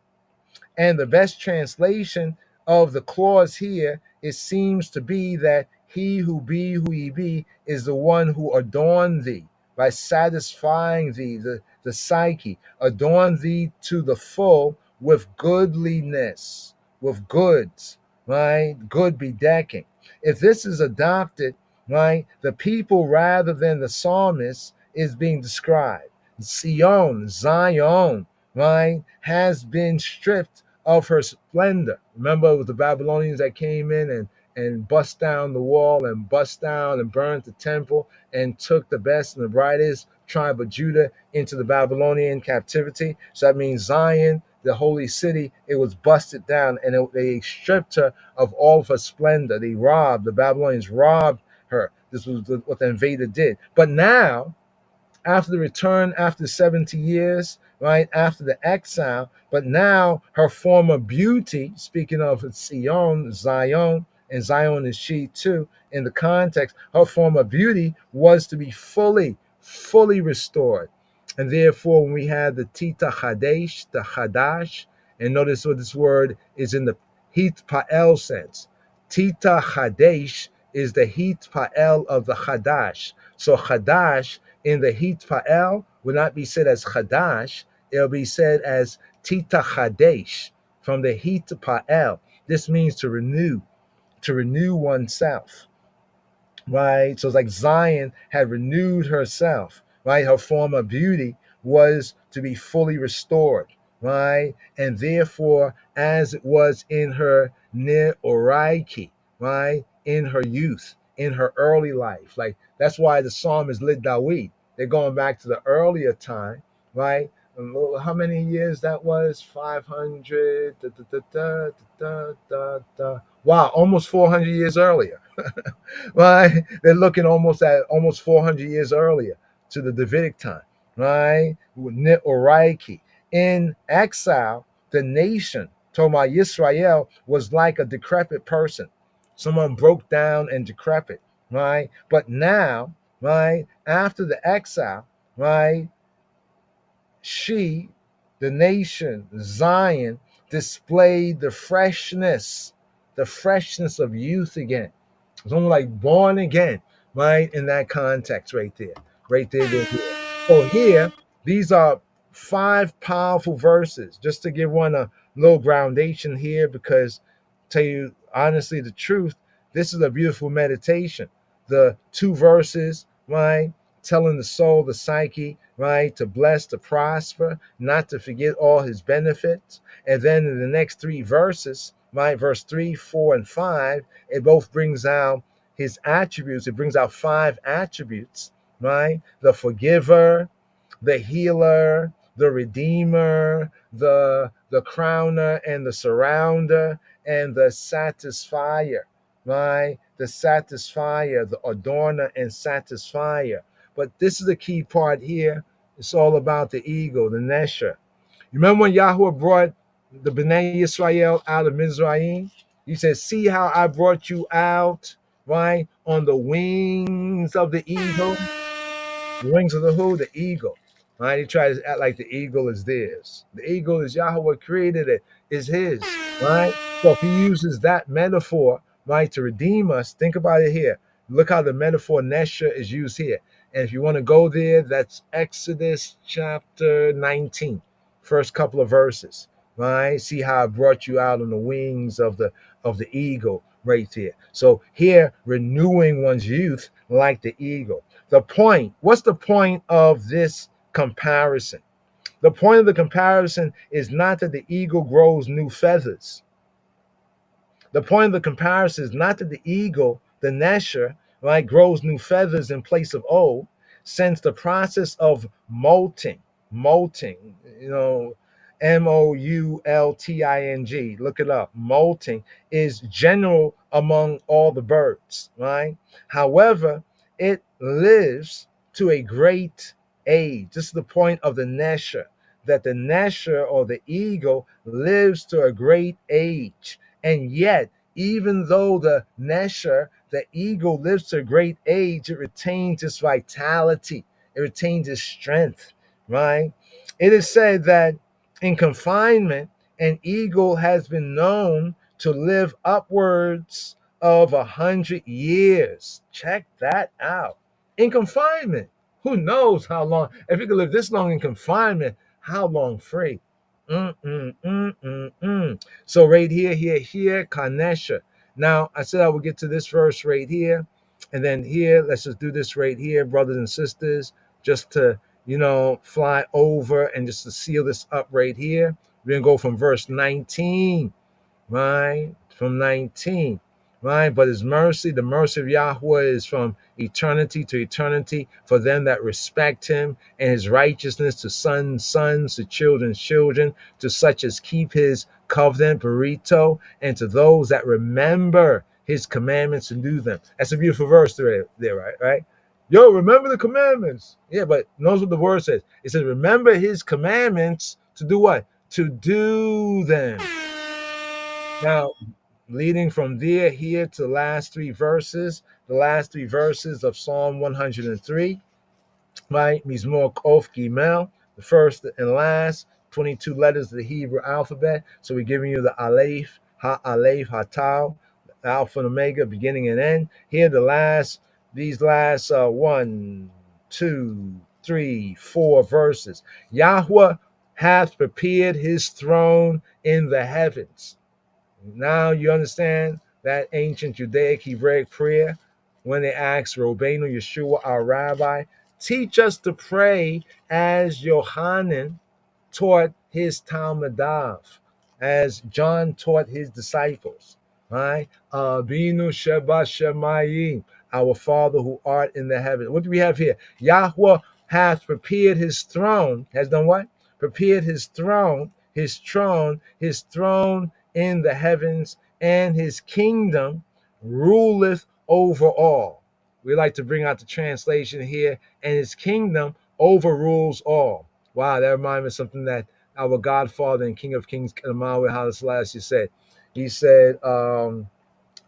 Speaker 2: And the best translation of the clause here, it seems to be that he who he be is the one who adorned thee by satisfying thee, the psyche, adorn thee to the full with goodliness, with goods, right? Good bedecking. If this is adopted, right, the people rather than the psalmist is being described. Zion, right, has been stripped of her splendor. Remember, it was the Babylonians that came in and bust down the wall and bust down and burned the temple and took the best and the brightest tribe of Judah into the Babylonian captivity. So that means Zion, the holy city, it was busted down and they stripped her of all of her splendor. The Babylonians robbed her. This was what the invader did. But now, after the return, after 70 years, right, after the exile, but now her former beauty, speaking of Zion, and Zion is she too, in the context, her former beauty was to be fully restored. And therefore, when we have the Tita Chadesh, the Chadash, and notice what this word is in the Hit Pa'el sense. Tita Chadesh is the Hit Pa'el of the Chadash. So Chadash in the Hit Pa'el will not be said as Chadash, it'll be said as Tita Chadesh from the Hit Pa'el. This means to renew oneself, right? So it's like Zion had renewed herself, right? Her former beauty was to be fully restored, right? And therefore, as it was in her Ne'oraiki, right? In her youth, in her early life. Like that's why the psalm is Lid Dawid. They're going back to the earlier time, right? How many years that was? 500. Wow, almost 400 years earlier. Right? They're looking almost 400 years earlier to the Davidic time, right? Oraiki. In exile, the nation, talking about Yisrael, was like a decrepit person. Someone broke down and decrepit, right? But now, right, after the exile, right, the nation, Zion, displayed the freshness of youth again. It's almost like born again, right? In that context, right there, right there, right there. So here, these are 5 powerful verses, just to give one a little groundation here, because tell you honestly the truth, this is a beautiful meditation. The 2 verses, right? Telling the soul, the psyche, right, to bless, to prosper, not to forget all his benefits. And then in the next 3 verses, right, verse 3, 4, and 5, it both brings out his attributes. It brings out 5 attributes, right? The forgiver, the healer, the redeemer, the crowner and the surrounder, and the satisfier, right? The satisfier, the adorner and satisfier. But this is the key part here. It's all about the ego, the nesher. You remember when Yahweh brought the Bnei Yisrael out of Mizraim? He said, see how I brought you out, right? On the wings of the eagle. The wings of the who? The eagle. Right? He tries to act like the eagle is theirs. The eagle is Yahweh created it, is his. Right? So if he uses that metaphor, right, to redeem us, think about it here. Look how the metaphor Nesha is used here. And if you want to go there, that's Exodus chapter 19, first couple of verses. Right? See how I brought you out on the wings of the eagle right there. So here, renewing one's youth like the eagle. The point, what's the point of this comparison? The point of the comparison is not that the eagle grows new feathers. The point of the comparison is not that the eagle, the nesher, right, grows new feathers in place of old, since the process of molting, you know, moulting, look it up, molting is general among all the birds, right? However, it lives to a great age. This is the point of the nesher, that the nesher or the eagle lives to a great age. And yet, even though the nesher, the eagle, lives to a great age, it retains its vitality, it retains its strength, right? It is said that in confinement, an eagle has been known to live upwards of 100 years. Check that out. In confinement. Who knows how long? If you could live this long in confinement, how long free? So right here, Kanesha. Now, I said I would get to this verse right here. And then here, let's just do this right here, brothers and sisters, just to, fly over and just to seal this up right here. We're going to go from verse 19, right? From 19, right? But his mercy, the mercy of Yahweh is from eternity to eternity for them that respect him, and his righteousness to sons, to children's children, to such as keep his covenant, burrito, and to those that remember his commandments and do them. That's a beautiful verse there, right? Yo, remember the commandments. Yeah, but notice what the word says. It says, remember his commandments to do what? To do them. Now, leading from here to the last 3 verses of Psalm 103, right? Mizmor Kof Gimel, the first and last 22 letters of the Hebrew alphabet. So we're giving you the Aleph, Ha-Aleph, Ha-Tau, Alpha and Omega, beginning and end. Here, these last 1, 2, 3, 4 verses. Yahweh hath prepared his throne in the heavens. Now you understand that ancient Judaic Hebraic prayer when they ask Rabbeinu Yeshua, our rabbi, teach us to pray as Yohanan taught his Talmudav, as John taught his disciples. Right? Abinu Sheba Shemayim, our Father who art in the heaven. What do we have here? Yahweh hath prepared his throne, has done what? Prepared his throne in the heavens, and his kingdom ruleth over all. We like to bring out the translation here, and his kingdom overrules all. Wow, that reminds me of something that our Godfather and King of Kings, Kedemawi Haile Selassie, said. He said, how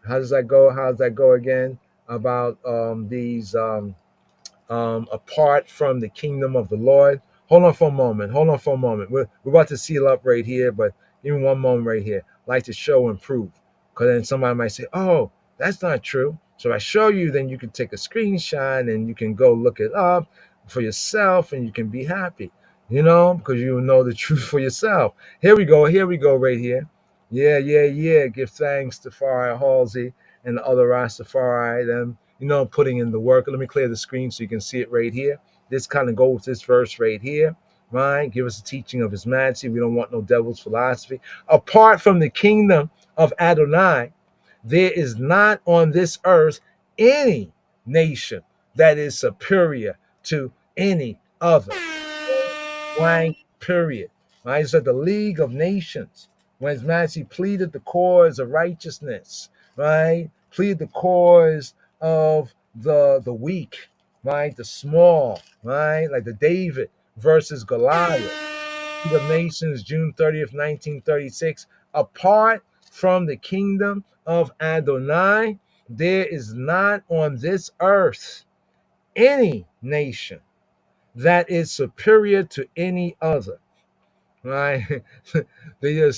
Speaker 2: does that go? How does that go again? About these apart from the kingdom of the Lord. Hold on for a moment. We're about to seal up right here, but give me one moment right here. Like to show and prove. Because then somebody might say, oh, that's not true. So I show you, then you can take a screenshot and you can go look it up for yourself and you can be happy, because you know the truth for yourself. Here we go right here. Yeah. Give thanks to Farah Halsey and the other Rastafari, them, putting in the work. Let me clear the screen so you can see it right here. This kind of goes with this verse right here, right? Give us a teaching of his majesty. We don't want no devil's philosophy. Apart from the kingdom of Adonai, there is not on this earth any nation that is superior to any other. Blank, period. Right? It's at the League of Nations. When his majesty pleaded the cause of righteousness, right? Plead the cause of the weak, right? The small, right? Like the David versus Goliath. League of Nations, June 30th, 1936. Apart from the kingdom of Adonai, there is not on this earth any nation that is superior to any other. Right? They're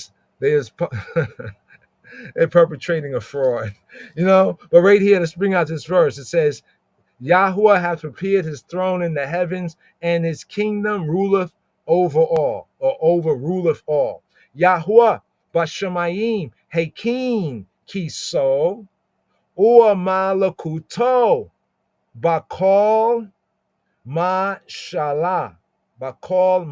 Speaker 2: perpetrating a fraud, But right here, let's bring out this verse. It says, Yahweh hath prepared his throne in the heavens, and his kingdom ruleth over all, or overruleth all. Yahweh bashamayim hakim kiso or malakuto bakal mashallah, bakal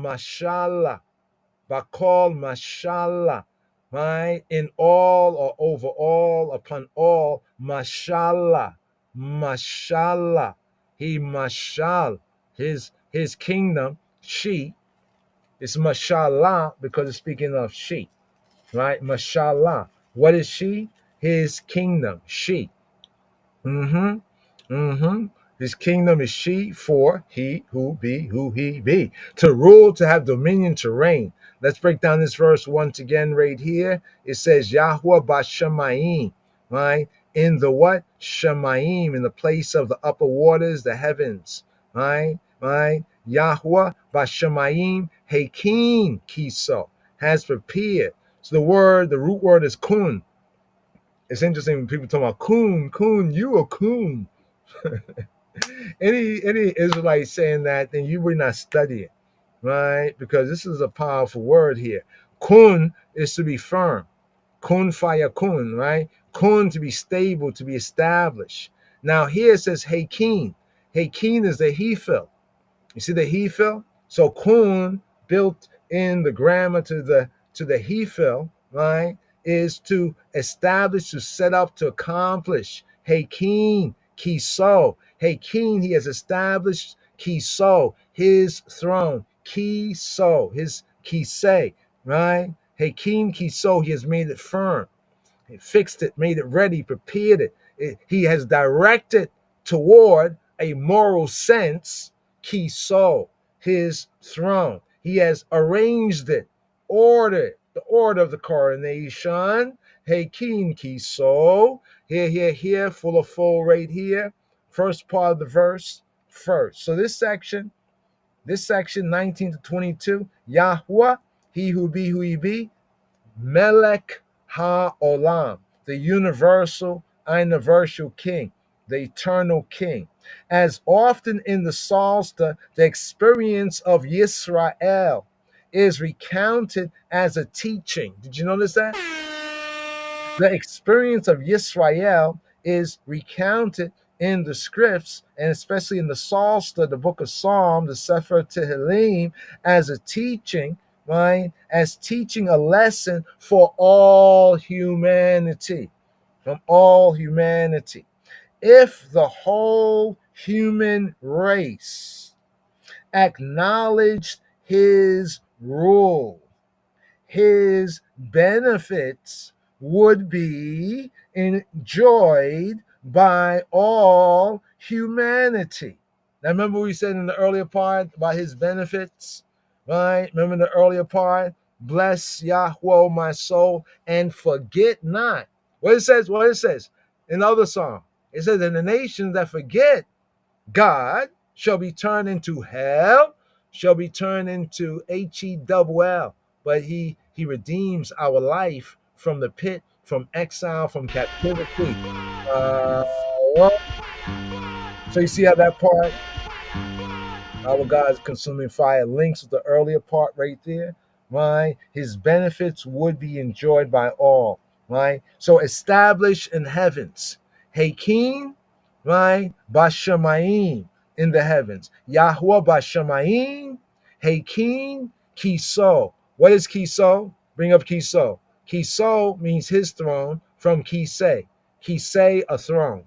Speaker 2: mashallah, right? In all or over all, upon all, mashallah. He mashal, his kingdom, she. It's mashallah because it's speaking of she, right? Mashallah. What is she? His kingdom, she. His kingdom is she, for he who he be. To rule, to have dominion, to reign. Let's break down this verse once again right here. It says, Yahweh bashamayim, right? In the what? Shamayim, in the place of the upper waters, the heavens, right? Yahweh bashamayim hakim kiso, has prepared. So the root word is kun. It's interesting when people talk about kun, you a kun. Any Israelite saying that, then you were not studying, right? Because this is a powerful word here. Kun is to be firm. Kun fayakun, right? Kun, to be stable, to be established. Now here it says Hakin. Hakin is the Hefil. You see the Hefil? So kun, built in the grammar to the Hefil, right, is to establish, to set up, to accomplish. Hakin kiso. Hakin, he has established kiso, his throne. Kiso, his kisei, right? Hakin kiso, he has made it firm. He fixed it, made it ready, prepared it. He has directed toward a moral sense, kiso, his throne. He has arranged it, ordered, the order of the coronation. Hakin kiso, here, full of full right here. First part of the verse first. So this section 19 to 22, Yahweh, he who be who he be, Melech ha-olam, the universal king, the eternal king. As often in the Psalter, the experience of Yisrael is recounted as a teaching. Did you notice that? The experience of Yisrael is recounted in the scripts, and especially in the Psalter, the book of Psalm, the Sefer Tehillim, as a teaching, right? As teaching a lesson for all humanity, from all humanity. if the whole human race acknowledged his rule, his benefits would be enjoyed by all humanity. Now, remember we said in the earlier part about his benefits, right? Remember in the earlier part, bless Yahweh, my soul, and forget not. What it says in the other song. It says, and the nations that forget God shall be turned into hell, shall be turned into Hell. But he redeems our life from the pit, from exile, from captivity. Well, so you see how that part, our God is consuming fire, links with the earlier part right there, right? His benefits would be enjoyed by all, right? So established in heavens. Hakim, right? Bashamayim in the heavens. Yahweh Bashamayim, Hakim, Kiso. What is Kiso? Bring up Kiso. Kiso means his throne from Kisei. Kisei, a throne.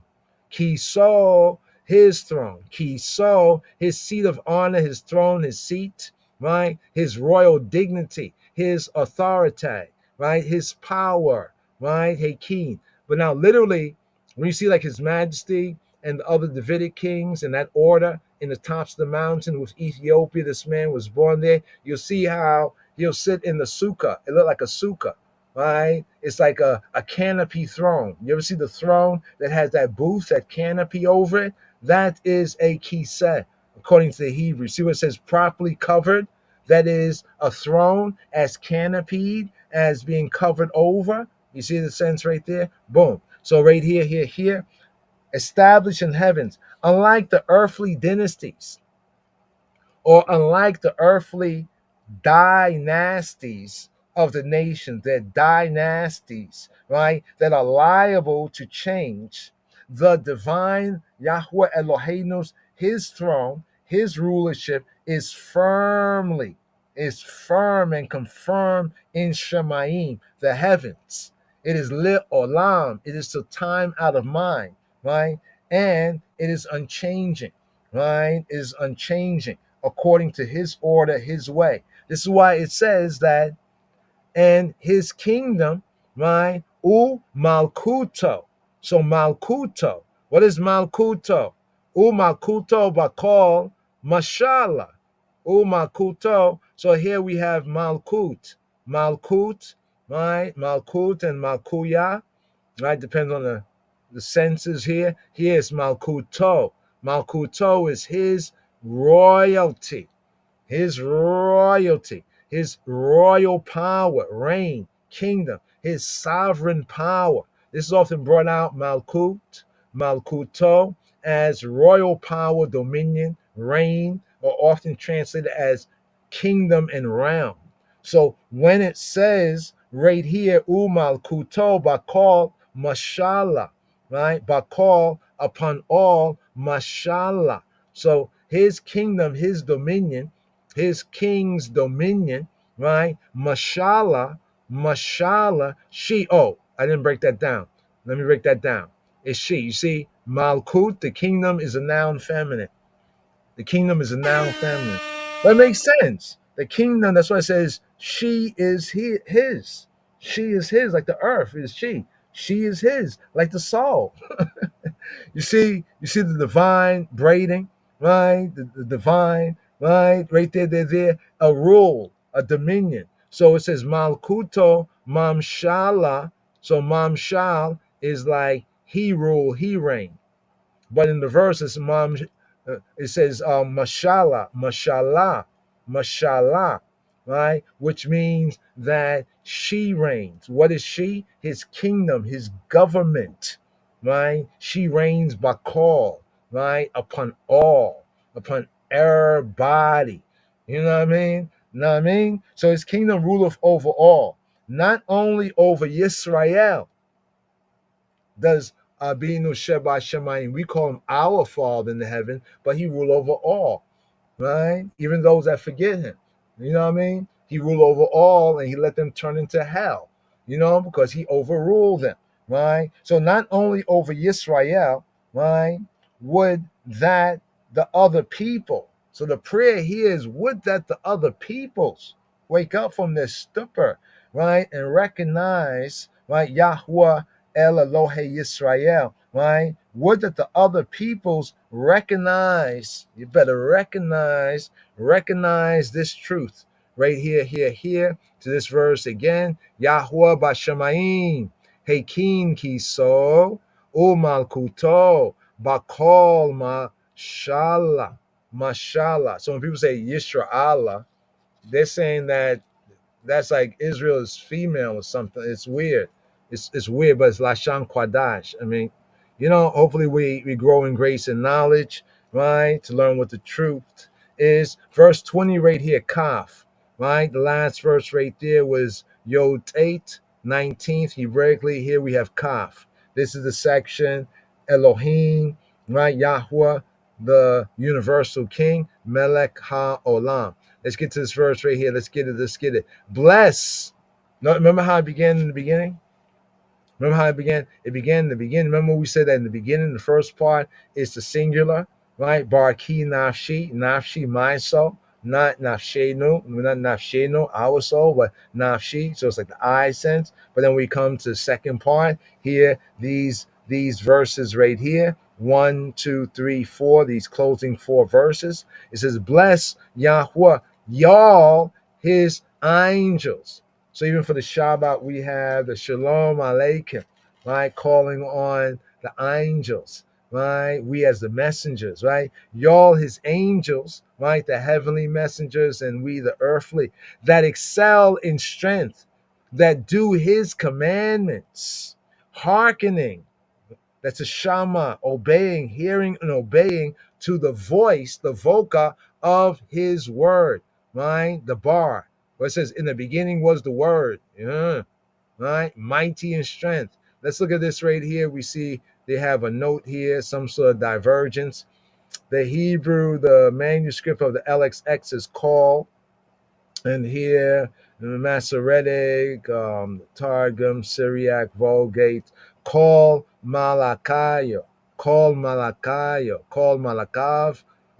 Speaker 2: Kiso, his throne. Kiso, his seat of honor, his throne, his seat, right? His royal dignity, his authority, right? His power, right? Hakim. But now, literally, when you see like his majesty and the other Davidic kings in that order in the tops of the mountain with Ethiopia, this man was born there. You'll see how he'll sit in the sukkah. It looked like a sukkah, right? It's like a canopy throne. You ever see the throne that has that booth, that canopy over it? That is a kiseh, according to the Hebrew. See what it says, properly covered? That is a throne as canopied, as being covered over. You see the sense right there? Boom. So right here, established in heavens, unlike the earthly dynasties, or unlike the earthly dynasties of the nations, they're dynasties, right, that are liable to change. The divine Yahweh Eloheinu's, his throne, his rulership is firm and confirmed in Shemaim, the heavens. It is lit olam, it is till time out of mind, right? And it is unchanging, right? It is unchanging according to his order, his way. This is why it says that, and his kingdom, right? Malkuto. So Malkuto. What is Malkuto? Malkuto bakal mashallah. Malkuto. So here we have Malkut. Malkut, right? Malkut and Malkuya, right? Depends on the senses here. Here is Malkuto. Malkuto is his royalty. His royalty, his royal power, reign, kingdom, his sovereign power. This is often brought out Malkut, Malkuto, as royal power, dominion, reign, or often translated as kingdom and realm. So when it says right here, Malkuto, Bakal, Mashallah, right? Bakal, upon all, Mashallah. So his kingdom, his dominion, his king's dominion, right? Mashallah, she. Oh, I didn't break that down. Let me break that down. It's she. You see, Malkut, the kingdom, is a noun feminine. The kingdom is a noun feminine. That makes sense. The kingdom, that's why it says she is his. She is his, like the earth is she. She is his, like the soul. You see the divine braiding, right? The divine, right? Right there, a rule, a dominion. So it says Malkuto Mamshala. So Mamshal is like he rule, he reign. But in the verse it says Mashallah, right? Which means that she reigns. What is she? His kingdom, his government, right? She reigns bakal, right? Upon all, upon everybody. You know what I mean? You know what I mean? So his kingdom ruleth over all, not only over Yisrael. Does Abinu Sheba Shemayim, we call him our Father in the heaven, but he rule over all, right? Even those that forget him. You know what I mean? He ruled over all and he let them turn into hell, because he overruled them, right? So not only over Yisrael, right? Would that the other people, so the prayer here is, would that the other peoples wake up from their stupor, right? And recognize, right, Yahweh El Elohe Yisrael, right? Would that the other peoples recognize, you better recognize this truth right here, to this verse again. Yahweh Bashamayim, Hekin Kiso, Umalkuto, Bakol Mashallah. So when people say Yisra Allah, they're saying that that's like Israel is female or something. It's weird. It's weird, but it's Lashon Kwadash. I mean, hopefully we grow in grace and knowledge, right? To learn what the truth is. Verse 20 right here, Kaf, right? The last verse right there was Yod 8, 19th. Hebraically, here we have Kaf. This is the section, Elohim, right? Yahweh, the universal king, Melech HaOlam. Let's get to this verse right here. Let's get it. Bless. No, remember how it began in the beginning? Remember how it began? It began in the beginning. Remember we said that in the beginning, the first part is the singular, right? Barki nafshi, my soul. Not nafshenu, not nafshenu, our soul, but nafshi. So it's like the I sense. But then we come to the second part here, these verses right here. 1, 2, 3, 4, these closing 4 verses. It says, bless Yahweh, y'all, his angels. So even for the Shabbat, we have the Shalom Aleichem, right? Calling on the angels, right? We as the messengers, right? Y'all his angels, right? The heavenly messengers and we the earthly, that excel in strength, that do his commandments, hearkening. That's a shama, obeying, hearing and obeying to the voice, the voca of his word, right? The bar, where it says, in the beginning was the word, right? Mighty in strength. Let's look at this right here. We see they have a note here, some sort of divergence. The Hebrew, the manuscript of the LXX is called, and here in the Masoretic, Targum, Syriac, Vulgate, call Malakayo, call Malakav.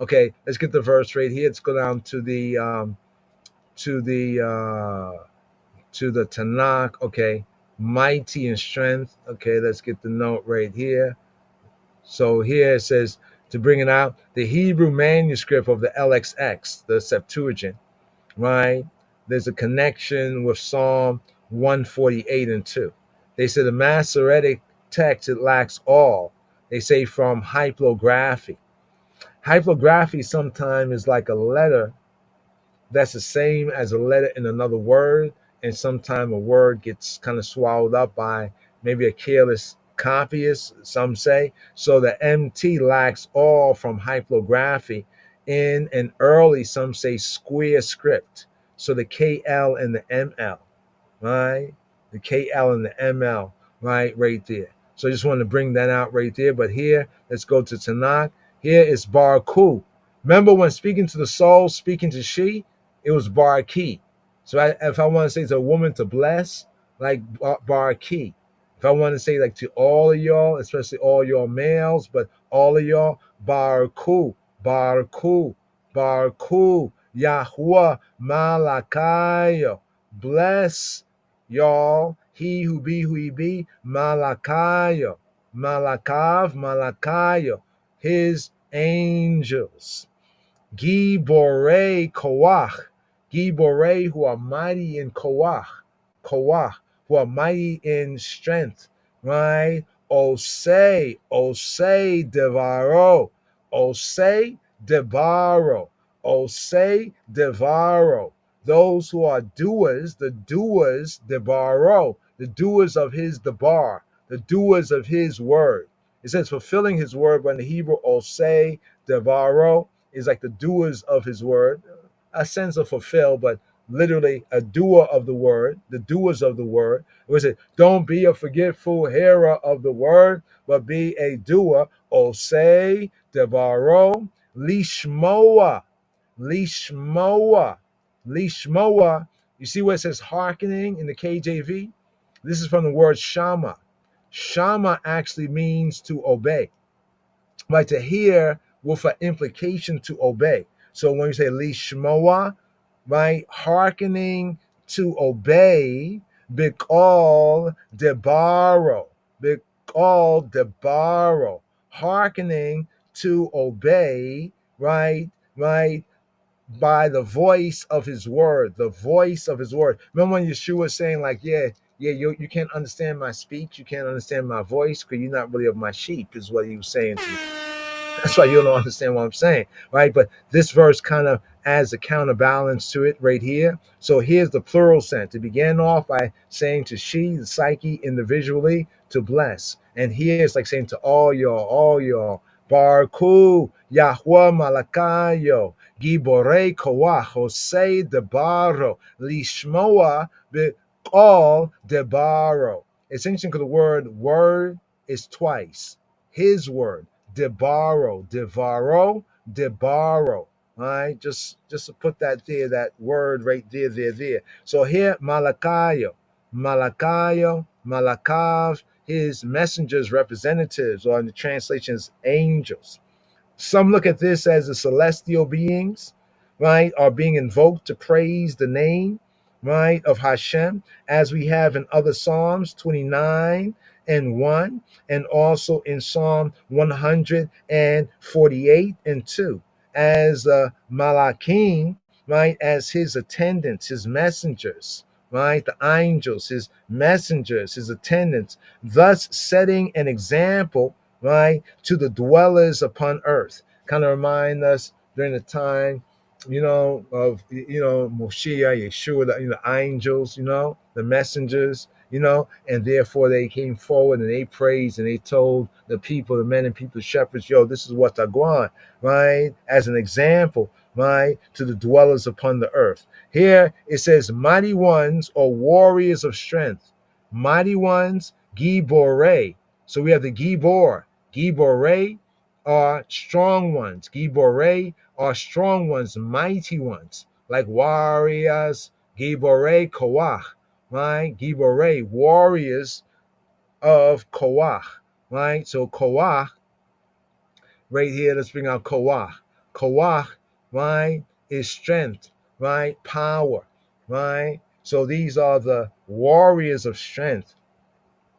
Speaker 2: Okay, let's get the verse right here. Let's go down to the Tanakh. Okay, mighty in strength. Okay, let's get the note right here. So here it says, to bring it out, the Hebrew manuscript of the LXX, the Septuagint, right? There's a connection with Psalm 148 and 2. They say the Masoretic text, it lacks all. They say from hypography. Hypography sometimes is like a letter that's the same as a letter in another word, and sometimes a word gets kind of swallowed up by maybe a careless copyist, some say. So the MT lacks all from hypography in an early, some say, square script. So the KL and the ML, right? The KL and the ML, right there. So I just wanted to bring that out right there. But here, let's go to Tanakh. Here is Barku. Remember when speaking to the soul, speaking to she, it was Barki. So if I want to say to a woman to bless, like Barki. If I want to say like to all of y'all, especially all y'all males, but all of y'all, Barku, Yahweh Malakayo. Bless y'all, he who be, Malakayo, Malakayo, his angels. Giborei Koach, Giborei who are mighty in Koach, who are mighty in strength, right? Osei Devaro, Osei Devaro. Those who are doers, the doers Devaro, the doers of his Debar, the doers of his word. It says fulfilling his word, but in the Hebrew, Osei Devaro is like the doers of his word, a sense of fulfill, but literally a doer of the word, the doers of the word. Was it? Don't be a forgetful hearer of the word, but be a doer. Osei Devaro Lishmoa. You see where it says hearkening in the KJV? This is from the word Shama. Shama actually means to obey. right? To hear with an implication to obey. So when you say lishmoa, right, hearkening to obey, bikol debaro, bikol debaro, hearkening to obey, right, right, by the voice of his word, the voice of his word. Remember when Yeshua was saying, like, yeah, you can't understand my speech, you can't understand my voice because you're not really of my sheep, is what he was saying to me. That's why you don't understand what I'm saying, right? But this verse kind of adds a counterbalance to it right here. So here's the plural sense. It began off by saying to she, the psyche, individually, to bless. And here it's like saying to all y'all. Barku, Yahweh Malakayo, Gibore Koach, Jose Debaro, Lishmoa, All Debaro. It's interesting because the word is twice. His word. Debaro, devaro, debaro. All right, just to put that there, that word right there. So here, Malakayo, Malakav, his messengers, representatives, or in the translations, angels. Some look at this as the celestial beings, right, are being invoked to praise the name, right, of Hashem, as we have in other Psalms 29 and 1, and also in Psalm 148 and 2, as Malachim, right, as his attendants, his messengers, right, the angels, his messengers, his attendants, thus setting an example, right, to the dwellers upon earth. Kind of remind us during the time, of Moshiach, Yeshua, the angels, the messengers, and therefore they came forward and they praised and they told the people, the men and people, shepherds, yo, this is what's going, right? As an example, right, to the dwellers upon the earth. Here it says, mighty ones or warriors of strength, mighty ones, Gibore. So we have the Gibor. Gibore are strong ones. Gibore are strong ones, mighty ones, like warriors. Gibore Koach, right? Gibore, warriors of Koach, right? So Koach, right here, let's bring out Koach. Koach, right, is strength, right? Power, right? So these are the warriors of strength,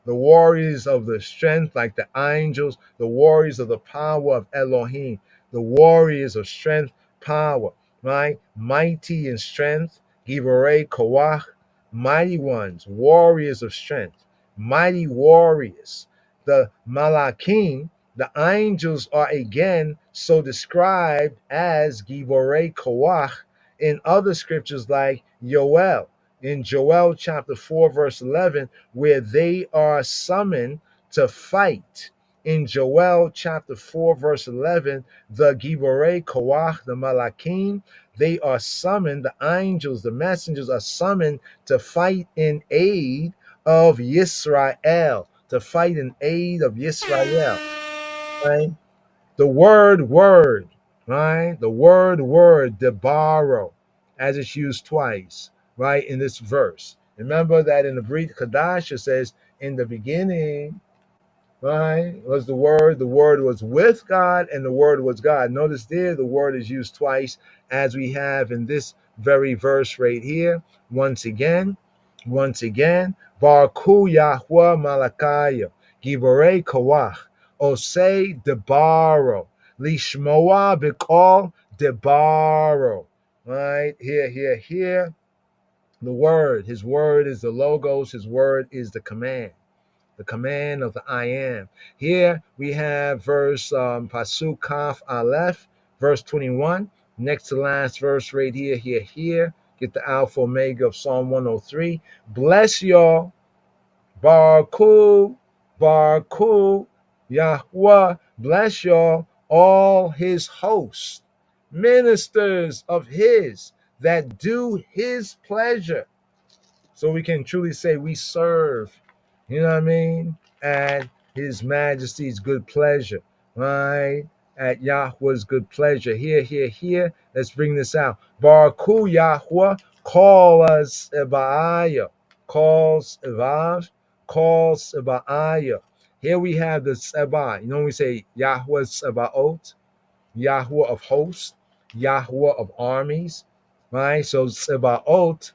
Speaker 2: the warriors of the strength, like the angels, the warriors of the power of Elohim, the warriors of strength, power, right? Mighty in strength, Giborei Koach, mighty ones, warriors of strength, mighty warriors. The Malachim, the angels, are again so described as Giborei Koach in other scriptures like Yoel. In Joel chapter 4, verse 11, where they are summoned to fight. In Joel chapter 4, verse 11, the Giborei Koach, the Malachim, they are summoned, the angels, the messengers are summoned to fight in aid of Yisrael, to fight in aid of Yisrael, right? The word, right? The word, debaro, as it's used twice, right, in this verse. Remember that in the Brit Kadash it says, in the beginning, right, was the word was with God, and the word was God. Notice there the word is used twice, as we have in this very verse right here. Once again, Barku Yahweh Malakaya, Giborei Koach, Osei Debaro, Lishmoa Bikol Debaro. Right, here. The word, his word is the logos, his word is the command of the I am. Here we have verse Pasuk Kaf Aleph, verse 21. Next to last verse right here. Get the Alpha Omega of Psalm 103. Bless y'all. Barku, Yahweh. Bless y'all, all his hosts, ministers of his that do his pleasure. So we can truly say we serve, you know what I mean, at his majesty's good pleasure, right? At Yahweh's good pleasure. Here. Let's bring this out. Barku Yahweh, call us Eba'aya, calls Evav, calls Eba'aya. Here we have the Seba. You know when we say Yahweh Sebaot, Yahweh of hosts, Yahweh of armies, right? So Sebaot,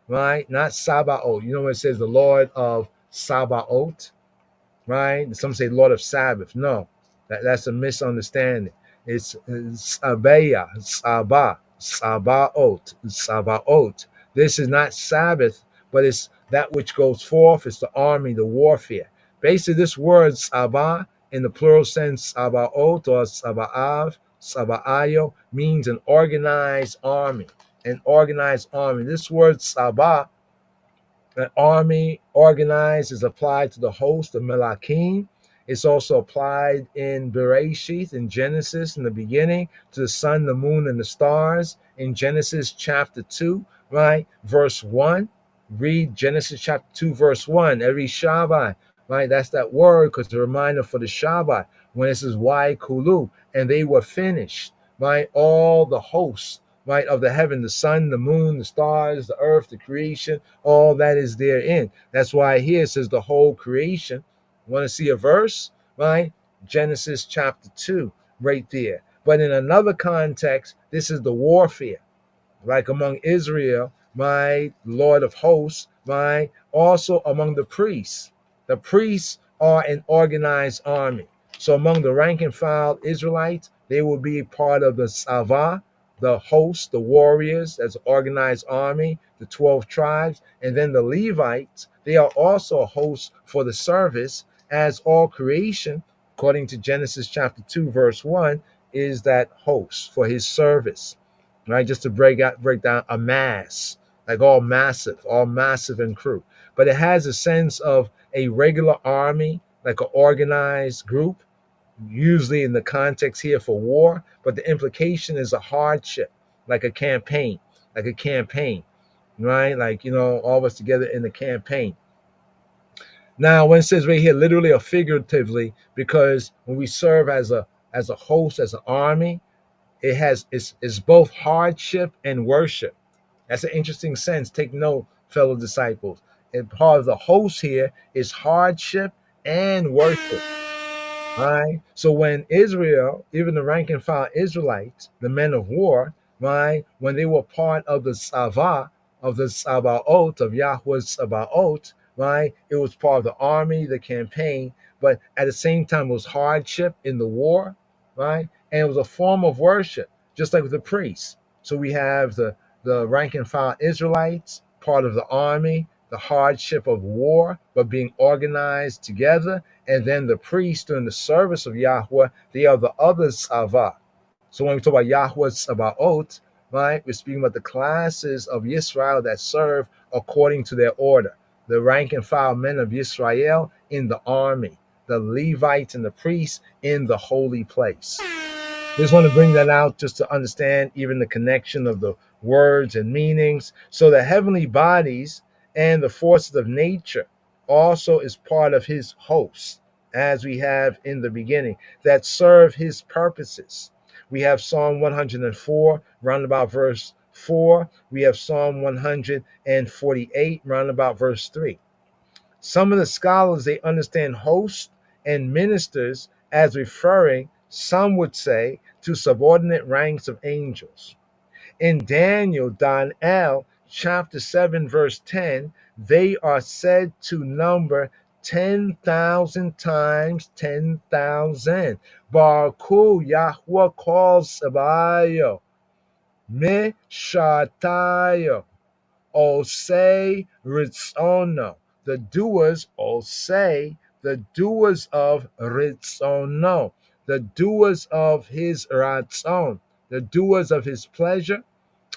Speaker 2: right? Not Sabaoth. You know when it says the Lord of Sabaoth, right? Some say Lord of Sabbath. No, that's a misunderstanding. It's Sabeah, Sabah, Sabaoth, Sabaoth. This is not Sabbath, but it's that which goes forth. It's the army, the warfare. Basically, this word Sabah in the plural sense, Sabaoth or Sabaav, Sabaayo, means an organized army. An organized army. This word Sabah, an army organized, is applied to the host of Melakim. It's also applied in Bereshith, in Genesis, in the beginning, to the sun, the moon, and the stars. In Genesis chapter 2, right, verse 1. Read Genesis chapter 2, verse 1. Every Shabbat, right, that's that word because the reminder for the Shabbat, when it says, Why Kulu, and they were finished, right, all the hosts, right, of the heaven, the sun, the moon, the stars, the earth, the creation, all that is therein. That's why here it says the whole creation. Want to see a verse? Right? Genesis chapter 2, right there. But in another context, this is the warfare, like among Israel, my Lord of hosts, my also among the priests. The priests are an organized army. So among the rank and file Israelites, they will be part of the Savah, the host, the warriors, as an organized army, the 12 tribes, and then the Levites, they are also a host for the service, as all creation, according to Genesis chapter 2, verse 1, is that host for his service, right? Just to break down a mass, like all massive in crew. But it has a sense of a regular army, like an organized group, usually in the context here for war, but the implication is a hardship, like a campaign, right? Like, all of us together in the campaign. Now, when it says right here, literally or figuratively, because when we serve as a host, as an army, it's both hardship and worship. That's an interesting sense. Take note, fellow disciples. And part of the host here is hardship and worship. Right? So when Israel, even the rank and file Israelites, the men of war, right, when they were part of the Savah, of the Sabaoth, of Yahweh's Sabaoth, right, it was part of the army, the campaign, but at the same time it was hardship in the war, right? And it was a form of worship, just like with the priests. So we have the rank and file Israelites, part of the army, the hardship of war, but being organized together, and then the priests during the service of Yahweh, they are the other Savah. So when we talk about Yahweh's Sabaoth, right, we're speaking about the classes of Yisrael that serve according to their order. The rank and file men of Yisrael in the army, the Levites and the priests in the holy place. Just want to bring that out just to understand even the connection of the words and meanings. So the heavenly bodies and the forces of nature also is part of his host, as we have in the beginning, that serve his purposes. We have Psalm 104, round about verse 4. We have Psalm 148, round about verse 3. Some of the scholars, they understand hosts and ministers as referring, some would say, to subordinate ranks of angels. In Daniel chapter 7, verse 10, they are said to number 10,000 times 10,000. Baruch Yahweh calls Sabayo, Mishatayo, Osei Ritzono. The doers, Osei, the doers of Ritzono, the doers of his Ratzon, the doers of his pleasure,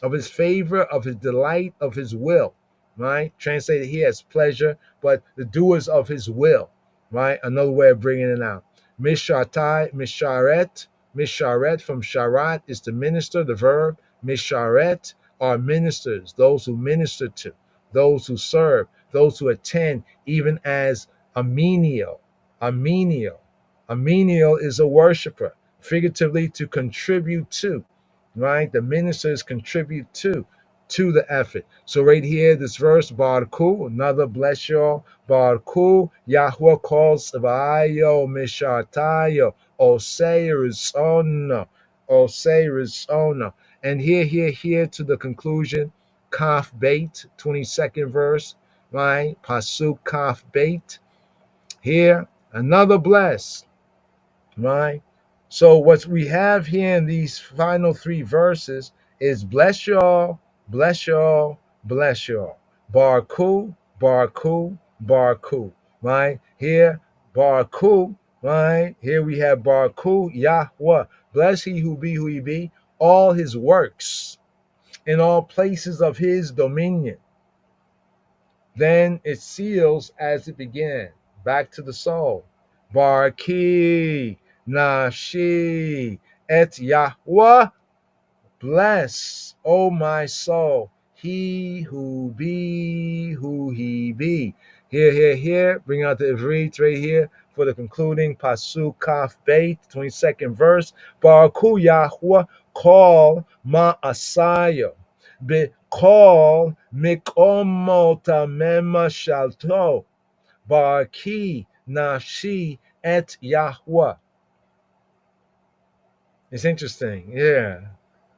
Speaker 2: of his favor, of his delight, of his will, right? Translated here as pleasure, but the doers of his will, right? Another way of bringing it out. Mishatai, misharet from sharat is to minister, the verb. Misharet are ministers, those who minister to, those who serve, those who attend, even as a menial. A menial is a worshiper, figuratively to contribute to, right? The ministers contribute to. to the effort. So right here, this verse, Barku, another bless y'all. Barku, Yahweh calls Vayo Mishatayo, Oseirizona, Oseirizona. And here to the conclusion, Kaf Bait, 22nd verse, right? Pasuk Kaf Bait. Here, another bless, right? So what we have here in these final three verses is bless y'all, bless y'all, bless y'all. Barku, Barku, Barku, right? Here, Barku, right? Here we have Barku, Yahweh. Bless he who be, all his works in all places of his dominion. Then it seals as it began. Back to the soul. Barki Nashi et Yahweh. Bless, O my soul, he who be who he be. Here. Bring out the Ivrit right here for the concluding Pasuk Kaf Beit, 22nd verse. Baruch Yahweh, call Ma'asayo. Be call Mikomota Mema Shalto. Barki Nashi et Yahweh. It's interesting, yeah.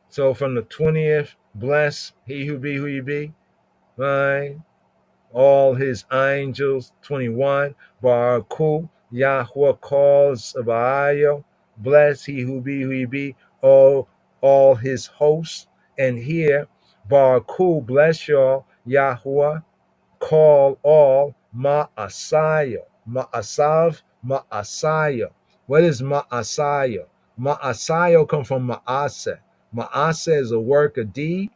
Speaker 2: So from the 20th, bless he who be, right? All his angels. 21, Baruch Yahweh calls Abayo. Bless he who be, all his hosts. And here, Baruch, bless y'all, Yahweh, call all Ma'asayo. Ma'asayo. What is Ma'asayo? Ma'asayo come from Ma'aseh. Ma'aseh is a work, a deed.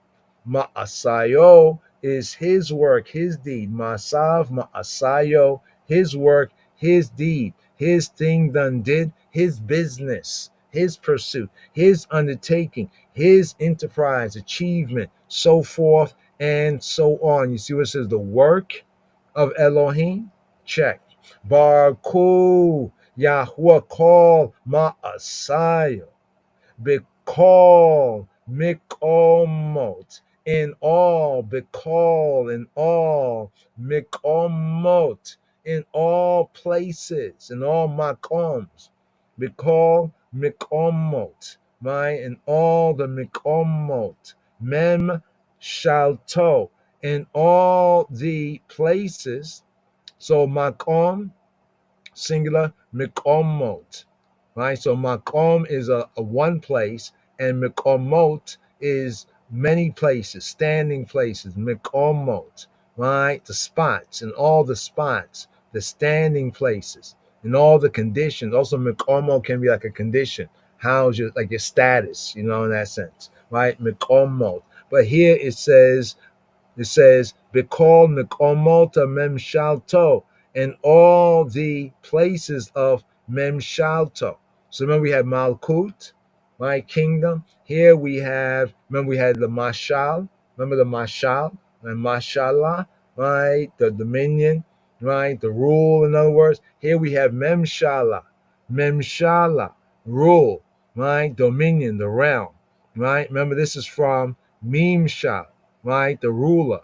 Speaker 2: Ma'asayo is his work, his deed. Ma'asav, Ma'asayo, his work, his deed, his thing done did, his business, his pursuit, his undertaking, his enterprise, achievement, so forth and so on. You see what it says? The work of Elohim? Check. Baruch Yahweh call Ma'asayo. Bekal mikomot in all, bekal in all, mikomot in all places, in all makoms, bekal mikomot, right? In all the mikomot, mem shalto in all the places. So makom singular, mikomot. Right, so makom is a one place, and mikomot is many places, standing places. Mikomot, right, the spots, and all the spots, the standing places, and all the conditions. Also, mikomot can be like a condition. How's your like your status, in that sense, right? Mikomot. But here it says, Bekol mikomota memshalto, in all the places of memshalto. So remember we have Malkut, right? Kingdom. Here we have, remember we had the Mashal. Remember the Mashal and Mashallah, right? The dominion, right? The rule, in other words. Here we have Memshala. Memshala, rule, right? Dominion, the realm, right? Remember this is from Mimshal, right? The ruler.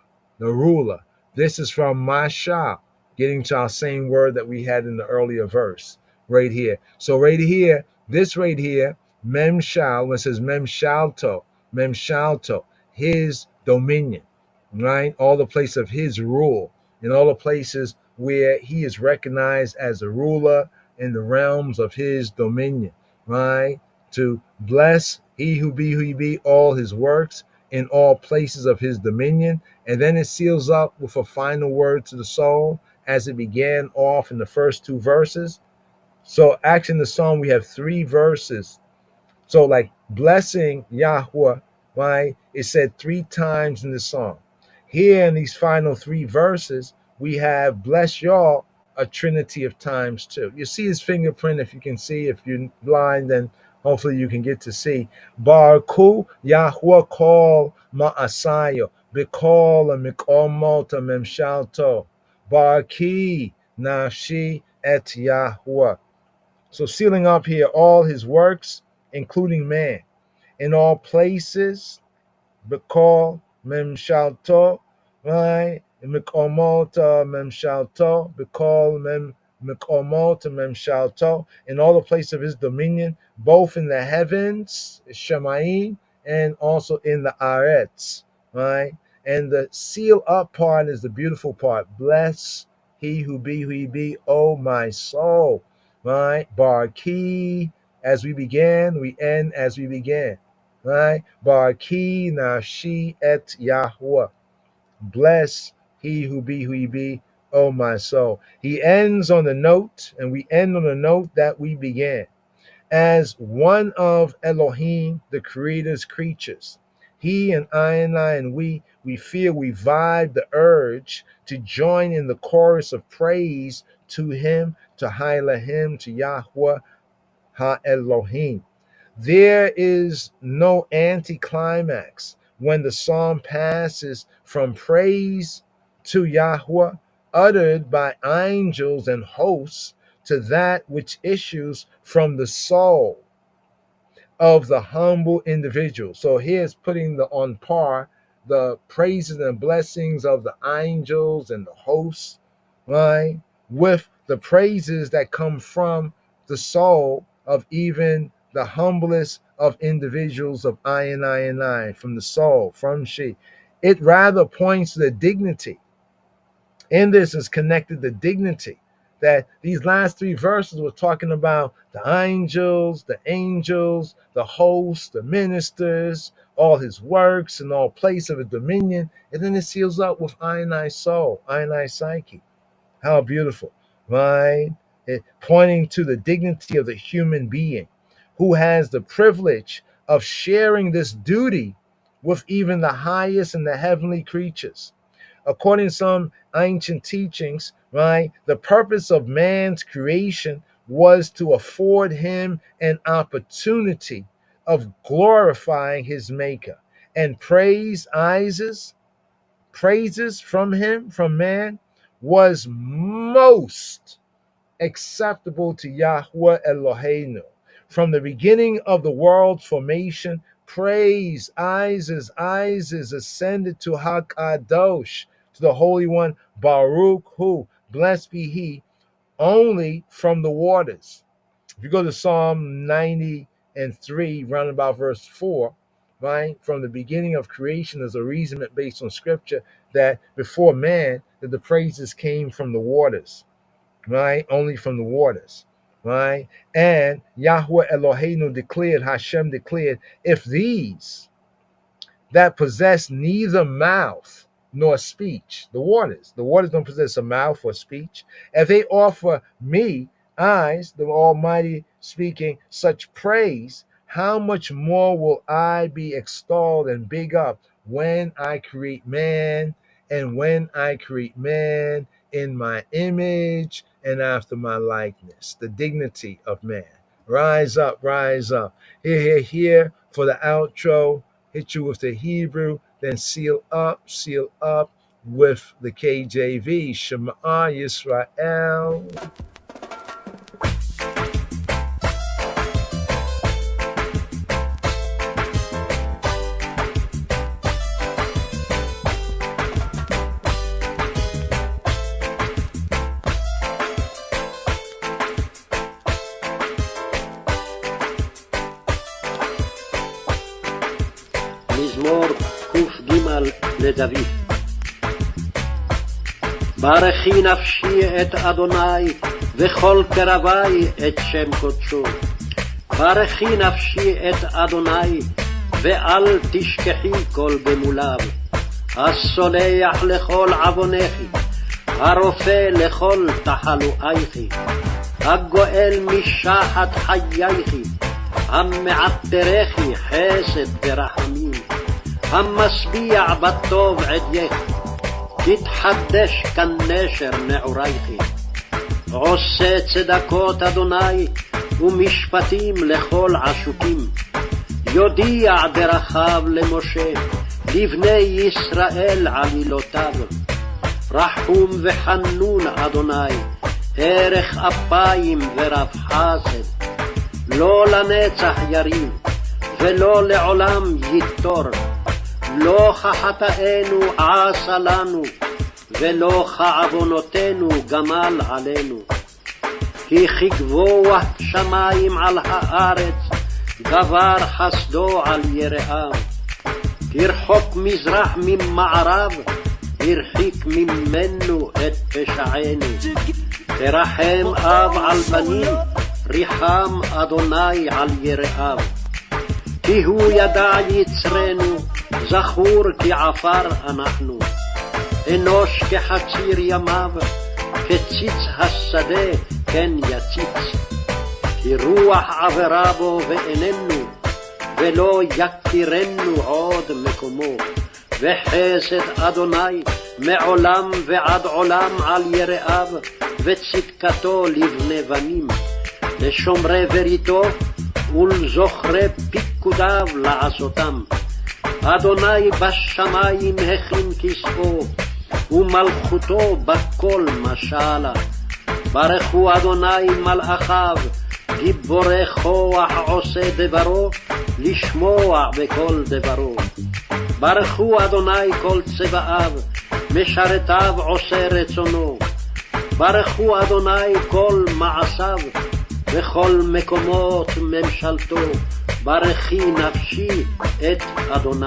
Speaker 2: This is from Mashal, getting to our same word that we had in the earlier verse right here. So right here, this right here, Memshal, when it says Memshalto, his dominion, right? All the place of his rule, in all the places where he is recognized as a ruler in the realms of his dominion, right? To bless he who be, all his works in all places of his dominion. And then it seals up with a final word to the soul as it began off in the first two verses. So actually in the song, we have three verses. So like blessing Yahweh, right? It said three times in the song. Here in these final three verses, we have bless y'all a trinity of times too. You see his fingerprint if you can see. If you're blind, then hopefully you can get to see. Baruch Yahweh call ma'asayo. Bekol mikomota memshalto. Barki nafshi et Yahweh. So sealing up here all his works, including man, in all places, Bekol memshalto, right? Mikomot memshalto, Bikol mikomot memshalto, in all the places of his dominion, both in the heavens, Shemaim, and also in the Aretz, right? And the seal up part is the beautiful part. Bless he who be, oh my soul, right? Barki, as we began, we end as we began, right? Barki nafshi et Yahweh. Bless he who be, oh my soul. He ends on the note, and we end on the note that we began. As one of Elohim, the Creator's creatures, he and I and we feel we vibe the urge to join in the chorus of praise to him, to Haile him, to Yahweh Ha-Elohim. There is no anticlimax when the psalm passes from praise to Yahweh, uttered by angels and hosts, to that which issues from the soul of the humble individual. So here's putting on par the praises and blessings of the angels and the hosts, right, with the praises that come from the soul of even the humblest of individuals of I, from the soul, from she. It rather points to the dignity. In this is connected the dignity that these last three verses were talking about the angels, the hosts, the ministers, all his works and all place of his dominion. And then it seals up with I soul, I psyche. How beautiful, right? It pointing to the dignity of the human being who has the privilege of sharing this duty with even the highest and the heavenly creatures. According to some ancient teachings, right, the purpose of man's creation was to afford him an opportunity of glorifying his maker, and praises from him, from man, was most acceptable to Yahweh Eloheinu. From the beginning of the world's formation, praise, Isis ascended to Hakadosh, to the Holy One, Baruch Hu, blessed be he, only from the waters. If you go to Psalm 93, round about verse 4, right, from the beginning of creation, there's a reasoning based on scripture that before man, that the praises came from the waters, right, only from the waters. Right? And Yahweh Eloheinu declared, Hashem declared, if these that possess neither mouth nor speech, the waters don't possess a mouth or speech, if they offer me, eyes, the Almighty speaking, such praise, how much more will I be extolled and big up when I create man, and when I create man in my image and after my likeness, the dignity of man. Rise up, rise up. Here for the outro. Hit you with the Hebrew, then seal up with the KJV. Shema Yisrael.
Speaker 5: מזמור ק"ג לדוד. ברכי נפשי את אדוני וכל קרבי את שם קודשו. ברכי נפשי את אדוני ואל תשכחי כל גמוליו. הסולח לכל עוונך, הרופא לכל תחלואיך, הגואל משחת חייך, המעטרך חסד ורחמים, המשביע בטוב עדייך, תתחדש כנשר נעורייך. עושה צדקות אדוני ומשפטים לכל עשוקים, יודיע דרכיו למשה, לבני ישראל עלילותיו. רחום וחנון אדוני, ערך אפיים ורב חסד, לא לנצח יריב ולא לעולם ייטור, לא כחטאינו עשה לנו, ולא כעוונותינו גמל עלינו. כי כגבוה שמיים על הארץ, גבר חסדו על יראיו. כרחוק מזרח ממערב, הרחיק ממנו את פשענו. תרחם אב על בנים, ריחם אדוני על יראיו. כי הוא ידע יצרנו, זכור כי עפר אנחנו. אנוש כחציר ימיו, כציץ השדה כן יציץ. כי רוח עברה בו ואיננו, ולא יכירנו עוד מקומו. וחסד אדוני מעולם ועד עולם על יראיו, וצדקתו לבני בנים. לשומרי בריתו ולזוכרי פיקודיו לעשותם. אדוני בשמיים הכין כסאו, ומלכותו בכל משלה. ברכו אדוני מלאכיו, גיבורי כוח עושה דברו, לשמוע בכל דברו. ברכו אדוני כל צבאיו, משרתיו עושה רצונו. ברכו אדוני כל מעשיו, בכל מקומות ממשלתו. ברכי נפשי את אדוני.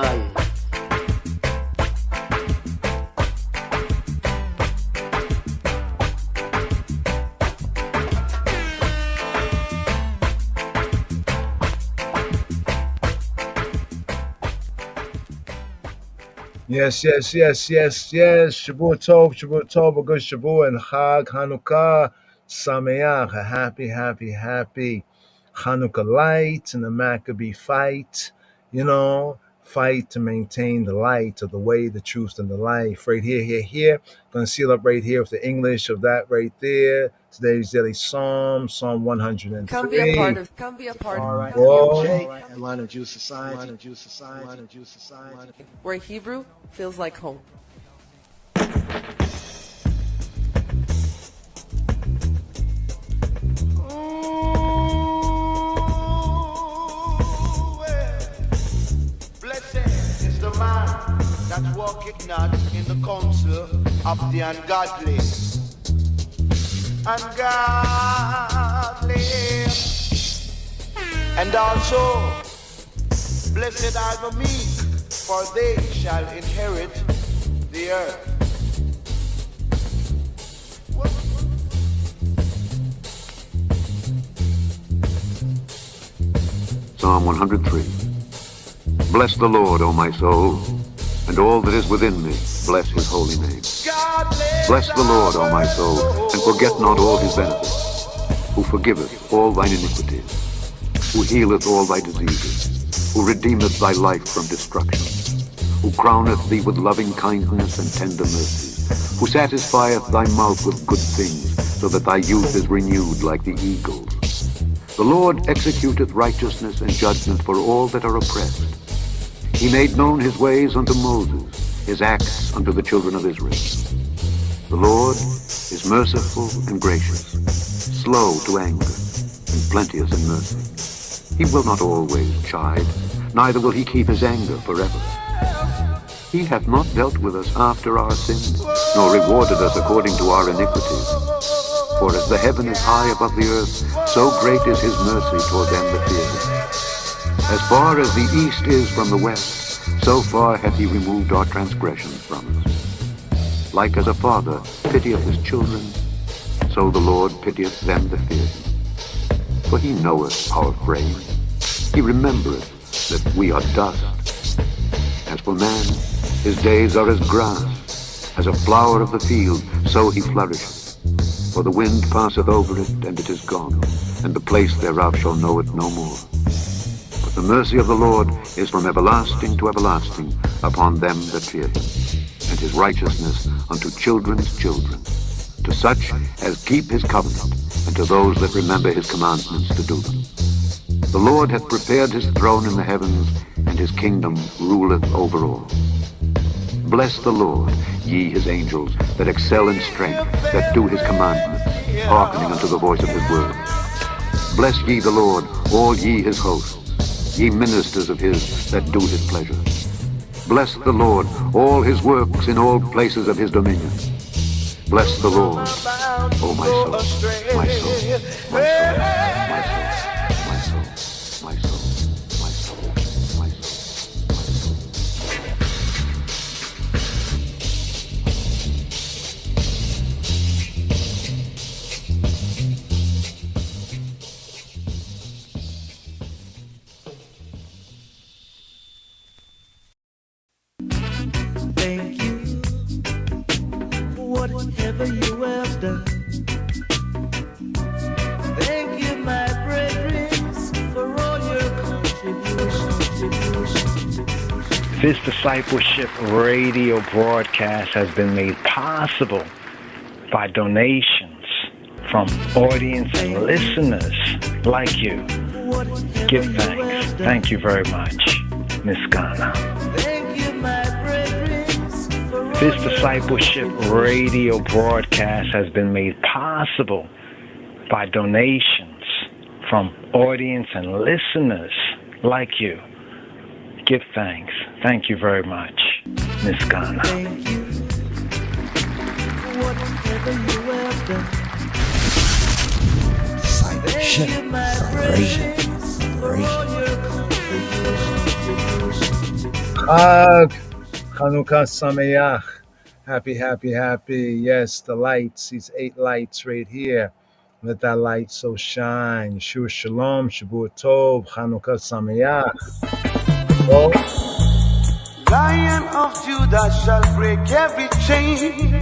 Speaker 2: Yes. Shavua Tov, a good Shavua, and Chag Hanukkah Sameach, a happy Hanukkah light, and the Maccabee fight, fight to maintain the light of the way, the truth, and the life. Right here. Going to seal up right here with the English of that right there. Today's daily Psalm 103.
Speaker 3: Come be a part of.
Speaker 1: All right.
Speaker 2: Whoa.
Speaker 1: And Line of Jews Society.
Speaker 3: Where Hebrew feels like home.
Speaker 11: Blessed is the man that walketh not in the counsel of the ungodly. And also, blessed are the meek, for they shall inherit the earth.
Speaker 6: Psalm 103. Bless the Lord, O my soul, and all that is within me, bless his holy name. Bless the Lord, O my soul, and forget not all his benefits, who forgiveth all thine iniquities, who healeth all thy diseases, who redeemeth thy life from destruction, who crowneth thee with loving kindness and tender mercies, who satisfieth thy mouth with good things, so that thy youth is renewed like the eagles. The Lord executeth righteousness and judgment for all that are oppressed. He made known his ways unto Moses, his acts unto the children of Israel. The Lord is merciful and gracious, slow to anger, and plenteous in mercy. He will not always chide, neither will he keep his anger forever. He hath not dealt with us after our sins, nor rewarded us according to our iniquities. For as the heaven is high above the earth, so great is his mercy toward them that fear him. As far as the east is from the west, so far hath he removed our transgressions from us. Like as a father pitieth his children, so the Lord pitieth them that fear him. For he knoweth our frame. He remembereth that we are dust. As for man, his days are as grass, as a flower of the field, so he flourisheth. For the wind passeth over it, and it is gone, and the place thereof shall know it no more. But the mercy of the Lord is from everlasting to everlasting upon them that fear him, and his righteousness unto children's children, to such as keep his covenant, and to those that remember his commandments to do them. The Lord hath prepared his throne in the heavens, and his kingdom ruleth over all. Bless the Lord, ye his angels, that excel in strength, that do his commandments, hearkening unto the voice of his word. Bless ye the Lord, all ye his hosts, ye ministers of his that do his pleasure. Bless the Lord, all his works in all places of his dominion. Bless the Lord, oh my soul, my soul, my soul, my soul, my soul, my soul, my soul, my soul.
Speaker 10: Thank you for whatever you have done. Thank you, my brethren, for all your contributions.
Speaker 7: This discipleship radio broadcast has been made possible by donations from audience and listeners like you. Give thanks. Thank you very much, Miss Ghana. This discipleship radio broadcast has been made possible by donations from audience and listeners like you. Give thanks. Thank you very much, Miss Ghana.
Speaker 10: Thank you for whatever you have done.
Speaker 1: Discipleship radio.
Speaker 2: Chanukah Sameach. Happy, happy, happy. Yes, the lights, these 8 lights right here. Let that light so shine. Yeshua Shalom, Shabbat Tov, Chanukah Sameach. Oh.
Speaker 11: Lion of Judah shall break every chain.